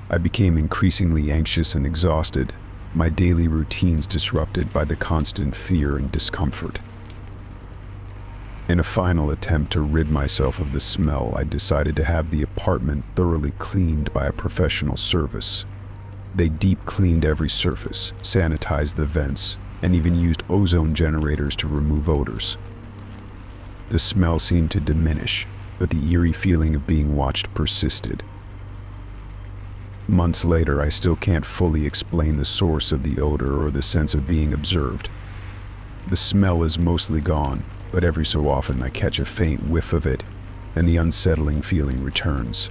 I became increasingly anxious and exhausted, my daily routines disrupted by the constant fear and discomfort. In a final attempt to rid myself of the smell, I decided to have the apartment thoroughly cleaned by a professional service. They deep cleaned every surface, sanitized the vents, and even used ozone generators to remove odors. The smell seemed to diminish, but the eerie feeling of being watched persisted. Months later, I still can't fully explain the source of the odor or the sense of being observed. The smell is mostly gone, but every so often I catch a faint whiff of it, and the unsettling feeling returns.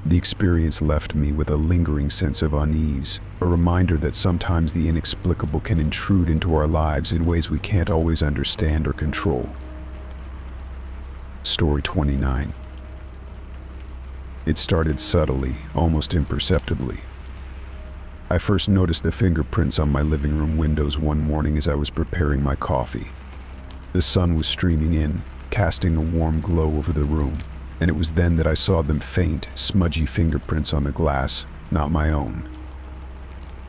The experience left me with a lingering sense of unease, a reminder that sometimes the inexplicable can intrude into our lives in ways we can't always understand or control. Story 29. It started subtly, almost imperceptibly. I first noticed the fingerprints on my living room windows one morning as I was preparing my coffee. The sun was streaming in, casting a warm glow over the room, and it was then that I saw them faint, smudgy fingerprints on the glass, not my own.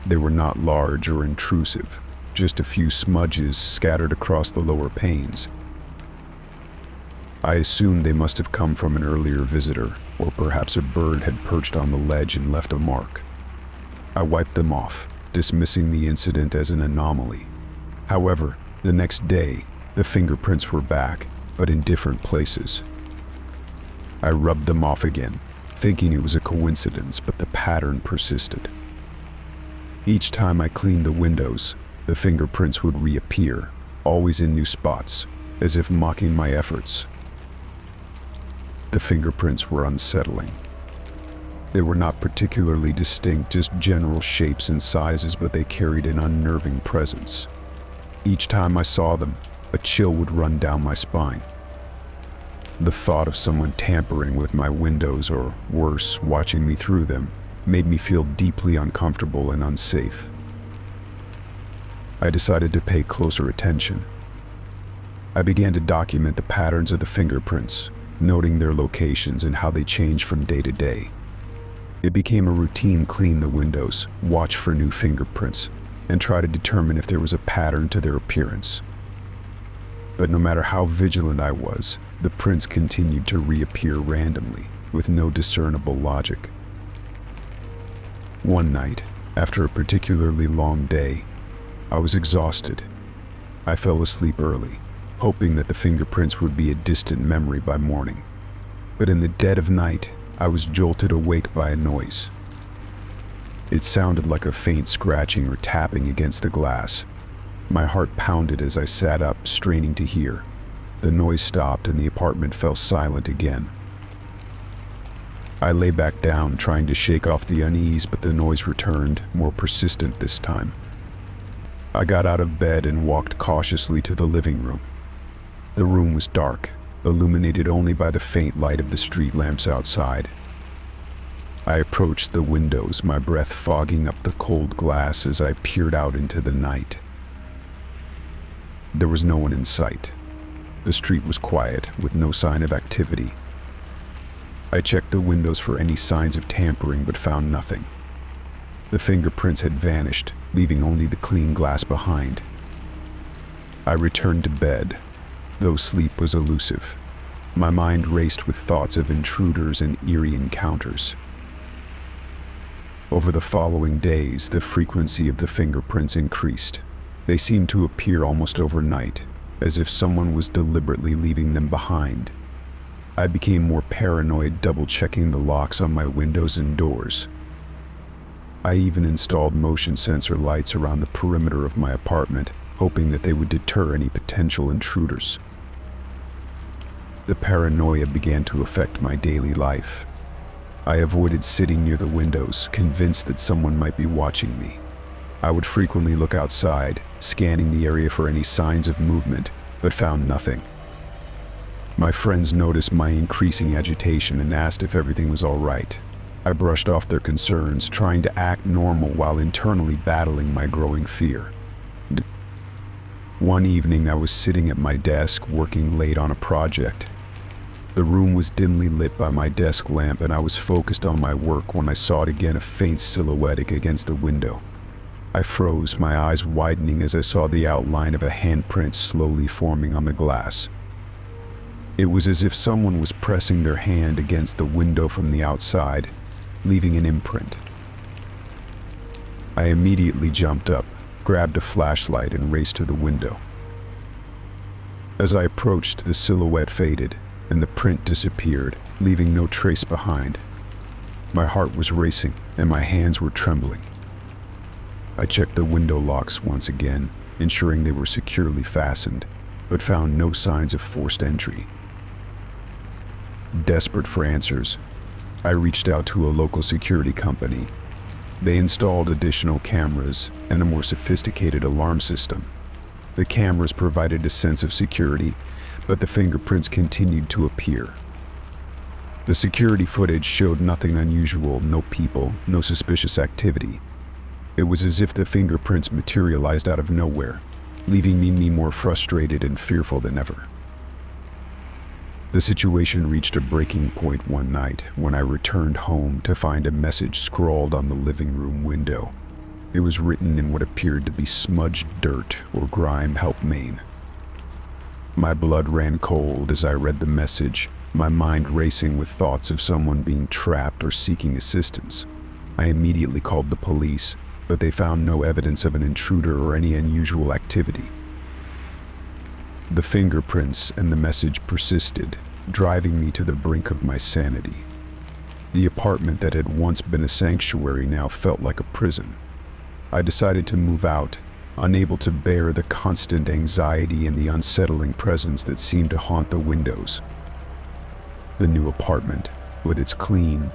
They were not large or intrusive, just a few smudges scattered across the lower panes. I assumed they must have come from an earlier visitor, or perhaps a bird had perched on the ledge and left a mark. I wiped them off, dismissing the incident as an anomaly. However, the next day, the fingerprints were back, but in different places. I rubbed them off again, thinking it was a coincidence, but the pattern persisted. Each time I cleaned the windows, the fingerprints would reappear, always in new spots, as if mocking my efforts. The fingerprints were unsettling. They were not particularly distinct, just general shapes and sizes, but they carried an unnerving presence. Each time I saw them, a chill would run down my spine. The thought of someone tampering with my windows, or worse, watching me through them, made me feel deeply uncomfortable and unsafe. I decided to pay closer attention. I began to document the patterns of the fingerprints, noting their locations and how they changed from day to day. It became a routine: clean the windows, watch for new fingerprints, and try to determine if there was a pattern to their appearance. But no matter how vigilant I was, the prints continued to reappear randomly, with no discernible logic. One night, after a particularly long day, I was exhausted. I fell asleep early, hoping that the fingerprints would be a distant memory by morning. But in the dead of night, I was jolted awake by a noise. It sounded like a faint scratching or tapping against the glass. My heart pounded as I sat up, straining to hear. The noise stopped and the apartment fell silent again. I lay back down, trying to shake off the unease, but the noise returned, more persistent this time. I got out of bed and walked cautiously to the living room. The room was dark, illuminated only by the faint light of the street lamps outside. I approached the windows, my breath fogging up the cold glass as I peered out into the night. There was no one in sight. The street was quiet, with no sign of activity. I checked the windows for any signs of tampering, but found nothing. The fingerprints had vanished, leaving only the clean glass behind. I returned to bed, though sleep was elusive. My mind raced with thoughts of intruders and eerie encounters. Over the following days, the frequency of the fingerprints increased. They seemed to appear almost overnight, as if someone was deliberately leaving them behind. I became more paranoid, double-checking the locks on my windows and doors. I even installed motion sensor lights around the perimeter of my apartment, hoping that they would deter any potential intruders. The paranoia began to affect my daily life. I avoided sitting near the windows, convinced that someone might be watching me. I would frequently look outside, scanning the area for any signs of movement, but found nothing. My friends noticed my increasing agitation and asked if everything was all right. I brushed off their concerns, trying to act normal while internally battling my growing fear. One evening, I was sitting at my desk, working late on a project. The room was dimly lit by my desk lamp, and I was focused on my work when I saw it again, a faint silhouette against the window. I froze, my eyes widening as I saw the outline of a handprint slowly forming on the glass. It was as if someone was pressing their hand against the window from the outside, leaving an imprint. I immediately jumped up, grabbed a flashlight, and raced to the window. As I approached, the silhouette faded, and the print disappeared, leaving no trace behind. My heart was racing, and my hands were trembling. I checked the window locks once again, ensuring they were securely fastened, but found no signs of forced entry. Desperate for answers, I reached out to a local security company. They installed additional cameras and a more sophisticated alarm system. The cameras provided a sense of security, but the fingerprints continued to appear. The security footage showed nothing unusual, no people, no suspicious activity. It was as if the fingerprints materialized out of nowhere, leaving me more frustrated and fearful than ever. The situation reached a breaking point one night when I returned home to find a message scrawled on the living room window. It was written in what appeared to be smudged dirt or grime, "Help Maine." My blood ran cold as I read the message, my mind racing with thoughts of someone being trapped or seeking assistance. I immediately called the police, but they found no evidence of an intruder or any unusual activity. The fingerprints and the message persisted, driving me to the brink of my sanity. The apartment that had once been a sanctuary now felt like a prison. I decided to move out, unable to bear the constant anxiety and the unsettling presence that seemed to haunt the windows. The new apartment, with its clean,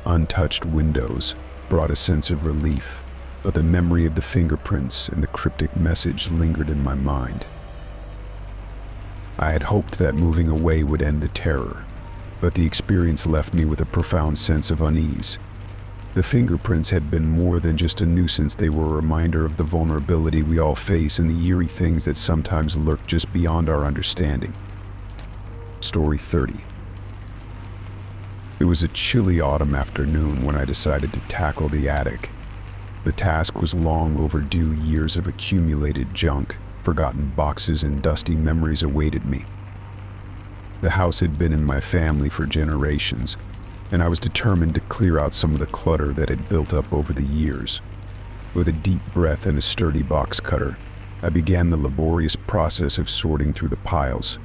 untouched windows, brought a sense of relief, but the memory of the fingerprints and the cryptic message lingered in my mind. I had hoped that moving away would end the terror, but the experience left me with a profound sense of unease. The fingerprints had been more than just a nuisance. They were a reminder of the vulnerability we all face and the eerie things that sometimes lurk just beyond our understanding. Story 30. It was a chilly autumn afternoon when I decided to tackle the attic. The task was long overdue. Years of accumulated junk, forgotten boxes, and dusty memories awaited me. The house had been in my family for generations, and I was determined to clear out some of the clutter that had built up over the years. With a deep breath and a sturdy box cutter, I began the laborious process of sorting through the piles.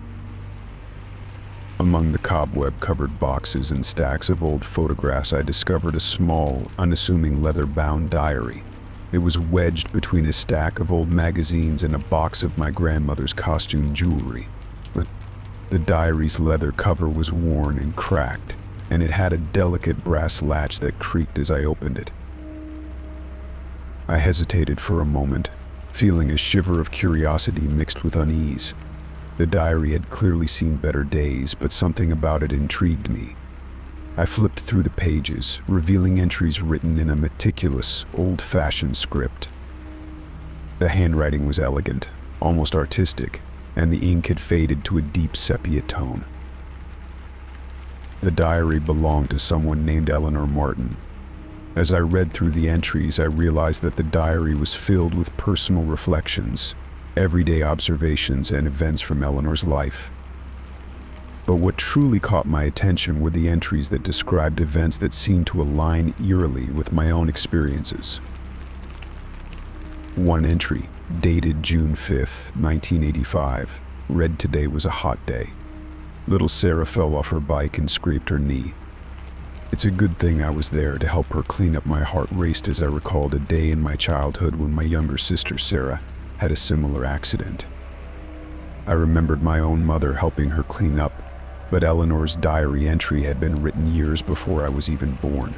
Among the cobweb-covered boxes and stacks of old photographs, I discovered a small, unassuming leather-bound diary. It was wedged between a stack of old magazines and a box of my grandmother's costume jewelry. The diary's leather cover was worn and cracked, and it had a delicate brass latch that creaked as I opened it. I hesitated for a moment, feeling a shiver of curiosity mixed with unease. The diary had clearly seen better days, but something about it intrigued me. I flipped through the pages, revealing entries written in a meticulous, old-fashioned script. The handwriting was elegant, almost artistic, and the ink had faded to a deep sepia tone. The diary belonged to someone named Eleanor Martin. As I read through the entries, I realized that the diary was filled with personal reflections, everyday observations, and events from Eleanor's life. But what truly caught my attention were the entries that described events that seemed to align eerily with my own experiences. One entry, dated June 5th, 1985, read, "Today was a hot day. Little Sarah fell off her bike and scraped her knee. It's a good thing I was there to help her clean up." My heart raced as I recalled a day in my childhood when my younger sister Sarah had a similar accident. I remembered my own mother helping her clean up, but Eleanor's diary entry had been written years before I was even born.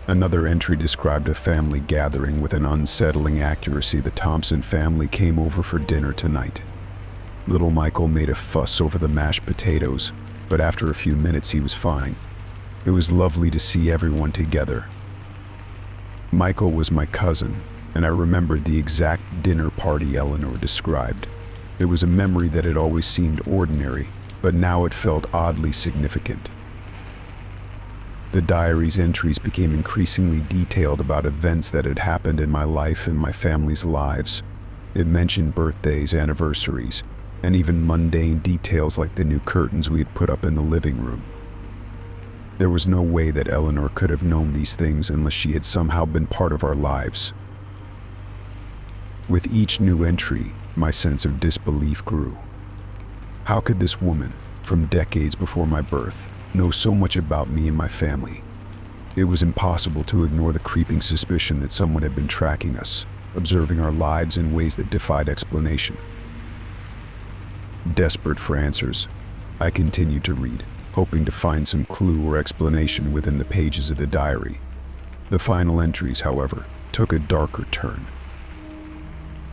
Another entry described a family gathering with an unsettling accuracy. "The Thompson family came over for dinner tonight. Little Michael made a fuss over the mashed potatoes, but after a few minutes he was fine. It was lovely to see everyone together." Michael was my cousin, and I remembered the exact dinner party Eleanor described. It was a memory that had always seemed ordinary, but now it felt oddly significant. The diary's entries became increasingly detailed about events that had happened in my life and my family's lives. It mentioned birthdays, anniversaries, and even mundane details like the new curtains we had put up in the living room. There was no way that Eleanor could have known these things unless she had somehow been part of our lives. With each new entry, my sense of disbelief grew. How could this woman, from decades before my birth, know so much about me and my family? It was impossible to ignore the creeping suspicion that someone had been tracking us, observing our lives in ways that defied explanation. Desperate for answers, I continued to read. hoping to find some clue or explanation within the pages of the diary. The final entries, however, took a darker turn.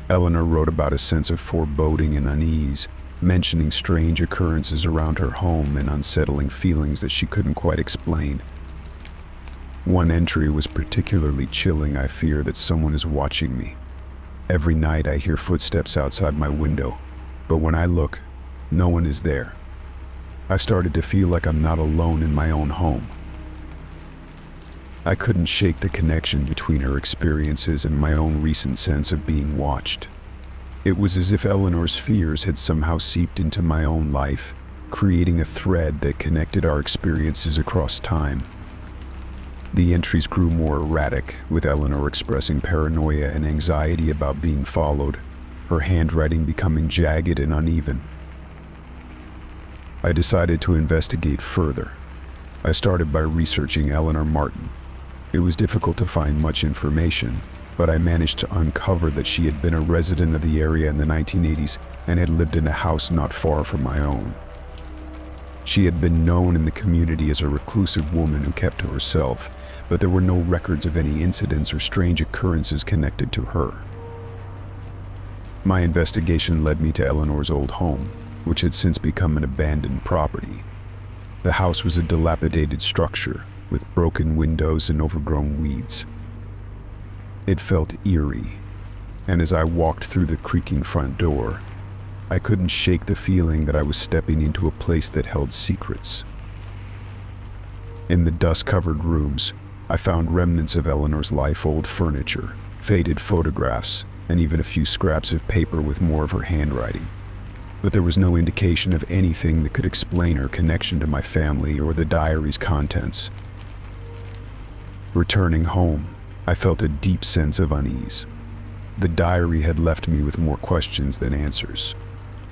Eleanor wrote about a sense of foreboding and unease, mentioning strange occurrences around her home and unsettling feelings that she couldn't quite explain. One entry was particularly chilling. "I fear that someone is watching me. Every night I hear footsteps outside my window, but when I look, no one is there. I started to feel like I'm not alone in my own home." I couldn't shake the connection between her experiences and my own recent sense of being watched. It was as if Eleanor's fears had somehow seeped into my own life, creating a thread that connected our experiences across time. The entries grew more erratic, with Eleanor expressing paranoia and anxiety about being followed, her handwriting becoming jagged and uneven. I decided to investigate further. I started by researching Eleanor Martin. It was difficult to find much information, but I managed to uncover that she had been a resident of the area in the 1980s and had lived in a house not far from my own. She had been known in the community as a reclusive woman who kept to herself, but there were no records of any incidents or strange occurrences connected to her. My investigation led me to Eleanor's old home, which had since become an abandoned property. The house was a dilapidated structure, with broken windows and overgrown weeds. It felt eerie, and as I walked through the creaking front door, I couldn't shake the feeling that I was stepping into a place that held secrets. In the dust-covered rooms, I found remnants of Eleanor's life, old furniture, faded photographs, and even a few scraps of paper with more of her handwriting. But there was no indication of anything that could explain her connection to my family or the diary's contents. Returning home, I felt a deep sense of unease. The diary had left me with more questions than answers.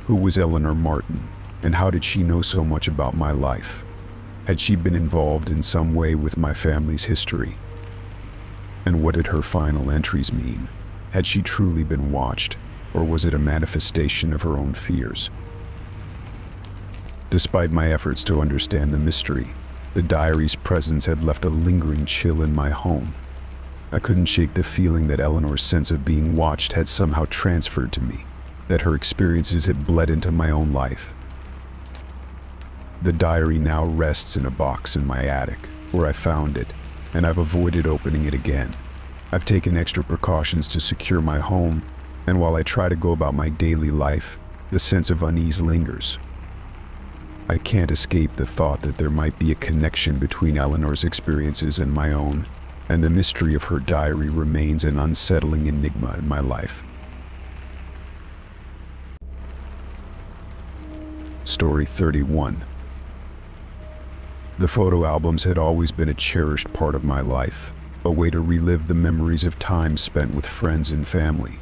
Who was Eleanor Martin, and how did she know so much about my life? Had she been involved in some way with my family's history? And what did her final entries mean? Had she truly been watched, or was it a manifestation of her own fears? Despite my efforts to understand the mystery, the diary's presence had left a lingering chill in my home. I couldn't shake the feeling that Eleanor's sense of being watched had somehow transferred to me, that her experiences had bled into my own life. The diary now rests in a box in my attic, where I found it, and I've avoided opening it again. I've taken extra precautions to secure my home, and while I try to go about my daily life, the sense of unease lingers. I can't escape the thought that there might be a connection between Eleanor's experiences and my own, and the mystery of her diary remains an unsettling enigma in my life. Story 31. The photo albums had always been a cherished part of my life, a way to relive the memories of time spent with friends and family.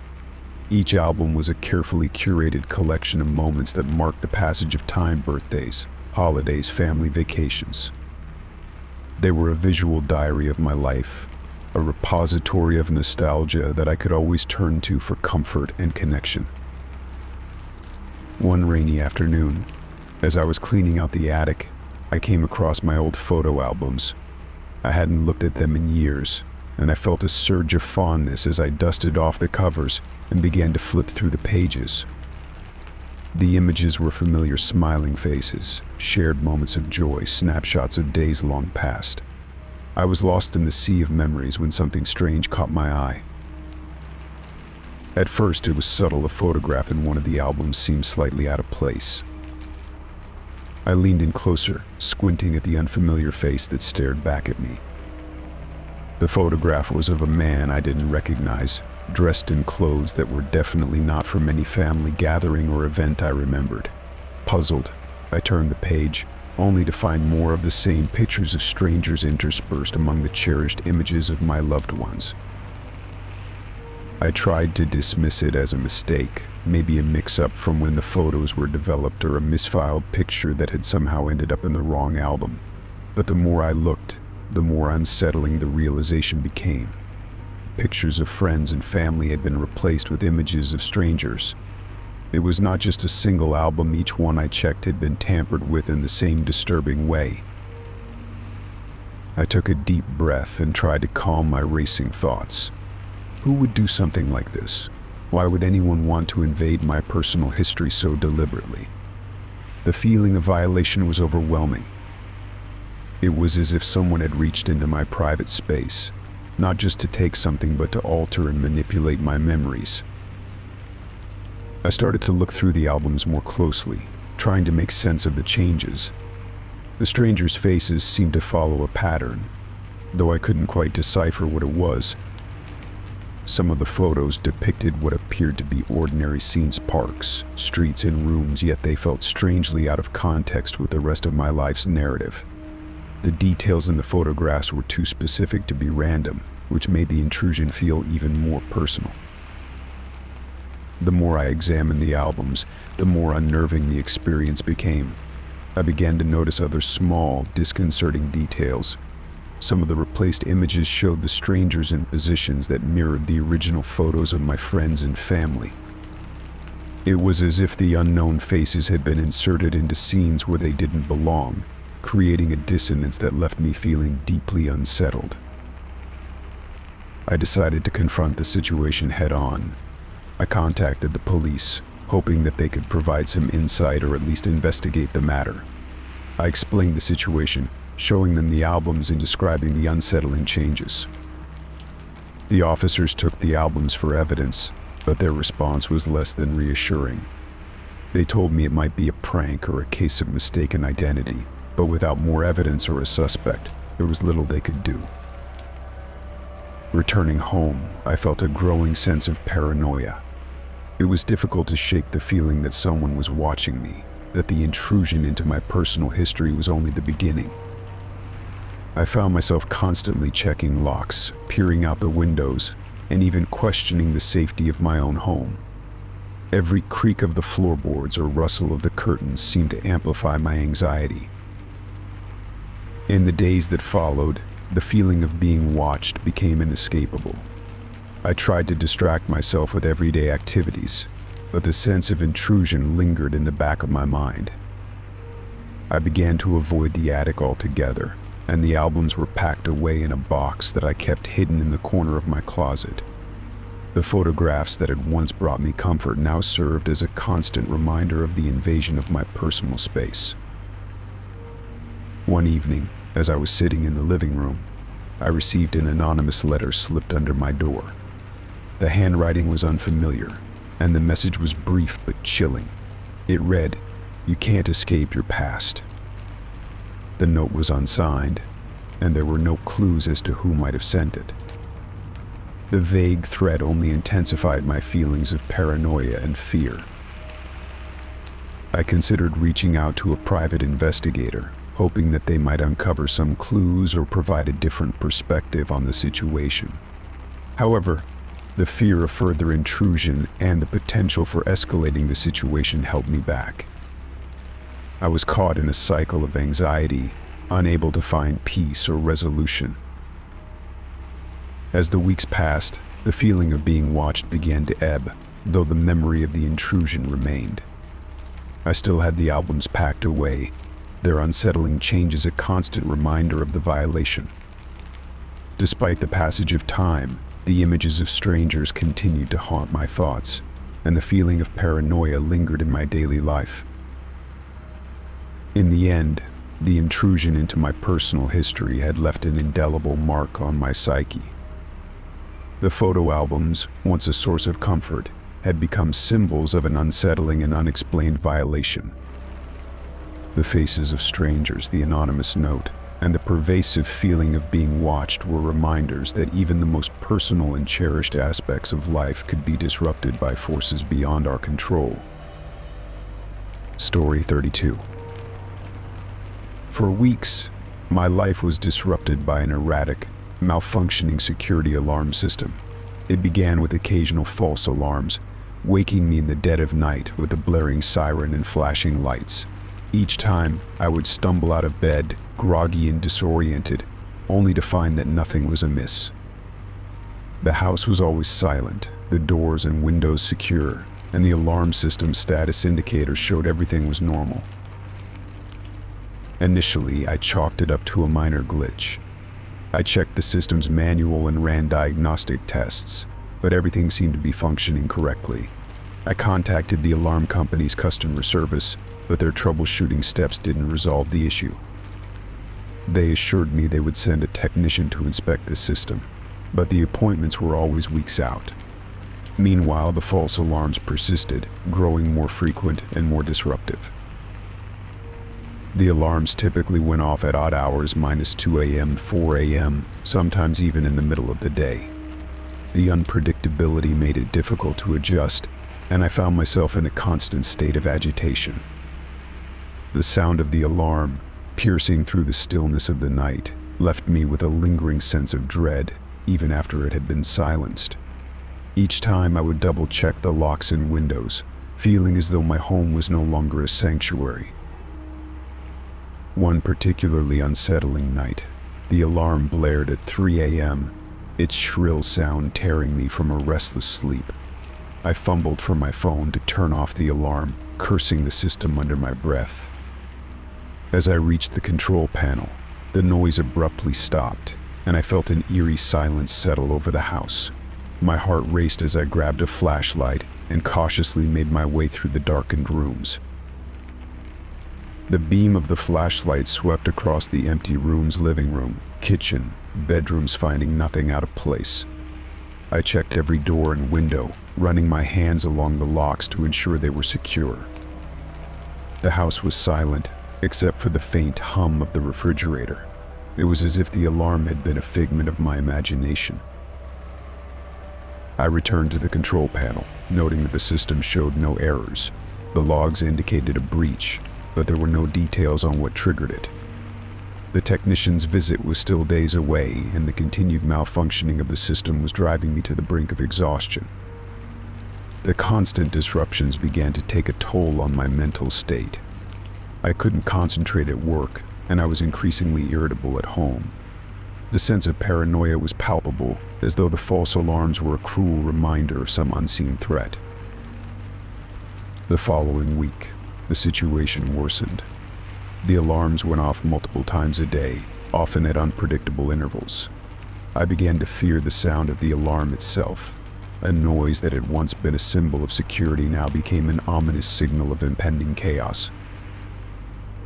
Each album was a carefully curated collection of moments that marked the passage of time: birthdays, holidays, family vacations. They were a visual diary of my life, a repository of nostalgia that I could always turn to for comfort and connection. One rainy afternoon, as I was cleaning out the attic, I came across my old photo albums. I hadn't looked at them in years, and I felt a surge of fondness as I dusted off the covers and began to flip through the pages. The images were familiar smiling faces, shared moments of joy, snapshots of days long past. I was lost in the sea of memories when something strange caught my eye. At first, it was subtle. A photograph in one of the albums seemed slightly out of place. I leaned in closer, squinting at the unfamiliar face that stared back at me. The photograph was of a man I didn't recognize, dressed in clothes that were definitely not from any family gathering or event I remembered. Puzzled, I turned the page, only to find more of the same pictures of strangers interspersed among the cherished images of my loved ones. I tried to dismiss it as a mistake, maybe a mix-up from when the photos were developed or a misfiled picture that had somehow ended up in the wrong album. But the more I looked, the more unsettling the realization became. Pictures of friends and family had been replaced with images of strangers. It was not just a single album, each one I checked had been tampered with in the same disturbing way. I took a deep breath and tried to calm my racing thoughts. Who would do something like this? Why would anyone want to invade my personal history so deliberately? The feeling of violation was overwhelming. It was as if someone had reached into my private space, not just to take something but to alter and manipulate my memories. I started to look through the albums more closely, trying to make sense of the changes. The strangers' faces seemed to follow a pattern, though I couldn't quite decipher what it was. Some of the photos depicted what appeared to be ordinary scenes, parks, streets, and rooms, yet they felt strangely out of context with the rest of my life's narrative. The details in the photographs were too specific to be random, which made the intrusion feel even more personal. The more I examined the albums, the more unnerving the experience became. I began to notice other small, disconcerting details. Some of the replaced images showed the strangers in positions that mirrored the original photos of my friends and family. It was as if the unknown faces had been inserted into scenes where they didn't belong, creating a dissonance that left me feeling deeply unsettled. I decided to confront the situation head-on. I contacted the police, hoping that they could provide some insight or at least investigate the matter. I explained the situation, showing them the albums and describing the unsettling changes. The officers took the albums for evidence, but their response was less than reassuring. They told me it might be a prank or a case of mistaken identity, but without more evidence or a suspect, there was little they could do. Returning home, I felt a growing sense of paranoia. It was difficult to shake the feeling that someone was watching me, that the intrusion into my personal history was only the beginning. I found myself constantly checking locks, peering out the windows, and even questioning the safety of my own home. Every creak of the floorboards or rustle of the curtains seemed to amplify my anxiety. In the days that followed, the feeling of being watched became inescapable. I tried to distract myself with everyday activities, but the sense of intrusion lingered in the back of my mind. I began to avoid the attic altogether, and the albums were packed away in a box that I kept hidden in the corner of my closet. The photographs that had once brought me comfort now served as a constant reminder of the invasion of my personal space. One evening, as I was sitting in the living room, I received an anonymous letter slipped under my door. The handwriting was unfamiliar, and the message was brief but chilling. It read, "You can't escape your past." The note was unsigned, and there were no clues as to who might have sent it. The vague threat only intensified my feelings of paranoia and fear. I considered reaching out to a private investigator, hoping that they might uncover some clues or provide a different perspective on the situation. However, the fear of further intrusion and the potential for escalating the situation held me back. I was caught in a cycle of anxiety, unable to find peace or resolution. As the weeks passed, the feeling of being watched began to ebb, though the memory of the intrusion remained. I still had the albums packed away, their unsettling changes a constant reminder of the violation. Despite the passage of time, the images of strangers continued to haunt my thoughts, and the feeling of paranoia lingered in my daily life. In the end, the intrusion into my personal history had left an indelible mark on my psyche. The photo albums, once a source of comfort, had become symbols of an unsettling and unexplained violation. The faces of strangers, the anonymous note, and the pervasive feeling of being watched were reminders that even the most personal and cherished aspects of life could be disrupted by forces beyond our control. Story 32. For weeks, my life was disrupted by an erratic, malfunctioning security alarm system. It began with occasional false alarms, waking me in the dead of night with a blaring siren and flashing lights. Each time, I would stumble out of bed, groggy and disoriented, only to find that nothing was amiss. The house was always silent, the doors and windows secure, and the alarm system's status indicators showed everything was normal. Initially, I chalked it up to a minor glitch. I checked the system's manual and ran diagnostic tests, but everything seemed to be functioning correctly. I contacted the alarm company's customer service, but their troubleshooting steps didn't resolve the issue. They assured me they would send a technician to inspect the system, but the appointments were always weeks out. Meanwhile, the false alarms persisted, growing more frequent and more disruptive. The alarms typically went off at odd hours, -2 a.m., 4 a.m., sometimes even in the middle of the day. The unpredictability made it difficult to adjust, and I found myself in a constant state of agitation. The sound of the alarm, piercing through the stillness of the night, left me with a lingering sense of dread, even after it had been silenced. Each time I would double-check the locks and windows, feeling as though my home was no longer a sanctuary. One particularly unsettling night, the alarm blared at 3 a.m., its shrill sound tearing me from a restless sleep. I fumbled for my phone to turn off the alarm, cursing the system under my breath. As I reached the control panel, the noise abruptly stopped, and I felt an eerie silence settle over the house. My heart raced as I grabbed a flashlight and cautiously made my way through the darkened rooms. The beam of the flashlight swept across the empty room's living room, kitchen, bedrooms, finding nothing out of place. I checked every door and window, running my hands along the locks to ensure they were secure. The house was silent, except for the faint hum of the refrigerator. It was as if the alarm had been a figment of my imagination. I returned to the control panel, noting that the system showed no errors. The logs indicated a breach, but there were no details on what triggered it. The technician's visit was still days away, and the continued malfunctioning of the system was driving me to the brink of exhaustion. The constant disruptions began to take a toll on my mental state. I couldn't concentrate at work, and I was increasingly irritable at home. The sense of paranoia was palpable, as though the false alarms were a cruel reminder of some unseen threat. The following week, the situation worsened. The alarms went off multiple times a day, often at unpredictable intervals. I began to fear the sound of the alarm itself. A noise that had once been a symbol of security now became an ominous signal of impending chaos.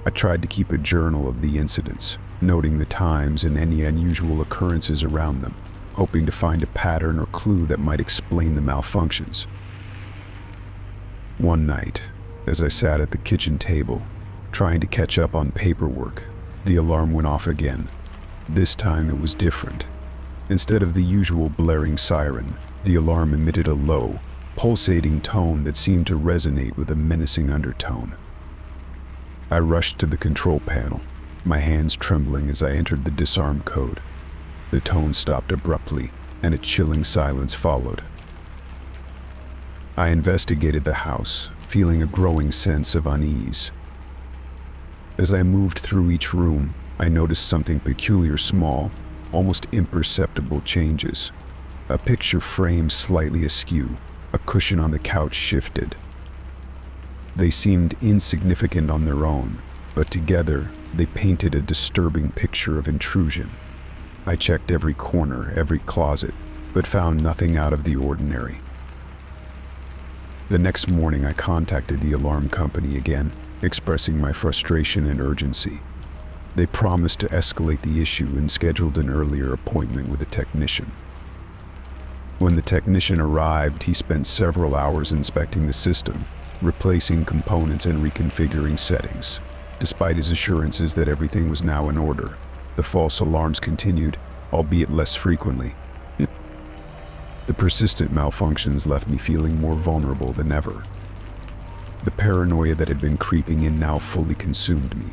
I tried to keep a journal of the incidents, noting the times and any unusual occurrences around them, hoping to find a pattern or clue that might explain the malfunctions. One night, as I sat at the kitchen table, trying to catch up on paperwork, the alarm went off again. This time it was different. Instead of the usual blaring siren, the alarm emitted a low, pulsating tone that seemed to resonate with a menacing undertone. I rushed to the control panel, my hands trembling as I entered the disarm code. The tone stopped abruptly, and a chilling silence followed. I investigated the house, feeling a growing sense of unease. As I moved through each room, I noticed something peculiar, small, almost imperceptible changes. A picture frame slightly askew, a cushion on the couch shifted. They seemed insignificant on their own, but together they painted a disturbing picture of intrusion. I checked every corner, every closet, but found nothing out of the ordinary. The next morning I contacted the alarm company again, expressing my frustration and urgency. They promised to escalate the issue and scheduled an earlier appointment with a technician. When the technician arrived, he spent several hours inspecting the system, replacing components and reconfiguring settings. Despite his assurances that everything was now in order, the false alarms continued, albeit less frequently. The persistent malfunctions left me feeling more vulnerable than ever. The paranoia that had been creeping in now fully consumed me.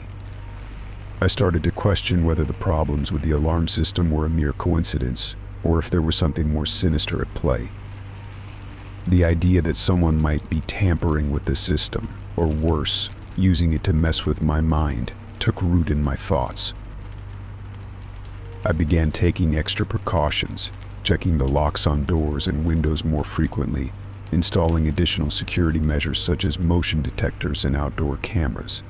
I started to question whether the problems with the alarm system were a mere coincidence, or if there was something more sinister at play. The idea that someone might be tampering with the system, or worse, using it to mess with my mind, took root in my thoughts. I began taking extra precautions, checking the locks on doors and windows more frequently, installing additional security measures such as motion detectors and outdoor cameras.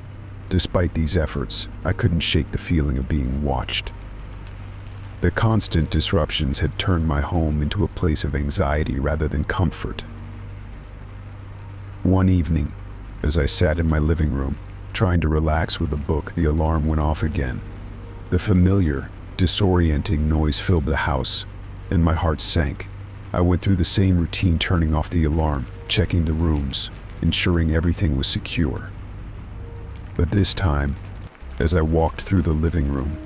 Despite these efforts, I couldn't shake the feeling of being watched. The constant disruptions had turned my home into a place of anxiety rather than comfort. One evening, as I sat in my living room, trying to relax with a book, the alarm went off again. The familiar, disorienting noise filled the house, and my heart sank. I went through the same routine, turning off the alarm, checking the rooms, ensuring everything was secure. But this time, as I walked through the living room,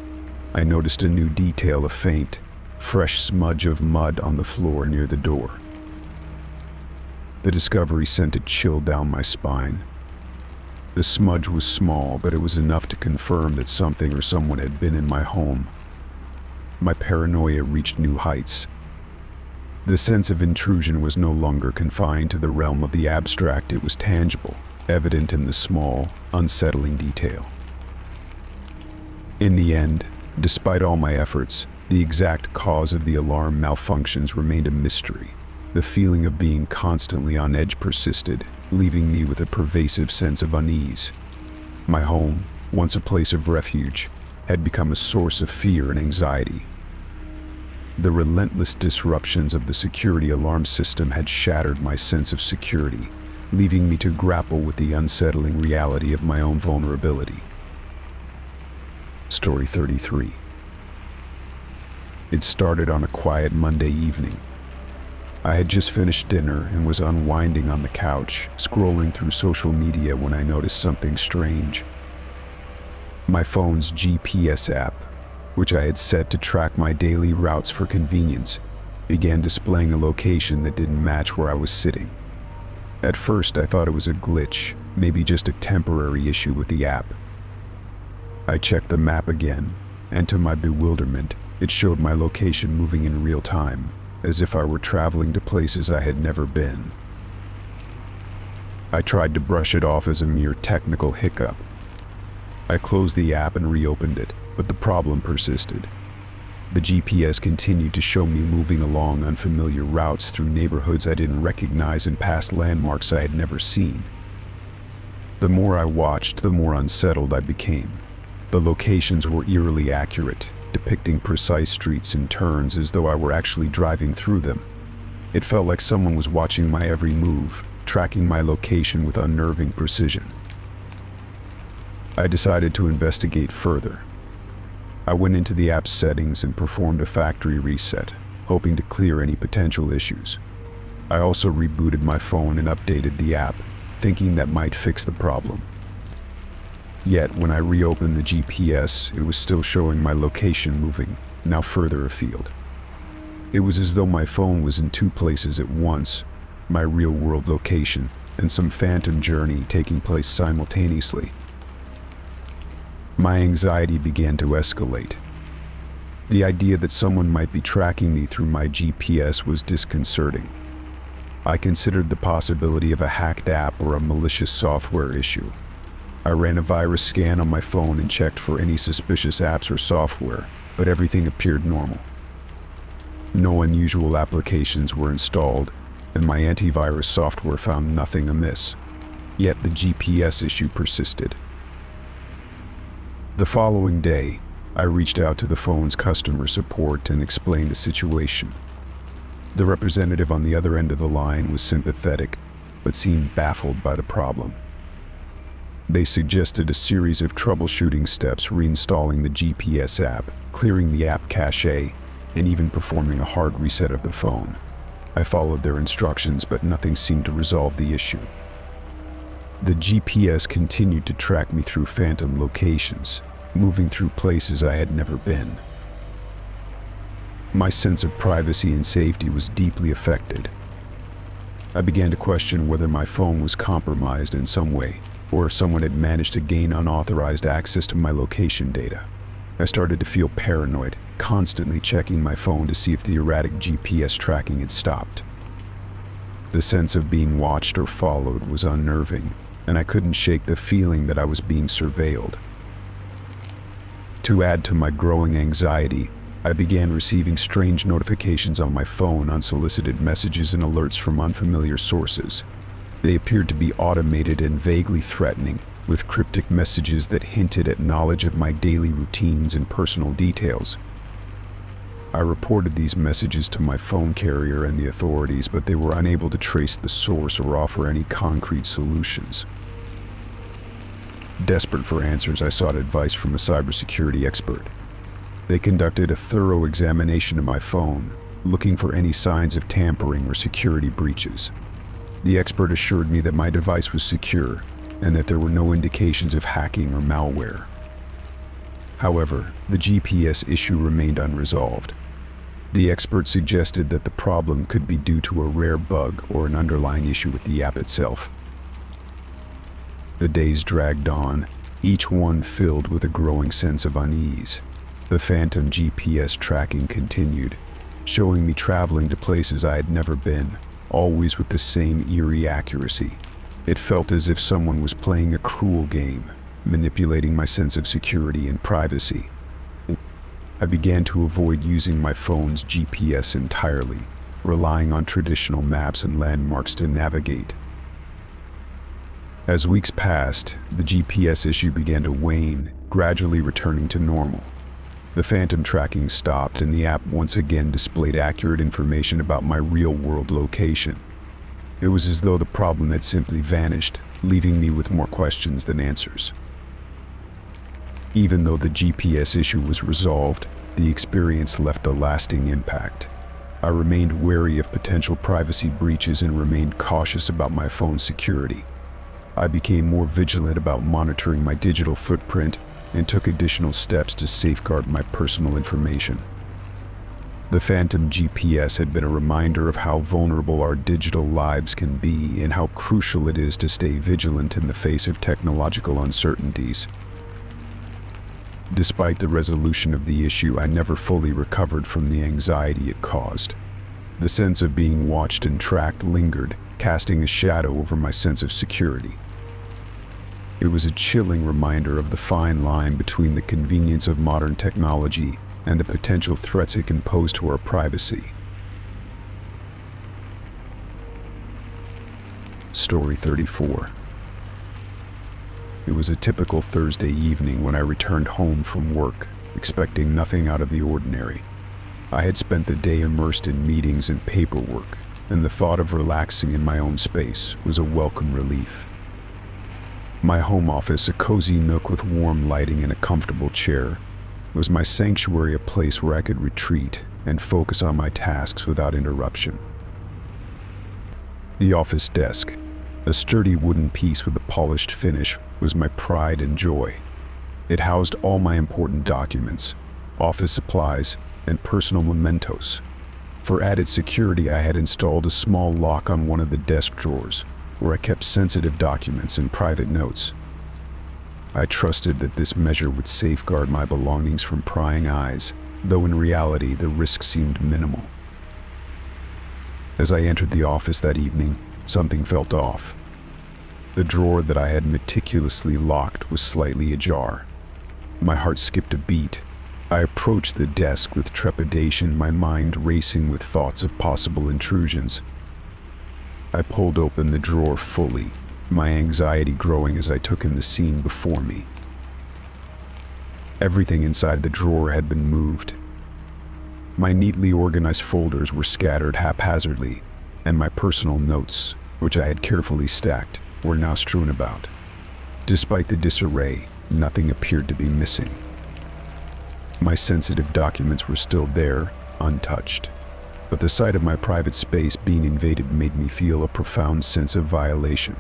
I noticed a new detail: a faint, fresh smudge of mud on the floor near the door. The discovery sent a chill down my spine. The smudge was small, but it was enough to confirm that something or someone had been in my home. My paranoia reached new heights. The sense of intrusion was no longer confined to the realm of the abstract. It was tangible, evident in the small, unsettling detail. In the end, despite all my efforts, the exact cause of the alarm malfunctions remained a mystery. The feeling of being constantly on edge persisted, leaving me with a pervasive sense of unease. My home, once a place of refuge, had become a source of fear and anxiety. The relentless disruptions of the security alarm system had shattered my sense of security, leaving me to grapple with the unsettling reality of my own vulnerability. Story 33. It started on a quiet Monday evening. I had just finished dinner and was unwinding on the couch, scrolling through social media when I noticed something strange. My phone's GPS app, which I had set to track my daily routes for convenience, began displaying a location that didn't match where I was sitting. At first, I thought it was a glitch, maybe just a temporary issue with the app. I checked the map again, and to my bewilderment, it showed my location moving in real time, as if I were traveling to places I had never been. I tried to brush it off as a mere technical hiccup. I closed the app and reopened it, but the problem persisted. The GPS continued to show me moving along unfamiliar routes through neighborhoods I didn't recognize and past landmarks I had never seen. The more I watched, the more unsettled I became. The locations were eerily accurate, depicting precise streets and turns as though I were actually driving through them. It felt like someone was watching my every move, tracking my location with unnerving precision. I decided to investigate further. I went into the app's settings and performed a factory reset, hoping to clear any potential issues. I also rebooted my phone and updated the app, thinking that might fix the problem. Yet, when I reopened the GPS, it was still showing my location moving, now further afield. It was as though my phone was in two places at once, my real-world location and some phantom journey taking place simultaneously. My anxiety began to escalate. The idea that someone might be tracking me through my GPS was disconcerting. I considered the possibility of a hacked app or a malicious software issue. I ran a virus scan on my phone and checked for any suspicious apps or software, but everything appeared normal. No unusual applications were installed, and my antivirus software found nothing amiss. Yet the GPS issue persisted. The following day, I reached out to the phone's customer support and explained the situation. The representative on the other end of the line was sympathetic, but seemed baffled by the problem. They suggested a series of troubleshooting steps, reinstalling the GPS app, clearing the app cache, and even performing a hard reset of the phone. I followed their instructions, but nothing seemed to resolve the issue. The GPS continued to track me through phantom locations, moving through places I had never been. My sense of privacy and safety was deeply affected. I began to question whether my phone was compromised in some way, or if someone had managed to gain unauthorized access to my location data. I started to feel paranoid, constantly checking my phone to see if the erratic GPS tracking had stopped. The sense of being watched or followed was unnerving, and I couldn't shake the feeling that I was being surveilled. To add to my growing anxiety, I began receiving strange notifications on my phone, unsolicited messages and alerts from unfamiliar sources. They appeared to be automated and vaguely threatening, with cryptic messages that hinted at knowledge of my daily routines and personal details. I reported these messages to my phone carrier and the authorities, but they were unable to trace the source or offer any concrete solutions. Desperate for answers, I sought advice from a cybersecurity expert. They conducted a thorough examination of my phone, looking for any signs of tampering or security breaches. The expert assured me that my device was secure and that there were no indications of hacking or malware. However, the GPS issue remained unresolved. The expert suggested that the problem could be due to a rare bug or an underlying issue with the app itself. The days dragged on, each one filled with a growing sense of unease. The phantom GPS tracking continued, showing me traveling to places I had never been, always with the same eerie accuracy. It felt as if someone was playing a cruel game, manipulating my sense of security and privacy. I began to avoid using my phone's GPS entirely, relying on traditional maps and landmarks to navigate. As weeks passed, the GPS issue began to wane, gradually returning to normal. The phantom tracking stopped and the app once again displayed accurate information about my real-world location. It was as though the problem had simply vanished, leaving me with more questions than answers. Even though the GPS issue was resolved, the experience left a lasting impact. I remained wary of potential privacy breaches and remained cautious about my phone's security. I became more vigilant about monitoring my digital footprint and took additional steps to safeguard my personal information. The phantom GPS had been a reminder of how vulnerable our digital lives can be and how crucial it is to stay vigilant in the face of technological uncertainties. Despite the resolution of the issue, I never fully recovered from the anxiety it caused. The sense of being watched and tracked lingered, casting a shadow over my sense of security. It was a chilling reminder of the fine line between the convenience of modern technology and the potential threats it can pose to our privacy. Story 34. It was a typical Thursday evening when I returned home from work, expecting nothing out of the ordinary. I had spent the day immersed in meetings and paperwork, and the thought of relaxing in my own space was a welcome relief. My home office, a cozy nook with warm lighting and a comfortable chair, was my sanctuary, a place where I could retreat and focus on my tasks without interruption. The office desk, a sturdy wooden piece with a polished finish, was my pride and joy. It housed all my important documents, office supplies, and personal mementos. For added security, I had installed a small lock on one of the desk drawers, where I kept sensitive documents and private notes. I trusted that this measure would safeguard my belongings from prying eyes, though in reality the risk seemed minimal. As I entered the office that evening, something felt off. The drawer that I had meticulously locked was slightly ajar. My heart skipped a beat. I approached the desk with trepidation, my mind racing with thoughts of possible intrusions. I pulled open the drawer fully, my anxiety growing as I took in the scene before me. Everything inside the drawer had been moved. My neatly organized folders were scattered haphazardly, and my personal notes, which I had carefully stacked, were now strewn about. Despite the disarray, nothing appeared to be missing. My sensitive documents were still there, untouched, but the sight of my private space being invaded made me feel a profound sense of violation.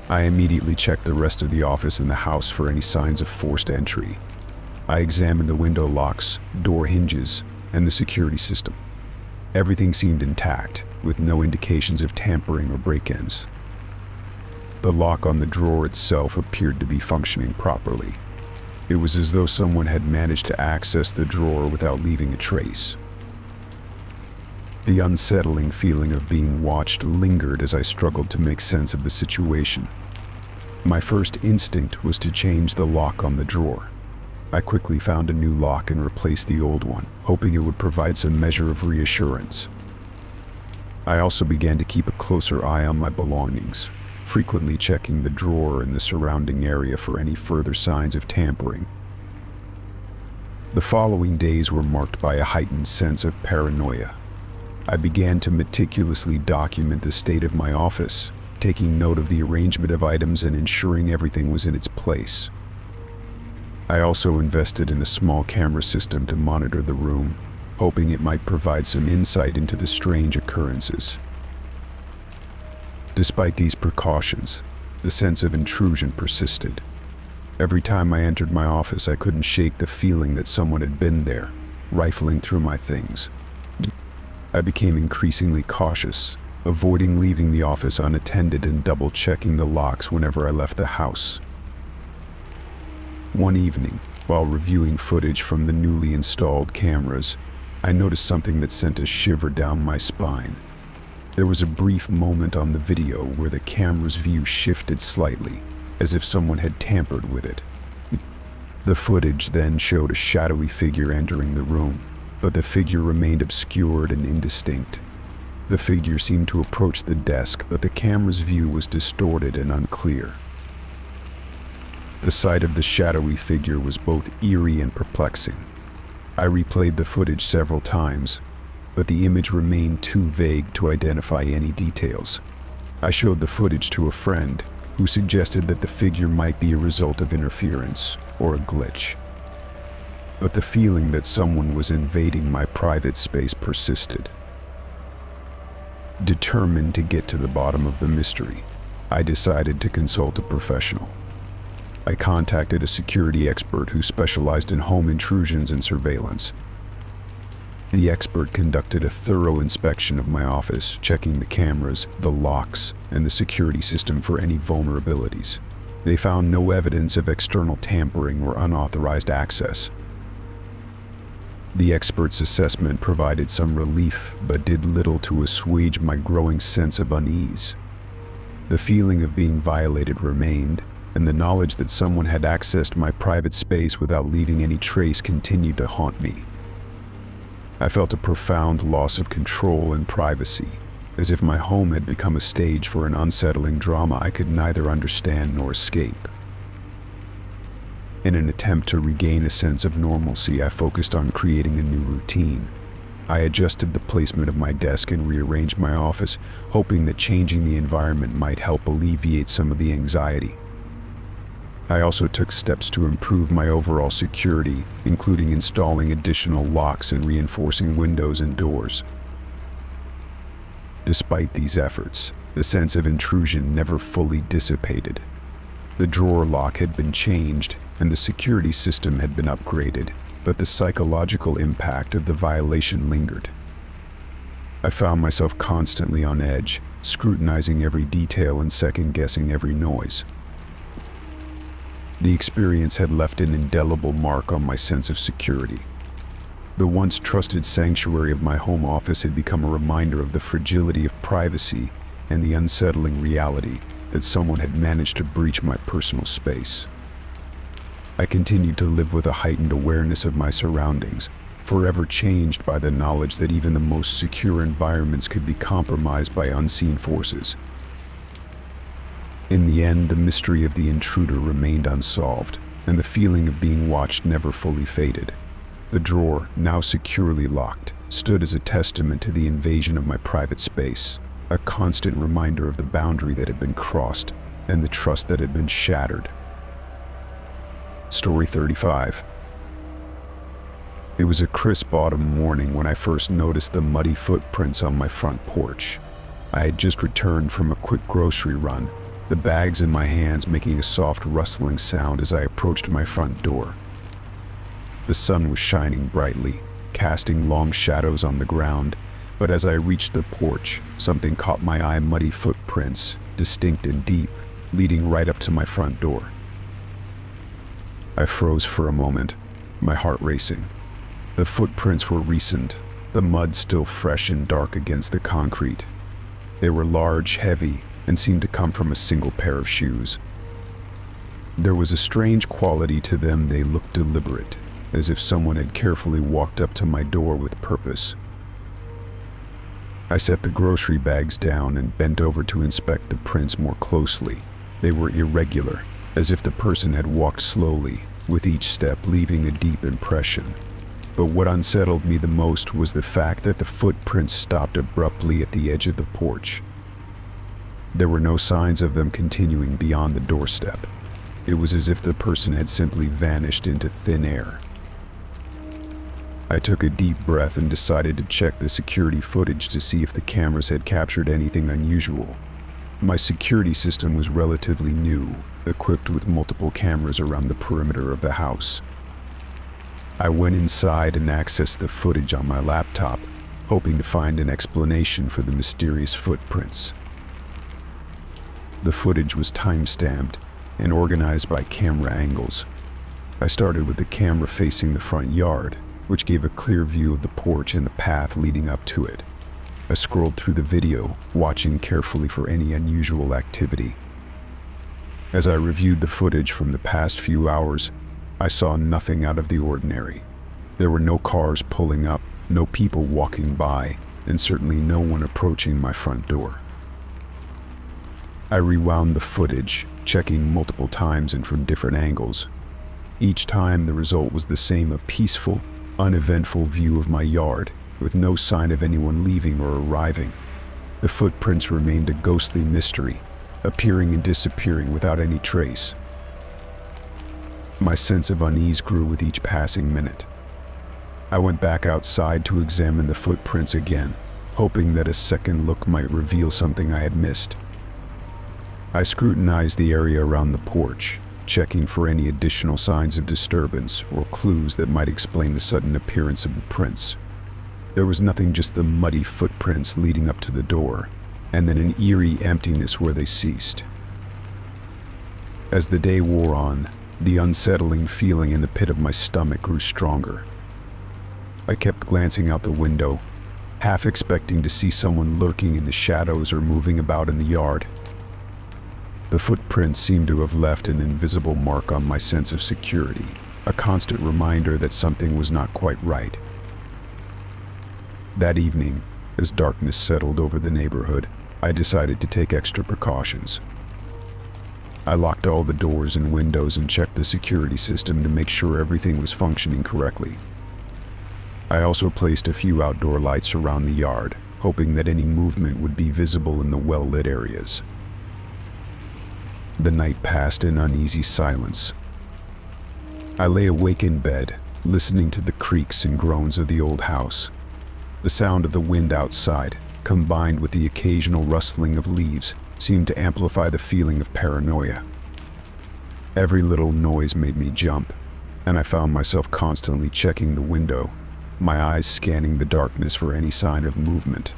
I immediately checked the rest of the office and the house for any signs of forced entry. I examined the window locks, door hinges, and the security system. Everything seemed intact, with no indications of tampering or break-ins. The lock on the drawer itself appeared to be functioning properly. It was as though someone had managed to access the drawer without leaving a trace. The unsettling feeling of being watched lingered as I struggled to make sense of the situation. My first instinct was to change the lock on the drawer. I quickly found a new lock and replaced the old one, hoping it would provide some measure of reassurance. I also began to keep a closer eye on my belongings, frequently checking the drawer and the surrounding area for any further signs of tampering. The following days were marked by a heightened sense of paranoia. I began to meticulously document the state of my office, taking note of the arrangement of items and ensuring everything was in its place. I also invested in a small camera system to monitor the room, hoping it might provide some insight into the strange occurrences. Despite these precautions, the sense of intrusion persisted. Every time I entered my office, I couldn't shake the feeling that someone had been there, rifling through my things. I became increasingly cautious, avoiding leaving the office unattended and double-checking the locks whenever I left the house. One evening, while reviewing footage from the newly installed cameras, I noticed something that sent a shiver down my spine. There was a brief moment on the video where the camera's view shifted slightly, as if someone had tampered with it. The footage then showed a shadowy figure entering the room, but the figure remained obscured and indistinct. The figure seemed to approach the desk, but the camera's view was distorted and unclear. The sight of the shadowy figure was both eerie and perplexing. I replayed the footage several times, but the image remained too vague to identify any details. I showed the footage to a friend, who suggested that the figure might be a result of interference or a glitch. But the feeling that someone was invading my private space persisted. Determined to get to the bottom of the mystery, I decided to consult a professional. I contacted a security expert who specialized in home intrusions and surveillance. The expert conducted a thorough inspection of my office, checking the cameras, the locks, and the security system for any vulnerabilities. They found no evidence of external tampering or unauthorized access. The expert's assessment provided some relief, but did little to assuage my growing sense of unease. The feeling of being violated remained, and the knowledge that someone had accessed my private space without leaving any trace continued to haunt me. I felt a profound loss of control and privacy, as if my home had become a stage for an unsettling drama I could neither understand nor escape. In an attempt to regain a sense of normalcy, I focused on creating a new routine. I adjusted the placement of my desk and rearranged my office, hoping that changing the environment might help alleviate some of the anxiety. I also took steps to improve my overall security, including installing additional locks and reinforcing windows and doors. Despite these efforts, the sense of intrusion never fully dissipated. The drawer lock had been changed, and the security system had been upgraded, but the psychological impact of the violation lingered. I found myself constantly on edge, scrutinizing every detail and second-guessing every noise. The experience had left an indelible mark on my sense of security. The once trusted sanctuary of my home office had become a reminder of the fragility of privacy and the unsettling reality that someone had managed to breach my personal space. I continued to live with a heightened awareness of my surroundings, forever changed by the knowledge that even the most secure environments could be compromised by unseen forces. In the end, the mystery of the intruder remained unsolved, and the feeling of being watched never fully faded. The drawer, now securely locked, stood as a testament to the invasion of my private space, a constant reminder of the boundary that had been crossed and the trust that had been shattered. Story 35. It was a crisp autumn morning when I first noticed the muddy footprints on my front porch. I had just returned from a quick grocery run, the bags in my hands making a soft rustling sound as I approached my front door. The sun was shining brightly, casting long shadows on the ground, but as I reached the porch, something caught my eye: muddy footprints, distinct and deep, leading right up to my front door. I froze for a moment, my heart racing. The footprints were recent, the mud still fresh and dark against the concrete. They were large, heavy, and seemed to come from a single pair of shoes. There was a strange quality to them. They looked deliberate, as if someone had carefully walked up to my door with purpose. I set the grocery bags down and bent over to inspect the prints more closely. They were irregular, as if the person had walked slowly, with each step leaving a deep impression. But what unsettled me the most was the fact that the footprints stopped abruptly at the edge of the porch. There were no signs of them continuing beyond the doorstep. It was as if the person had simply vanished into thin air. I took a deep breath and decided to check the security footage to see if the cameras had captured anything unusual. My security system was relatively new, equipped with multiple cameras around the perimeter of the house. I went inside and accessed the footage on my laptop, hoping to find an explanation for the mysterious footprints. The footage was time-stamped and organized by camera angles. I started with the camera facing the front yard, which gave a clear view of the porch and the path leading up to it. I scrolled through the video, watching carefully for any unusual activity. As I reviewed the footage from the past few hours, I saw nothing out of the ordinary. There were no cars pulling up, no people walking by, and certainly no one approaching my front door. I rewound the footage, checking multiple times and from different angles. Each time the result was the same, a peaceful, uneventful view of my yard, with no sign of anyone leaving or arriving. The footprints remained a ghostly mystery, appearing and disappearing without any trace. My sense of unease grew with each passing minute. I went back outside to examine the footprints again, hoping that a second look might reveal something I had missed. I scrutinized the area around the porch, checking for any additional signs of disturbance or clues that might explain the sudden appearance of the prints. There was nothing, just the muddy footprints leading up to the door, and then an eerie emptiness where they ceased. As the day wore on, the unsettling feeling in the pit of my stomach grew stronger. I kept glancing out the window, half expecting to see someone lurking in the shadows or moving about in the yard. The footprints seemed to have left an invisible mark on my sense of security, a constant reminder that something was not quite right. That evening, as darkness settled over the neighborhood, I decided to take extra precautions. I locked all the doors and windows and checked the security system to make sure everything was functioning correctly. I also placed a few outdoor lights around the yard, hoping that any movement would be visible in the well-lit areas. The night passed in uneasy silence. I lay awake in bed, listening to the creaks and groans of the old house. The sound of the wind outside, combined with the occasional rustling of leaves, seemed to amplify the feeling of paranoia. Every little noise made me jump, and I found myself constantly checking the window, my eyes scanning the darkness for any sign of movement.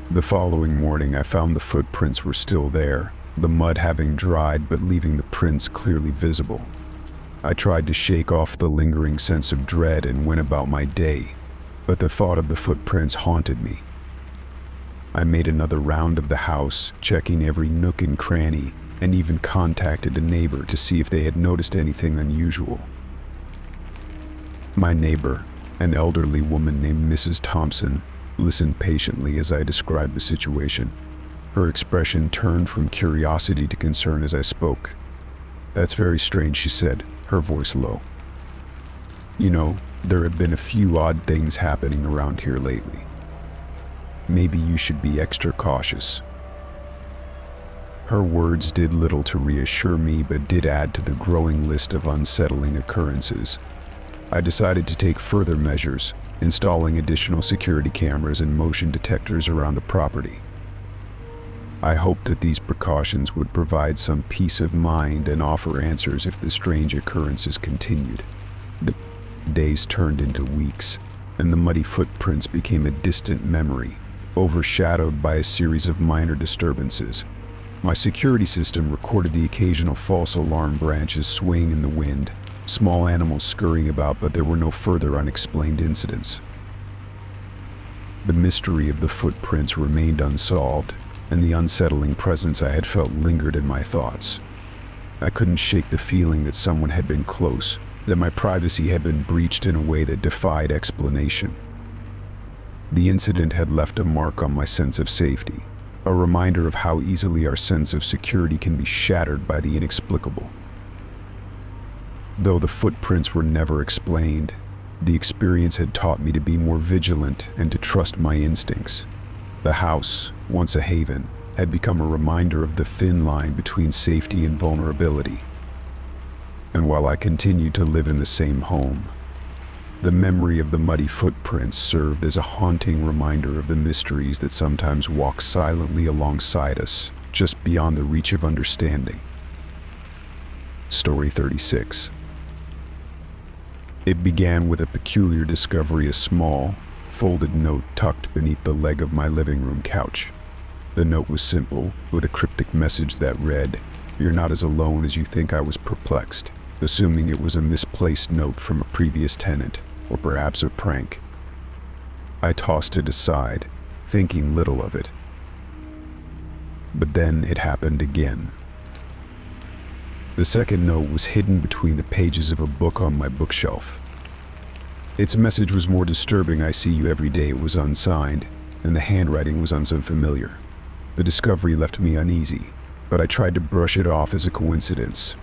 The following morning, I found the footprints were still there, the mud having dried but leaving the prints clearly visible. I tried to shake off the lingering sense of dread and went about my day, but the thought of the footprints haunted me. I made another round of the house, checking every nook and cranny, and even contacted a neighbor to see if they had noticed anything unusual. My neighbor, an elderly woman named Mrs. Thompson, listened patiently as I described the situation. Her expression turned from curiosity to concern as I spoke. "That's very strange," she said, her voice low. "You know, there have been a few odd things happening around here lately. Maybe you should be extra cautious." Her words did little to reassure me, but did add to the growing list of unsettling occurrences. I decided to take further measures, installing additional security cameras and motion detectors around the property. I hoped that these precautions would provide some peace of mind and offer answers if the strange occurrences continued. The days turned into weeks, and the muddy footprints became a distant memory, overshadowed by a series of minor disturbances. My security system recorded the occasional false alarm branches swaying in the wind, small animals scurrying about, but there were no further unexplained incidents. The mystery of the footprints remained unsolved, and the unsettling presence I had felt lingered in my thoughts. I couldn't shake the feeling that someone had been close, that my privacy had been breached in a way that defied explanation. The incident had left a mark on my sense of safety, a reminder of how easily our sense of security can be shattered by the inexplicable. Though the footprints were never explained, the experience had taught me to be more vigilant and to trust my instincts. The house, once a haven, had become a reminder of the thin line between safety and vulnerability. And while I continued to live in the same home, the memory of the muddy footprints served as a haunting reminder of the mysteries that sometimes walk silently alongside us, just beyond the reach of understanding. Story 36. It began with a peculiar discovery, a small, folded note tucked beneath the leg of my living room couch. The note was simple, with a cryptic message that read, "You're not as alone as you think." I was perplexed, assuming it was a misplaced note from a previous tenant, or perhaps a prank. I tossed it aside, thinking little of it. But then it happened again. The second note was hidden between the pages of a book on my bookshelf. Its message was more disturbing. "I see you every day." It was unsigned, and the handwriting was unfamiliar. The discovery left me uneasy, but I tried to brush it off as a coincidence.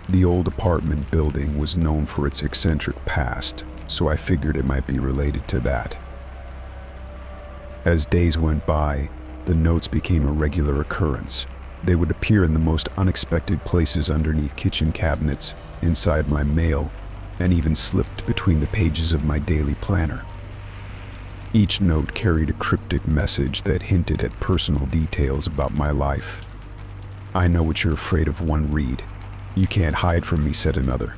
The old apartment building was known for its eccentric past, so I figured it might be related to that. As days went by, the notes became a regular occurrence. They would appear in the most unexpected places, underneath kitchen cabinets, inside my mail, and even slipped between the pages of my daily planner. Each note carried a cryptic message that hinted at personal details about my life. "I know what you're afraid of," one read. "You can't hide from me," said another.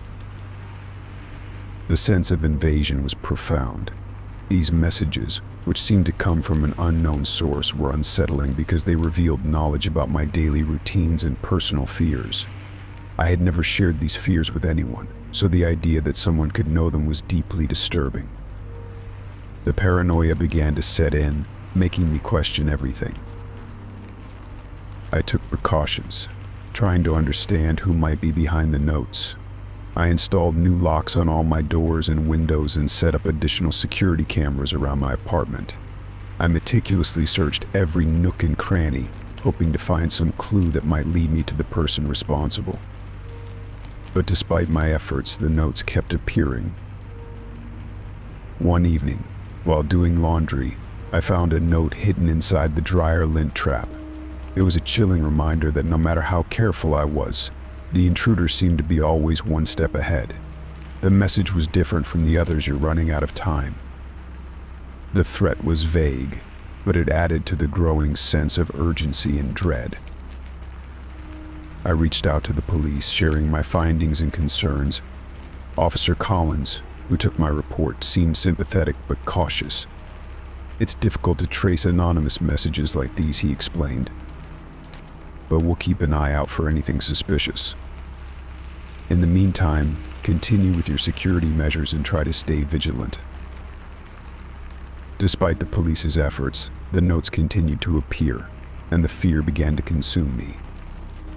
The sense of invasion was profound. These messages, which seemed to come from an unknown source, were unsettling because they revealed knowledge about my daily routines and personal fears. I had never shared these fears with anyone, so the idea that someone could know them was deeply disturbing. The paranoia began to set in, making me question everything. I took precautions, trying to understand who might be behind the notes. I installed new locks on all my doors and windows and set up additional security cameras around my apartment. I meticulously searched every nook and cranny, hoping to find some clue that might lead me to the person responsible. But despite my efforts, the notes kept appearing. One evening, while doing laundry, I found a note hidden inside the dryer lint trap. It was a chilling reminder that no matter how careful I was, the intruder seemed to be always one step ahead. The message was different from the others: "You're running out of time." The threat was vague, but it added to the growing sense of urgency and dread. I reached out to the police, sharing my findings and concerns. Officer Collins, who took my report, seemed sympathetic but cautious. "It's difficult to trace anonymous messages like these," he explained, "but we'll keep an eye out for anything suspicious. In the meantime, continue with your security measures and try to stay vigilant." Despite the police's efforts, the notes continued to appear, and the fear began to consume me.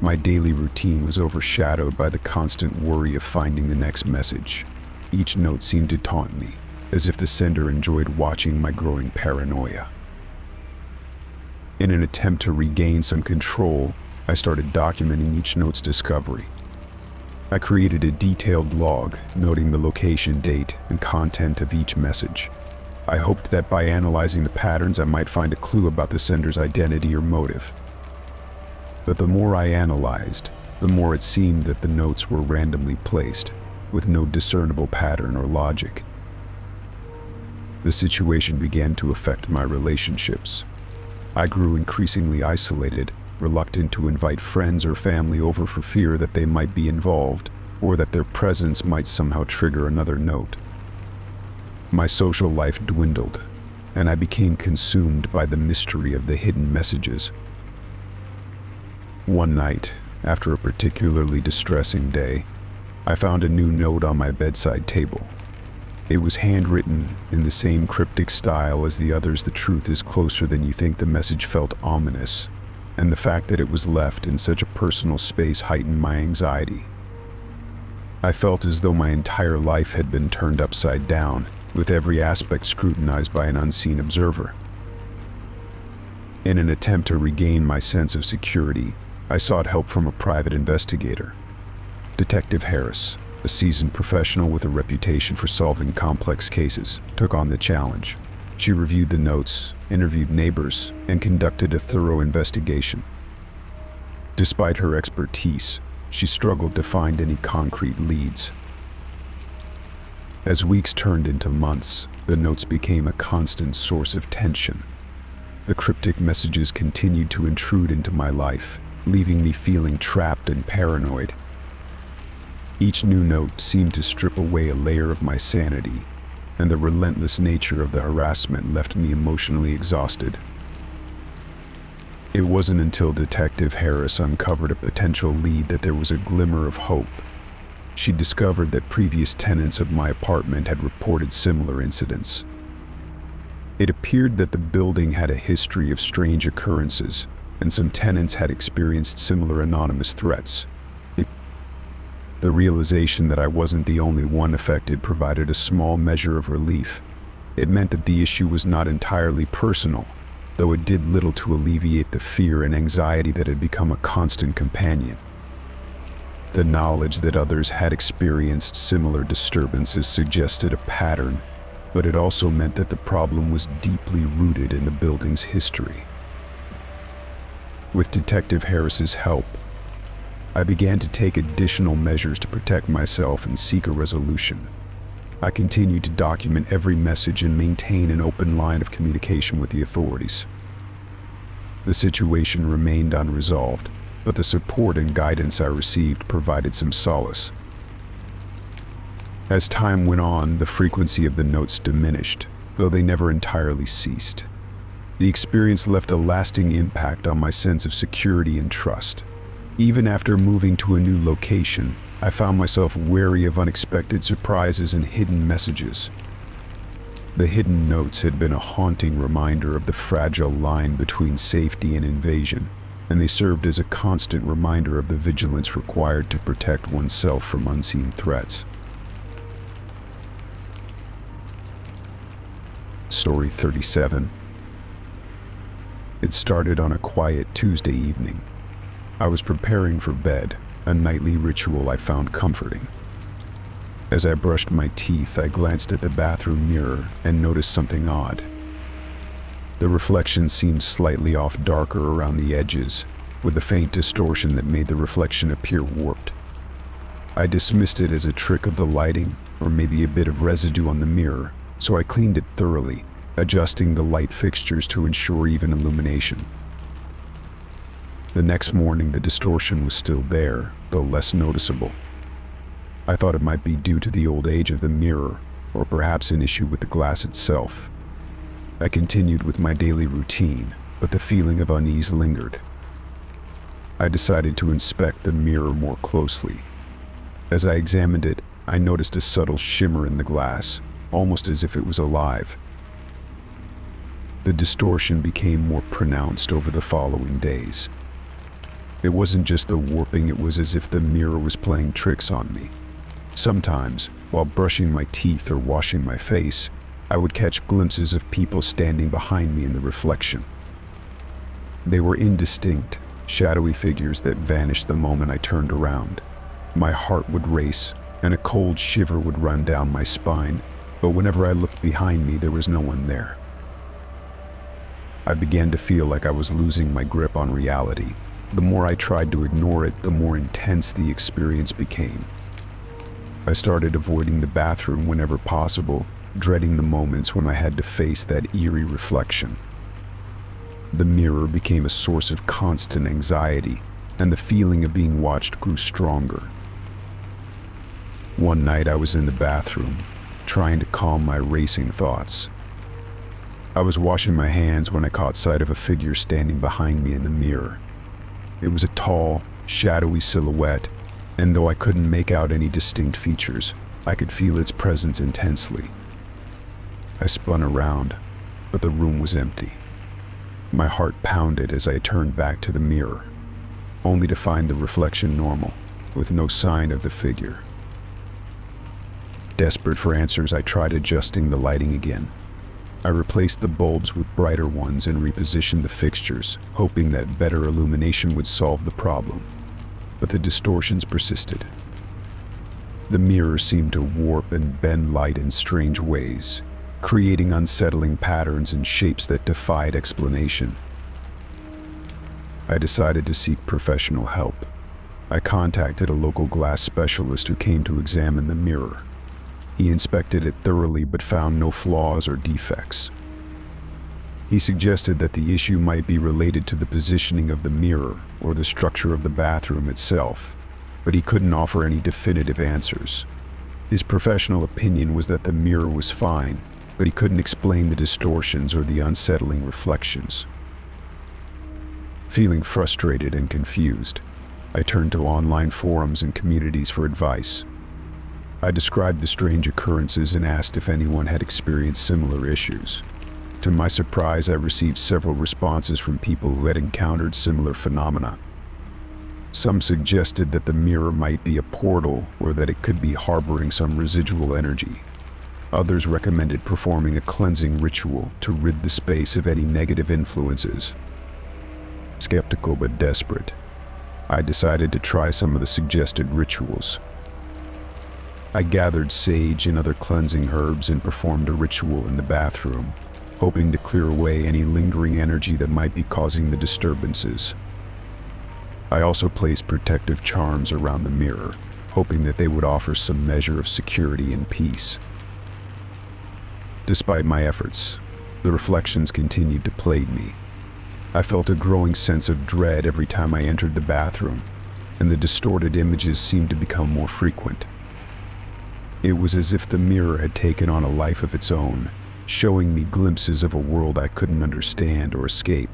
My daily routine was overshadowed by the constant worry of finding the next message. Each note seemed to taunt me, as if the sender enjoyed watching my growing paranoia. In an attempt to regain some control, I started documenting each note's discovery. I created a detailed log, noting the location, date, and content of each message. I hoped that by analyzing the patterns, I might find a clue about the sender's identity or motive. But the more I analyzed, the more it seemed that the notes were randomly placed, with no discernible pattern or logic. The situation began to affect my relationships. I grew increasingly isolated, reluctant to invite friends or family over for fear that they might be involved, or that their presence might somehow trigger another note. My social life dwindled, and I became consumed by the mystery of the hidden messages. One night, after a particularly distressing day, I found a new note on my bedside table. It was handwritten in the same cryptic style as the others. "The truth is closer than you think." The message felt ominous, and the fact that it was left in such a personal space heightened my anxiety. I felt as though my entire life had been turned upside down, with every aspect scrutinized by an unseen observer. In an attempt to regain my sense of security, I sought help from a private investigator. Detective Harris, a seasoned professional with a reputation for solving complex cases, took on the challenge. She reviewed the notes, interviewed neighbors, and conducted a thorough investigation. Despite her expertise, she struggled to find any concrete leads. As weeks turned into months, the notes became a constant source of tension. The cryptic messages continued to intrude into my life, leaving me feeling trapped and paranoid. Each new note seemed to strip away a layer of my sanity, and the relentless nature of the harassment left me emotionally exhausted. It wasn't until Detective Harris uncovered a potential lead that there was a glimmer of hope. She discovered that previous tenants of my apartment had reported similar incidents. It appeared that the building had a history of strange occurrences, and some tenants had experienced similar anonymous threats. The realization that I wasn't the only one affected provided a small measure of relief. It meant that the issue was not entirely personal, though it did little to alleviate the fear and anxiety that had become a constant companion. The knowledge that others had experienced similar disturbances suggested a pattern, but it also meant that the problem was deeply rooted in the building's history. With Detective Harris's help, I began to take additional measures to protect myself and seek a resolution. I continued to document every message and maintain an open line of communication with the authorities. The situation remained unresolved, but the support and guidance I received provided some solace. As time went on, the frequency of the notes diminished, though they never entirely ceased. The experience left a lasting impact on my sense of security and trust. Even after moving to a new location, I found myself wary of unexpected surprises and hidden messages. The hidden notes had been a haunting reminder of the fragile line between safety and invasion, and they served as a constant reminder of the vigilance required to protect oneself from unseen threats. Story 37. It started on a quiet Tuesday evening. I was preparing for bed, a nightly ritual I found comforting. As I brushed my teeth, I glanced at the bathroom mirror and noticed something odd. The reflection seemed slightly off, darker around the edges, with a faint distortion that made the reflection appear warped. I dismissed it as a trick of the lighting, or maybe a bit of residue on the mirror, so I cleaned it thoroughly, adjusting the light fixtures to ensure even illumination. The next morning, the distortion was still there, though less noticeable. I thought it might be due to the old age of the mirror, or perhaps an issue with the glass itself. I continued with my daily routine, but the feeling of unease lingered. I decided to inspect the mirror more closely. As I examined it, I noticed a subtle shimmer in the glass, almost as if it was alive. The distortion became more pronounced over the following days. It wasn't just the warping, it was as if the mirror was playing tricks on me. Sometimes, while brushing my teeth or washing my face, I would catch glimpses of people standing behind me in the reflection. They were indistinct, shadowy figures that vanished the moment I turned around. My heart would race, and a cold shiver would run down my spine, but whenever I looked behind me, there was no one there. I began to feel like I was losing my grip on reality. The more I tried to ignore it, the more intense the experience became. I started avoiding the bathroom whenever possible, dreading the moments when I had to face that eerie reflection. The mirror became a source of constant anxiety, and the feeling of being watched grew stronger. One night I was in the bathroom, trying to calm my racing thoughts. I was washing my hands when I caught sight of a figure standing behind me in the mirror. It was a tall, shadowy silhouette, and though I couldn't make out any distinct features, I could feel its presence intensely. I spun around, but the room was empty. My heart pounded as I turned back to the mirror, only to find the reflection normal, with no sign of the figure. Desperate for answers, I tried adjusting the lighting again. I replaced the bulbs with brighter ones and repositioned the fixtures, hoping that better illumination would solve the problem. But the distortions persisted. The mirror seemed to warp and bend light in strange ways, creating unsettling patterns and shapes that defied explanation. I decided to seek professional help. I contacted a local glass specialist who came to examine the mirror. He inspected it thoroughly but found no flaws or defects. He suggested that the issue might be related to the positioning of the mirror or the structure of the bathroom itself, but he couldn't offer any definitive answers. His professional opinion was that the mirror was fine, but he couldn't explain the distortions or the unsettling reflections. Feeling frustrated and confused, I turned to online forums and communities for advice. I described the strange occurrences and asked if anyone had experienced similar issues. To my surprise, I received several responses from people who had encountered similar phenomena. Some suggested that the mirror might be a portal or that it could be harboring some residual energy. Others recommended performing a cleansing ritual to rid the space of any negative influences. Skeptical but desperate, I decided to try some of the suggested rituals. I gathered sage and other cleansing herbs and performed a ritual in the bathroom, hoping to clear away any lingering energy that might be causing the disturbances. I also placed protective charms around the mirror, hoping that they would offer some measure of security and peace. Despite my efforts, the reflections continued to plague me. I felt a growing sense of dread every time I entered the bathroom, and the distorted images seemed to become more frequent. It was as if the mirror had taken on a life of its own, showing me glimpses of a world I couldn't understand or escape.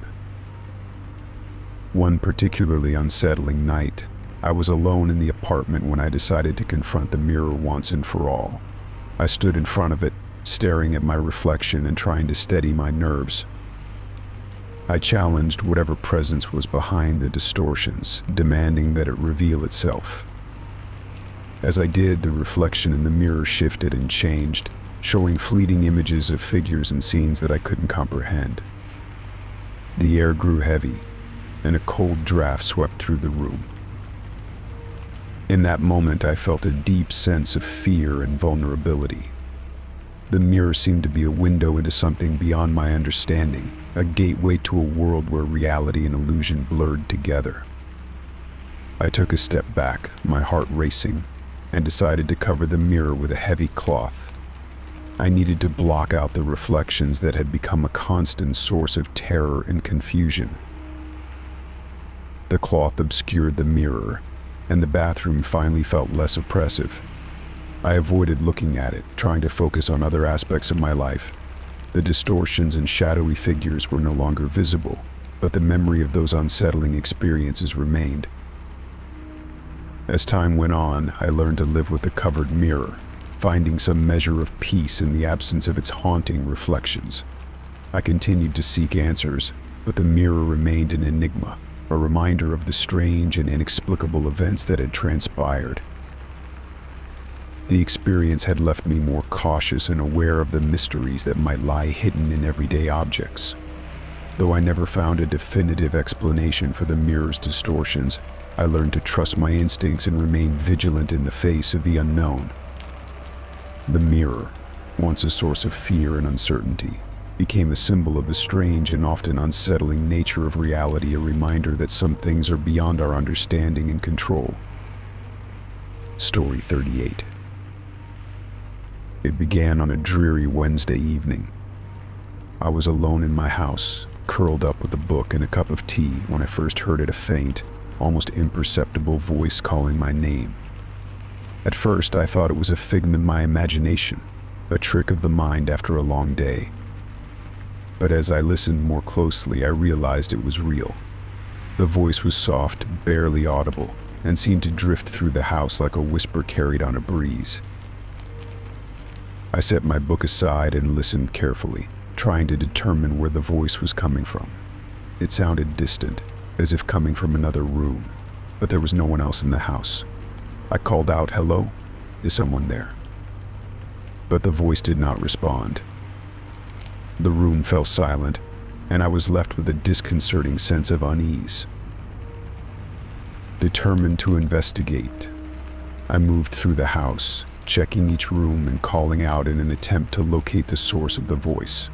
One particularly unsettling night, I was alone in the apartment when I decided to confront the mirror once and for all. I stood in front of it, staring at my reflection and trying to steady my nerves. I challenged whatever presence was behind the distortions, demanding that it reveal itself. As I did, the reflection in the mirror shifted and changed, showing fleeting images of figures and scenes that I couldn't comprehend. The air grew heavy, and a cold draft swept through the room. In that moment, I felt a deep sense of fear and vulnerability. The mirror seemed to be a window into something beyond my understanding, a gateway to a world where reality and illusion blurred together. I took a step back, my heart racing, and decided to cover the mirror with a heavy cloth. I needed to block out the reflections that had become a constant source of terror and confusion. The cloth obscured the mirror, and the bathroom finally felt less oppressive. I avoided looking at it, trying to focus on other aspects of my life. The distortions and shadowy figures were no longer visible, but the memory of those unsettling experiences remained. As time went on, I learned to live with the covered mirror, finding some measure of peace in the absence of its haunting reflections. I continued to seek answers, but the mirror remained an enigma, a reminder of the strange and inexplicable events that had transpired. The experience had left me more cautious and aware of the mysteries that might lie hidden in everyday objects. Though I never found a definitive explanation for the mirror's distortions, I learned to trust my instincts and remain vigilant in the face of the unknown. The mirror, once a source of fear and uncertainty, became a symbol of the strange and often unsettling nature of reality, a reminder that some things are beyond our understanding and control. Story 38. It began on a dreary Wednesday evening. I was alone in my house, curled up with a book and a cup of tea when I first heard a faint, almost imperceptible voice calling my name. At first, I thought it was a figment of my imagination, a trick of the mind after a long day. But as I listened more closely, I realized it was real. The voice was soft, barely audible, and seemed to drift through the house like a whisper carried on a breeze. I set my book aside and listened carefully, trying to determine where the voice was coming from. It sounded distant, as if coming from another room, but there was no one else in the house. I called out, "Hello? Is someone there?" But the voice did not respond. The room fell silent, and I was left with a disconcerting sense of unease. Determined to investigate, I moved through the house, checking each room and calling out in an attempt to locate the source of the voice.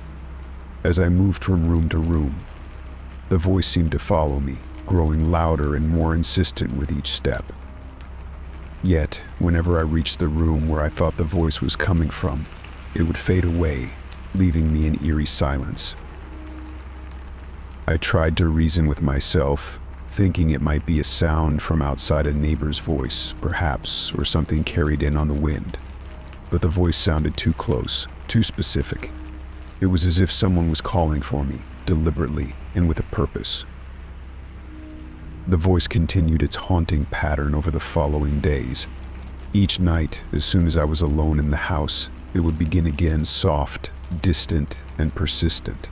As I moved from room to room, the voice seemed to follow me, growing louder and more insistent with each step. Yet, whenever I reached the room where I thought the voice was coming from, it would fade away, leaving me in eerie silence. I tried to reason with myself, thinking it might be a sound from outside a neighbor's voice, perhaps, or something carried in on the wind. But the voice sounded too close, too specific. It was as if someone was calling for me, deliberately and with a purpose. The voice continued its haunting pattern over the following days. Each night, as soon as I was alone in the house, it would begin again, soft, distant, and persistent.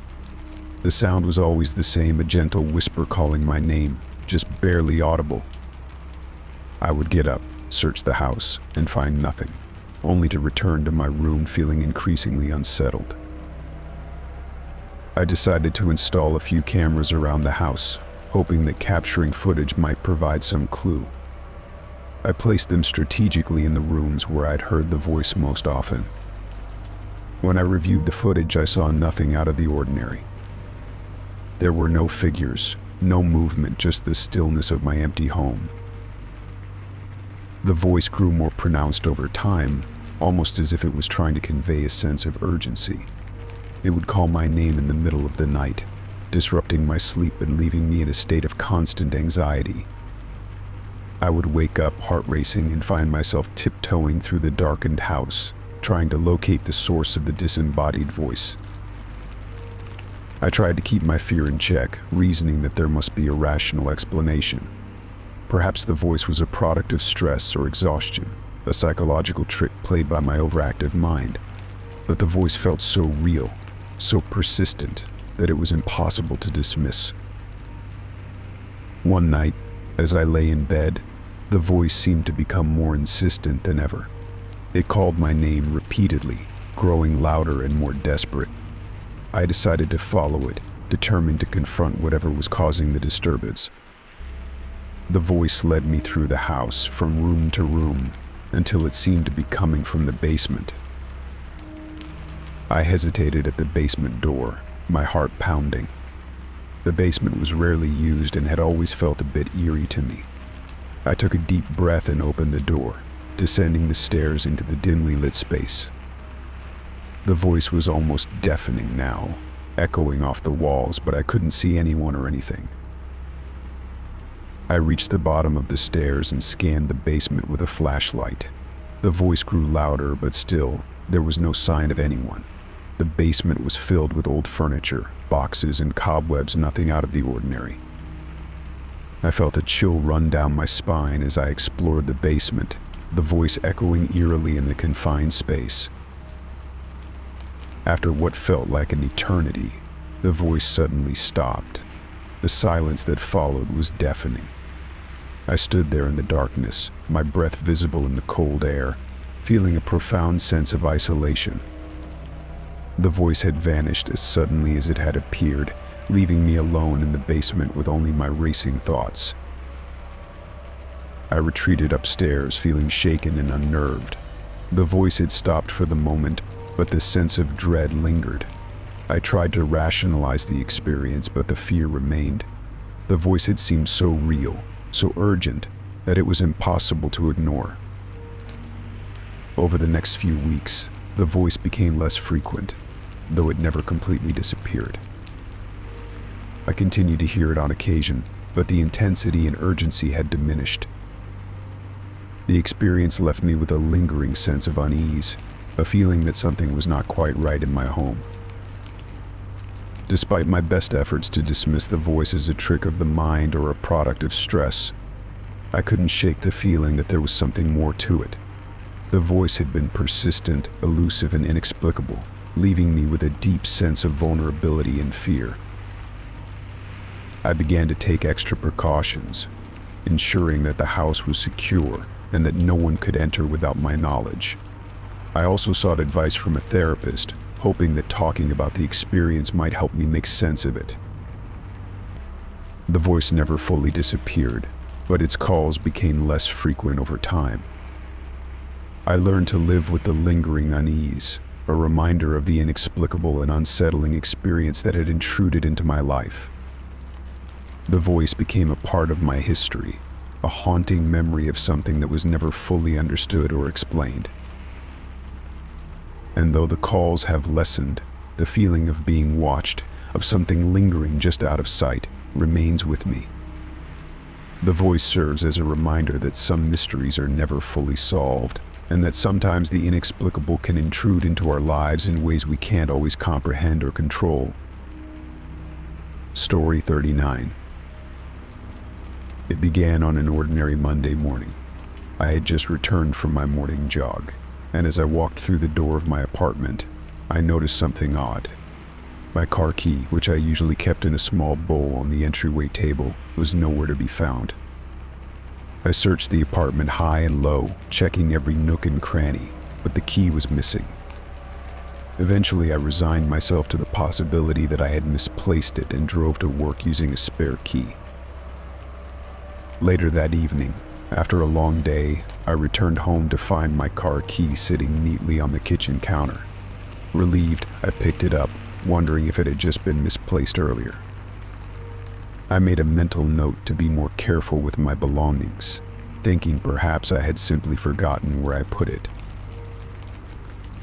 The sound was always the same, a gentle whisper calling my name, just barely audible. I would get up, search the house, and find nothing, only to return to my room feeling increasingly unsettled. I decided to install a few cameras around the house, hoping that capturing footage might provide some clue. I placed them strategically in the rooms where I'd heard the voice most often. When I reviewed the footage, I saw nothing out of the ordinary. There were no figures, no movement, just the stillness of my empty home. The voice grew more pronounced over time, almost as if it was trying to convey a sense of urgency. It would call my name in the middle of the night, disrupting my sleep and leaving me in a state of constant anxiety. I would wake up heart racing and find myself tiptoeing through the darkened house, trying to locate the source of the disembodied voice. I tried to keep my fear in check, reasoning that there must be a rational explanation. Perhaps the voice was a product of stress or exhaustion, a psychological trick played by my overactive mind. But the voice felt so real, so persistent, that it was impossible to dismiss. One night, as I lay in bed, the voice seemed to become more insistent than ever. It called my name repeatedly, growing louder and more desperate. I decided to follow it, determined to confront whatever was causing the disturbance. The voice led me through the house, from room to room, until it seemed to be coming from the basement. I hesitated at the basement door, my heart pounding. The basement was rarely used and had always felt a bit eerie to me. I took a deep breath and opened the door, descending the stairs into the dimly lit space. The voice was almost deafening now, echoing off the walls, but I couldn't see anyone or anything. I reached the bottom of the stairs and scanned the basement with a flashlight. The voice grew louder, but still, there was no sign of anyone. The basement was filled with old furniture, boxes, and cobwebs, nothing out of the ordinary. I felt a chill run down my spine as I explored the basement, the voice echoing eerily in the confined space. After what felt like an eternity, the voice suddenly stopped. The silence that followed was deafening. I stood there in the darkness, my breath visible in the cold air, feeling a profound sense of isolation. The voice had vanished as suddenly as it had appeared, leaving me alone in the basement with only my racing thoughts. I retreated upstairs, feeling shaken and unnerved. The voice had stopped for the moment, but the sense of dread lingered. I tried to rationalize the experience, but the fear remained. The voice had seemed so real, so urgent, that it was impossible to ignore. Over the next few weeks, the voice became less frequent, though it never completely disappeared. I continued to hear it on occasion, but the intensity and urgency had diminished. The experience left me with a lingering sense of unease, a feeling that something was not quite right in my home. Despite my best efforts to dismiss the voice as a trick of the mind or a product of stress, I couldn't shake the feeling that there was something more to it. The voice had been persistent, elusive, and inexplicable, leaving me with a deep sense of vulnerability and fear. I began to take extra precautions, ensuring that the house was secure and that no one could enter without my knowledge. I also sought advice from a therapist, hoping that talking about the experience might help me make sense of it. The voice never fully disappeared, but its calls became less frequent over time. I learned to live with the lingering unease, a reminder of the inexplicable and unsettling experience that had intruded into my life. The voice became a part of my history, a haunting memory of something that was never fully understood or explained. And though the calls have lessened, the feeling of being watched, of something lingering just out of sight, remains with me. The voice serves as a reminder that some mysteries are never fully solved, and that sometimes the inexplicable can intrude into our lives in ways we can't always comprehend or control. Story 39. It began on an ordinary Monday morning. I had just returned from my morning jog, and as I walked through the door of my apartment, I noticed something odd. My car key, which I usually kept in a small bowl on the entryway table, was nowhere to be found. I searched the apartment high and low, checking every nook and cranny, but the key was missing. Eventually, I resigned myself to the possibility that I had misplaced it and drove to work using a spare key. Later that evening, after a long day, I returned home to find my car key sitting neatly on the kitchen counter. Relieved, I picked it up, wondering if it had just been misplaced earlier. I made a mental note to be more careful with my belongings, thinking perhaps I had simply forgotten where I put it.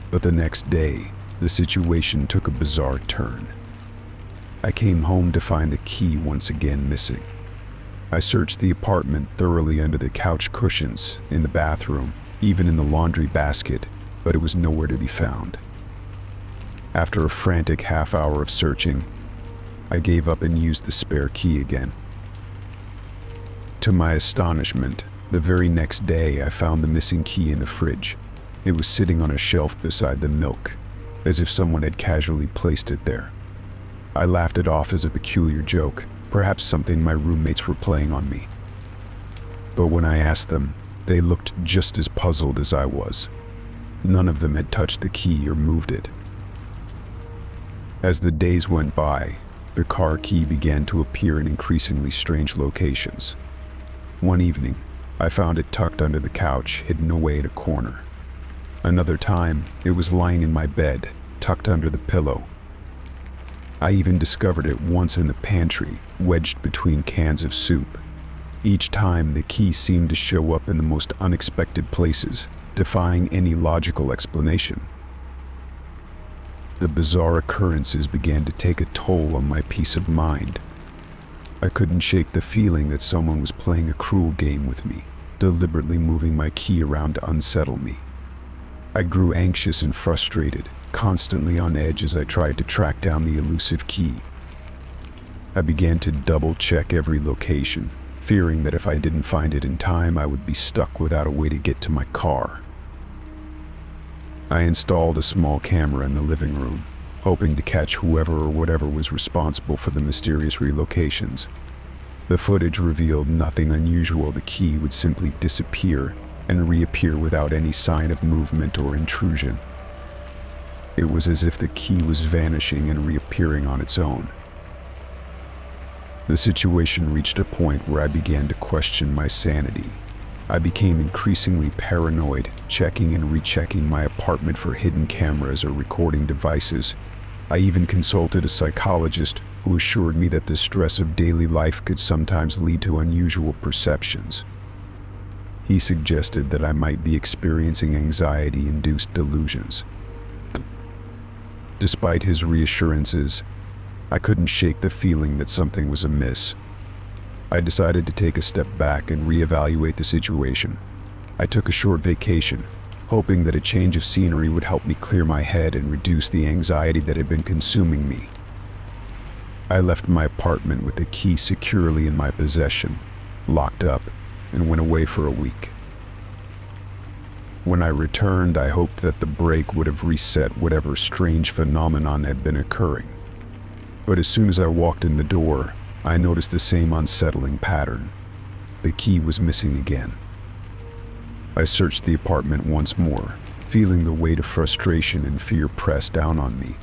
But the next day, the situation took a bizarre turn. I came home to find the key once again missing. I searched the apartment thoroughly under the couch cushions, in the bathroom, even in the laundry basket, but it was nowhere to be found. After a frantic half-hour of searching, I gave up and used the spare key again. To my astonishment, the very next day I found the missing key in the fridge. It was sitting on a shelf beside the milk, as if someone had casually placed it there. I laughed it off as a peculiar joke, perhaps something my roommates were playing on me. But when I asked them, they looked just as puzzled as I was. None of them had touched the key or moved it. As the days went by, the car key began to appear in increasingly strange locations. One evening, I found it tucked under the couch, hidden away in a corner. Another time, it was lying in my bed, tucked under the pillow. I even discovered it once in the pantry, wedged between cans of soup. Each time, the key seemed to show up in the most unexpected places, defying any logical explanation. The bizarre occurrences began to take a toll on my peace of mind. I couldn't shake the feeling that someone was playing a cruel game with me, deliberately moving my key around to unsettle me. I grew anxious and frustrated, constantly on edge as I tried to track down the elusive key. I began to double-check every location, fearing that if I didn't find it in time, I would be stuck without a way to get to my car. I installed a small camera in the living room, hoping to catch whoever or whatever was responsible for the mysterious relocations. The footage revealed nothing unusual. The key would simply disappear and reappear without any sign of movement or intrusion. It was as if the key was vanishing and reappearing on its own. The situation reached a point where I began to question my sanity. I became increasingly paranoid, checking and rechecking my apartment for hidden cameras or recording devices. I even consulted a psychologist who assured me that the stress of daily life could sometimes lead to unusual perceptions. He suggested that I might be experiencing anxiety-induced delusions. Despite his reassurances, I couldn't shake the feeling that something was amiss. I decided to take a step back and reevaluate the situation. I took a short vacation, hoping that a change of scenery would help me clear my head and reduce the anxiety that had been consuming me. I left my apartment with the key securely in my possession, locked up, and went away for a week. When I returned, I hoped that the break would have reset whatever strange phenomenon had been occurring. But as soon as I walked in the door, I noticed the same unsettling pattern. The key was missing again. I searched the apartment once more, feeling the weight of frustration and fear press down on me.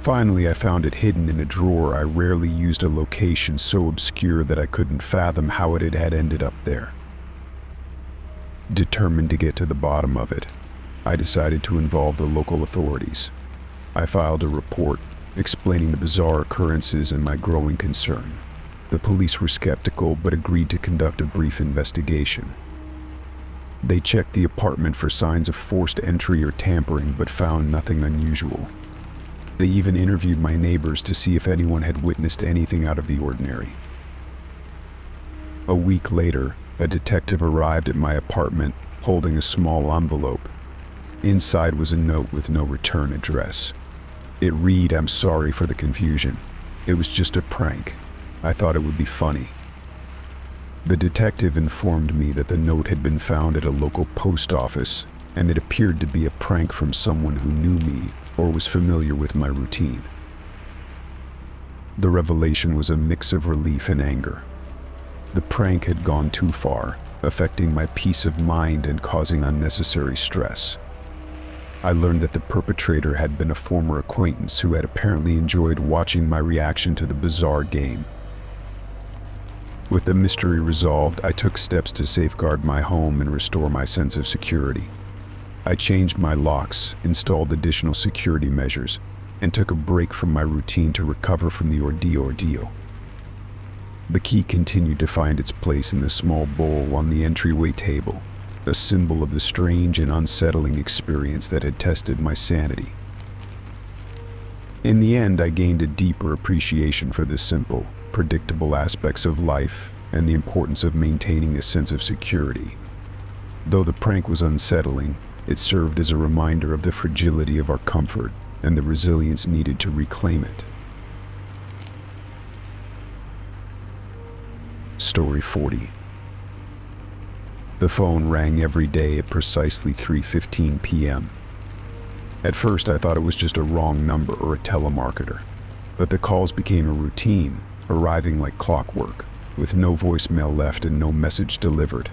Finally, I found it hidden in a drawer I rarely used, a location so obscure that I couldn't fathom how it had ended up there. Determined to get to the bottom of it, I decided to involve the local authorities. I filed a report explaining the bizarre occurrences and my growing concern. The police were skeptical but agreed to conduct a brief investigation. They checked the apartment for signs of forced entry or tampering but found nothing unusual. They even interviewed my neighbors to see if anyone had witnessed anything out of the ordinary. A week later, a detective arrived at my apartment holding a small envelope. Inside was a note with no return address. It read, "I'm sorry for the confusion. It was just a prank. I thought it would be funny." The detective informed me that the note had been found at a local post office, and it appeared to be a prank from someone who knew me or was familiar with my routine. The revelation was a mix of relief and anger. The prank had gone too far, affecting my peace of mind and causing unnecessary stress. I learned that the perpetrator had been a former acquaintance who had apparently enjoyed watching my reaction to the bizarre game. With the mystery resolved, I took steps to safeguard my home and restore my sense of security. I changed my locks, installed additional security measures, and took a break from my routine to recover from the ordeal. The key continued to find its place in the small bowl on the entryway table, a symbol of the strange and unsettling experience that had tested my sanity. In the end, I gained a deeper appreciation for the simple, predictable aspects of life and the importance of maintaining a sense of security. Though the prank was unsettling, it served as a reminder of the fragility of our comfort and the resilience needed to reclaim it. Story 40. The phone rang every day at precisely 3:15 p.m. At first, I thought it was just a wrong number or a telemarketer, but the calls became a routine, arriving like clockwork, with no voicemail left and no message delivered.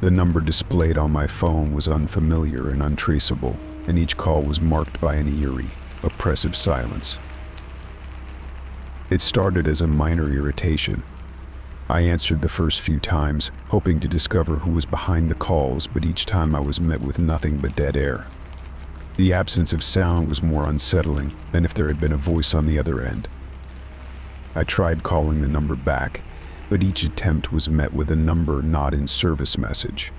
The number displayed on my phone was unfamiliar and untraceable, and each call was marked by an eerie, oppressive silence. It started as a minor irritation. I answered the first few times, hoping to discover who was behind the calls, but each time I was met with nothing but dead air. The absence of sound was more unsettling than if there had been a voice on the other end. I tried calling the number back, but each attempt was met with a number not in service message.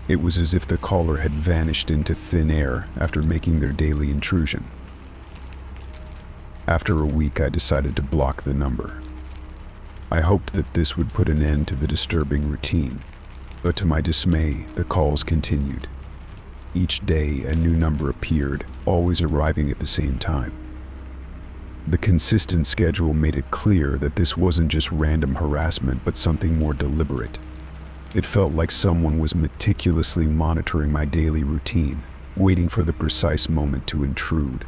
It was as if the caller had vanished into thin air after making their daily intrusion. After a week, I decided to block the number. I hoped that this would put an end to the disturbing routine, but to my dismay, the calls continued. Each day, a new number appeared, always arriving at the same time. The consistent schedule made it clear that this wasn't just random harassment, but something more deliberate. It felt like someone was meticulously monitoring my daily routine, waiting for the precise moment to intrude.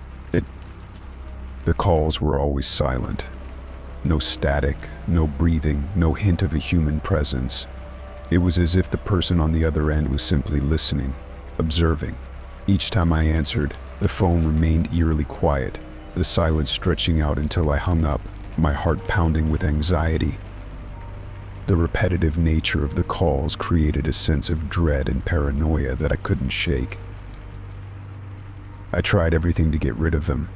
The calls were always silent. No static, no breathing, no hint of a human presence. It was as if the person on the other end was simply listening, observing. Each time I answered, the phone remained eerily quiet, the silence stretching out until I hung up, my heart pounding with anxiety. The repetitive nature of the calls created a sense of dread and paranoia that I couldn't shake. I tried everything to get rid of them.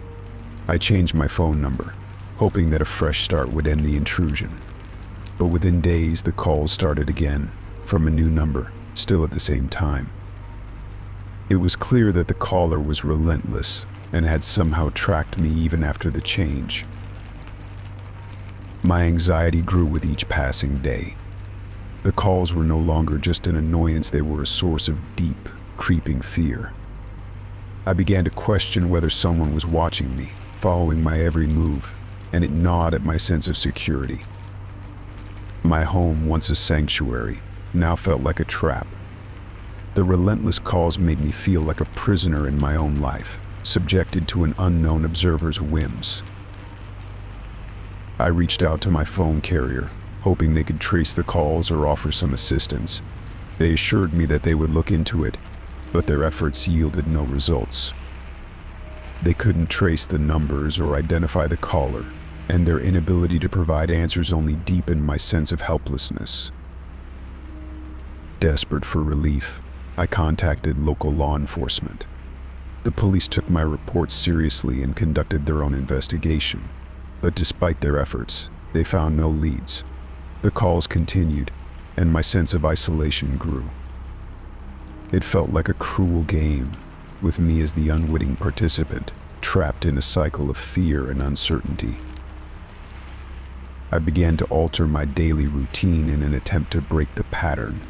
I changed my phone number, hoping that a fresh start would end the intrusion. But within days, the calls started again, from a new number, still at the same time. It was clear that the caller was relentless and had somehow tracked me even after the change. My anxiety grew with each passing day. The calls were no longer just an annoyance, they were a source of deep, creeping fear. I began to question whether someone was watching me, following my every move, and it gnawed at my sense of security. My home, once a sanctuary, now felt like a trap. The relentless calls made me feel like a prisoner in my own life, subjected to an unknown observer's whims. I reached out to my phone carrier, hoping they could trace the calls or offer some assistance. They assured me that they would look into it, but their efforts yielded no results. They couldn't trace the numbers or identify the caller, and their inability to provide answers only deepened my sense of helplessness. Desperate for relief, I contacted local law enforcement. The police took my report seriously and conducted their own investigation, but despite their efforts, they found no leads. The calls continued, and my sense of isolation grew. It felt like a cruel game, with me as the unwitting participant, trapped in a cycle of fear and uncertainty. I began to alter my daily routine in an attempt to break the pattern.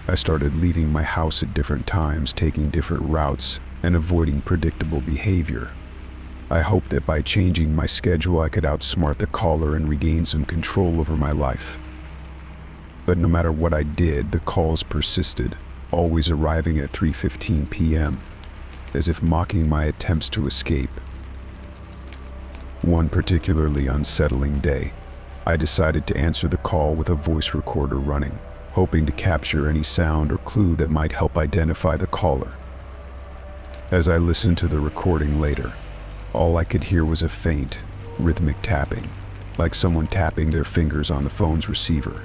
I started leaving my house at different times, taking different routes, and avoiding predictable behavior. I hoped that by changing my schedule I could outsmart the caller and regain some control over my life. But no matter what I did, the calls persisted, always arriving at 3:15 p.m., as if mocking my attempts to escape. One particularly unsettling day, I decided to answer the call with a voice recorder running, hoping to capture any sound or clue that might help identify the caller. As I listened to the recording later, all I could hear was a faint, rhythmic tapping, like someone tapping their fingers on the phone's receiver.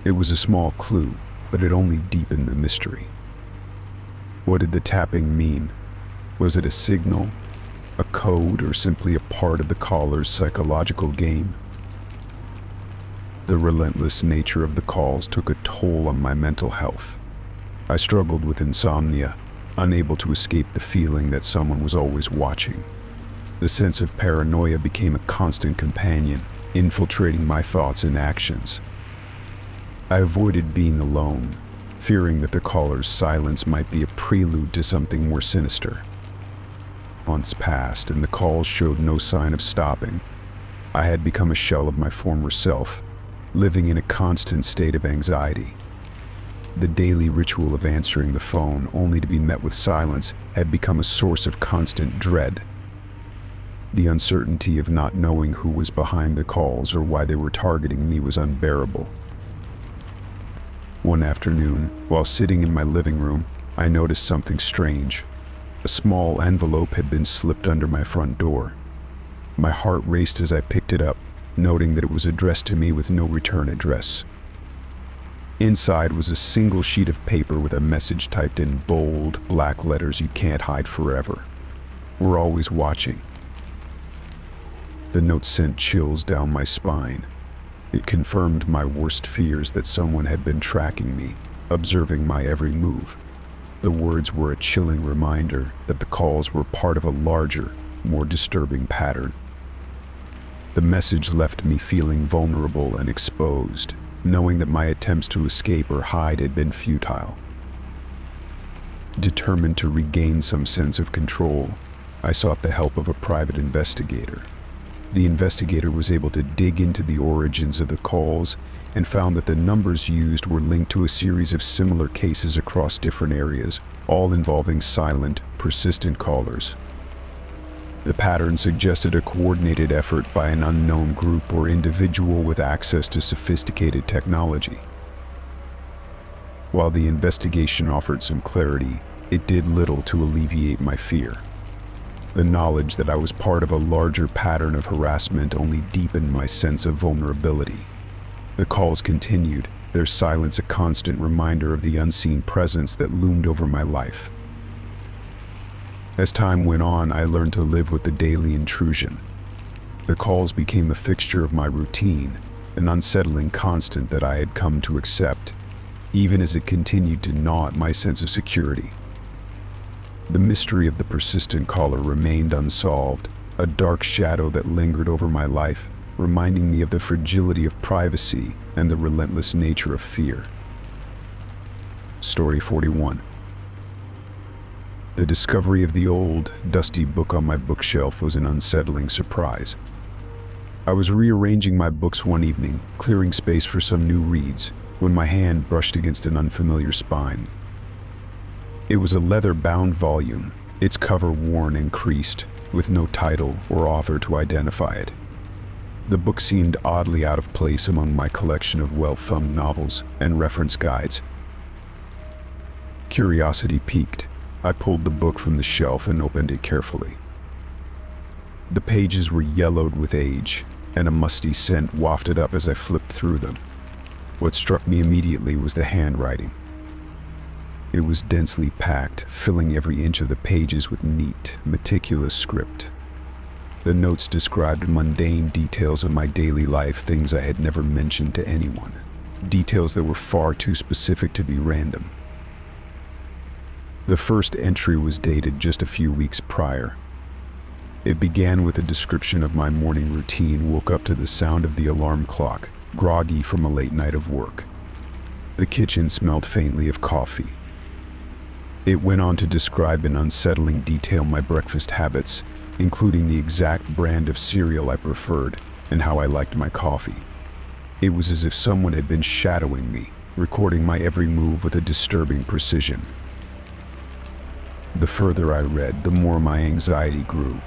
It was a small clue, but it only deepened the mystery. What did the tapping mean? Was it a signal, a code, or simply a part of the caller's psychological game? The relentless nature of the calls took a toll on my mental health. I struggled with insomnia, unable to escape the feeling that someone was always watching. The sense of paranoia became a constant companion, infiltrating my thoughts and actions. I avoided being alone, fearing that the caller's silence might be a prelude to something more sinister. Months passed, and the calls showed no sign of stopping. I had become a shell of my former self, living in a constant state of anxiety. The daily ritual of answering the phone only to be met with silence had become a source of constant dread. The uncertainty of not knowing who was behind the calls or why they were targeting me was unbearable. One afternoon, while sitting in my living room, I noticed something strange. A small envelope had been slipped under my front door. My heart raced as I picked it up, noting that it was addressed to me with no return address. Inside was a single sheet of paper with a message typed in bold, black letters you can't hide forever. We're always watching. The note sent chills down my spine. It confirmed my worst fears that someone had been tracking me, observing my every move. The words were a chilling reminder that the calls were part of a larger, more disturbing pattern. The message left me feeling vulnerable and exposed, knowing that my attempts to escape or hide had been futile. Determined to regain some sense of control, I sought the help of a private investigator. The investigator was able to dig into the origins of the calls and found that the numbers used were linked to a series of similar cases across different areas, all involving silent, persistent callers. The pattern suggested a coordinated effort by an unknown group or individual with access to sophisticated technology. While the investigation offered some clarity, it did little to alleviate my fear. The knowledge that I was part of a larger pattern of harassment only deepened my sense of vulnerability. The calls continued, their silence a constant reminder of the unseen presence that loomed over my life. As time went on, I learned to live with the daily intrusion. The calls became a fixture of my routine, an unsettling constant that I had come to accept, even as it continued to gnaw at my sense of security. The mystery of the persistent caller remained unsolved, a dark shadow that lingered over my life, reminding me of the fragility of privacy and the relentless nature of fear. Story 41. The discovery of the old, dusty book on my bookshelf was an unsettling surprise. I was rearranging my books one evening, clearing space for some new reads, when my hand brushed against an unfamiliar spine. It was a leather-bound volume, its cover worn and creased, with no title or author to identify it. The book seemed oddly out of place among my collection of well-thumbed novels and reference guides. Curiosity piqued. I pulled the book from the shelf and opened it carefully. The pages were yellowed with age, and a musty scent wafted up as I flipped through them. What struck me immediately was the handwriting. It was densely packed, filling every inch of the pages with neat, meticulous script. The notes described mundane details of my daily life, things I had never mentioned to anyone. Details that were far too specific to be random. The first entry was dated just a few weeks prior. It began with a description of my morning routine. Woke up to the sound of the alarm clock, groggy from a late night of work. The kitchen smelled faintly of coffee. It went on to describe in unsettling detail my breakfast habits, including the exact brand of cereal I preferred and how I liked my coffee. It was as if someone had been shadowing me, recording my every move with a disturbing precision. The further I read, the more my anxiety grew.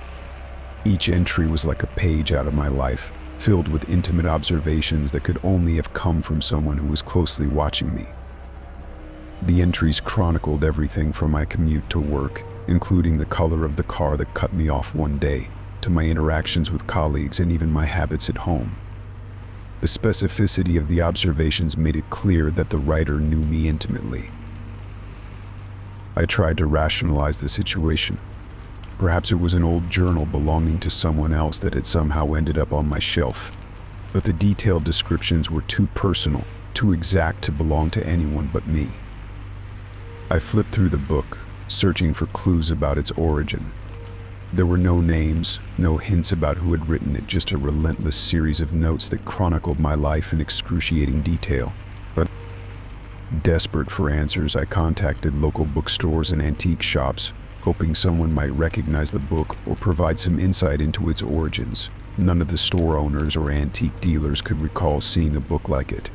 Each entry was like a page out of my life, filled with intimate observations that could only have come from someone who was closely watching me. The entries chronicled everything from my commute to work, including the color of the car that cut me off one day, to my interactions with colleagues and even my habits at home. The specificity of the observations made it clear that the writer knew me intimately. I tried to rationalize the situation. Perhaps it was an old journal belonging to someone else that had somehow ended up on my shelf. But the detailed descriptions were too personal, too exact to belong to anyone but me. I flipped through the book, searching for clues about its origin. There were no names, no hints about who had written it, just a relentless series of notes that chronicled my life in excruciating detail. But desperate for answers, I contacted local bookstores and antique shops, hoping someone might recognize the book or provide some insight into its origins. None of the store owners or antique dealers could recall seeing a book like it.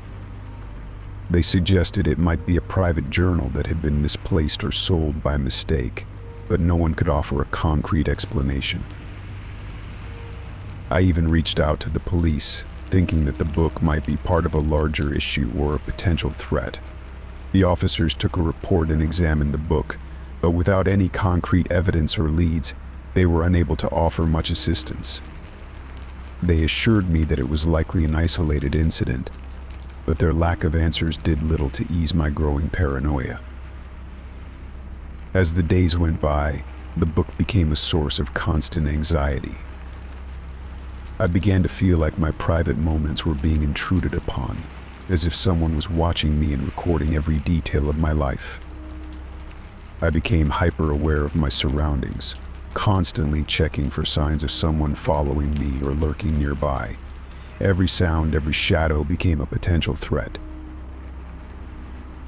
They suggested it might be a private journal that had been misplaced or sold by mistake, but no one could offer a concrete explanation. I even reached out to the police, thinking that the book might be part of a larger issue or a potential threat. The officers took a report and examined the book, but without any concrete evidence or leads, they were unable to offer much assistance. They assured me that it was likely an isolated incident, but their lack of answers did little to ease my growing paranoia. As the days went by, the book became a source of constant anxiety. I began to feel like my private moments were being intruded upon, as if someone was watching me and recording every detail of my life. I became hyper-aware of my surroundings, constantly checking for signs of someone following me or lurking nearby. Every sound, every shadow became a potential threat.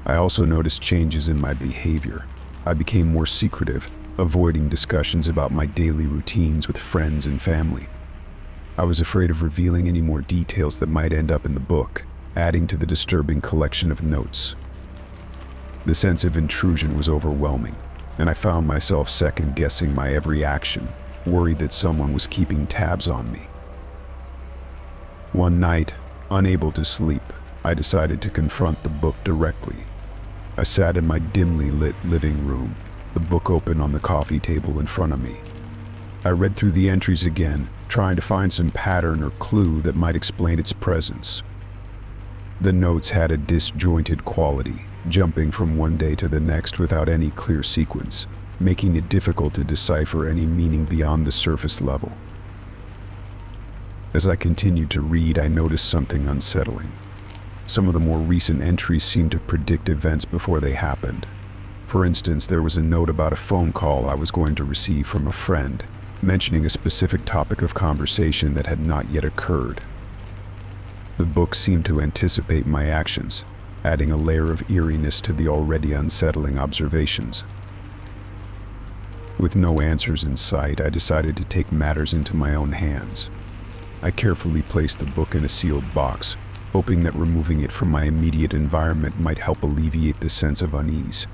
I also noticed changes in my behavior. I became more secretive, avoiding discussions about my daily routines with friends and family. I was afraid of revealing any more details that might end up in the book, adding to the disturbing collection of notes. The sense of intrusion was overwhelming, and I found myself second-guessing my every action, worried that someone was keeping tabs on me. One night, unable to sleep, I decided to confront the book directly. I sat in my dimly lit living room, the book open on the coffee table in front of me. I read through the entries again, trying to find some pattern or clue that might explain its presence. The notes had a disjointed quality, jumping from one day to the next without any clear sequence, making it difficult to decipher any meaning beyond the surface level. As I continued to read, I noticed something unsettling. Some of the more recent entries seemed to predict events before they happened. For instance, there was a note about a phone call I was going to receive from a friend, mentioning a specific topic of conversation that had not yet occurred. The book seemed to anticipate my actions, adding a layer of eeriness to the already unsettling observations. With no answers in sight, I decided to take matters into my own hands. I carefully placed the book in a sealed box, hoping that removing it from my immediate environment might help alleviate the sense of unease.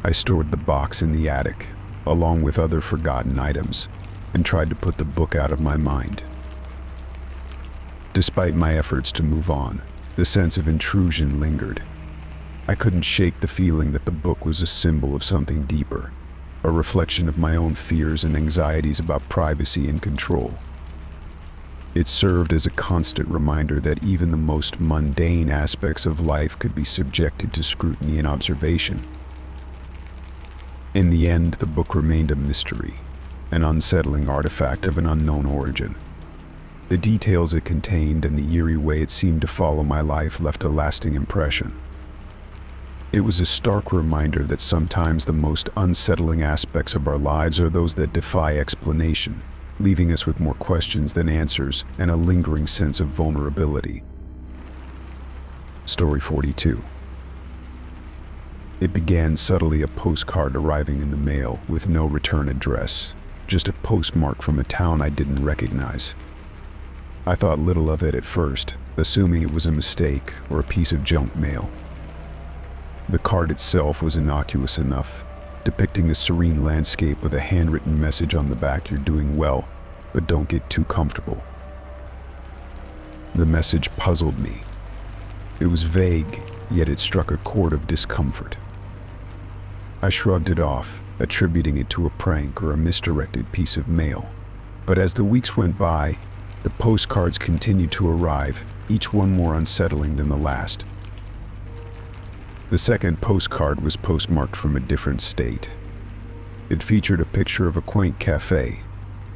I stored the box in the attic, along with other forgotten items, and tried to put the book out of my mind. Despite my efforts to move on, the sense of intrusion lingered. I couldn't shake the feeling that the book was a symbol of something deeper, a reflection of my own fears and anxieties about privacy and control. It served as a constant reminder that even the most mundane aspects of life could be subjected to scrutiny and observation. In the end, the book remained a mystery, an unsettling artifact of an unknown origin. The details it contained and the eerie way it seemed to follow my life left a lasting impression. It was a stark reminder that sometimes the most unsettling aspects of our lives are those that defy explanation, leaving us with more questions than answers and a lingering sense of vulnerability. Story 42. It began subtly, a postcard arriving in the mail with no return address, just a postmark from a town I didn't recognize. I thought little of it at first, assuming it was a mistake or a piece of junk mail. The card itself was innocuous enough, depicting a serene landscape with a handwritten message on the back: "You're doing well, but don't get too comfortable." The message puzzled me. It was vague, yet it struck a chord of discomfort. I shrugged it off, attributing it to a prank or a misdirected piece of mail. But as the weeks went by, the postcards continued to arrive, each one more unsettling than the last. The second postcard was postmarked from a different state. It featured a picture of a quaint cafe,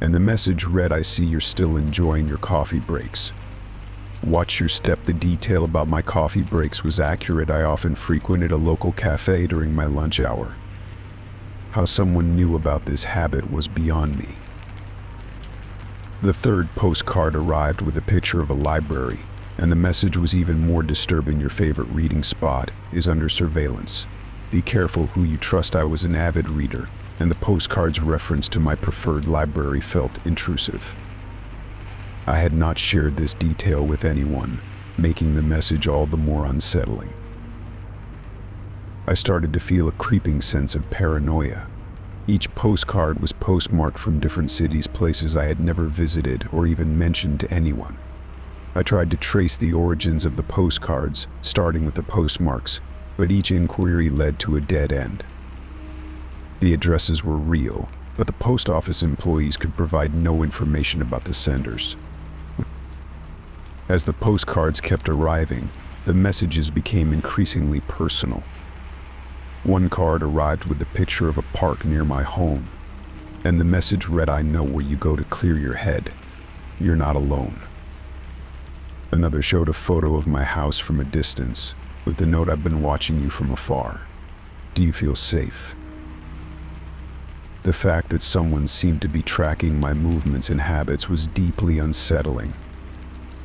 and the message read, "I see you're still enjoying your coffee breaks. Watch your step." The detail about my coffee breaks was accurate. I often frequented a local cafe during my lunch hour. How someone knew about this habit was beyond me. The third postcard arrived with a picture of a library, and the message was even more disturbing: "Your favorite reading spot is under surveillance. Be careful who you trust." I was an avid reader, and the postcard's reference to my preferred library felt intrusive. I had not shared this detail with anyone, making the message all the more unsettling. I started to feel a creeping sense of paranoia. Each postcard was postmarked from different cities, places I had never visited or even mentioned to anyone. I tried to trace the origins of the postcards, starting with the postmarks, but each inquiry led to a dead end. The addresses were real, but the post office employees could provide no information about the senders. As the postcards kept arriving, the messages became increasingly personal. One card arrived with a picture of a park near my home, and the message read, "I know where you go to clear your head. You're not alone." Another showed a photo of my house from a distance, with the note, "I've been watching you from afar. Do you feel safe?" The fact that someone seemed to be tracking my movements and habits was deeply unsettling.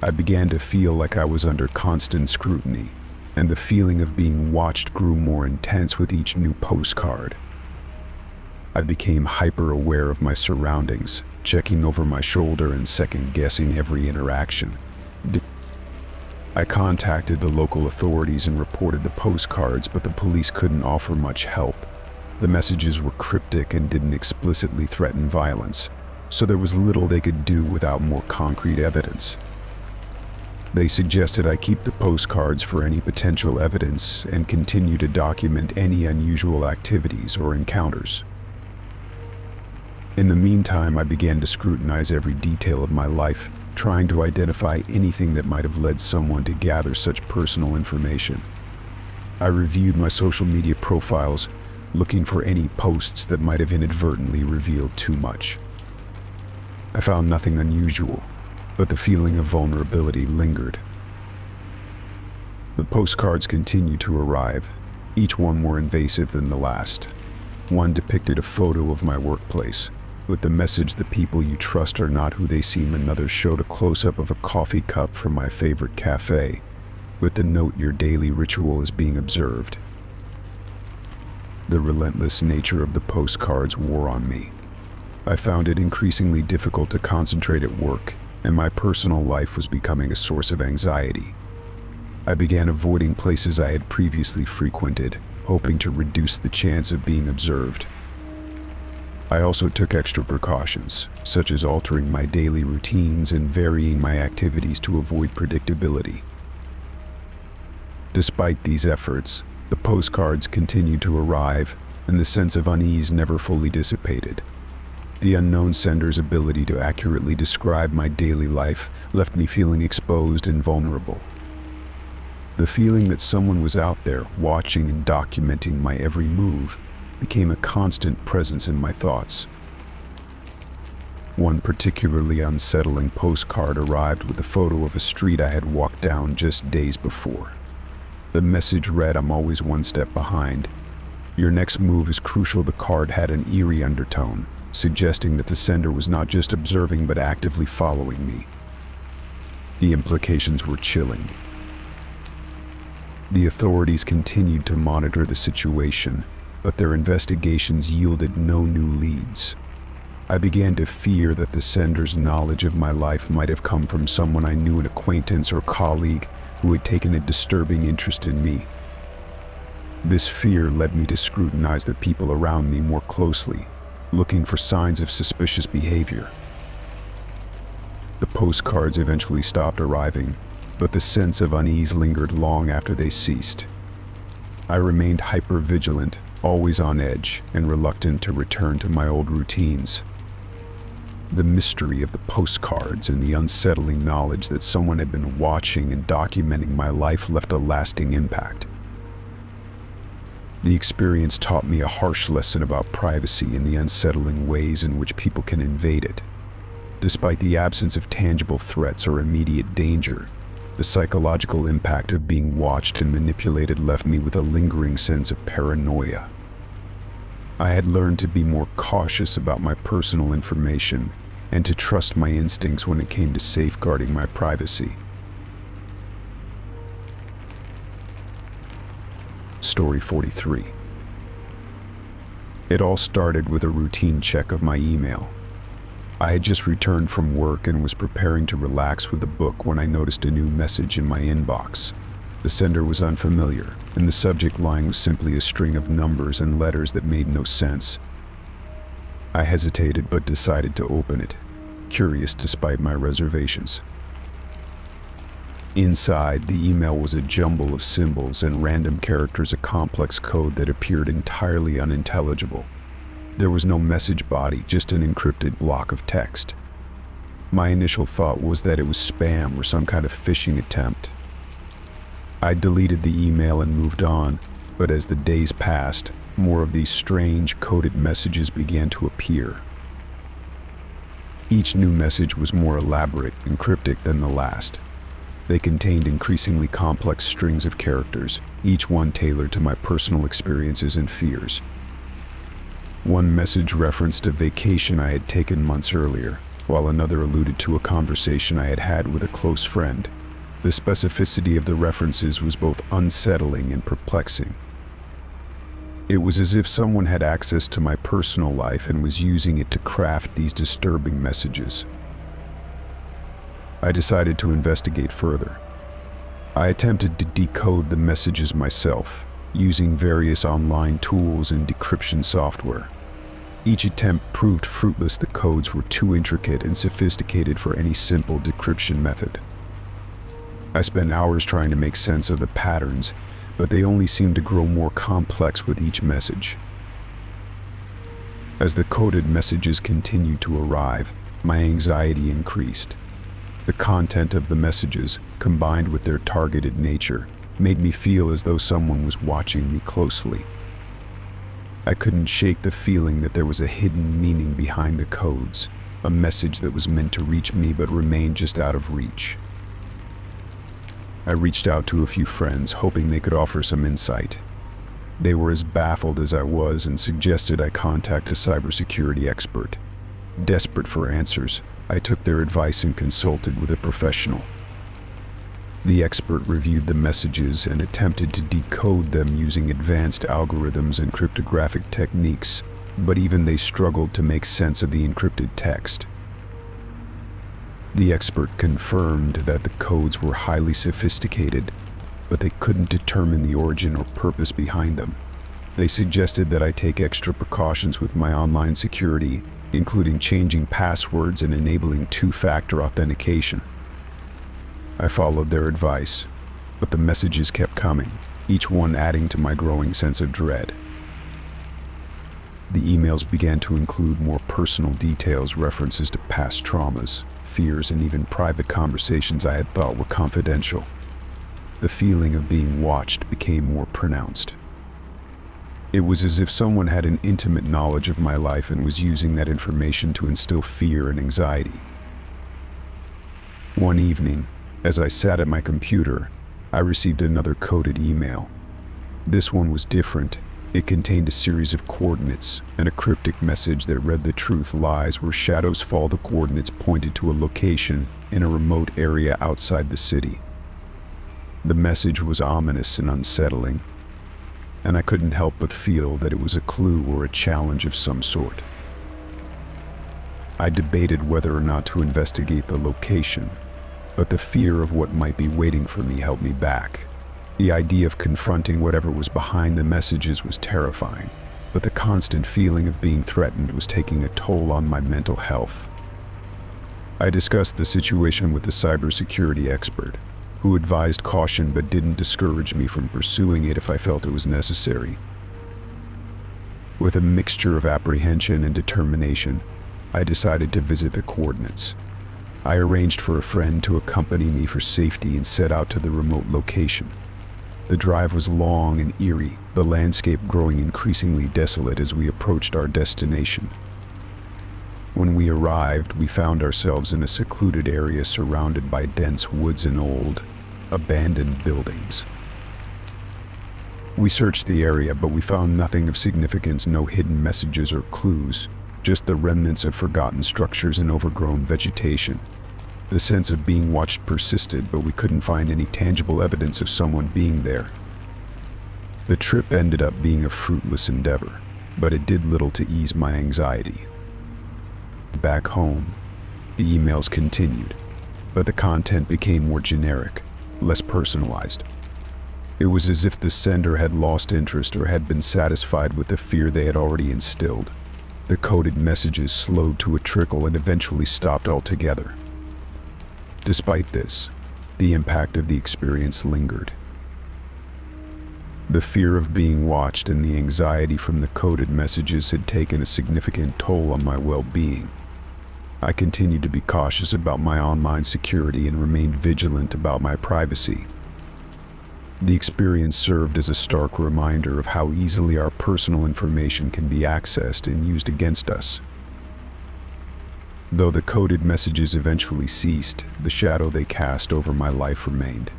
I began to feel like I was under constant scrutiny, and the feeling of being watched grew more intense with each new postcard. I became hyper-aware of my surroundings, checking over my shoulder and second-guessing every interaction. I contacted the local authorities and reported the postcards, but the police couldn't offer much help. The messages were cryptic and didn't explicitly threaten violence, so there was little they could do without more concrete evidence. They suggested I keep the postcards for any potential evidence and continue to document any unusual activities or encounters. In the meantime, I began to scrutinize every detail of my life, trying to identify anything that might have led someone to gather such personal information. I reviewed my social media profiles, looking for any posts that might have inadvertently revealed too much. I found nothing unusual, but the feeling of vulnerability lingered. The postcards continued to arrive, each one more invasive than the last. One depicted a photo of my workplace, with the message, "The people you trust are not who they seem." Another showed a close-up of a coffee cup from my favorite cafe, with the note, "Your daily ritual is being observed." The relentless nature of the postcards wore on me. I found it increasingly difficult to concentrate at work, and my personal life was becoming a source of anxiety. I began avoiding places I had previously frequented, hoping to reduce the chance of being observed. I also took extra precautions, such as altering my daily routines and varying my activities to avoid predictability. Despite these efforts, the postcards continued to arrive, and the sense of unease never fully dissipated. The unknown sender's ability to accurately describe my daily life left me feeling exposed and vulnerable. The feeling that someone was out there watching and documenting my every move became a constant presence in my thoughts. One particularly unsettling postcard arrived with a photo of a street I had walked down just days before. The message read, "I'm always one step behind. Your next move is crucial." The card had an eerie undertone, suggesting that the sender was not just observing but actively following me. The implications were chilling. The authorities continued to monitor the situation, but their investigations yielded no new leads. I began to fear that the sender's knowledge of my life might have come from someone I knew, an acquaintance or colleague who had taken a disturbing interest in me. This fear led me to scrutinize the people around me more closely, looking for signs of suspicious behavior. The postcards eventually stopped arriving, but the sense of unease lingered long after they ceased. I remained hyper-vigilant, always on edge, and reluctant to return to my old routines. The mystery of the postcards and the unsettling knowledge that someone had been watching and documenting my life left a lasting impact. The experience taught me a harsh lesson about privacy and the unsettling ways in which people can invade it. Despite the absence of tangible threats or immediate danger, the psychological impact of being watched and manipulated left me with a lingering sense of paranoia. I had learned to be more cautious about my personal information and to trust my instincts when it came to safeguarding my privacy. Story 43. It all started with a routine check of my email. I had just returned from work and was preparing to relax with a book when I noticed a new message in my inbox. The sender was unfamiliar, and the subject line was simply a string of numbers and letters that made no sense. I hesitated but decided to open it, curious despite my reservations. Inside, the email was a jumble of symbols and random characters, a complex code that appeared entirely unintelligible. There was no message body, just an encrypted block of text. My initial thought was that it was spam or some kind of phishing attempt. I deleted the email and moved on, but as the days passed, more of these strange, coded messages began to appear. Each new message was more elaborate and cryptic than the last. They contained increasingly complex strings of characters, each one tailored to my personal experiences and fears. One message referenced a vacation I had taken months earlier, while another alluded to a conversation I had had with a close friend. The specificity of the references was both unsettling and perplexing. It was as if someone had access to my personal life and was using it to craft these disturbing messages. I decided to investigate further. I attempted to decode the messages myself, using various online tools and decryption software. Each attempt proved fruitless. The codes were too intricate and sophisticated for any simple decryption method. I spent hours trying to make sense of the patterns, but they only seemed to grow more complex with each message. As the coded messages continued to arrive, my anxiety increased. The content of the messages, combined with their targeted nature, made me feel as though someone was watching me closely. I couldn't shake the feeling that there was a hidden meaning behind the codes, a message that was meant to reach me but remained just out of reach. I reached out to a few friends, hoping they could offer some insight. They were as baffled as I was and suggested I contact a cybersecurity expert. Desperate for answers, I took their advice and consulted with a professional. The expert reviewed the messages and attempted to decode them using advanced algorithms and cryptographic techniques, but even they struggled to make sense of the encrypted text. The expert confirmed that the codes were highly sophisticated, but they couldn't determine the origin or purpose behind them. They suggested that I take extra precautions with my online security, including changing passwords and enabling two-factor authentication. I followed their advice, but the messages kept coming, each one adding to my growing sense of dread. The emails began to include more personal details, references to past traumas, fears, and even private conversations I had thought were confidential. The feeling of being watched became more pronounced. It was as if someone had an intimate knowledge of my life and was using that information to instill fear and anxiety. One evening, as I sat at my computer, I received another coded email. This one was different. It contained a series of coordinates and a cryptic message that read, "The truth lies where shadows fall." The coordinates pointed to a location in a remote area outside the city. The message was ominous and unsettling, and I couldn't help but feel that it was a clue or a challenge of some sort. I debated whether or not to investigate the location, but the fear of what might be waiting for me held me back. The idea of confronting whatever was behind the messages was terrifying, but the constant feeling of being threatened was taking a toll on my mental health. I discussed the situation with the cybersecurity expert, who advised caution but didn't discourage me from pursuing it if I felt it was necessary. With a mixture of apprehension and determination, I decided to visit the coordinates. I arranged for a friend to accompany me for safety and set out to the remote location. The drive was long and eerie, the landscape growing increasingly desolate as we approached our destination. When we arrived, we found ourselves in a secluded area surrounded by dense woods and old, abandoned buildings. We searched the area, but we found nothing of significance, no hidden messages or clues, just the remnants of forgotten structures and overgrown vegetation. The sense of being watched persisted, but we couldn't find any tangible evidence of someone being there. The trip ended up being a fruitless endeavor, but it did little to ease my anxiety. Back home, the emails continued, but the content became more generic, less personalized. It was as if the sender had lost interest or had been satisfied with the fear they had already instilled. The coded messages slowed to a trickle and eventually stopped altogether. Despite this, the impact of the experience lingered. The fear of being watched and the anxiety from the coded messages had taken a significant toll on my well-being. I continued to be cautious about my online security and remained vigilant about my privacy. The experience served as a stark reminder of how easily our personal information can be accessed and used against us. Though the coded messages eventually ceased, the shadow they cast over my life remained.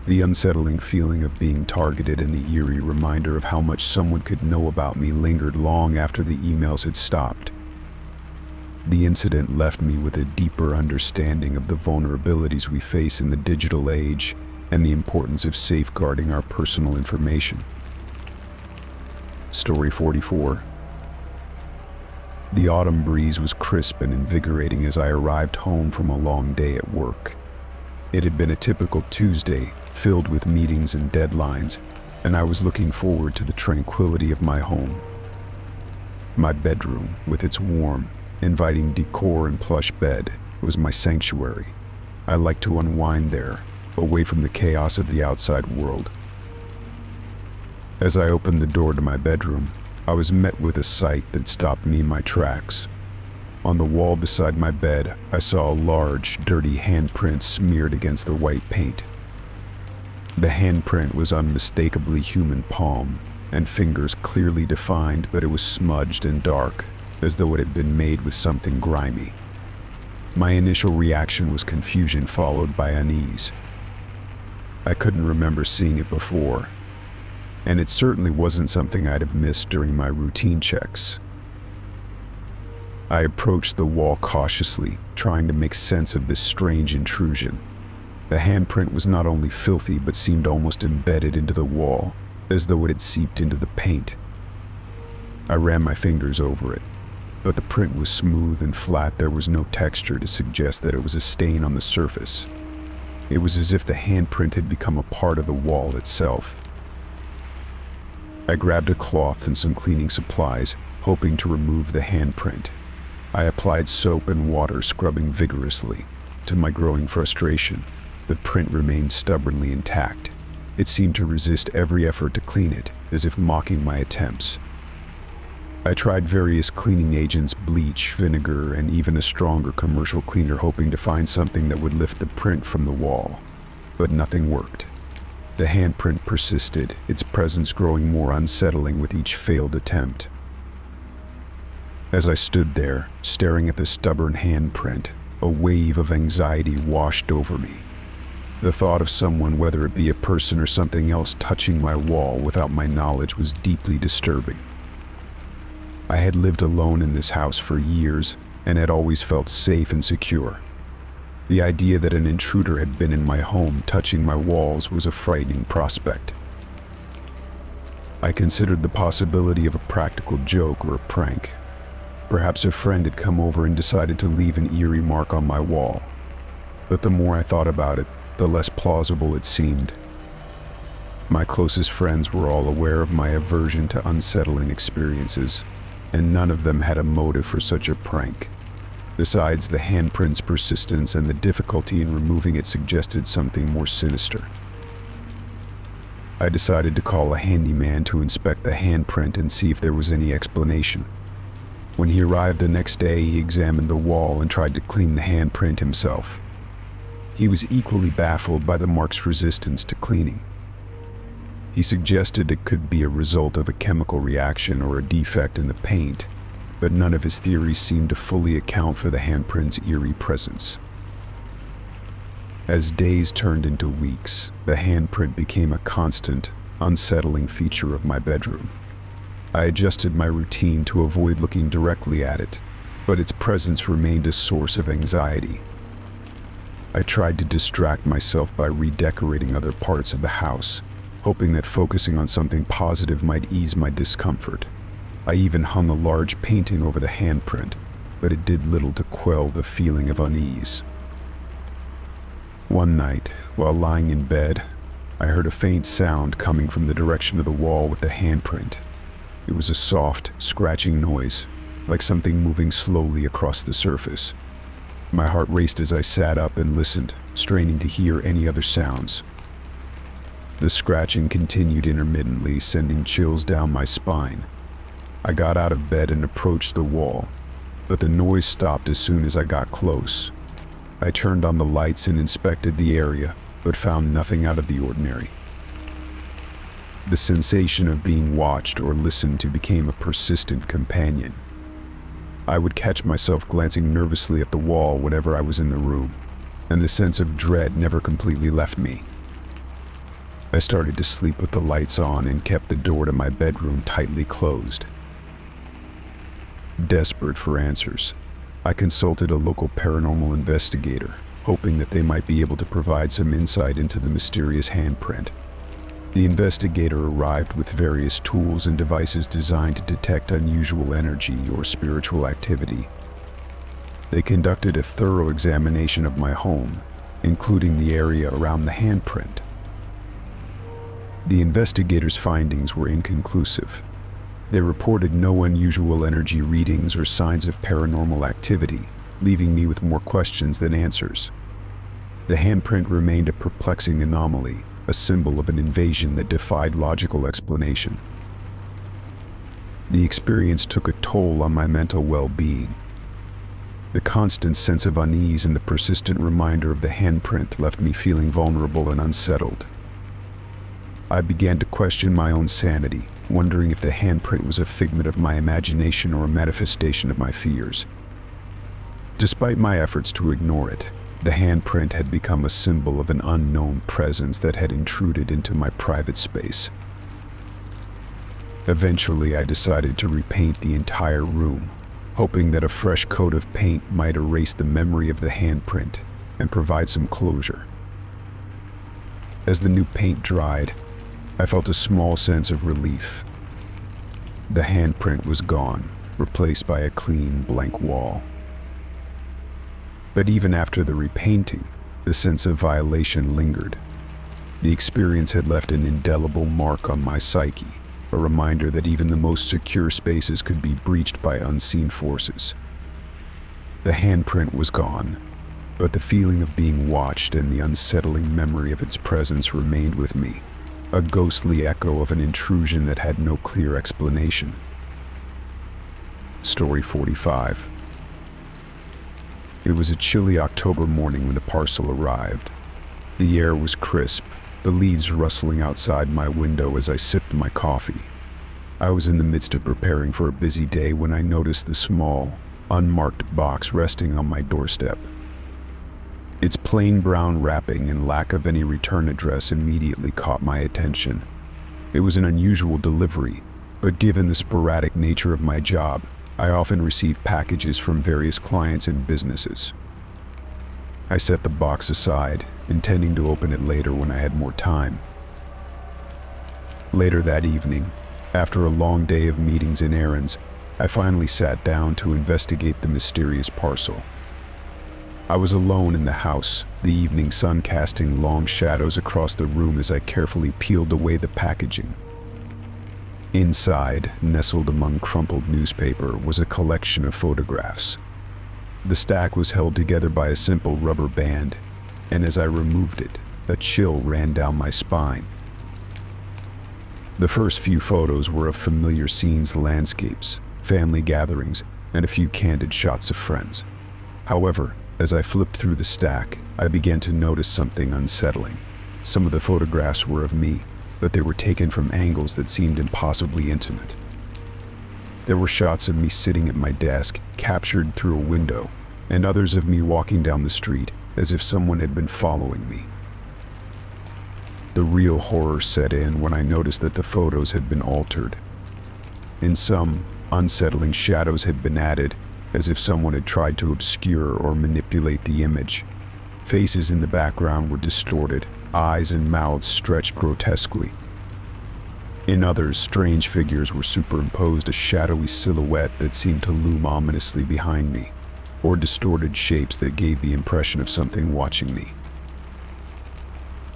The unsettling feeling of being targeted and the eerie reminder of how much someone could know about me lingered long after the emails had stopped. The incident left me with a deeper understanding of the vulnerabilities we face in the digital age and the importance of safeguarding our personal information. Story 44. The autumn breeze was crisp and invigorating as I arrived home from a long day at work. It had been a typical Tuesday, filled with meetings and deadlines, and I was looking forward to the tranquility of my home. My bedroom, with its warm, inviting decor and plush bed, was my sanctuary. I liked to unwind there, away from the chaos of the outside world. As I opened the door to my bedroom, I was met with a sight that stopped me in my tracks. On the wall beside my bed, I saw a large, dirty handprint smeared against the white paint. The handprint was unmistakably human palm, and fingers clearly defined, but it was smudged and dark, as though it had been made with something grimy. My initial reaction was confusion followed by unease. I couldn't remember seeing it before, and it certainly wasn't something I'd have missed during my routine checks. I approached the wall cautiously, trying to make sense of this strange intrusion. The handprint was not only filthy but seemed almost embedded into the wall, as though it had seeped into the paint. I ran my fingers over it, but the print was smooth and flat. There was no texture to suggest that it was a stain on the surface. It was as if the handprint had become a part of the wall itself. I grabbed a cloth and some cleaning supplies, hoping to remove the handprint. I applied soap and water, scrubbing vigorously. To my growing frustration, the print remained stubbornly intact. It seemed to resist every effort to clean it, as if mocking my attempts. I tried various cleaning agents, bleach, vinegar, and even a stronger commercial cleaner, hoping to find something that would lift the print from the wall. But nothing worked. The handprint persisted, its presence growing more unsettling with each failed attempt. As I stood there, staring at the stubborn handprint, a wave of anxiety washed over me. The thought of someone, whether it be a person or something else, touching my wall without my knowledge was deeply disturbing. I had lived alone in this house for years and had always felt safe and secure. The idea that an intruder had been in my home, touching my walls, was a frightening prospect. I considered the possibility of a practical joke or a prank. Perhaps a friend had come over and decided to leave an eerie mark on my wall. But the more I thought about it, the less plausible it seemed. My closest friends were all aware of my aversion to unsettling experiences, and none of them had a motive for such a prank. Besides, the handprint's persistence and the difficulty in removing it suggested something more sinister. I decided to call a handyman to inspect the handprint and see if there was any explanation. When he arrived the next day, he examined the wall and tried to clean the handprint himself. He was equally baffled by the mark's resistance to cleaning. He suggested it could be a result of a chemical reaction or a defect in the paint, but none of his theories seemed to fully account for the handprint's eerie presence. As days turned into weeks, the handprint became a constant, unsettling feature of my bedroom. I adjusted my routine to avoid looking directly at it, but its presence remained a source of anxiety. I tried to distract myself by redecorating other parts of the house, hoping that focusing on something positive might ease my discomfort. I even hung a large painting over the handprint, but it did little to quell the feeling of unease. One night, while lying in bed, I heard a faint sound coming from the direction of the wall with the handprint. It was a soft, scratching noise, like something moving slowly across the surface. My heart raced as I sat up and listened, straining to hear any other sounds. The scratching continued intermittently, sending chills down my spine. I got out of bed and approached the wall, but the noise stopped as soon as I got close. I turned on the lights and inspected the area, but found nothing out of the ordinary. The sensation of being watched or listened to became a persistent companion. I would catch myself glancing nervously at the wall whenever I was in the room, and the sense of dread never completely left me. I started to sleep with the lights on and kept the door to my bedroom tightly closed. Desperate for answers, I consulted a local paranormal investigator, hoping that they might be able to provide some insight into the mysterious handprint. The investigator arrived with various tools and devices designed to detect unusual energy or spiritual activity. They conducted a thorough examination of my home, including the area around the handprint. The investigators' findings were inconclusive. They reported no unusual energy readings or signs of paranormal activity, leaving me with more questions than answers. The handprint remained a perplexing anomaly, a symbol of an invasion that defied logical explanation. The experience took a toll on my mental well-being. The constant sense of unease and the persistent reminder of the handprint left me feeling vulnerable and unsettled. I began to question my own sanity, wondering if the handprint was a figment of my imagination or a manifestation of my fears. Despite my efforts to ignore it, the handprint had become a symbol of an unknown presence that had intruded into my private space. Eventually, I decided to repaint the entire room, hoping that a fresh coat of paint might erase the memory of the handprint and provide some closure. As the new paint dried, I felt a small sense of relief. The handprint was gone, replaced by a clean, blank wall. But even after the repainting, the sense of violation lingered. The experience had left an indelible mark on my psyche, a reminder that even the most secure spaces could be breached by unseen forces. The handprint was gone, but the feeling of being watched and the unsettling memory of its presence remained with me, a ghostly echo of an intrusion that had no clear explanation. Story 45. It was a chilly October morning when the parcel arrived. The air was crisp, the leaves rustling outside my window as I sipped my coffee. I was in the midst of preparing for a busy day when I noticed the small, unmarked box resting on my doorstep. Its plain brown wrapping and lack of any return address immediately caught my attention. It was an unusual delivery, but given the sporadic nature of my job, I often received packages from various clients and businesses. I set the box aside, intending to open it later when I had more time. Later that evening, after a long day of meetings and errands, I finally sat down to investigate the mysterious parcel. I was alone in the house, the evening sun casting long shadows across the room as I carefully peeled away the packaging. Inside, nestled among crumpled newspaper, was a collection of photographs. The stack was held together by a simple rubber band, and as I removed it, a chill ran down my spine. The first few photos were of familiar scenes, landscapes, family gatherings, and a few candid shots of friends. However, as I flipped through the stack, I began to notice something unsettling. Some of the photographs were of me, but they were taken from angles that seemed impossibly intimate. There were shots of me sitting at my desk, captured through a window, and others of me walking down the street, as if someone had been following me. The real horror set in when I noticed that the photos had been altered. In some, unsettling shadows had been added, as if someone had tried to obscure or manipulate the image. Faces in the background were distorted, eyes and mouths stretched grotesquely. In others, strange figures were superimposed, a shadowy silhouette that seemed to loom ominously behind me, or distorted shapes that gave the impression of something watching me.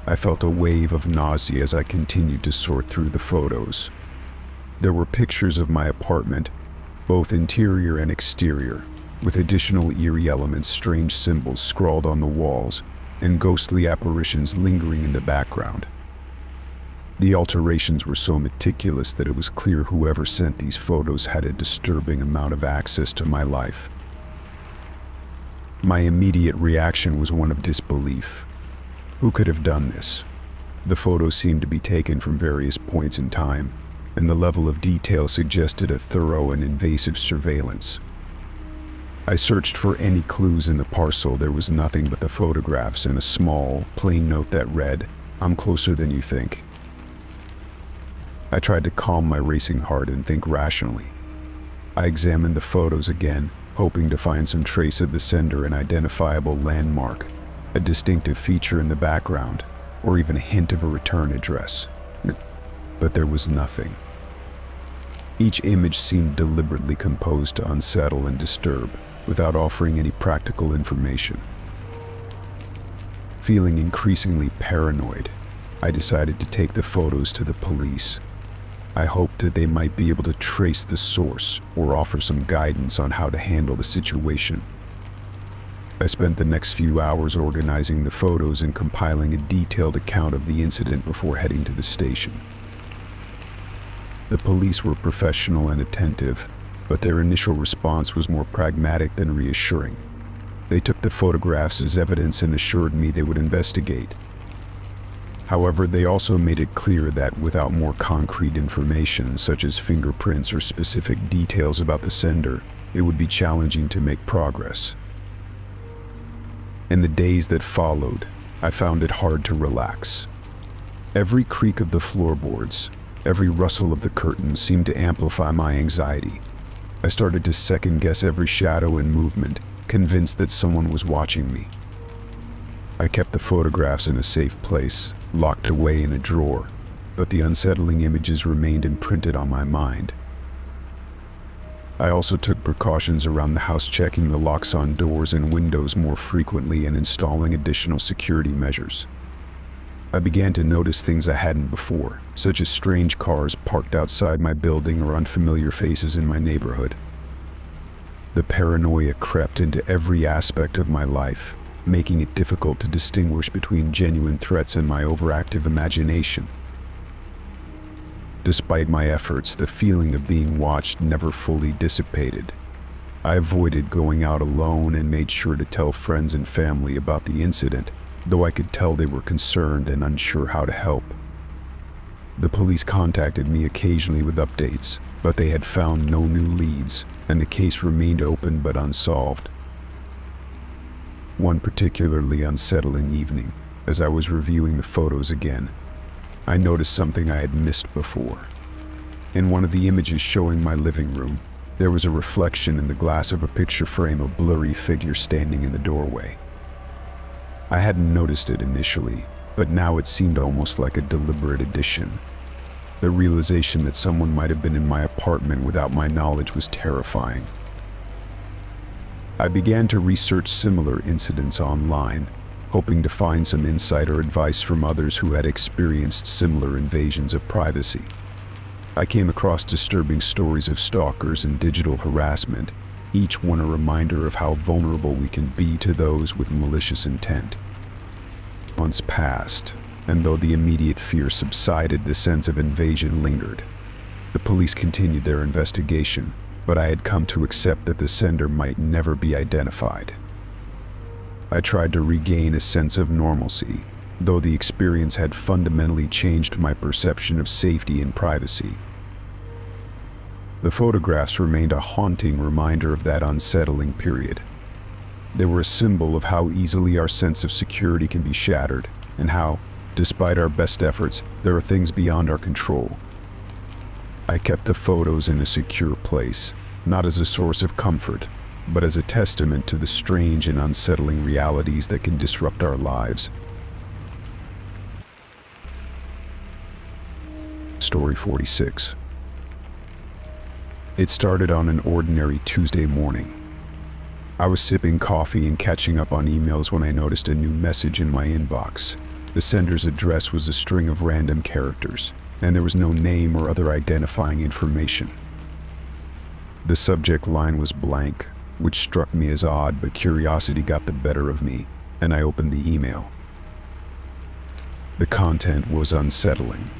I felt a wave of nausea as I continued to sort through the photos. There were pictures of my apartment, both interior and exterior, with additional eerie elements, strange symbols scrawled on the walls, and ghostly apparitions lingering in the background. The alterations were so meticulous that it was clear whoever sent these photos had a disturbing amount of access to my life. My immediate reaction was one of disbelief. Who could have done this? The photos seemed to be taken from various points in time, and the level of detail suggested a thorough and invasive surveillance. I searched for any clues in the parcel. There was nothing but the photographs and a small, plain note that read, "I'm closer than you think." I tried to calm my racing heart and think rationally. I examined the photos again, hoping to find some trace of the sender, an identifiable landmark, a distinctive feature in the background, or even a hint of a return address. But there was nothing. Each image seemed deliberately composed to unsettle and disturb, without offering any practical information. Feeling increasingly paranoid, I decided to take the photos to the police. I hoped that they might be able to trace the source or offer some guidance on how to handle the situation. I spent the next few hours organizing the photos and compiling a detailed account of the incident before heading to the station. The police were professional and attentive, but their initial response was more pragmatic than reassuring. They took the photographs as evidence and assured me they would investigate. However, they also made it clear that without more concrete information, such as fingerprints or specific details about the sender, it would be challenging to make progress. In the days that followed, I found it hard to relax. Every creak of the floorboards, every rustle of the curtains seemed to amplify my anxiety. I started to second-guess every shadow and movement, convinced that someone was watching me. I kept the photographs in a safe place, locked away in a drawer, but the unsettling images remained imprinted on my mind. I also took precautions around the house, checking the locks on doors and windows more frequently and installing additional security measures. I began to notice things I hadn't before, such as strange cars parked outside my building or unfamiliar faces in my neighborhood. The paranoia crept into every aspect of my life, making it difficult to distinguish between genuine threats and my overactive imagination. Despite my efforts, the feeling of being watched never fully dissipated. I avoided going out alone and made sure to tell friends and family about the incident, though I could tell they were concerned and unsure how to help. The police contacted me occasionally with updates, but they had found no new leads, and the case remained open but unsolved. One particularly unsettling evening, as I was reviewing the photos again, I noticed something I had missed before. In one of the images showing my living room, there was a reflection in the glass of a picture frame, a blurry figure standing in the doorway. I hadn't noticed it initially, but now it seemed almost like a deliberate addition. The realization that someone might have been in my apartment without my knowledge was terrifying. I began to research similar incidents online, hoping to find some insight or advice from others who had experienced similar invasions of privacy. I came across disturbing stories of stalkers and digital harassment, each one a reminder of how vulnerable we can be to those with malicious intent. Months passed, and though the immediate fear subsided, the sense of invasion lingered. The police continued their investigation, but I had come to accept that the sender might never be identified. I tried to regain a sense of normalcy, though the experience had fundamentally changed my perception of safety and privacy. The photographs remained a haunting reminder of that unsettling period. They were a symbol of how easily our sense of security can be shattered, and how, despite our best efforts, there are things beyond our control. I kept the photos in a secure place, not as a source of comfort, but as a testament to the strange and unsettling realities that can disrupt our lives. Story 46. It started on an ordinary Tuesday morning. I was sipping coffee and catching up on emails when I noticed a new message in my inbox. The sender's address was a string of random characters, and there was no name or other identifying information. The subject line was blank, which struck me as odd, but curiosity got the better of me, and I opened the email. The content was unsettling.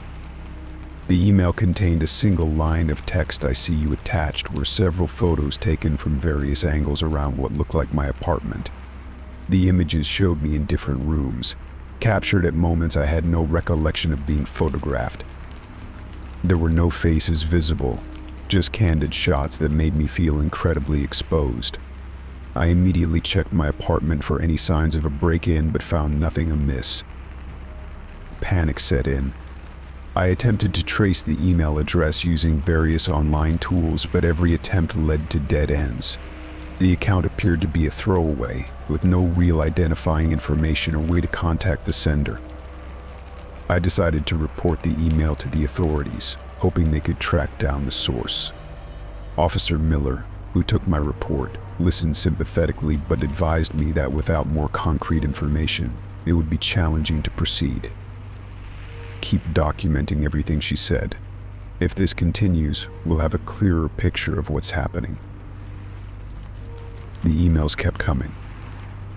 The email contained a single line of text. "I see you attached" were several photos taken from various angles around what looked like my apartment. The images showed me in different rooms, captured at moments I had no recollection of being photographed. There were no faces visible, just candid shots that made me feel incredibly exposed. I immediately checked my apartment for any signs of a break-in, but found nothing amiss. Panic set in. I attempted to trace the email address using various online tools, but every attempt led to dead ends. The account appeared to be a throwaway, with no real identifying information or way to contact the sender. I decided to report the email to the authorities, hoping they could track down the source. Officer Miller, who took my report, listened sympathetically but advised me that without more concrete information, it would be challenging to proceed. "Keep documenting everything," she said. "If this continues, we'll have a clearer picture of what's happening." The emails kept coming.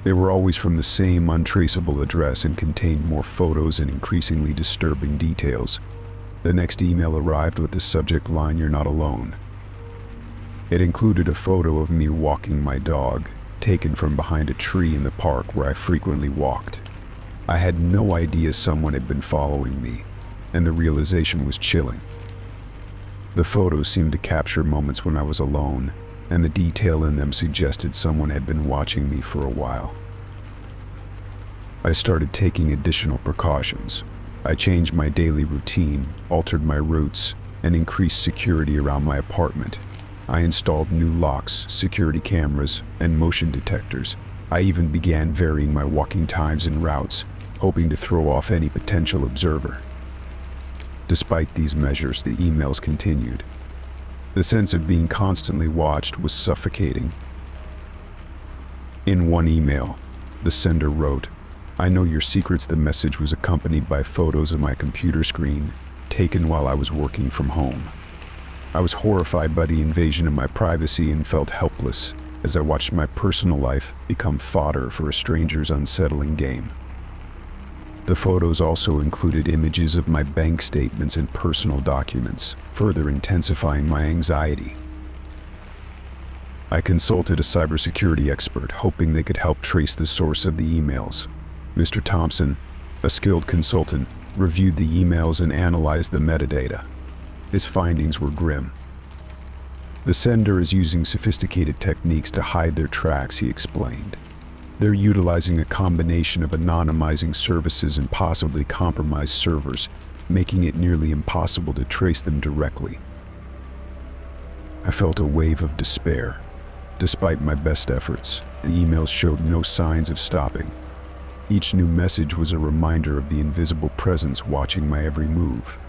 They were always from the same untraceable address and contained more photos and increasingly disturbing details. The next email arrived with the subject line, "You're not alone." It included a photo of me walking my dog, taken from behind a tree in the park where I frequently walked. I had no idea someone had been following me, and the realization was chilling. The photos seemed to capture moments when I was alone, and the detail in them suggested someone had been watching me for a while. I started taking additional precautions. I changed my daily routine, altered my routes, and increased security around my apartment. I installed new locks, security cameras, and motion detectors. I even began varying my walking times and routes, hoping to throw off any potential observer. Despite these measures, the emails continued. The sense of being constantly watched was suffocating. In one email, the sender wrote, I know your secrets. The message was accompanied by photos of my computer screen, taken while I was working from home. I was horrified by the invasion of my privacy and felt helpless as I watched my personal life become fodder for a stranger's unsettling game. The photos also included images of my bank statements and personal documents, further intensifying my anxiety. I consulted a cybersecurity expert, hoping they could help trace the source of the emails. Mr. Thompson, a skilled consultant, reviewed the emails and analyzed the metadata. His findings were grim. The sender is using sophisticated techniques to hide their tracks, he explained. They're utilizing a combination of anonymizing services and possibly compromised servers, making it nearly impossible to trace them directly. I felt a wave of despair. Despite my best efforts, the emails showed no signs of stopping. Each new message was a reminder of the invisible presence watching my every move.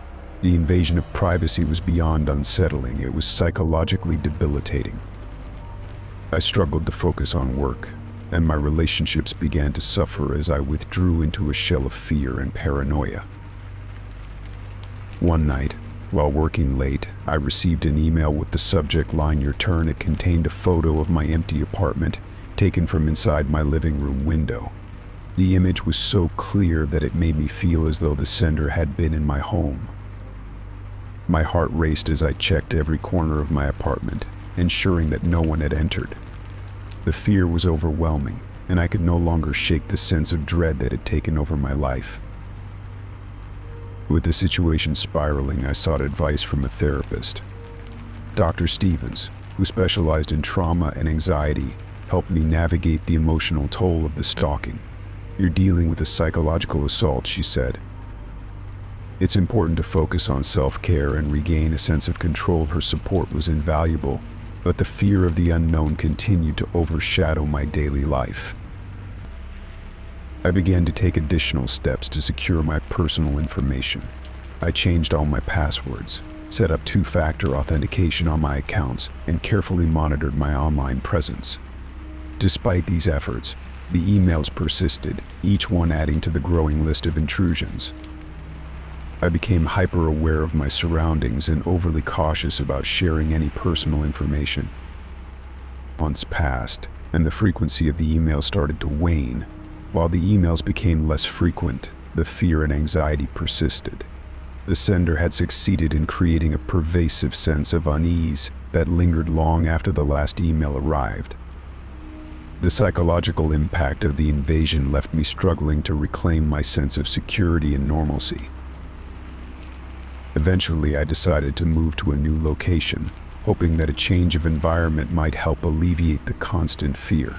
The invasion of privacy was beyond unsettling. It was psychologically debilitating. I struggled to focus on work, and my relationships began to suffer as I withdrew into a shell of fear and paranoia. One night, while working late, I received an email with the subject line, "Your turn." It contained a photo of my empty apartment, taken from inside my living room window. The image was so clear that it made me feel as though the sender had been in my home. My heart raced as I checked every corner of my apartment, ensuring that no one had entered. The fear was overwhelming, and I could no longer shake the sense of dread that had taken over my life. With the situation spiraling, I sought advice from a therapist. Dr. Stevens, who specialized in trauma and anxiety, helped me navigate the emotional toll of the stalking. "You're dealing with a psychological assault," she said. "It's important to focus on self-care and regain a sense of control." Her support was invaluable, but the fear of the unknown continued to overshadow my daily life. I began to take additional steps to secure my personal information. I changed all my passwords, set up two-factor authentication on my accounts, and carefully monitored my online presence. Despite these efforts, the emails persisted, each one adding to the growing list of intrusions. I became hyper-aware of my surroundings and overly cautious about sharing any personal information. Months passed, and the frequency of the emails started to wane. While the emails became less frequent, the fear and anxiety persisted. The sender had succeeded in creating a pervasive sense of unease that lingered long after the last email arrived. The psychological impact of the invasion left me struggling to reclaim my sense of security and normalcy. Eventually, I decided to move to a new location, hoping that a change of environment might help alleviate the constant fear.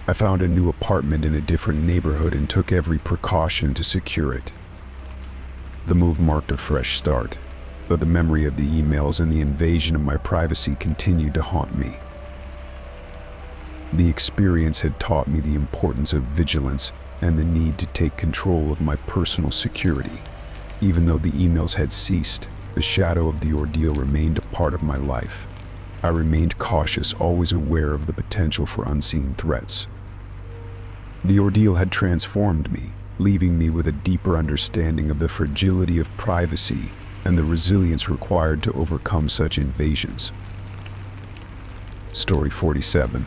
I found a new apartment in a different neighborhood and took every precaution to secure it. The move marked a fresh start, but the memory of the emails and the invasion of my privacy continued to haunt me. The experience had taught me the importance of vigilance and the need to take control of my personal security. Even though the emails had ceased, the shadow of the ordeal remained a part of my life. I remained cautious, always aware of the potential for unseen threats. The ordeal had transformed me, leaving me with a deeper understanding of the fragility of privacy and the resilience required to overcome such invasions. Story 47.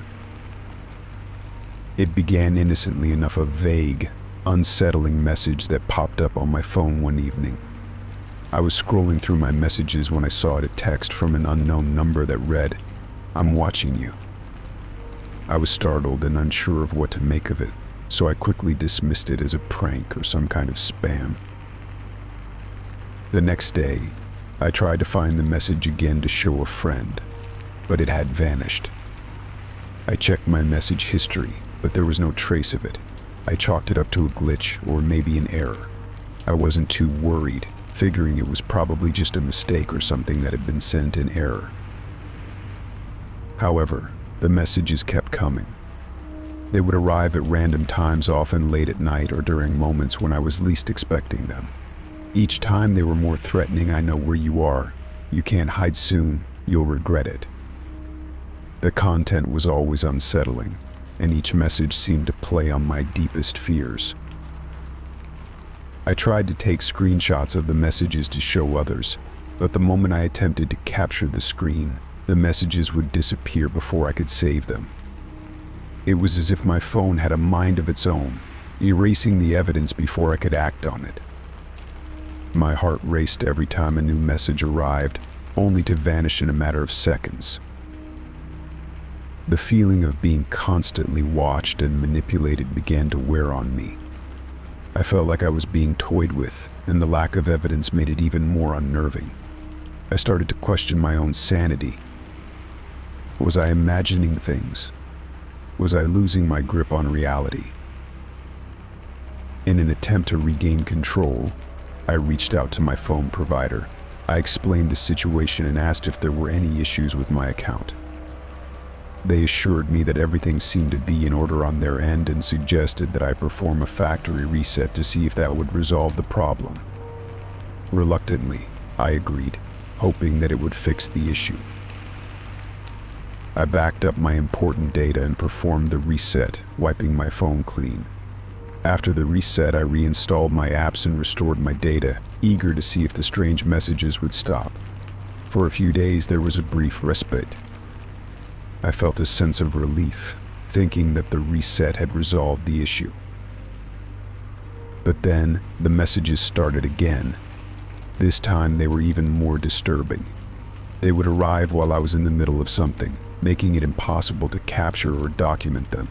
It began innocently enough, a vague, unsettling message that popped up on my phone one evening. I was scrolling through my messages when I saw a text from an unknown number that read, "I'm watching you." I was startled and unsure of what to make of it, so I quickly dismissed it as a prank or some kind of spam. The next day, I tried to find the message again to show a friend, but it had vanished. I checked my message history, but there was no trace of it. I chalked it up to a glitch or maybe an error. I wasn't too worried, figuring it was probably just a mistake or something that had been sent in error. However, the messages kept coming. They would arrive at random times, often late at night or during moments when I was least expecting them. Each time they were more threatening. "I know where you are. You can't hide soon. You'll regret it." The content was always unsettling. and each message seemed to play on my deepest fears. I tried to take screenshots of the messages to show others, but the moment I attempted to capture the screen, the messages would disappear before I could save them. It was as if my phone had a mind of its own, erasing the evidence before I could act on it. My heart raced every time a new message arrived, only to vanish in a matter of seconds. The feeling of being constantly watched and manipulated began to wear on me. I felt like I was being toyed with, and the lack of evidence made it even more unnerving. I started to question my own sanity. Was I imagining things? Was I losing my grip on reality? In an attempt to regain control, I reached out to my phone provider. I explained the situation and asked if there were any issues with my account. They assured me that everything seemed to be in order on their end and suggested that I perform a factory reset to see if that would resolve the problem. Reluctantly, I agreed, hoping that it would fix the issue. I backed up my important data and performed the reset, wiping my phone clean. After the reset, I reinstalled my apps and restored my data, eager to see if the strange messages would stop. For a few days, there was a brief respite. I felt a sense of relief, thinking that the reset had resolved the issue. But then, the messages started again. This time, they were even more disturbing. They would arrive while I was in the middle of something, making it impossible to capture or document them.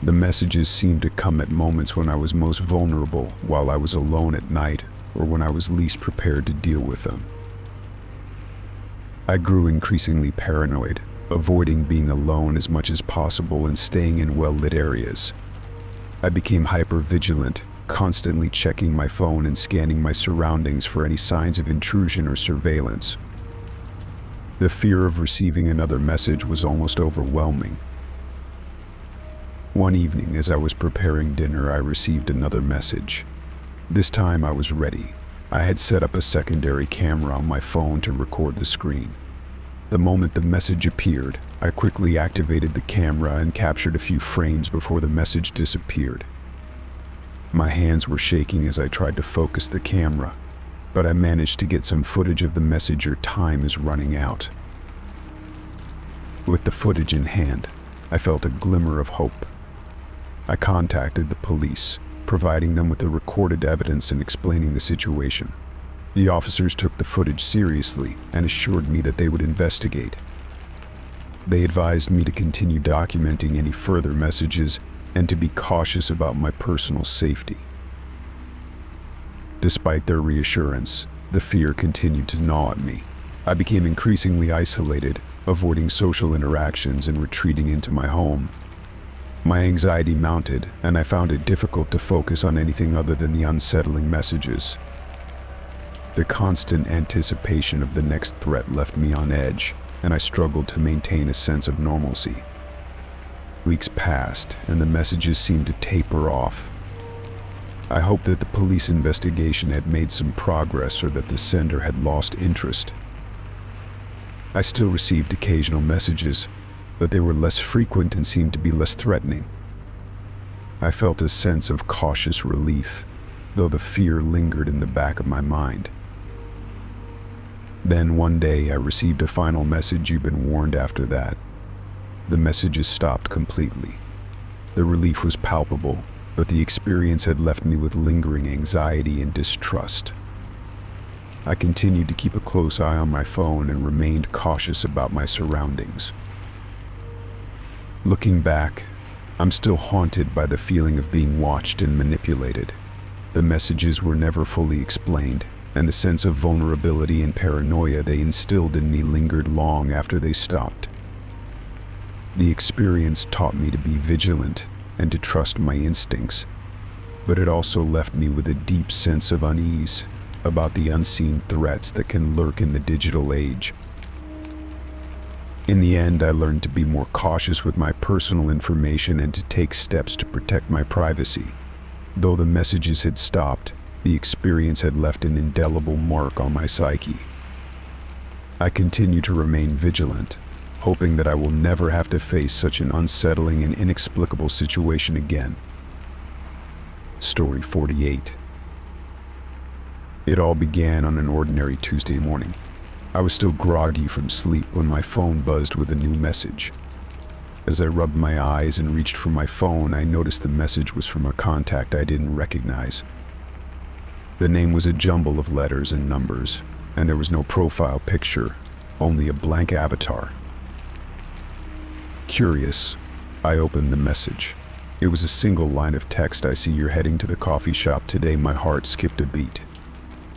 The messages seemed to come at moments when I was most vulnerable, while I was alone at night, or when I was least prepared to deal with them. I grew increasingly paranoid, avoiding being alone as much as possible and staying in well-lit areas. I became hyper-vigilant, constantly checking my phone and scanning my surroundings for any signs of intrusion or surveillance. The fear of receiving another message was almost overwhelming. One evening, as I was preparing dinner, I received another message. This time I was ready. I had set up a secondary camera on my phone to record the screen. The moment the message appeared, I quickly activated the camera and captured a few frames before the message disappeared. My hands were shaking as I tried to focus the camera, but I managed to get some footage of the message. "Your time is running out." With the footage in hand, I felt a glimmer of hope. I contacted the police, providing them with the recorded evidence and explaining the situation. The officers took the footage seriously and assured me that they would investigate. They advised me to continue documenting any further messages and to be cautious about my personal safety. Despite their reassurance, the fear continued to gnaw at me. I became increasingly isolated, avoiding social interactions and retreating into my home. My anxiety mounted, and I found it difficult to focus on anything other than the unsettling messages. The constant anticipation of the next threat left me on edge, and I struggled to maintain a sense of normalcy. Weeks passed, and the messages seemed to taper off. I hoped that the police investigation had made some progress or that the sender had lost interest. I still received occasional messages, but they were less frequent and seemed to be less threatening. I felt a sense of cautious relief, though the fear lingered in the back of my mind. Then one day I received a final message. "You've been warned." After that, the messages stopped completely. The relief was palpable, but the experience had left me with lingering anxiety and distrust. I continued to keep a close eye on my phone and remained cautious about my surroundings. Looking back, I'm still haunted by the feeling of being watched and manipulated. The messages were never fully explained, and the sense of vulnerability and paranoia they instilled in me lingered long after they stopped. The experience taught me to be vigilant and to trust my instincts, but it also left me with a deep sense of unease about the unseen threats that can lurk in the digital age. In the end, I learned to be more cautious with my personal information and to take steps to protect my privacy. Though the messages had stopped, the experience had left an indelible mark on my psyche. I continue to remain vigilant, hoping that I will never have to face such an unsettling and inexplicable situation again. Story 48. It all began on an ordinary Tuesday morning. I was still groggy from sleep when my phone buzzed with a new message. As I rubbed my eyes and reached for my phone, I noticed the message was from a contact I didn't recognize. The name was a jumble of letters and numbers, and there was no profile picture, only a blank avatar. Curious, I opened the message. It was a single line of text. "I see you're heading to the coffee shop today." My heart skipped a beat.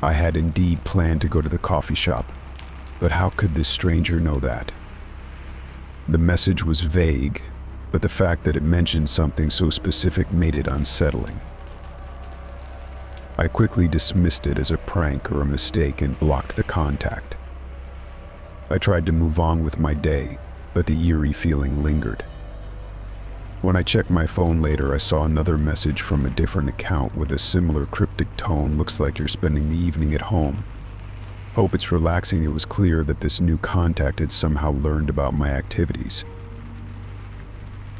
I had indeed planned to go to the coffee shop, but how could this stranger know that? The message was vague, but the fact that it mentioned something so specific made it unsettling. I quickly dismissed it as a prank or a mistake and blocked the contact. I tried to move on with my day, but the eerie feeling lingered. When I checked my phone later, I saw another message from a different account with a similar cryptic tone. "Looks like you're spending the evening at home. Hope it's relaxing." It was clear that this new contact had somehow learned about my activities.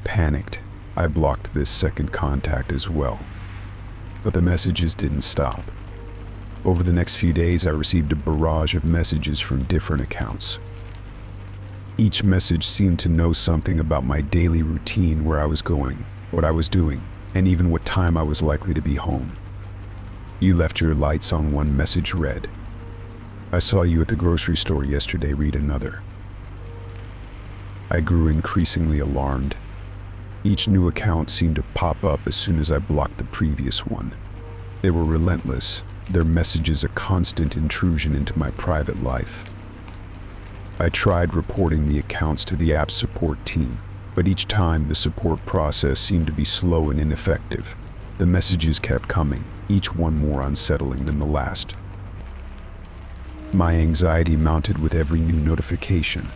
Panicked, I blocked this second contact as well. But the messages didn't stop. Over the next few days, I received a barrage of messages from different accounts. Each message seemed to know something about my daily routine, where I was going, what I was doing, and even what time I was likely to be home. "You left your lights on," one message read. "I saw you at the grocery store yesterday," read another. I grew increasingly alarmed. Each new account seemed to pop up as soon as I blocked the previous one. They were relentless, their messages a constant intrusion into my private life. I tried reporting the accounts to the app support team, but each time the support process seemed to be slow and ineffective. The messages kept coming, each one more unsettling than the last. My anxiety mounted with every new notification.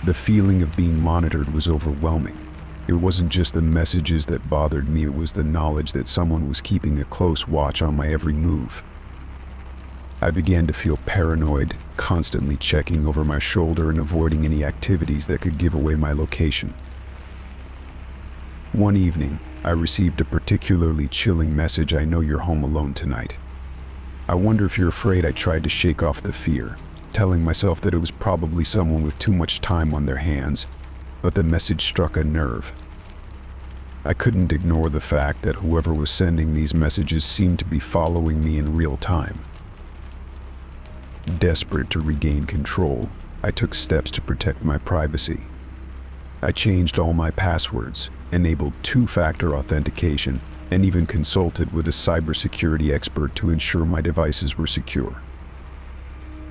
The feeling of being monitored was overwhelming. It wasn't just the messages that bothered me, it was the knowledge that someone was keeping a close watch on my every move. I began to feel paranoid, constantly checking over my shoulder and avoiding any activities that could give away my location. One evening, I received a particularly chilling message. "I know you're home alone tonight. I wonder if you're afraid." I tried to shake off the fear, telling myself that it was probably someone with too much time on their hands, but the message struck a nerve. I couldn't ignore the fact that whoever was sending these messages seemed to be following me in real time. Desperate to regain control, I took steps to protect my privacy. I changed all my passwords, enabled two-factor authentication, and even consulted with a cybersecurity expert to ensure my devices were secure.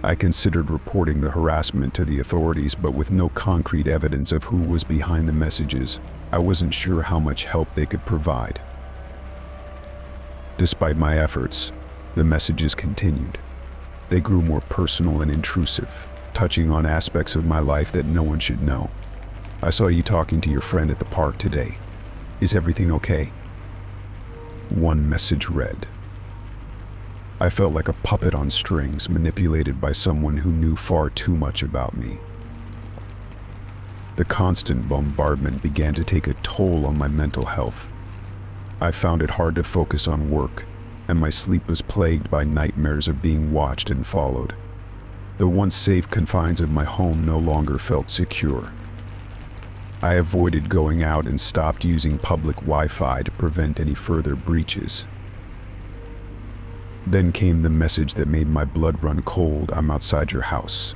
I considered reporting the harassment to the authorities, but with no concrete evidence of who was behind the messages, I wasn't sure how much help they could provide. Despite my efforts, the messages continued. They grew more personal and intrusive, touching on aspects of my life that no one should know. "I saw you talking to your friend at the park today. Is everything okay?" One message read. I felt like a puppet on strings, manipulated by someone who knew far too much about me. The constant bombardment began to take a toll on my mental health. I found it hard to focus on work, and my sleep was plagued by nightmares of being watched and followed. The once safe confines of my home no longer felt secure. I avoided going out and stopped using public Wi-Fi to prevent any further breaches. Then came the message that made my blood run cold. "I'm outside your house.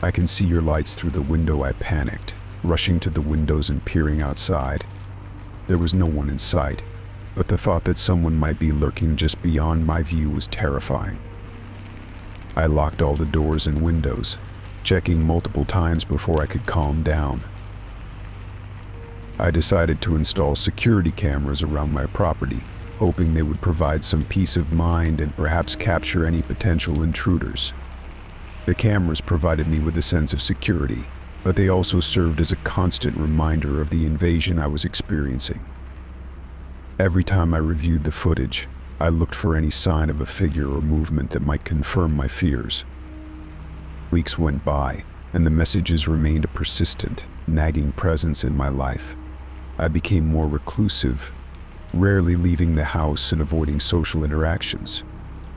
I can see your lights through the window." I panicked, rushing to the windows and peering outside. There was no one in sight, but the thought that someone might be lurking just beyond my view was terrifying. I locked all the doors and windows, checking multiple times before I could calm down. I decided to install security cameras around my property, hoping they would provide some peace of mind and perhaps capture any potential intruders. The cameras provided me with a sense of security, but they also served as a constant reminder of the invasion I was experiencing. Every time I reviewed the footage, I looked for any sign of a figure or movement that might confirm my fears. Weeks went by, and the messages remained a persistent, nagging presence in my life. I became more reclusive, rarely leaving the house and avoiding social interactions.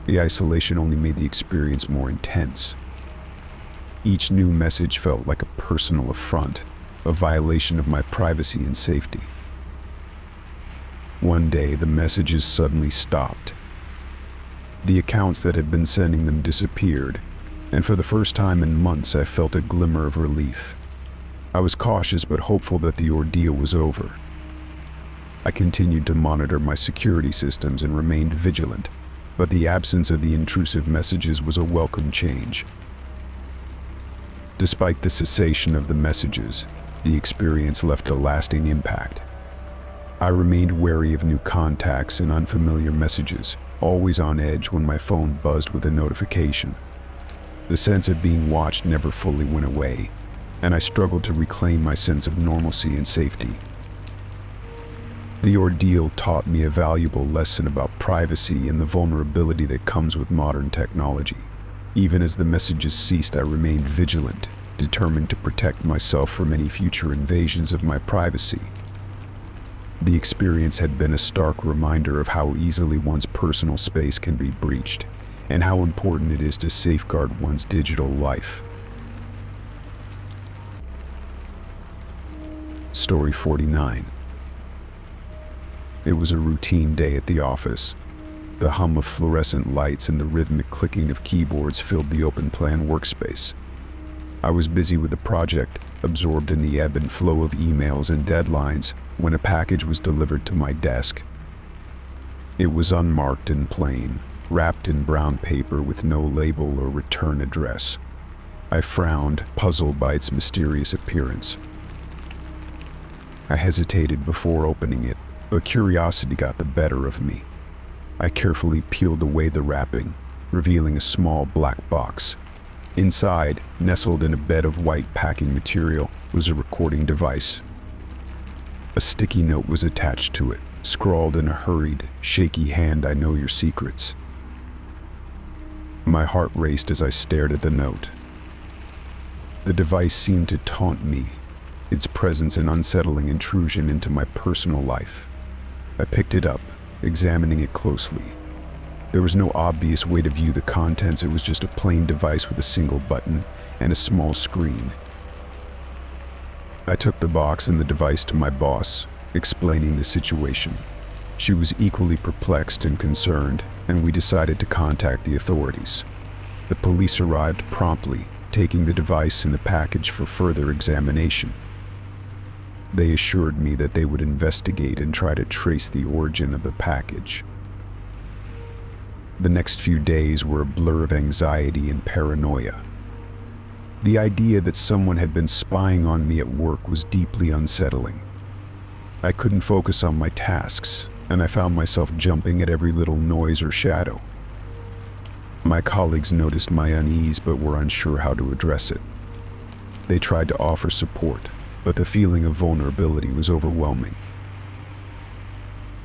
The isolation only made the experience more intense. Each new message felt like a personal affront, a violation of my privacy and safety. One day, the messages suddenly stopped. The accounts that had been sending them disappeared, and for the first time in months, I felt a glimmer of relief. I was cautious but hopeful that the ordeal was over. I continued to monitor my security systems and remained vigilant, but the absence of the intrusive messages was a welcome change. Despite the cessation of the messages, the experience left a lasting impact. I remained wary of new contacts and unfamiliar messages, always on edge when my phone buzzed with a notification. The sense of being watched never fully went away, and I struggled to reclaim my sense of normalcy and safety. The ordeal taught me a valuable lesson about privacy and the vulnerability that comes with modern technology. Even as the messages ceased, I remained vigilant, determined to protect myself from any future invasions of my privacy. The experience had been a stark reminder of how easily one's personal space can be breached, and how important it is to safeguard one's digital life. Story 49. It was a routine day at the office. The hum of fluorescent lights and the rhythmic clicking of keyboards filled the open-plan workspace. I was busy with the project, absorbed in the ebb and flow of emails and deadlines, when a package was delivered to my desk. It was unmarked and plain, wrapped in brown paper with no label or return address. I frowned, puzzled by its mysterious appearance. I hesitated before opening it, but curiosity got the better of me. I carefully peeled away the wrapping, revealing a small black box. Inside, nestled in a bed of white packing material, was a recording device. A sticky note was attached to it, scrawled in a hurried, shaky hand, "I know your secrets." My heart raced as I stared at the note. The device seemed to taunt me, its presence an unsettling intrusion into my personal life. I picked it up, examining it closely. There was no obvious way to view the contents. It was just a plain device with a single button and a small screen. I took the box and the device to my boss, explaining the situation. She was equally perplexed and concerned, and we decided to contact the authorities. The police arrived promptly, taking the device and the package for further examination. They assured me that they would investigate and try to trace the origin of the package. The next few days were a blur of anxiety and paranoia. The idea that someone had been spying on me at work was deeply unsettling. I couldn't focus on my tasks, and I found myself jumping at every little noise or shadow. My colleagues noticed my unease but were unsure how to address it. They tried to offer support, but the feeling of vulnerability was overwhelming.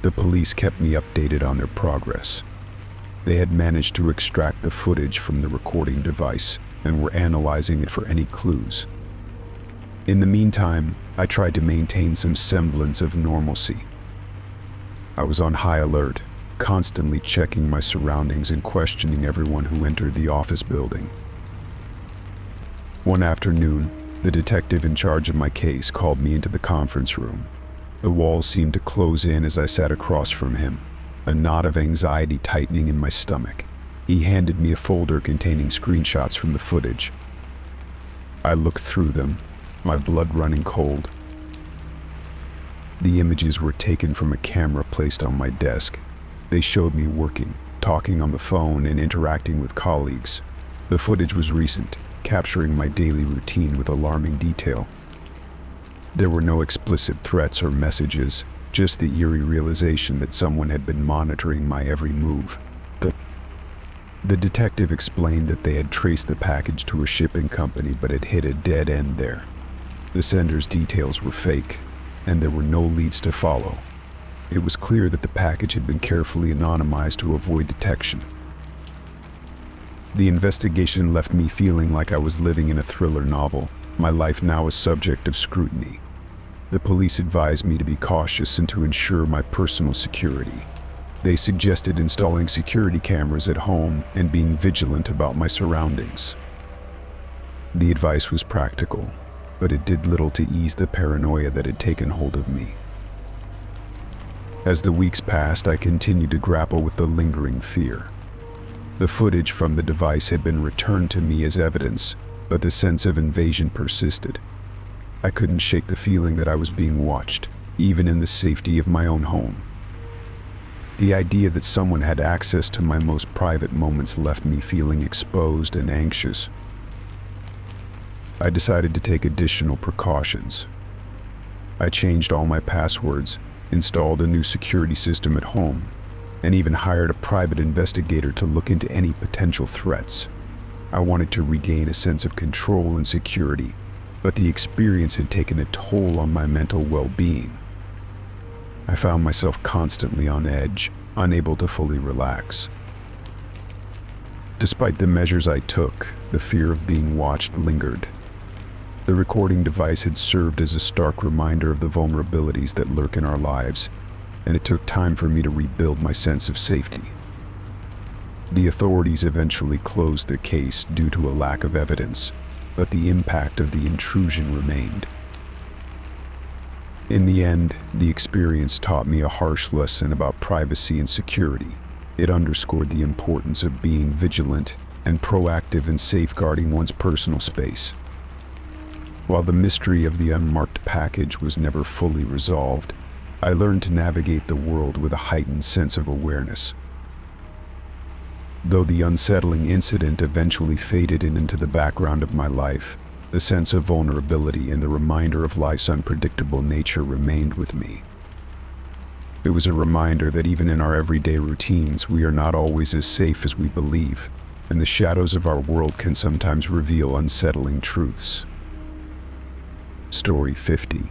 The police kept me updated on their progress. They had managed to extract the footage from the recording device and were analyzing it for any clues. In the meantime, I tried to maintain some semblance of normalcy. I was on high alert, constantly checking my surroundings and questioning everyone who entered the office building. One afternoon, the detective in charge of my case called me into the conference room. The walls seemed to close in as I sat across from him, a knot of anxiety tightening in my stomach. He handed me a folder containing screenshots from the footage. I looked through them, my blood running cold. The images were taken from a camera placed on my desk. They showed me working, talking on the phone, and interacting with colleagues. The footage was recent, capturing my daily routine with alarming detail. There were no explicit threats or messages, just the eerie realization that someone had been monitoring my every move. The detective explained that they had traced the package to a shipping company but had hit a dead end there. The sender's details were fake, and there were no leads to follow. It was clear that the package had been carefully anonymized to avoid detection. The investigation left me feeling like I was living in a thriller novel, my life now a subject of scrutiny. The police advised me to be cautious and to ensure my personal security. They suggested installing security cameras at home and being vigilant about my surroundings. The advice was practical, but it did little to ease the paranoia that had taken hold of me. As the weeks passed, I continued to grapple with the lingering fear. The footage from the device had been returned to me as evidence, but the sense of invasion persisted. I couldn't shake the feeling that I was being watched, even in the safety of my own home. The idea that someone had access to my most private moments left me feeling exposed and anxious. I decided to take additional precautions. I changed all my passwords, installed a new security system at home, and even hired a private investigator to look into any potential threats. I wanted to regain a sense of control and security, but the experience had taken a toll on my mental well-being. I found myself constantly on edge, unable to fully relax. Despite the measures I took, the fear of being watched lingered. The recording device had served as a stark reminder of the vulnerabilities that lurk in our lives, and it took time for me to rebuild my sense of safety. The authorities eventually closed the case due to a lack of evidence, but the impact of the intrusion remained. In the end, the experience taught me a harsh lesson about privacy and security. It underscored the importance of being vigilant and proactive in safeguarding one's personal space. While the mystery of the unmarked package was never fully resolved, I learned to navigate the world with a heightened sense of awareness. Though the unsettling incident eventually faded into the background of my life, the sense of vulnerability and the reminder of life's unpredictable nature remained with me. It was a reminder that even in our everyday routines, we are not always as safe as we believe, and the shadows of our world can sometimes reveal unsettling truths. Story 50.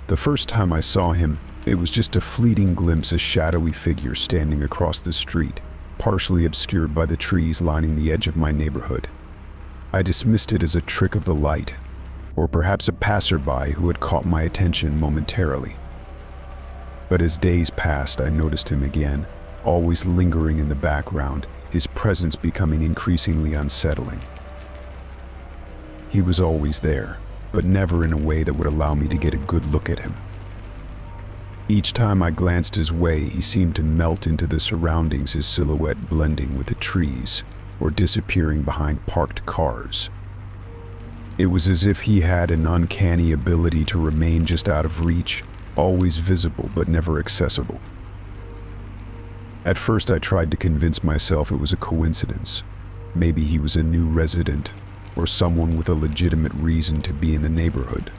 The first time I saw him, it was just a fleeting glimpse, a shadowy figure standing across the street, partially obscured by the trees lining the edge of my neighborhood. I dismissed it as a trick of the light, or perhaps a passerby who had caught my attention momentarily. But as days passed, I noticed him again, always lingering in the background, his presence becoming increasingly unsettling. He was always there, but never in a way that would allow me to get a good look at him. Each time I glanced his way, he seemed to melt into the surroundings, his silhouette blending with the trees or disappearing behind parked cars. It was as if he had an uncanny ability to remain just out of reach, always visible but never accessible. At first I tried to convince myself it was a coincidence. Maybe he was a new resident, or someone with a legitimate reason to be in the neighborhood.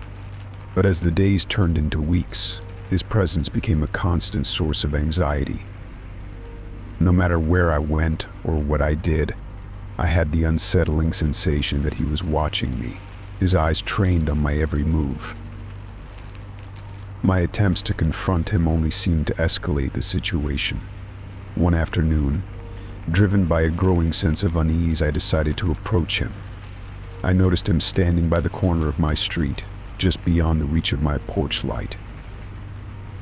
But as the days turned into weeks, his presence became a constant source of anxiety. No matter where I went or what I did, I had the unsettling sensation that he was watching me, his eyes trained on my every move. My attempts to confront him only seemed to escalate the situation. One afternoon, driven by a growing sense of unease, I decided to approach him. I noticed him standing by the corner of my street, just beyond the reach of my porch light.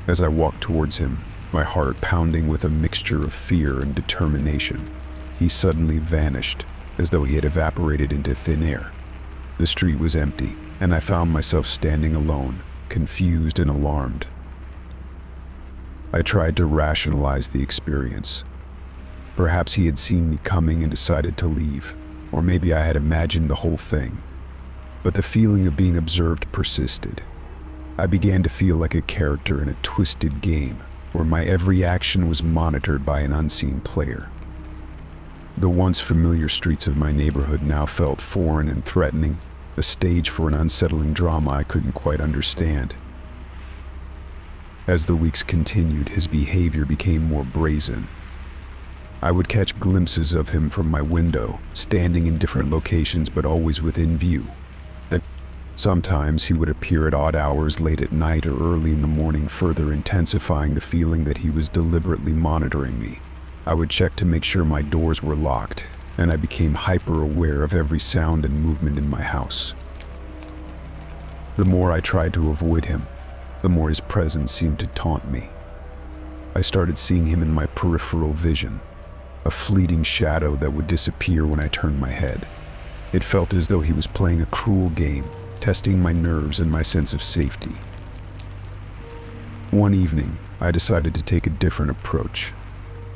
As I walked towards him, my heart pounding with a mixture of fear and determination, he suddenly vanished, as though he had evaporated into thin air. The street was empty, and I found myself standing alone, confused and alarmed. I tried to rationalize the experience. Perhaps he had seen me coming and decided to leave, or maybe I had imagined the whole thing. But the feeling of being observed persisted. I began to feel like a character in a twisted game, where my every action was monitored by an unseen player. The once familiar streets of my neighborhood now felt foreign and threatening, a stage for an unsettling drama I couldn't quite understand. As the weeks continued, his behavior became more brazen. I would catch glimpses of him from my window, standing in different locations but always within view. Sometimes he would appear at odd hours late at night or early in the morning, further intensifying the feeling that he was deliberately monitoring me. I would check to make sure my doors were locked, and I became hyper-aware of every sound and movement in my house. The more I tried to avoid him, the more his presence seemed to taunt me. I started seeing him in my peripheral vision, a fleeting shadow that would disappear when I turned my head. It felt as though he was playing a cruel game, testing my nerves and my sense of safety. One evening, I decided to take a different approach.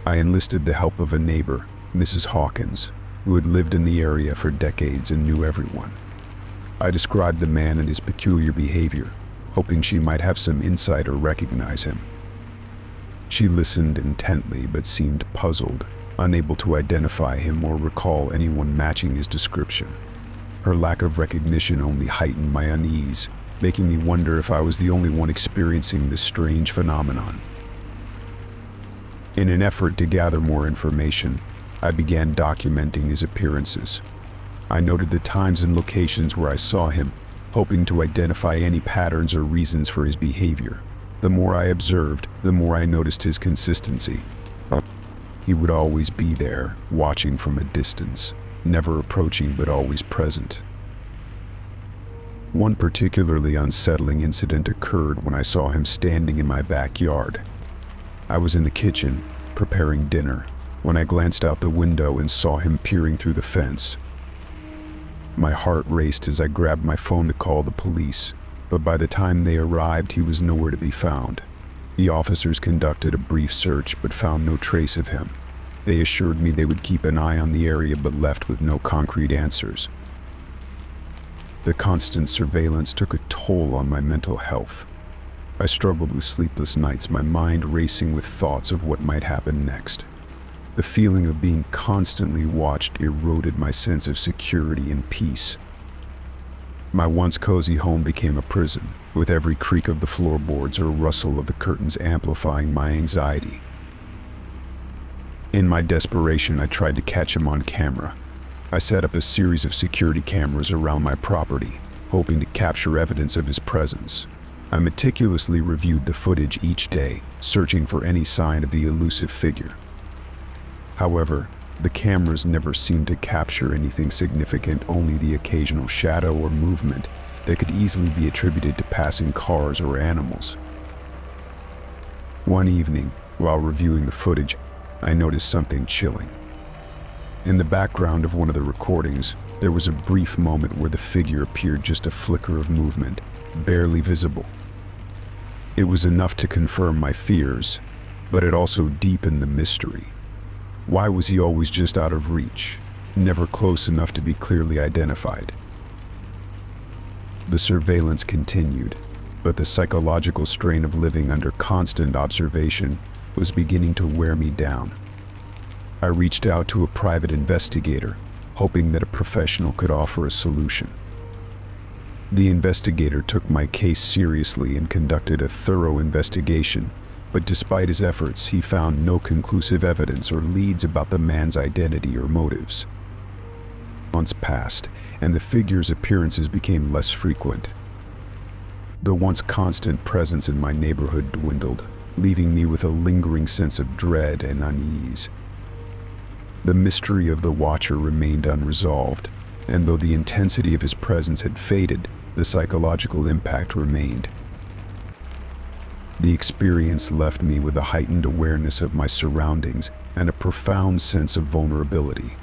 I enlisted the help of a neighbor, Mrs. Hawkins, who had lived in the area for decades and knew everyone. I described the man and his peculiar behavior, hoping she might have some insight or recognize him. She listened intently but seemed puzzled, unable to identify him or recall anyone matching his description. Her lack of recognition only heightened my unease, making me wonder if I was the only one experiencing this strange phenomenon. In an effort to gather more information, I began documenting his appearances. I noted the times and locations where I saw him, hoping to identify any patterns or reasons for his behavior. The more I observed, the more I noticed his consistency. He would always be there, watching from a distance, never approaching but always present. One particularly unsettling incident occurred when I saw him standing in my backyard. I was in the kitchen, preparing dinner, when I glanced out the window and saw him peering through the fence. My heart raced as I grabbed my phone to call the police, but by the time they arrived, he was nowhere to be found. The officers conducted a brief search but found no trace of him. They assured me they would keep an eye on the area but left with no concrete answers. The constant surveillance took a toll on my mental health. I struggled with sleepless nights, my mind racing with thoughts of what might happen next. The feeling of being constantly watched eroded my sense of security and peace. My once cozy home became a prison, with every creak of the floorboards or rustle of the curtains amplifying my anxiety. In my desperation, I tried to catch him on camera. I set up a series of security cameras around my property, hoping to capture evidence of his presence. I meticulously reviewed the footage each day, searching for any sign of the elusive figure. However, the cameras never seemed to capture anything significant, only the occasional shadow or movement that could easily be attributed to passing cars or animals. One evening, while reviewing the footage, I noticed something chilling. In the background of one of the recordings, there was a brief moment where the figure appeared just a flicker of movement, barely visible. It was enough to confirm my fears, but it also deepened the mystery. Why was he always just out of reach, never close enough to be clearly identified? The surveillance continued, but the psychological strain of living under constant observation was beginning to wear me down. I reached out to a private investigator, hoping that a professional could offer a solution. The investigator took my case seriously and conducted a thorough investigation, but despite his efforts, he found no conclusive evidence or leads about the man's identity or motives. Months passed, and the figure's appearances became less frequent. The once constant presence in my neighborhood dwindled, leaving me with a lingering sense of dread and unease. The mystery of the Watcher remained unresolved, and though the intensity of his presence had faded, the psychological impact remained. The experience left me with a heightened awareness of my surroundings and a profound sense of vulnerability.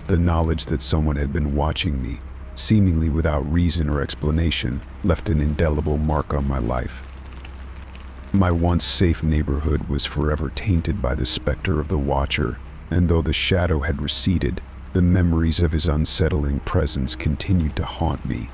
The knowledge that someone had been watching me, seemingly without reason or explanation, left an indelible mark on my life. My once safe neighborhood was forever tainted by the specter of the Watcher, and though the shadow had receded, the memories of his unsettling presence continued to haunt me,